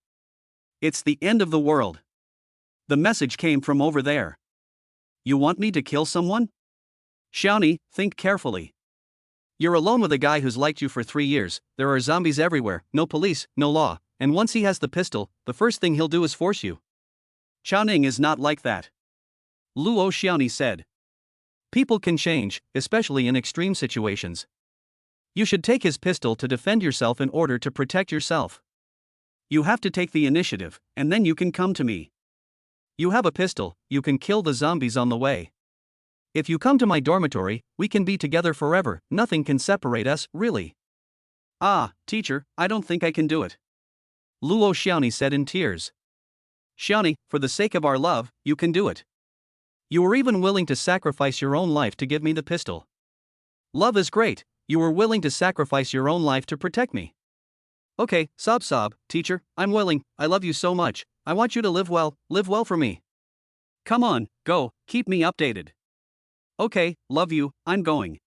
"It's the end of the world. The message came from over there." "You want me to kill someone?" "Xiaoni, think carefully. You're alone with a guy who's liked you for 3 years, there are zombies everywhere, no police, no law, and once he has the pistol, the first thing he'll do is force you." "Chowning is not like that," Luo Xiaoni said. "People can change, especially in extreme situations. You should take his pistol to defend yourself in order to protect yourself. You have to take the initiative, and then you can come to me. You have a pistol, you can kill the zombies on the way. If you come to my dormitory, we can be together forever, nothing can separate us, really." "Ah, teacher, I don't think I can do it," Luo Xiaoni said in tears. "Xiaoni, for the sake of our love, you can do it. You were even willing to sacrifice your own life to give me the pistol. Love is great, you were willing to sacrifice your own life to protect me. Okay, sob, teacher, I'm willing, I love you so much, I want you to live well for me. Come on, go, keep me updated. Okay, love you, I'm going.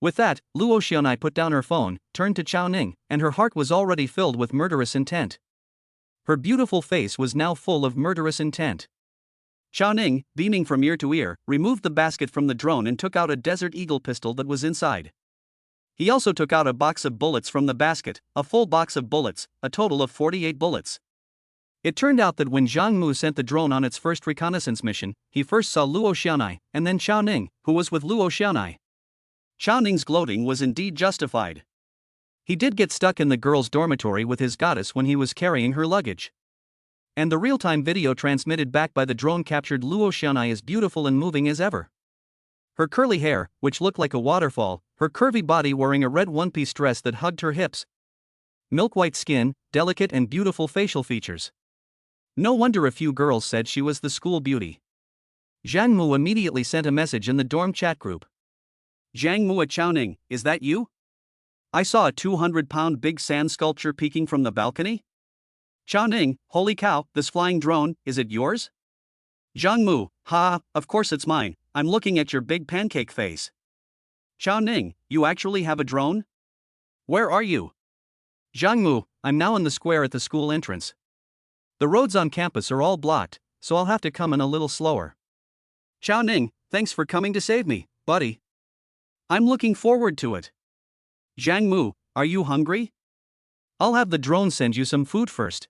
With that, Luo Xianai put down her phone, turned to Chao Ning, and her heart was already filled with murderous intent. Her beautiful face was now full of murderous intent. Chao Ning, beaming from ear to ear, removed the basket from the drone and took out a Desert Eagle pistol that was inside. He also took out a box of bullets from the basket, a full box of bullets, a total of 48 bullets. It turned out that when Zhang Mu sent the drone on its first reconnaissance mission, he first saw Luo Xianai, and then Chao Ning, who was with Luo Xianai. Chao Ning's gloating was indeed justified. He did get stuck in the girl's dormitory with his goddess when he was carrying her luggage. And the real-time video transmitted back by the drone captured Luo Xianai as beautiful and moving as ever. Her curly hair, which looked like a waterfall, her curvy body wearing a red one-piece dress that hugged her hips. Milk-white skin, delicate and beautiful facial features. No wonder a few girls said she was the school beauty. Zhang Mu immediately sent a message in the dorm chat group. Zhang Mu at Chao Ning, is that you? I saw a 200-pound big sand sculpture peeking from the balcony. Chao Ning, holy cow, this flying drone, is it yours? Zhang Mu, of course it's mine, I'm looking at your big pancake face. Chao Ning, you actually have a drone? Where are you? Zhang Mu, I'm now in the square at the school entrance. The roads on campus are all blocked, so I'll have to come in a little slower. Chao Ning, thanks for coming to save me, buddy. I'm looking forward to it. Zhang Mu, are you hungry? I'll have the drone send you some food first.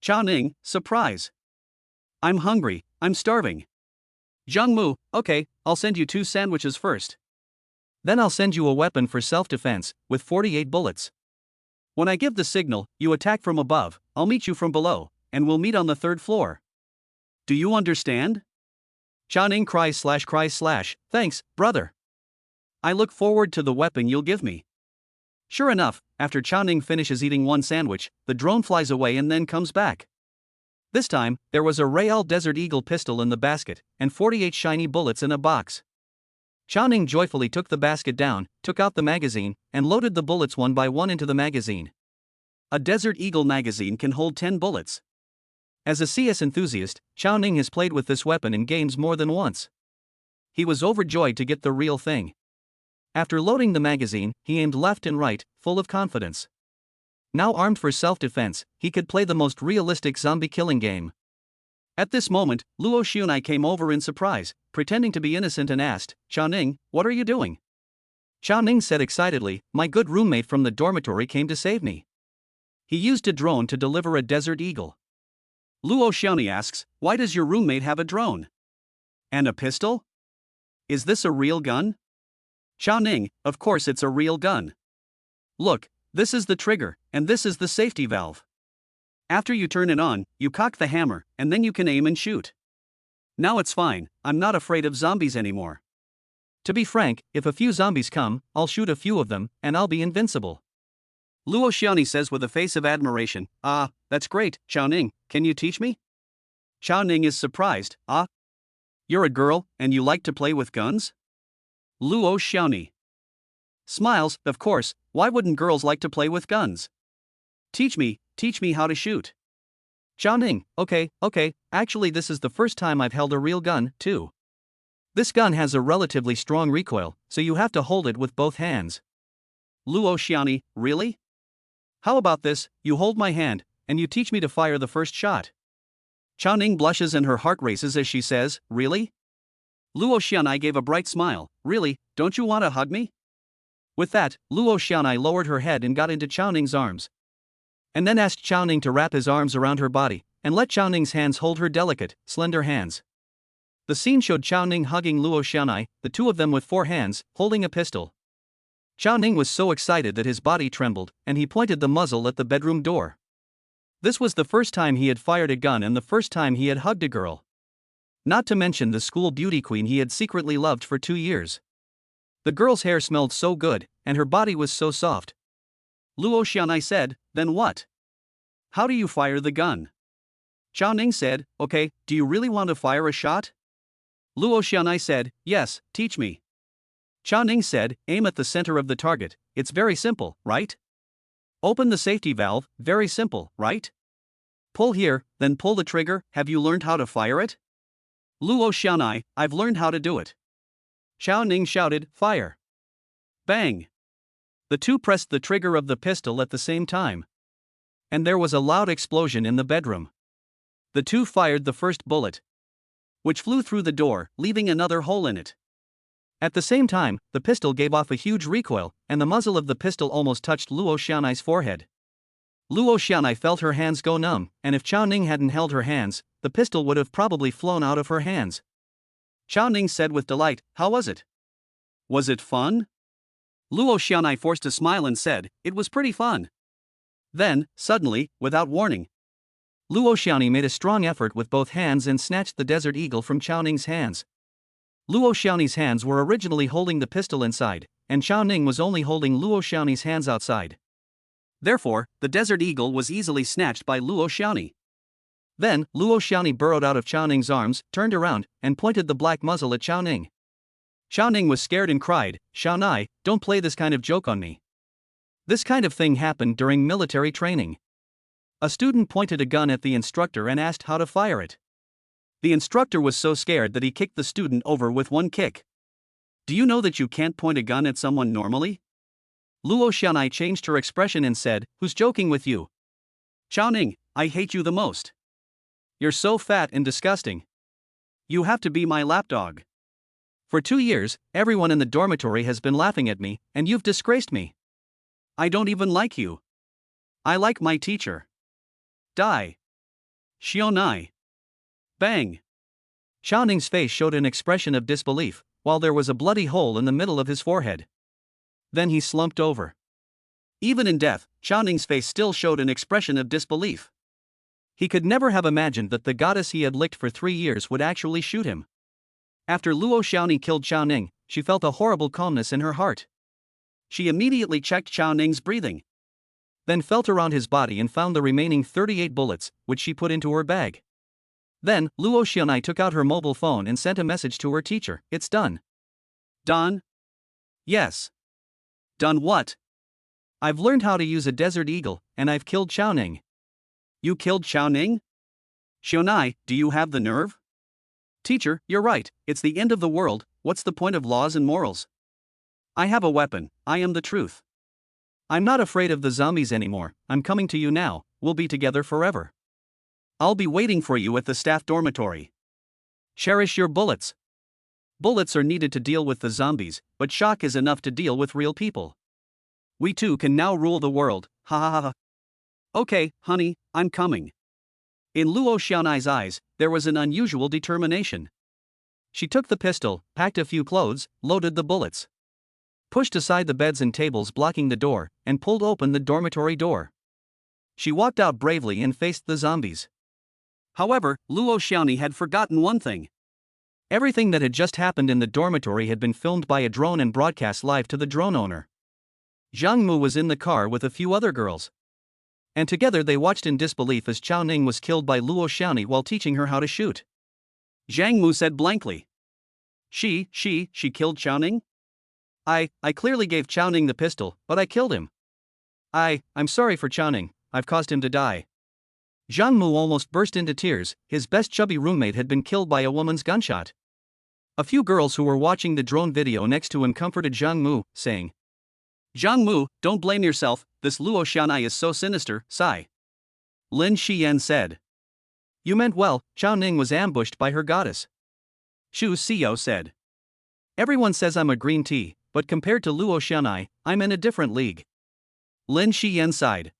Chao Ning, surprise. I'm hungry, I'm starving. Zhang Mu, okay, I'll send you 2 sandwiches first. Then I'll send you a weapon for self-defense, with 48 bullets. When I give the signal, you attack from above, I'll meet you from below, and we'll meet on the 3rd floor. Do you understand? Chao Ning cries, thanks, brother. I look forward to the weapon you'll give me. Sure enough, after Chao Ning finishes eating 1 sandwich, the drone flies away and then comes back. This time, there was a Real Desert Eagle pistol in the basket, and 48 shiny bullets in a box. Chao Ning joyfully took the basket down, took out the magazine, and loaded the bullets one by one into the magazine. A Desert Eagle magazine can hold 10 bullets. As a CS enthusiast, Chao Ning has played with this weapon in games more than once. He was overjoyed to get the real thing. After loading the magazine, he aimed left and right, full of confidence. Now armed for self-defense, he could play the most realistic zombie killing game. At this moment, Luo Xianai came over in surprise, pretending to be innocent and asked, Chao Ning, what are you doing? Chao Ning said excitedly, my good roommate from the dormitory came to save me. He used a drone to deliver a Desert Eagle. Luo Xianai asks, why does your roommate have a drone? And a pistol? Is this a real gun? Chao Ning, of course it's a real gun. Look, this is the trigger, and this is the safety valve. After you turn it on, you cock the hammer, and then you can aim and shoot. Now it's fine, I'm not afraid of zombies anymore. To be frank, if a few zombies come, I'll shoot a few of them, and I'll be invincible. Luo Xianai says with a face of admiration, that's great, Chao Ning, can you teach me? Chao Ning is surprised, you're a girl, and you like to play with guns? Luo Xianai smiles, of course, why wouldn't girls like to play with guns? Teach me how to shoot. Chao Ning, okay, actually this is the first time I've held a real gun, too. This gun has a relatively strong recoil, so you have to hold it with both hands. Luo Xianai, really? How about this, you hold my hand, and you teach me to fire the first shot. Chao Ning blushes and her heart races as she says, really? Luo Xianai gave a bright smile, really, don't you want to hug me? With that, Luo Xianai lowered her head and got into Chao Ning's arms. And then asked Chao Ning to wrap his arms around her body, and let Chao Ning's hands hold her delicate, slender hands. The scene showed Chao Ning hugging Luo Xianai, the two of them with 4 hands, holding a pistol. Chao Ning was so excited that his body trembled, and he pointed the muzzle at the bedroom door. This was the first time he had fired a gun and the first time he had hugged a girl. Not to mention the school beauty queen he had secretly loved for 2 years. The girl's hair smelled so good, and her body was so soft. Luo Xianai said, then what? How do you fire the gun? Chao Ning said, okay, do you really want to fire a shot? Luo Xianai said, yes, teach me. Chao Ning said, aim at the center of the target, it's very simple, right? Open the safety valve, very simple, right? Pull here, then pull the trigger, have you learned how to fire it? Luo Xianai, I've learned how to do it. Chao Ning shouted, fire. Bang! The two pressed the trigger of the pistol at the same time. And there was a loud explosion in the bedroom. The two fired the first bullet, which flew through the door, leaving another hole in it. At the same time, the pistol gave off a huge recoil, and the muzzle of the pistol almost touched Luo Xianai's forehead. Luo Xianai felt her hands go numb, and if Chao Ning hadn't held her hands, the pistol would have probably flown out of her hands. Chao Ning said with delight, how was it? Was it fun? Luo Xianai forced a smile and said, it was pretty fun. Then, suddenly, without warning, Luo Xianai made a strong effort with both hands and snatched the Desert Eagle from Chao Ning's hands. Luo Xianai's hands were originally holding the pistol inside, and Chao Ning was only holding Luo Xianai's hands outside. Therefore, the Desert Eagle was easily snatched by Luo Xianai. Then, Luo Xianai burrowed out of Chao Ning's arms, turned around, and pointed the black muzzle at Chao Ning. Chao Ning was scared and cried, Xianai, don't play this kind of joke on me. This kind of thing happened during military training. A student pointed a gun at the instructor and asked how to fire it. The instructor was so scared that he kicked the student over with one kick. Do you know that you can't point a gun at someone normally? Luo Xianai changed her expression and said, who's joking with you? Chao Ning, I hate you the most. You're so fat and disgusting. You have to be my lapdog. For 2 years, everyone in the dormitory has been laughing at me, and you've disgraced me. I don't even like you. I like my teacher. Die. Xionai. Bang. Chao Ning's face showed an expression of disbelief, while there was a bloody hole in the middle of his forehead. Then he slumped over. Even in death, Chao Ning's face still showed an expression of disbelief. He could never have imagined that the goddess he had licked for 3 years would actually shoot him. After Luo Xianai killed Chao Ning, she felt a horrible calmness in her heart. She immediately checked Chao Ning's breathing. Then felt around his body and found the remaining 38 bullets, which she put into her bag. Then, Luo Xianai took out her mobile phone and sent a message to her teacher, it's done. Done? Yes. Done what? I've learned how to use a Desert Eagle, and I've killed Chao Ning. You killed Chao Ning? Xianai, do you have the nerve? Teacher, you're right, it's the end of the world, what's the point of laws and morals? I have a weapon, I am the truth. I'm not afraid of the zombies anymore, I'm coming to you now, we'll be together forever. I'll be waiting for you at the staff dormitory. Cherish your bullets. Bullets are needed to deal with the zombies, but shock is enough to deal with real people. We two can now rule the world, ha ha ha ha. Okay, honey, I'm coming. In Luo Xianai's eyes, there was an unusual determination. She took the pistol, packed a few clothes, loaded the bullets, pushed aside the beds and tables blocking the door, and pulled open the dormitory door. She walked out bravely and faced the zombies. However, Luo Xianai had forgotten one thing. Everything that had just happened in the dormitory had been filmed by a drone and broadcast live to the drone owner. Zhang Mu was in the car with a few other girls. And together they watched in disbelief as Chao Ning was killed by Luo Xianai while teaching her how to shoot. Zhang Mu said blankly. She killed Chao Ning? I clearly gave Chao Ning the pistol, but I killed him. I'm sorry for Chao Ning, I've caused him to die. Zhang Mu almost burst into tears, his best chubby roommate had been killed by a woman's gunshot. A few girls who were watching the drone video next to him comforted Zhang Mu, saying, Zhang Mu, don't blame yourself, this Luo Xianai is so sinister, sigh. Lin Xiyan said. You meant well, Chao Ning was ambushed by her goddess. Shu Xiao said. Everyone says I'm a green tea, but compared to Luo Xianai, I'm in a different league. Lin Xiyan sighed.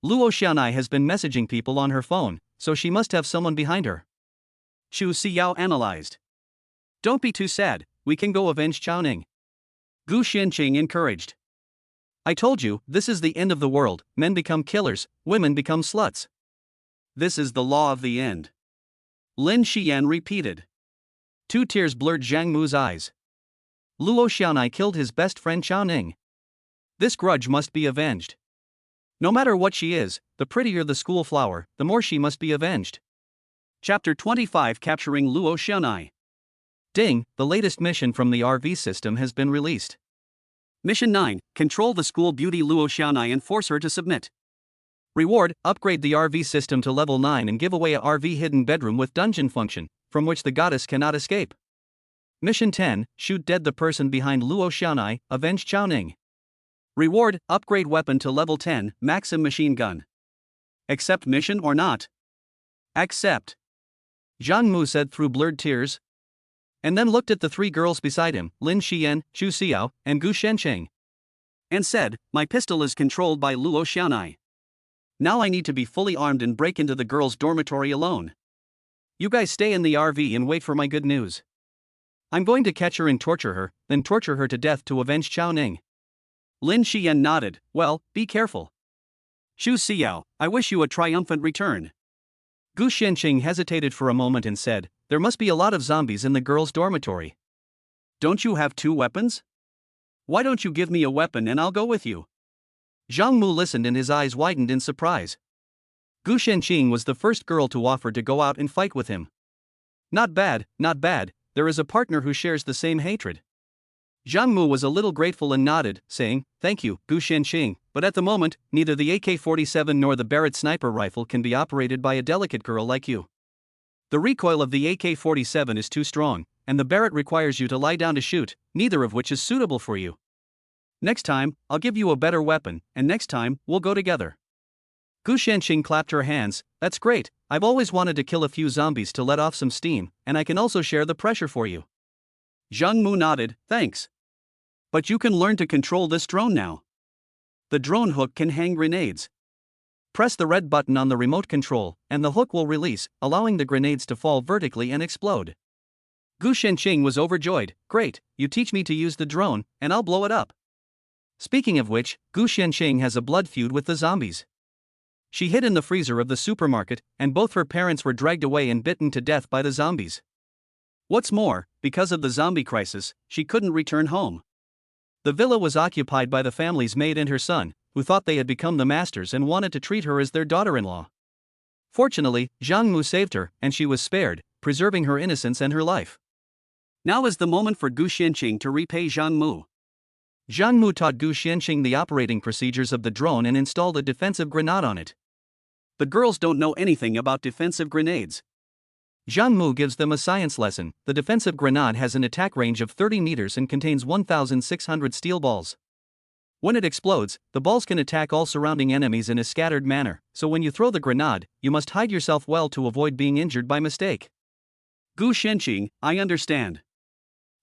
Luo Xianai has been messaging people on her phone, so she must have someone behind her. Shu Xiao analyzed. Don't be too sad, we can go avenge Chao Ning. Gu Xianqing encouraged. I told you, this is the end of the world, men become killers, women become sluts. This is the law of the end. Lin Xiyan repeated. 2 tears blurred Zhang Mu's eyes. Luo Xianai killed his best friend Chao Ning. This grudge must be avenged. No matter what she is, the prettier the school flower, the more she must be avenged. Chapter 25 Capturing Luo Xianai. Ding, the latest mission from the RV system has been released. Mission 9, control the school beauty Luo Xiaonai and force her to submit. Reward, upgrade the RV system to level 9 and give away a RV hidden bedroom with dungeon function, from which the goddess cannot escape. Mission 10, shoot dead the person behind Luo Xiaonai, avenge Chao Ning. Reward, upgrade weapon to level 10, Maxim machine gun. Accept mission or not? Accept. Zhang Mu said through blurred tears. And then looked at the three girls beside him, Lin Xiyan, Chu Xiao, and Gu Shenqing. And said, my pistol is controlled by Luo Xiaonai. Now I need to be fully armed and break into the girls' dormitory alone. You guys stay in the RV and wait for my good news. I'm going to catch her and torture her, then torture her to death to avenge Chao Ning. Lin Xiyan nodded, well, be careful. Chu Xiao, I wish you a triumphant return. Gu Shenqing hesitated for a moment and said, there must be a lot of zombies in the girls' dormitory. Don't you have 2 weapons? Why don't you give me a weapon and I'll go with you? Zhang Mu listened and his eyes widened in surprise. Gu Shenqing was the first girl to offer to go out and fight with him. Not bad, not bad, there is a partner who shares the same hatred. Zhang Mu was a little grateful and nodded, saying, thank you, Gu Shenqing, but at the moment, neither the AK-47 nor the Barrett sniper rifle can be operated by a delicate girl like you. The recoil of the AK-47 is too strong, and the Barrett requires you to lie down to shoot, neither of which is suitable for you. Next time, I'll give you a better weapon, and next time, we'll go together. Gu Shenqing clapped her hands, that's great, I've always wanted to kill a few zombies to let off some steam, and I can also share the pressure for you. Zhang Mu nodded, thanks. But you can learn to control this drone now. The drone hook can hang grenades. Press the red button on the remote control, and the hook will release, allowing the grenades to fall vertically and explode. Gu Shenqing was overjoyed, great, you teach me to use the drone, and I'll blow it up. Speaking of which, Gu Shenqing has a blood feud with the zombies. She hid in the freezer of the supermarket, and both her parents were dragged away and bitten to death by the zombies. What's more, because of the zombie crisis, she couldn't return home. The villa was occupied by the family's maid and her son, who thought they had become the masters and wanted to treat her as their daughter-in-law. Fortunately, Zhang Mu saved her, and she was spared, preserving her innocence and her life. Now is the moment for Gu Shenqing to repay Zhang Mu. Zhang Mu taught Gu Shenqing the operating procedures of the drone and installed a defensive grenade on it. The girls don't know anything about defensive grenades. Zhang Mu gives them a science lesson. The defensive grenade has an attack range of 30 meters and contains 1,600 steel balls. When it explodes, the balls can attack all surrounding enemies in a scattered manner, so when you throw the grenade, you must hide yourself well to avoid being injured by mistake. Gu Shenqing, I understand.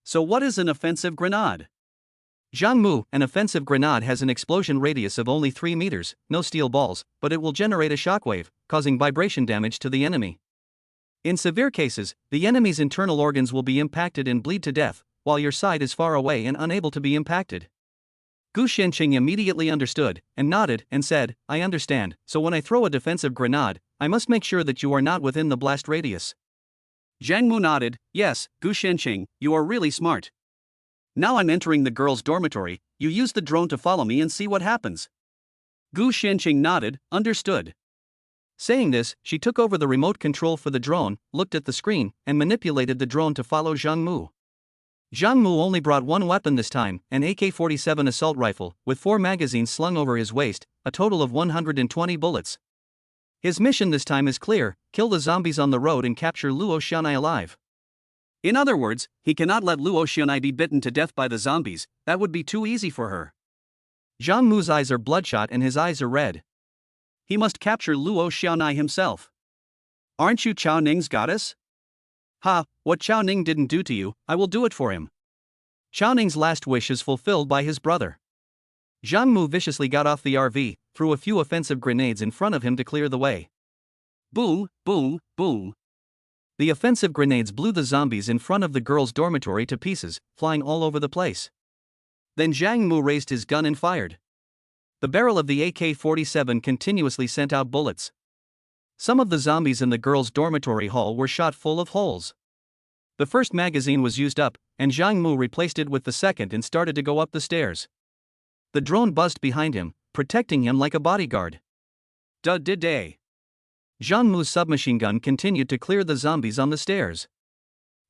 So what is an offensive grenade? Zhang Mu, an offensive grenade has an explosion radius of only 3 meters, no steel balls, but it will generate a shockwave, causing vibration damage to the enemy. In severe cases, the enemy's internal organs will be impacted and bleed to death, while your side is far away and unable to be impacted. Gu Shenqing immediately understood, and nodded, and said, I understand, so when I throw a defensive grenade, I must make sure that you are not within the blast radius. Zhang Mu nodded, yes, Gu Shenqing, you are really smart. Now I'm entering the girls' dormitory, you use the drone to follow me and see what happens. Gu Shenqing nodded, understood. Saying this, she took over the remote control for the drone, looked at the screen, and manipulated the drone to follow Zhang Mu. Zhang Mu only brought one weapon this time, an AK-47 assault rifle, with 4 magazines slung over his waist, a total of 120 bullets. His mission this time is clear, kill the zombies on the road and capture Luo Xiaonai alive. In other words, he cannot let Luo Xiaonai be bitten to death by the zombies, that would be too easy for her. Zhang Mu's eyes are bloodshot and his eyes are red. He must capture Luo Xiaonai himself. Aren't you Chao Ning's goddess? Ha, what Chao Ning didn't do to you, I will do it for him. Chao Ning's last wish is fulfilled by his brother. Zhang Mu viciously got off the RV, threw a few offensive grenades in front of him to clear the way. Boom, boom, boom. The offensive grenades blew the zombies in front of the girls' dormitory to pieces, flying all over the place. Then Zhang Mu raised his gun and fired. The barrel of the AK-47 continuously sent out bullets. Some of the zombies in the girls' dormitory hall were shot full of holes. The first magazine was used up, and Zhang Mu replaced it with the second and started to go up the stairs. The drone buzzed behind him, protecting him like a bodyguard. Day. Zhang Mu's submachine gun continued to clear the zombies on the stairs.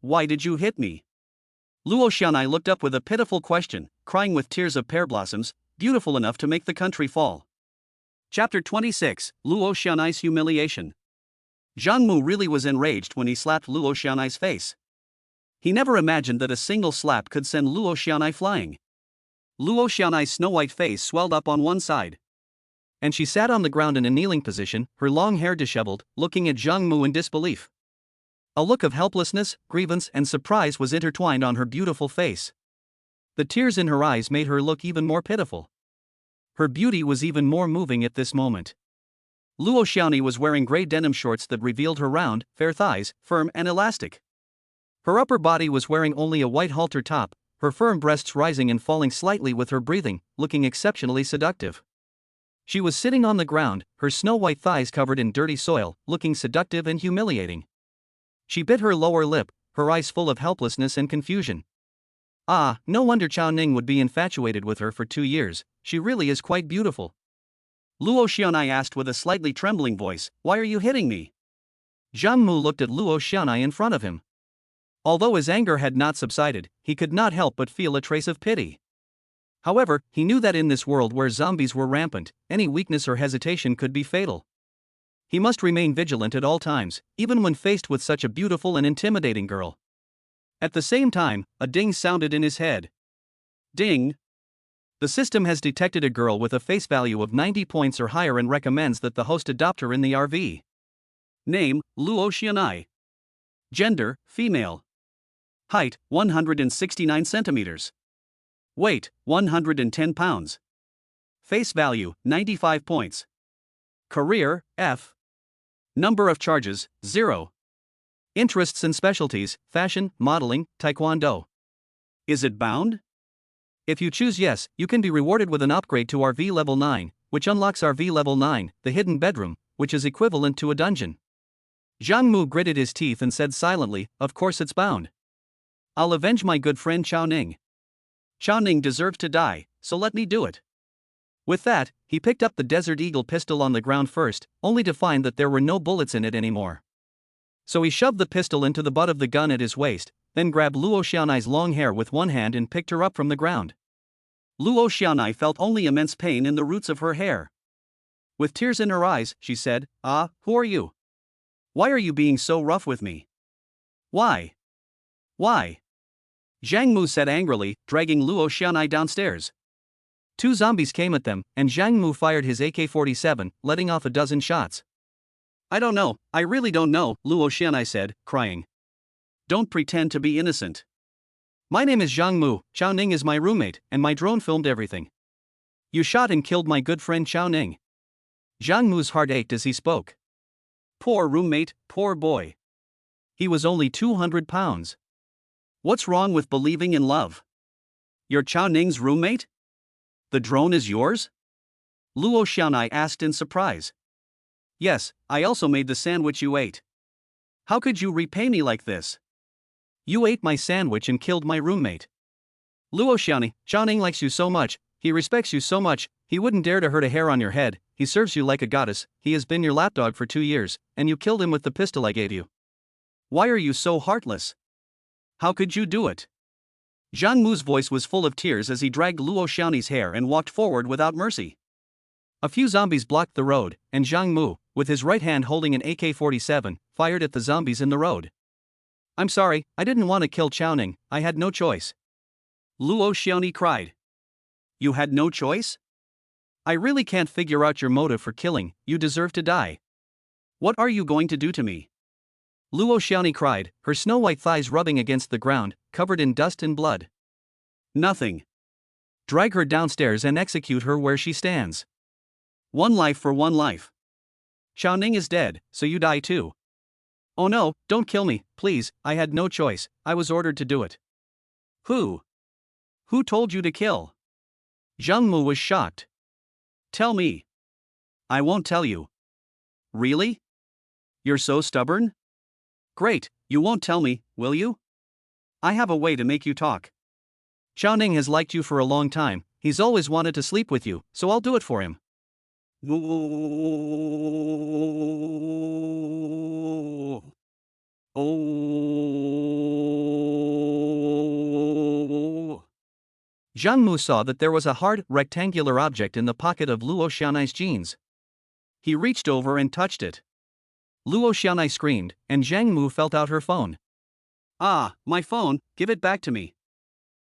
Why did you hit me? Luo Xianai looked up with a pitiful question, crying with tears of pear blossoms, beautiful enough to make the country fall. Chapter 26, Luo Xianai's humiliation. Zhang Mu really was enraged when he slapped Luo Xianai's face. He never imagined that a single slap could send Luo Xianai flying. Luo Xianai's snow-white face swelled up on one side, and she sat on the ground in a kneeling position, her long hair disheveled, looking at Zhang Mu in disbelief. A look of helplessness, grievance, and surprise was intertwined on her beautiful face. The tears in her eyes made her look even more pitiful. Her beauty was even more moving at this moment. Luo Xiaoni was wearing gray denim shorts that revealed her round, fair thighs, firm and elastic. Her upper body was wearing only a white halter top, her firm breasts rising and falling slightly with her breathing, looking exceptionally seductive. She was sitting on the ground, her snow-white thighs covered in dirty soil, looking seductive and humiliating. She bit her lower lip, her eyes full of helplessness and confusion. Ah, no wonder Chao Ning would be infatuated with her for 2 years, she really is quite beautiful. Luo Xianai asked with a slightly trembling voice, "Why are you hitting me?" Zhang Mu looked at Luo Xianai in front of him. Although his anger had not subsided, he could not help but feel a trace of pity. However, he knew that in this world where zombies were rampant, any weakness or hesitation could be fatal. He must remain vigilant at all times, even when faced with such a beautiful and intimidating girl. At the same time, a ding sounded in his head. Ding! The system has detected a girl with a face value of 90 points or higher and recommends that the host adopt her in the RV. Name, Luo Xianai. Gender, female. Height, 169 centimeters. Weight, 110 pounds. Face value, 95 points. Career, F. Number of charges, 0. Interests and specialties, fashion, modeling, taekwondo. Is it bound? If you choose yes, you can be rewarded with an upgrade to RV level 9, which unlocks RV level 9, the hidden bedroom, which is equivalent to a dungeon. Zhang Mu gritted his teeth and said silently, "Of course it's bound. I'll avenge my good friend Chao Ning. Chao Ning deserves to die, so let me do it." With that, he picked up the Desert Eagle pistol on the ground first, only to find that there were no bullets in it anymore. So he shoved the pistol into the butt of the gun at his waist, then grabbed Luo Xianai's long hair with one hand and picked her up from the ground. Luo Xianai felt only immense pain in the roots of her hair. With tears in her eyes, she said, "Ah, who are you? Why are you being so rough with me? Why? Why?" Zhang Mu said angrily, dragging Luo Xianai downstairs. 2 zombies came at them, and Zhang Mu fired his AK-47, letting off a dozen shots. "I don't know, I really don't know," Luo Xianai said, crying. "Don't pretend to be innocent. My name is Zhang Mu, Chao Ning is my roommate, and my drone filmed everything. You shot and killed my good friend Chao Ning." Zhang Mu's heart ached as he spoke. Poor roommate, poor boy. He was only 200 pounds. What's wrong with believing in love? You're Chao Ning's roommate? The drone is yours? Luo Xianai asked in surprise. Yes, I also made the sandwich you ate. How could you repay me like this? You ate my sandwich and killed my roommate. Luo Xianai, Chao Ning likes you so much, he respects you so much, he wouldn't dare to hurt a hair on your head, he serves you like a goddess, he has been your lapdog for 2 years, and you killed him with the pistol I gave you. Why are you so heartless? How could you do it? Zhang Mu's voice was full of tears as he dragged Luo Xiaoni's hair and walked forward without mercy. A few zombies blocked the road, and Zhang Mu, with his right hand holding an AK-47, fired at the zombies in the road. I'm sorry, I didn't want to kill Chao Ning, I had no choice. Luo Xiaoni cried. You had no choice? I really can't figure out your motive for killing, you deserve to die. What are you going to do to me? Luo Xiaoni cried, her snow-white thighs rubbing against the ground, covered in dust and blood. Nothing. Drag her downstairs and execute her where she stands. One life for one life. Chao Ning is dead, so you die too. Oh no, don't kill me, please, I had no choice, I was ordered to do it. Who? Who told you to kill? Zhang Mu was shocked. Tell me. I won't tell you. Really? You're so stubborn? Great, you won't tell me, will you? I have a way to make you talk. Chao Ning has liked you for a long time, he's always wanted to sleep with you, so I'll do it for him. Oh. Zhang Mu saw that there was a hard, rectangular object in the pocket of Luo Xianai's jeans. He reached over and touched it. Luo Xianai screamed, and Zhang Mu felt out her phone. Ah, my phone, give it back to me.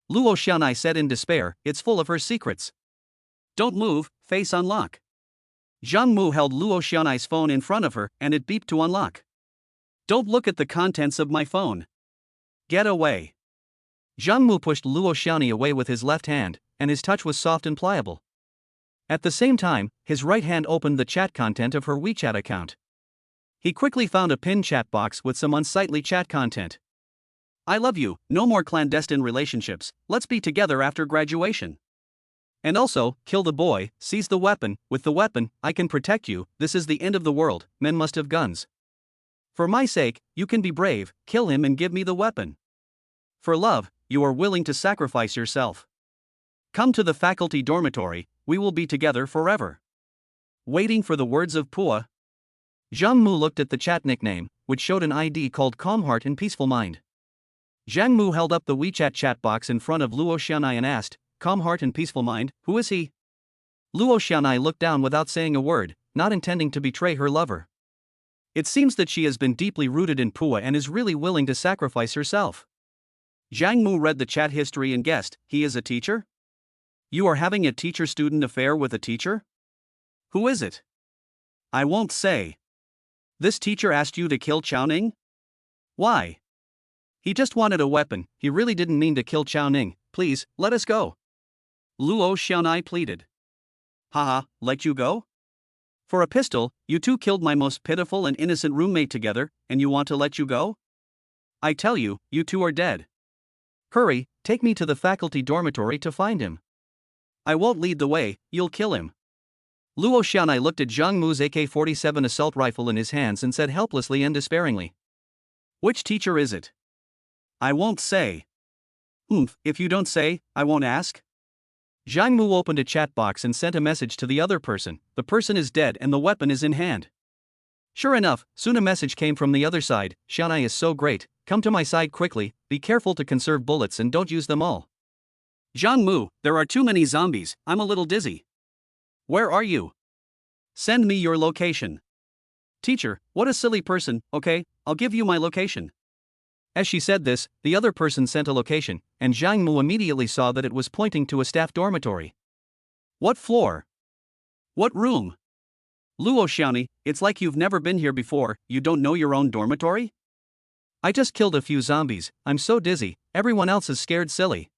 Luo Xianai said in despair, it's full of her secrets. Don't move, face unlock. Zhang Mu held Luo Xianai's phone in front of her and it beeped to unlock. Don't look at the contents of my phone. Get away. Zhang Mu pushed Luo Xianai away with his left hand, and his touch was soft and pliable. At the same time, his right hand opened the chat content of her WeChat account. He quickly found a pinned chat box with some unsightly chat content. I love you, no more clandestine relationships, let's be together after graduation. And also, kill the boy, seize the weapon, with the weapon, I can protect you, this is the end of the world, men must have guns. For my sake, you can be brave, kill him and give me the weapon. For love, you are willing to sacrifice yourself. Come to the faculty dormitory, we will be together forever. Waiting for the words of Pua. Zhang Mu looked at the chat nickname, which showed an ID called Calm Heart and Peaceful Mind. Zhang Mu held up the WeChat chat box in front of Luo Xianai and asked, Calm Heart and Peaceful Mind, who is he? Luo Xianai looked down without saying a word, not intending to betray her lover. It seems that she has been deeply rooted in Pua and is really willing to sacrifice herself. Zhang Mu read the chat history and guessed, he is a teacher? You are having a teacher-student affair with a teacher? Who is it? I won't say. This teacher asked you to kill Chowning? Why? He just wanted a weapon, he really didn't mean to kill Chowning, please, let us go. Luo Xianai pleaded. Haha, let you go? For a pistol, you two killed my most pitiful and innocent roommate together, and you want to let you go? I tell you, you two are dead. Hurry, take me to the faculty dormitory to find him. I won't lead the way, you'll kill him. Luo Xianai looked at Zhang Mu's AK-47 assault rifle in his hands and said helplessly and despairingly. Which teacher is it? I won't say. If you don't say, I won't ask. Zhang Mu opened a chat box and sent a message to the other person, the person is dead and the weapon is in hand. Sure enough, soon a message came from the other side, Xianai is so great, come to my side quickly, be careful to conserve bullets and don't use them all. Zhang Mu, there are too many zombies, I'm a little dizzy. Where are you? Send me your location. Teacher, what a silly person, okay, I'll give you my location. As she said this, the other person sent a location, and Zhang Mu immediately saw that it was pointing to a staff dormitory. What floor? What room? Luo Xianai, it's like you've never been here before, you don't know your own dormitory? I just killed a few zombies, I'm so dizzy, everyone else is scared silly.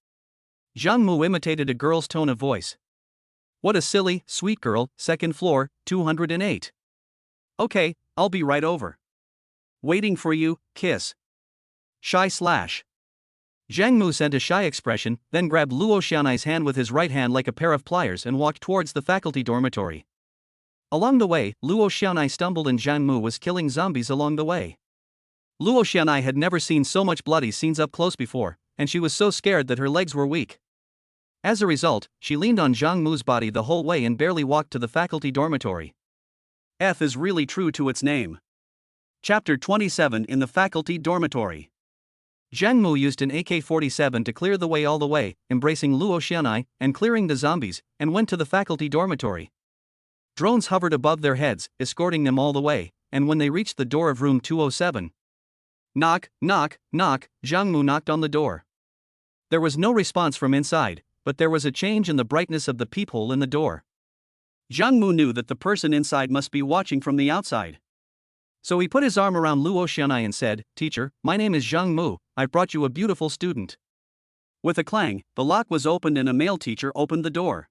Zhang Mu imitated a girl's tone of voice. What a silly, sweet girl, second floor, 208. Okay, I'll be right over. Waiting for you, kiss. Shy /. Zhang Mu sent a shy expression, then grabbed Luo Xianai's hand with his right hand like a pair of pliers and walked towards the faculty dormitory. Along the way, Luo Xianai stumbled and Zhang Mu was killing zombies along the way. Luo Xianai had never seen so much bloody scenes up close before, and she was so scared that her legs were weak. As a result, she leaned on Zhang Mu's body the whole way and barely walked to the faculty dormitory. F is really true to its name. Chapter 27 in the faculty dormitory. Zhang Mu used an AK-47 to clear the way all the way, embracing Luo Xianai and clearing the zombies, and went to the faculty dormitory. Drones hovered above their heads, escorting them all the way, and when they reached the door of room 207. Knock, knock, knock, Zhang Mu knocked on the door. There was no response from inside, but there was a change in the brightness of the peephole in the door. Zhang Mu knew that the person inside must be watching from the outside. So he put his arm around Luo Xianai and said, Teacher, my name is Zhang Mu, I brought you a beautiful student. With a clang, the lock was opened and a male teacher opened the door.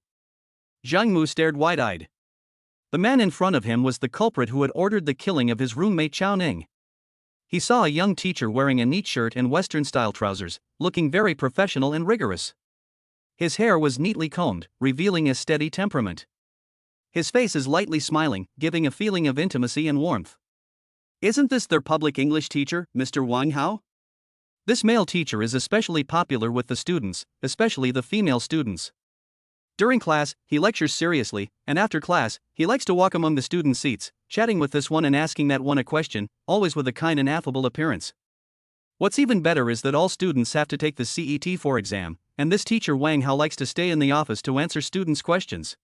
Zhang Mu stared wide-eyed. The man in front of him was the culprit who had ordered the killing of his roommate Chao Ning. He saw a young teacher wearing a neat shirt and Western-style trousers, looking very professional and rigorous. His hair was neatly combed, revealing a steady temperament. His face is lightly smiling, giving a feeling of intimacy and warmth. Isn't this their public English teacher, Mr. Wang Hao? This male teacher is especially popular with the students, especially the female students. During class, he lectures seriously, and after class, he likes to walk among the student seats, chatting with this one and asking that one a question, always with a kind and affable appearance. What's even better is that all students have to take the CET4 exam, and this teacher Wang Hao likes to stay in the office to answer students' questions.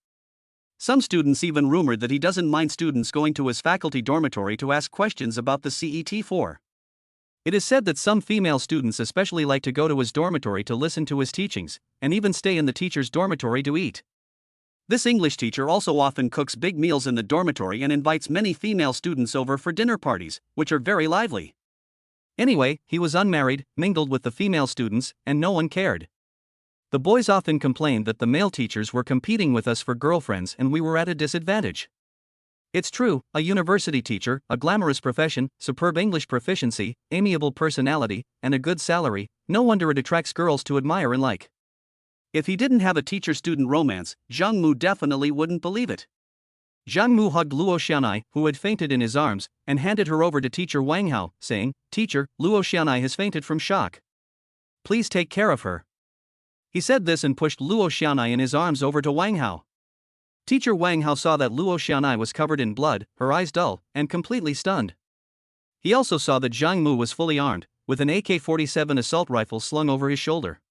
Some students even rumored that he doesn't mind students going to his faculty dormitory to ask questions about the CET4. It is said that some female students especially like to go to his dormitory to listen to his teachings, and even stay in the teacher's dormitory to eat. This English teacher also often cooks big meals in the dormitory and invites many female students over for dinner parties, which are very lively. Anyway, he was unmarried, mingled with the female students, and no one cared. The boys often complained that the male teachers were competing with us for girlfriends and we were at a disadvantage. It's true, a university teacher, a glamorous profession, superb English proficiency, amiable personality, and a good salary, no wonder it attracts girls to admire and like. If he didn't have a teacher-student romance, Zhang Mu definitely wouldn't believe it. Zhang Mu hugged Luo Xianai, who had fainted in his arms, and handed her over to teacher Wang Hao, saying, "Teacher, Luo Xianai has fainted from shock. Please take care of her." He said this and pushed Luo Xianai in his arms over to Wang Hao. Teacher Wang Hao saw that Luo Xianai was covered in blood, her eyes dull, and completely stunned. He also saw that Zhang Mu was fully armed, with an AK-47 assault rifle slung over his shoulder,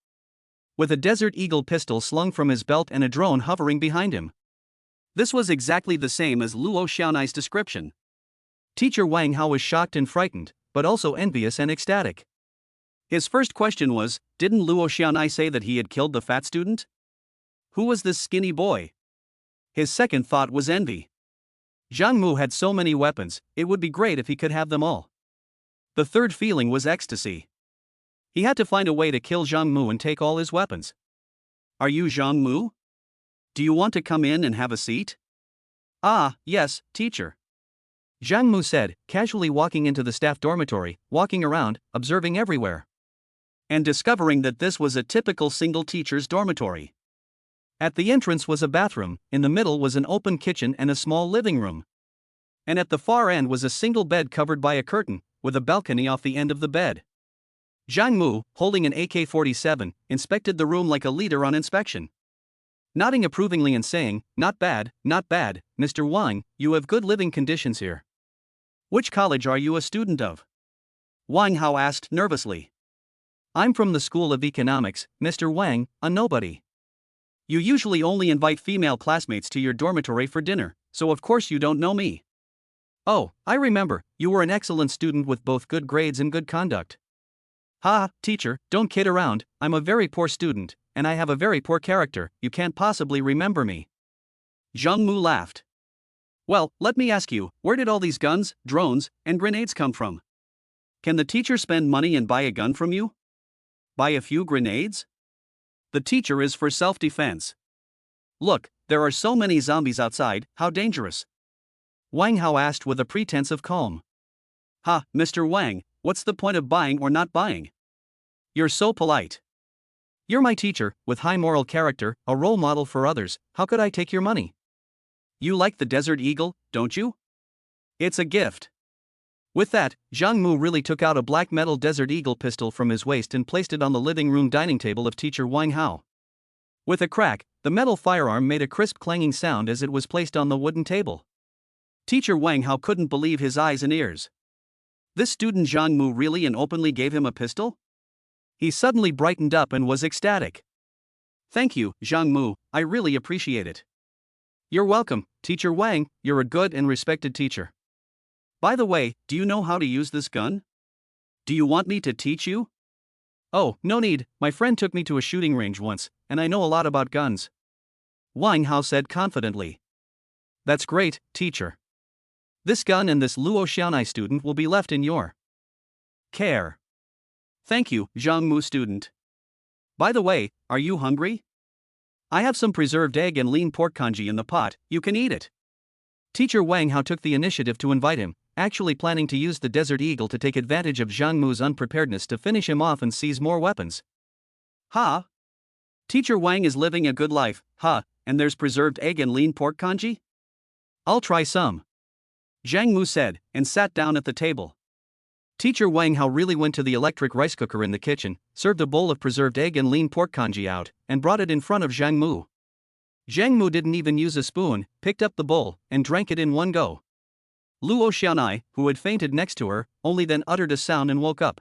with a Desert Eagle pistol slung from his belt and a drone hovering behind him. This was exactly the same as Luo Xianai's description. Teacher Wang Hao was shocked and frightened, but also envious and ecstatic. His first question was, didn't Luo Xianai say that he had killed the fat student? Who was this skinny boy? His second thought was envy. Zhang Mu had so many weapons, it would be great if he could have them all. The third feeling was ecstasy. He had to find a way to kill Zhang Mu and take all his weapons. "Are you Zhang Mu? Do you want to come in and have a seat?" "Ah, yes, teacher," Zhang Mu said, casually walking into the staff dormitory, walking around, observing everywhere, and discovering that this was a typical single teacher's dormitory. At the entrance was a bathroom, in the middle was an open kitchen and a small living room. And at the far end was a single bed covered by a curtain, with a balcony off the end of the bed. Zhang Mu, holding an AK-47, inspected the room like a leader on inspection, nodding approvingly and saying, not bad, Mr. Wang, you have good living conditions here." "Which college are you a student of?" Wang Hao asked nervously. "I'm from the School of Economics, Mr. Wang, a nobody." "You usually only invite female classmates to your dormitory for dinner, so of course you don't know me." "Oh, I remember, you were an excellent student with both good grades and good conduct." "Ha, teacher, don't kid around, I'm a very poor student, and I have a very poor character, you can't possibly remember me." Zhang Mu laughed. "Well, let me ask you, where did all these guns, drones, and grenades come from? Can the teacher spend money and buy a gun from you? Buy a few grenades? The teacher is for self-defense. Look, there are so many zombies outside, how dangerous?" Wang Hao asked with a pretense of calm. "Ha, Mr. Wang, what's the point of buying or not buying? You're so polite. You're my teacher, with high moral character, a role model for others, how could I take your money? You like the Desert Eagle, don't you? It's a gift." With that, Zhang Mu really took out a black metal Desert Eagle pistol from his waist and placed it on the living room dining table of teacher Wang Hao. With a crack, the metal firearm made a crisp clanging sound as it was placed on the wooden table. Teacher Wang Hao couldn't believe his eyes and ears. This student Zhang Mu really and openly gave him a pistol? He suddenly brightened up and was ecstatic. "Thank you, Zhang Mu, I really appreciate it." "You're welcome, teacher Wang, you're a good and respected teacher. By the way, do you know how to use this gun? Do you want me to teach you?" "Oh, no need, my friend took me to a shooting range once, and I know a lot about guns," Wang Hao said confidently. "That's great, teacher. This gun and this Luo Xianai student will be left in your care." "Thank you, Zhang Mu student. By the way, are you hungry? I have some preserved egg and lean pork congee in the pot, you can eat it." Teacher Wang Hao took the initiative to invite him, actually planning to use the Desert Eagle to take advantage of Zhang Mu's unpreparedness to finish him off and seize more weapons. "Ha! Teacher Wang is living a good life, and there's preserved egg and lean pork congee? I'll try some," Zhang Mu said, and sat down at the table. Teacher Wang Hao really went to the electric rice cooker in the kitchen, served a bowl of preserved egg and lean pork congee out, and brought it in front of Zhang Mu. Zhang Mu didn't even use a spoon, picked up the bowl, and drank it in one go. Luo Xianai, who had fainted next to her, only then uttered a sound and woke up.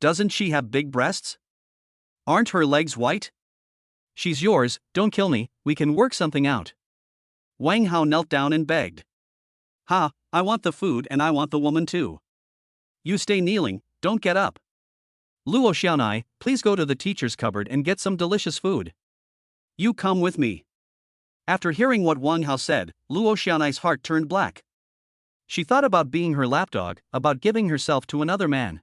Doesn't she have big breasts? Aren't her legs white? She's yours, don't kill me, we can work something out. Wang Hao knelt down and begged. Ha, I want the food and I want the woman too. You stay kneeling, don't get up. Luo Xiaonai, please go to the teacher's cupboard and get some delicious food. You come with me. After hearing what Wang Hao said, Luo Xiaonai's heart turned black. She thought about being her lapdog, about giving herself to another man,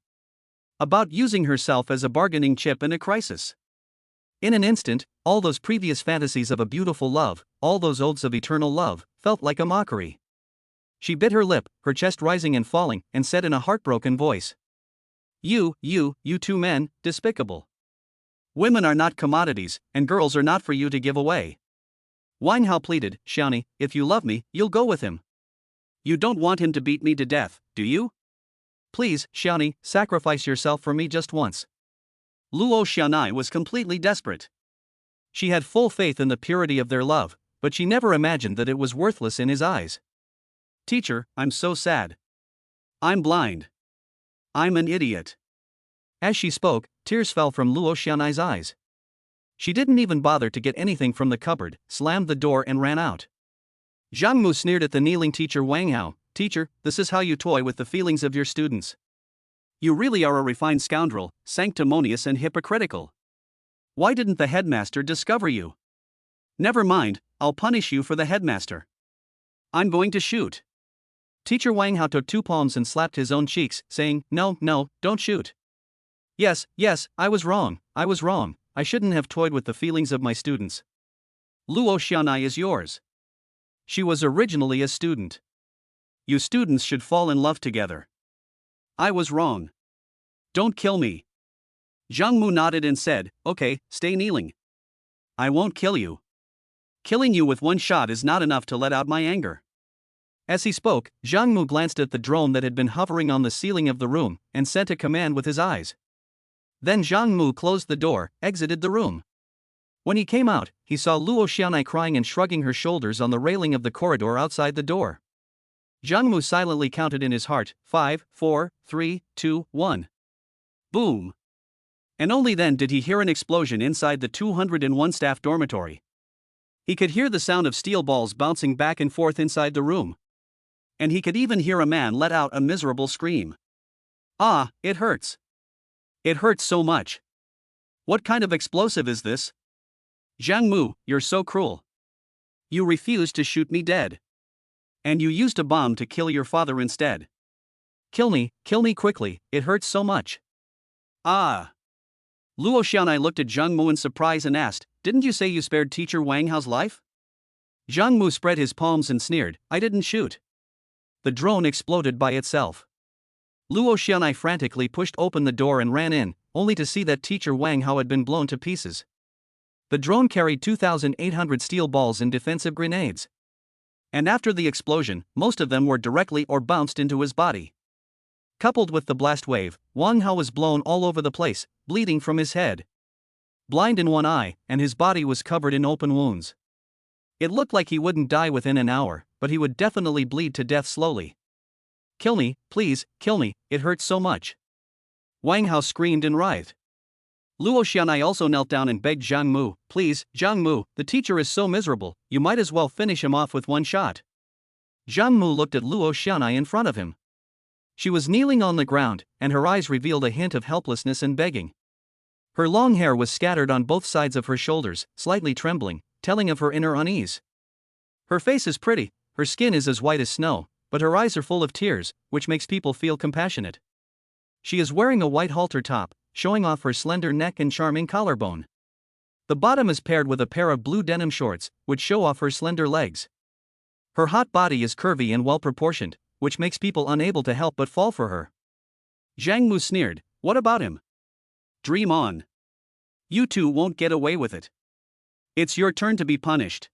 about using herself as a bargaining chip in a crisis. In an instant, all those previous fantasies of a beautiful love, all those oaths of eternal love, felt like a mockery. She bit her lip, her chest rising and falling, and said in a heartbroken voice, You two men, despicable. Women are not commodities, and girls are not for you to give away. Wang Hao pleaded, Xiaoni, if you love me, you'll go with him. You don't want him to beat me to death, do you? Please, Xiaoni, sacrifice yourself for me just once. Luo Xiaonai was completely desperate. She had full faith in the purity of their love, but she never imagined that it was worthless in his eyes. Teacher, I'm so sad. I'm blind. I'm an idiot. As she spoke, tears fell from Luo Xiaonai's eyes. She didn't even bother to get anything from the cupboard, slammed the door and ran out. Zhang Mu sneered at the kneeling teacher Wang Hao. Teacher, this is how you toy with the feelings of your students. You really are a refined scoundrel, sanctimonious and hypocritical. Why didn't the headmaster discover you? Never mind, I'll punish you for the headmaster. I'm going to shoot. Teacher Wang Hao took 2 palms and slapped his own cheeks, saying, No, don't shoot. Yes, I was wrong. I shouldn't have toyed with the feelings of my students. Luo Xiaonai is yours. She was originally a student. You students should fall in love together. I was wrong. Don't kill me. Zhang Mu nodded and said, Okay, stay kneeling. I won't kill you. Killing you with one shot is not enough to let out my anger. As he spoke, Zhang Mu glanced at the drone that had been hovering on the ceiling of the room, and sent a command with his eyes. Then Zhang Mu closed the door, exited the room. When he came out, he saw Luo Xiaonai crying and shrugging her shoulders on the railing of the corridor outside the door. Zhang Mu silently counted in his heart, 5, 4, 3, 2, 1. Boom! And only then did he hear an explosion inside the 201 staff dormitory. He could hear the sound of steel balls bouncing back and forth inside the room. And he could even hear a man let out a miserable scream. Ah, it hurts. It hurts so much. What kind of explosive is this? Zhang Mu, you're so cruel. You refused to shoot me dead. And you used a bomb to kill your father instead. Kill me quickly, it hurts so much. Ah. Luo Xiaonai looked at Zhang Mu in surprise and asked, Didn't you say you spared teacher Wang Hao's life? Zhang Mu spread his palms and sneered, I didn't shoot. The drone exploded by itself. Luo Xiaonai frantically pushed open the door and ran in, only to see that teacher Wang Hao had been blown to pieces. The drone carried 2,800 steel balls and defensive grenades. And after the explosion, most of them were directly or bounced into his body. Coupled with the blast wave, Wang Hao was blown all over the place, bleeding from his head. Blind in one eye, and his body was covered in open wounds. It looked like he wouldn't die within an hour, but he would definitely bleed to death slowly. Kill me, please, kill me, it hurts so much. Wang Hao screamed and writhed. Luo Xiaonai also knelt down and begged Zhang Mu, Please, Zhang Mu, the teacher is so miserable, you might as well finish him off with one shot. Zhang Mu looked at Luo Xiaonai in front of him. She was kneeling on the ground, and her eyes revealed a hint of helplessness and begging. Her long hair was scattered on both sides of her shoulders, slightly trembling, telling of her inner unease. Her face is pretty, her skin is as white as snow, but her eyes are full of tears, which makes people feel compassionate. She is wearing a white halter top, showing off her slender neck and charming collarbone. The bottom is paired with a pair of blue denim shorts, which show off her slender legs. Her hot body is curvy and well-proportioned, which makes people unable to help but fall for her. Zhang Mu sneered, What about him? Dream on. You two won't get away with it. It's your turn to be punished.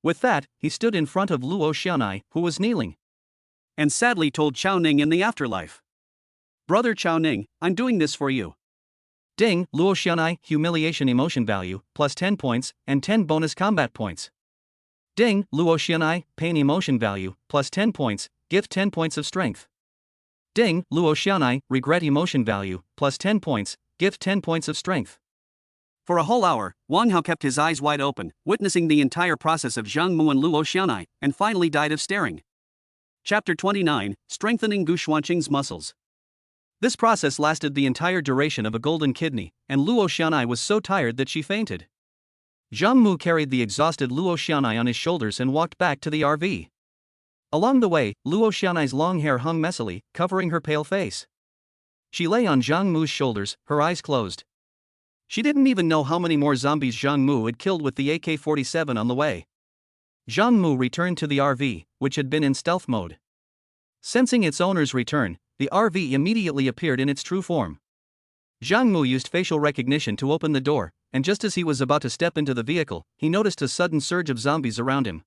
With that, he stood in front of Luo Xiaonai, who was kneeling, and sadly told Chao Ning in the afterlife. Brother Chao Ning, I'm doing this for you. Ding, Luo Xiaonai, humiliation emotion value, plus 10 points, and 10 bonus combat points. Ding, Luo Xiaonai, pain emotion value, plus 10 points, gift 10 points of strength. Ding, Luo Xianai, regret emotion value, plus 10 points, gift 10 points of strength. For a whole hour, Wang Hao kept his eyes wide open, witnessing the entire process of Zhang Mu and Luo Xianai, and finally died of staring. Chapter 29, Strengthening Gu Xuanqing's Muscles. This process lasted the entire duration of a golden kidney, and Luo Xianai was so tired that she fainted. Zhang Mu carried the exhausted Luo Xianai on his shoulders and walked back to the RV. Along the way, Luo Xianai's long hair hung messily, covering her pale face. She lay on Zhang Mu's shoulders, her eyes closed. She didn't even know how many more zombies Zhang Mu had killed with the AK-47 on the way. Zhang Mu returned to the RV, which had been in stealth mode. Sensing its owner's return, the RV immediately appeared in its true form. Zhang Mu used facial recognition to open the door, and just as he was about to step into the vehicle, he noticed a sudden surge of zombies around him.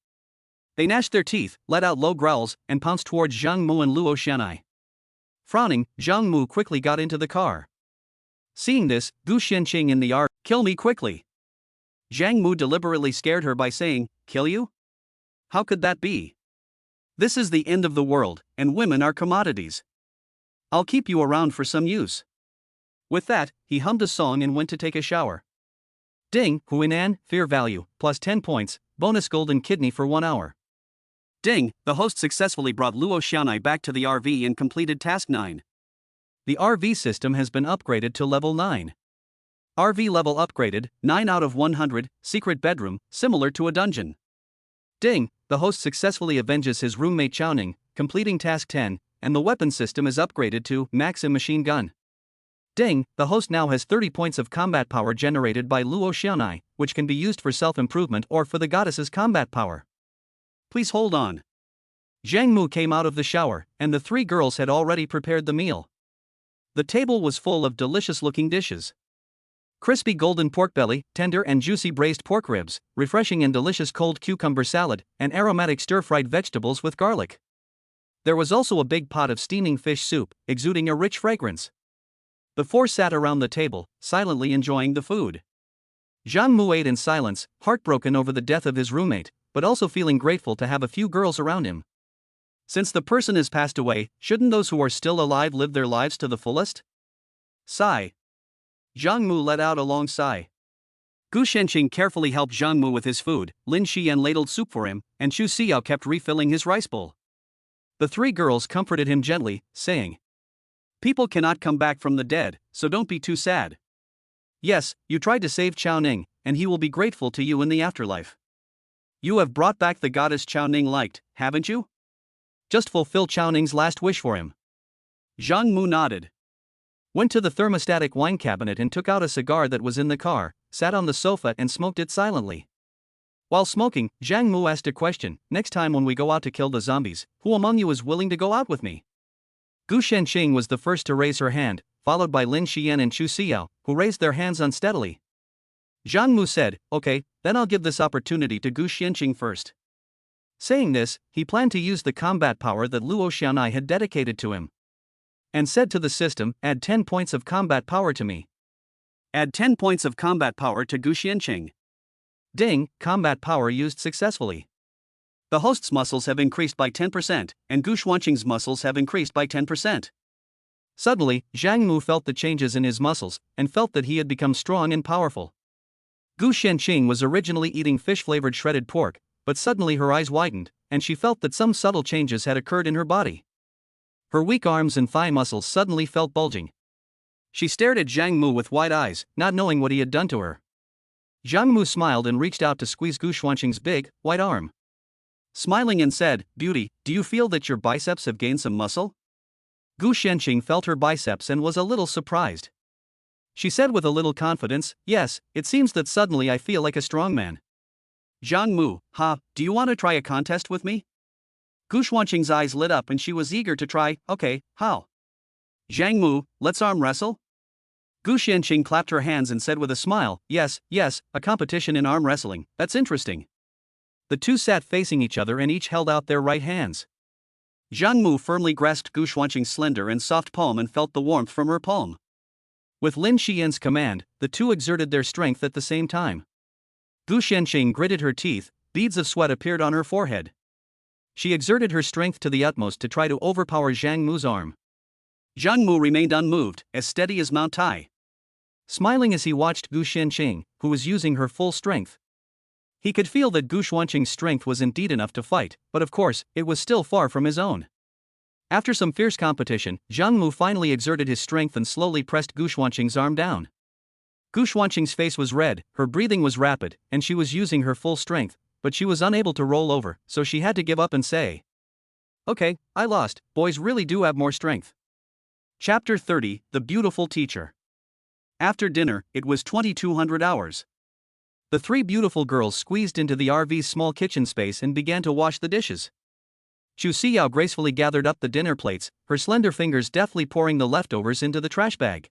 They gnashed their teeth, let out low growls, and pounced towards Zhang Mu and Luo Xianai. Frowning, Zhang Mu quickly got into the car. Seeing this, Gu Xuanqing in the RV, "Kill me quickly." Zhang Mu deliberately scared her by saying, "Kill you? How could that be? This is the end of the world, and women are commodities. I'll keep you around for some use." With that, he hummed a song and went to take a shower. Ding, Huinan, fear value, plus 10 points, bonus golden kidney for 1 hour. Ding, the host successfully brought Luo Xianai back to the RV and completed task 9. The RV system has been upgraded to level 9. RV level upgraded, 9 out of 100, secret bedroom, similar to a dungeon. Ding, the host successfully avenges his roommate Chowning, completing task 10, and the weapon system is upgraded to Maxim machine gun. Ding, the host now has 30 points of combat power generated by Luo Xianai, which can be used for self-improvement or for the goddess's combat power. Please hold on. Zhang Mu came out of the shower, and the 3 girls had already prepared the meal. The table was full of delicious-looking dishes. Crispy golden pork belly, tender and juicy braised pork ribs, refreshing and delicious cold cucumber salad, and aromatic stir-fried vegetables with garlic. There was also a big pot of steaming fish soup, exuding a rich fragrance. The 4 sat around the table, silently enjoying the food. Zhang Mu ate in silence, heartbroken over the death of his roommate, but also feeling grateful to have a few girls around him. Since the person has passed away, shouldn't those who are still alive live their lives to the fullest? Sigh. Zhang Mu let out a long sigh. Gu Xuanqing carefully helped Zhang Mu with his food, Lin Xiyan ladled soup for him, and Xu Xiao kept refilling his rice bowl. The 3 girls comforted him gently, saying, "People cannot come back from the dead, so don't be too sad. Yes, you tried to save Chao Ning, and he will be grateful to you in the afterlife. You have brought back the goddess Chao Ning liked, haven't you? Just fulfill Chao Ning's last wish for him." Zhang Mu nodded. Went to the thermostatic wine cabinet and took out a cigar that was in the car, sat on the sofa and smoked it silently. While smoking, Zhang Mu asked a question, "Next time when we go out to kill the zombies, who among you is willing to go out with me?" Gu Xuanqing was the first to raise her hand, followed by Lin Xiyan and Xu Xiao, who raised their hands unsteadily. Zhang Mu said, "Okay, then I'll give this opportunity to Gu Xuanqing first." Saying this, he planned to use the combat power that Luo Xianai had dedicated to him. And said to the system, "Add 10 points of combat power to me." Add 10 points of combat power to Gu Xuanqing. Ding, combat power used successfully. The host's muscles have increased by 10%, and Gu Xuanqing's muscles have increased by 10%. Suddenly, Zhang Mu felt the changes in his muscles, and felt that he had become strong and powerful. Gu Xuanqing was originally eating fish-flavored shredded pork, but suddenly her eyes widened, and she felt that some subtle changes had occurred in her body. Her weak arms and thigh muscles suddenly felt bulging. She stared at Zhang Mu with wide eyes, not knowing what he had done to her. Zhang Mu smiled and reached out to squeeze Gu Xuanqing's big, white arm. Smiling and said, "Beauty, do you feel that your biceps have gained some muscle?" Gu Xuanqing felt her biceps and was a little surprised. She said with a little confidence, "Yes, it seems that suddenly I feel like a strong man." Zhang Mu, do you want to try a contest with me? Gu Xuanqing's eyes lit up and she was eager to try. "Okay, how?" Zhang Mu, let's arm wrestle? Gu Xuanqing clapped her hands and said with a smile, yes, a competition in arm wrestling, that's interesting." The two sat facing each other and each held out their right hands. Zhang Mu firmly grasped Gu Xuanqing's slender and soft palm and felt the warmth from her palm. With Lin Xiyan's command, the two exerted their strength at the same time. Gu Xuanqing gritted her teeth, beads of sweat appeared on her forehead. She exerted her strength to the utmost to try to overpower Zhang Mu's arm. Zhang Mu remained unmoved, as steady as Mount Tai. Smiling as he watched Gu Xianqing, who was using her full strength. He could feel that Gu Xuanqing's strength was indeed enough to fight, but of course, it was still far from his own. After some fierce competition, Zhang Mu finally exerted his strength and slowly pressed Gu Xuanqing's arm down. Gu Xuanqing's face was red, her breathing was rapid, and she was using her full strength, but she was unable to roll over, so she had to give up and say, "Okay, I lost, boys really do have more strength." Chapter 30, The Beautiful Teacher. After dinner, it was 2200 hours. The three beautiful girls squeezed into the RV's small kitchen space and began to wash the dishes. Chu Xiao gracefully gathered up the dinner plates, her slender fingers deftly pouring the leftovers into the trash bag.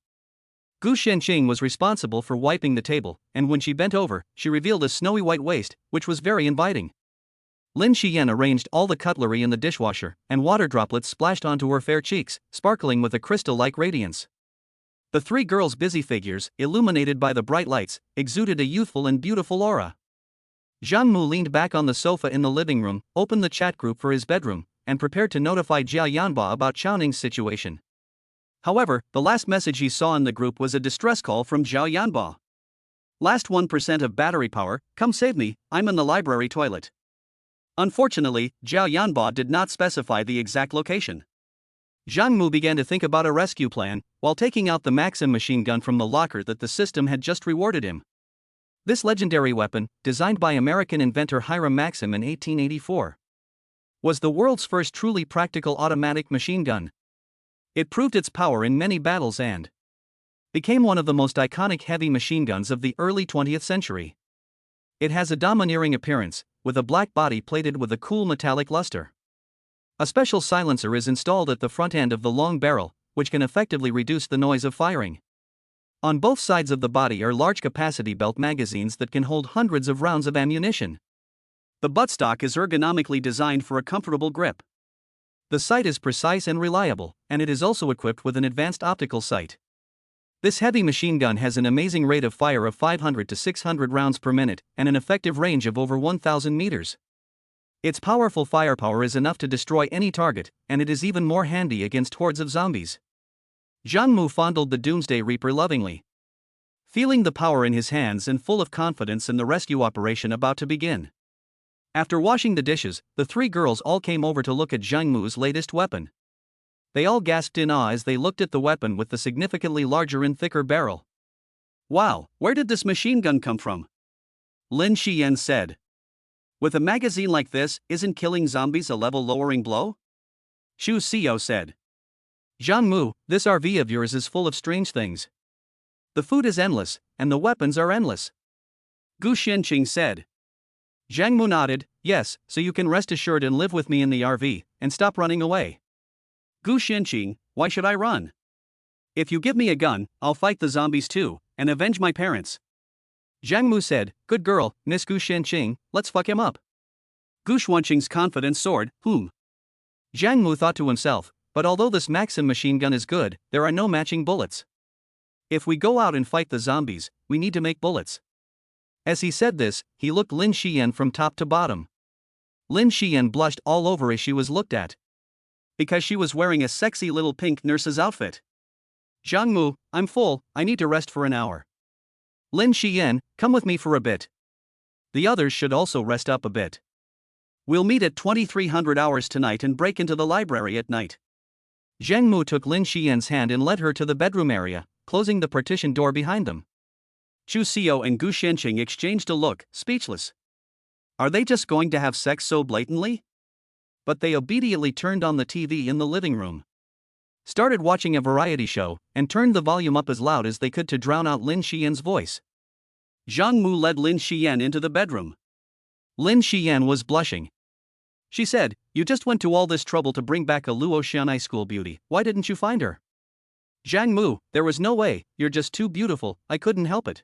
Gu Xianqing was responsible for wiping the table, and when she bent over, she revealed a snowy white waist, which was very inviting. Lin Xiyan arranged all the cutlery in the dishwasher, and water droplets splashed onto her fair cheeks, sparkling with a crystal-like radiance. The three girls' busy figures, illuminated by the bright lights, exuded a youthful and beautiful aura. Zhang Mu leaned back on the sofa in the living room, opened the chat group for his bedroom, and prepared to notify Jia Yanba about Chaoning's situation. However, the last message he saw in the group was a distress call from Zhao Yanba. "Last 1% of battery power, come save me, I'm in the library toilet." Unfortunately, Zhao Yanba did not specify the exact location. Zhang Mu began to think about a rescue plan, while taking out the Maxim machine gun from the locker that the system had just rewarded him. This legendary weapon, designed by American inventor Hiram Maxim in 1884, was the world's first truly practical automatic machine gun. It proved its power in many battles and became one of the most iconic heavy machine guns of the early 20th century. It has a domineering appearance, with a black body plated with a cool metallic luster. A special silencer is installed at the front end of the long barrel, which can effectively reduce the noise of firing. On both sides of the body are large capacity belt magazines that can hold hundreds of rounds of ammunition. The buttstock is ergonomically designed for a comfortable grip. The sight is precise and reliable, and it is also equipped with an advanced optical sight. This heavy machine gun has an amazing rate of fire of 500 to 600 rounds per minute, and an effective range of over 1,000 meters. Its powerful firepower is enough to destroy any target, and it is even more handy against hordes of zombies. Zhang Mu fondled the Doomsday Reaper lovingly, feeling the power in his hands and full of confidence in the rescue operation about to begin. After washing the dishes, the three girls all came over to look at Zhang Mu's latest weapon. They all gasped in awe as they looked at the weapon with the significantly larger and thicker barrel. "Wow, where did this machine gun come from?" Lin Xiyan said. "With a magazine like this, isn't killing zombies a level-lowering blow?" Chu Xiao said. "Zhang Mu, this RV of yours is full of strange things. The food is endless, and the weapons are endless." Gu Xianqing said. Zhang Mu nodded, "Yes, so you can rest assured and live with me in the RV, and stop running away." Gu Xianqing, "Why should I run? If you give me a gun, I'll fight the zombies too, and avenge my parents." Zhang Mu said, "Good girl, Miss Gu Xianqing, let's fuck him up." Gu Xuanqing's confidence soared, Zhang Mu thought to himself, but although this Maxim machine gun is good, there are no matching bullets. If we go out and fight the zombies, we need to make bullets. As he said this, he looked Lin Xiyan from top to bottom. Lin Xiyan blushed all over as she was looked at, because she was wearing a sexy little pink nurse's outfit. "Zhang Mu, I'm full, I need to rest for an hour." "Lin Xiyan, come with me for a bit. The others should also rest up a bit. We'll meet at 2300 hours tonight and break into the library at night." Zhang Mu took Lin Xiyan's hand and led her to the bedroom area, closing the partition door behind them. Chu Xiao and Gu Xianqing exchanged a look, speechless. Are they just going to have sex so blatantly? But they obediently turned on the TV in the living room, started watching a variety show, and turned the volume up as loud as they could to drown out Lin Xiyan's voice. Zhang Mu led Lin Xiyan into the bedroom. Lin Xiyan was blushing. She said, "You just went to all this trouble to bring back a Luo Xianai school beauty, why didn't you find her?" "Zhang Mu, there was no way, you're just too beautiful, I couldn't help it."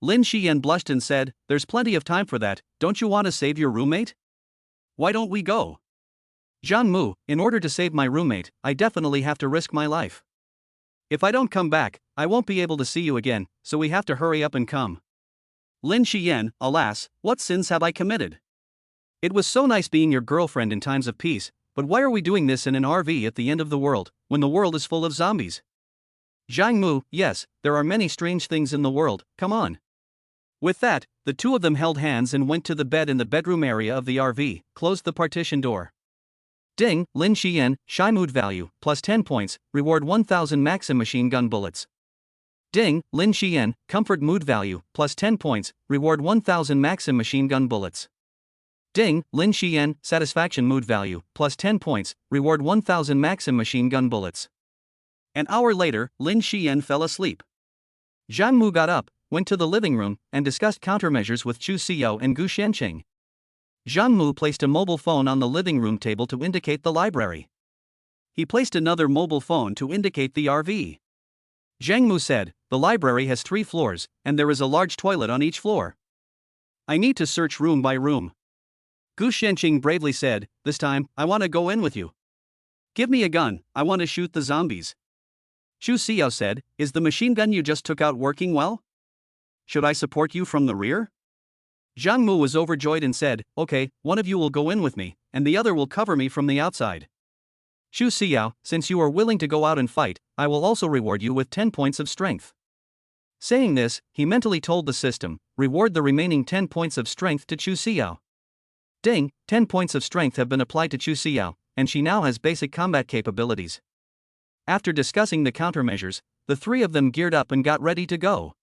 Lin Xiyan blushed and said, "There's plenty of time for that, don't you want to save your roommate? Why don't we go?" "Zhang Mu, in order to save my roommate, I definitely have to risk my life. If I don't come back, I won't be able to see you again, so we have to hurry up and come." Lin Xiyan, alas, what sins have I committed? It was so nice being your girlfriend in times of peace, but why are we doing this in an RV at the end of the world, when the world is full of zombies? Zhang Mu, yes, there are many strange things in the world, come on. With that, the two of them held hands and went to the bed in the bedroom area of the RV, closed the partition door. Ding, Lin Xiyan, shy mood value, plus 10 points, reward 1000 Maxim machine gun bullets. Ding, Lin Xiyan, comfort mood value, plus 10 points, reward 1000 Maxim machine gun bullets. Ding, Lin Xiyan, satisfaction mood value, plus 10 points, reward 1000 Maxim machine gun bullets. An hour later, Lin Xiyan fell asleep. Zhang Mu got up, went to the living room, and discussed countermeasures with Chu Xiao and Gu Xianqing. Zhang Mu placed a mobile phone on the living room table to indicate the library. He placed another mobile phone to indicate the RV. Zhang Mu said, the library has 3 floors, and there is a large toilet on each floor. I need to search room by room. Gu Xianqing bravely said, this time, I want to go in with you. Give me a gun, I want to shoot the zombies. Chu Xiao said, is the machine gun you just took out working well? Should I support you from the rear? Zhang Mu was overjoyed and said, okay, one of you will go in with me, and the other will cover me from the outside. Chu Xiao, since you are willing to go out and fight, I will also reward you with 10 points of strength. Saying this, he mentally told the system, reward the remaining 10 points of strength to Chu Xiao. Ding, 10 points of strength have been applied to Chu Xiao, and she now has basic combat capabilities. After discussing the countermeasures, the 3 of them geared up and got ready to go.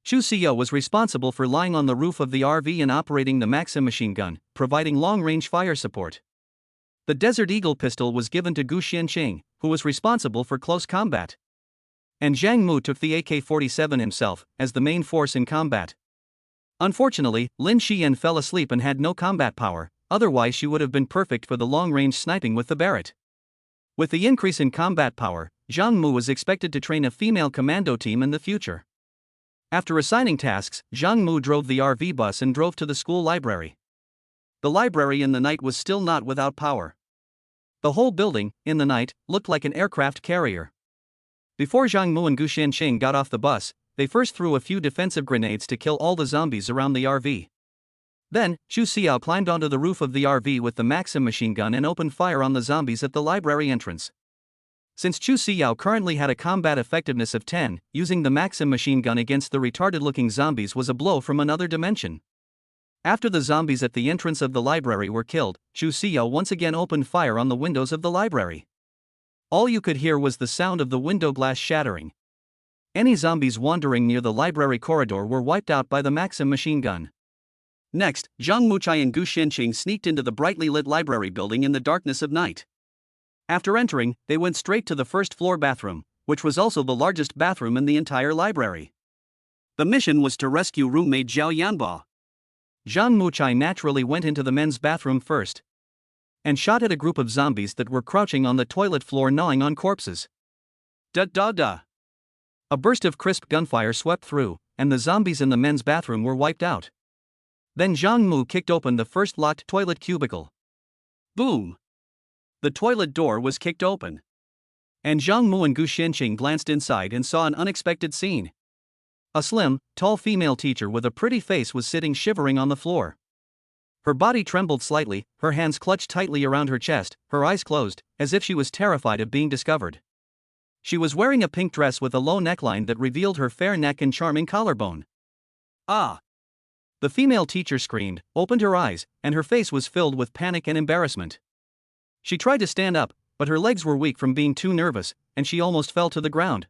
Chu Xiao was responsible for lying on the roof of the RV and operating the Maxim machine gun, providing long-range fire support. The Desert Eagle pistol was given to Gu Xianqing, who was responsible for close combat. And Zhang Mu took the AK-47 himself, as the main force in combat. Unfortunately, Lin Xiyan fell asleep and had no combat power, otherwise she would have been perfect for the long-range sniping with the Barrett. With the increase in combat power, Zhang Mu was expected to train a female commando team in the future. After assigning tasks, Zhang Mu drove the RV bus and drove to the school library. The library in the night was still not without power. The whole building, in the night, looked like an aircraft carrier. Before Zhang Mu and Gu Xianqing got off the bus, they first threw a few defensive grenades to kill all the zombies around the RV. Then, Chu Xiao climbed onto the roof of the RV with the Maxim machine gun and opened fire on the zombies at the library entrance. Since Chu Xiao currently had a combat effectiveness of 10, using the Maxim machine gun against the retarded-looking zombies was a blow from another dimension. After the zombies at the entrance of the library were killed, Chu Xiao once again opened fire on the windows of the library. All you could hear was the sound of the window glass shattering. Any zombies wandering near the library corridor were wiped out by the Maxim machine gun. Next, Zhang Muchai and Gu Xianqing sneaked into the brightly lit library building in the darkness of night. After entering, they went straight to the first-floor bathroom, which was also the largest bathroom in the entire library. The mission was to rescue roommate Zhao Yanba. Zhang Muchai naturally went into the men's bathroom first and shot at a group of zombies that were crouching on the toilet floor gnawing on corpses. Da-da-da. A burst of crisp gunfire swept through, and the zombies in the men's bathroom were wiped out. Then Zhang Mu kicked open the first locked toilet cubicle. Boom! The toilet door was kicked open. And Zhang Mu and Gu Xianqing glanced inside and saw an unexpected scene. A slim, tall female teacher with a pretty face was sitting shivering on the floor. Her body trembled slightly, her hands clutched tightly around her chest, her eyes closed, as if she was terrified of being discovered. She was wearing a pink dress with a low neckline that revealed her fair neck and charming collarbone. Ah! The female teacher screamed, opened her eyes, and her face was filled with panic and embarrassment. She tried to stand up, but her legs were weak from being too nervous, and she almost fell to the ground.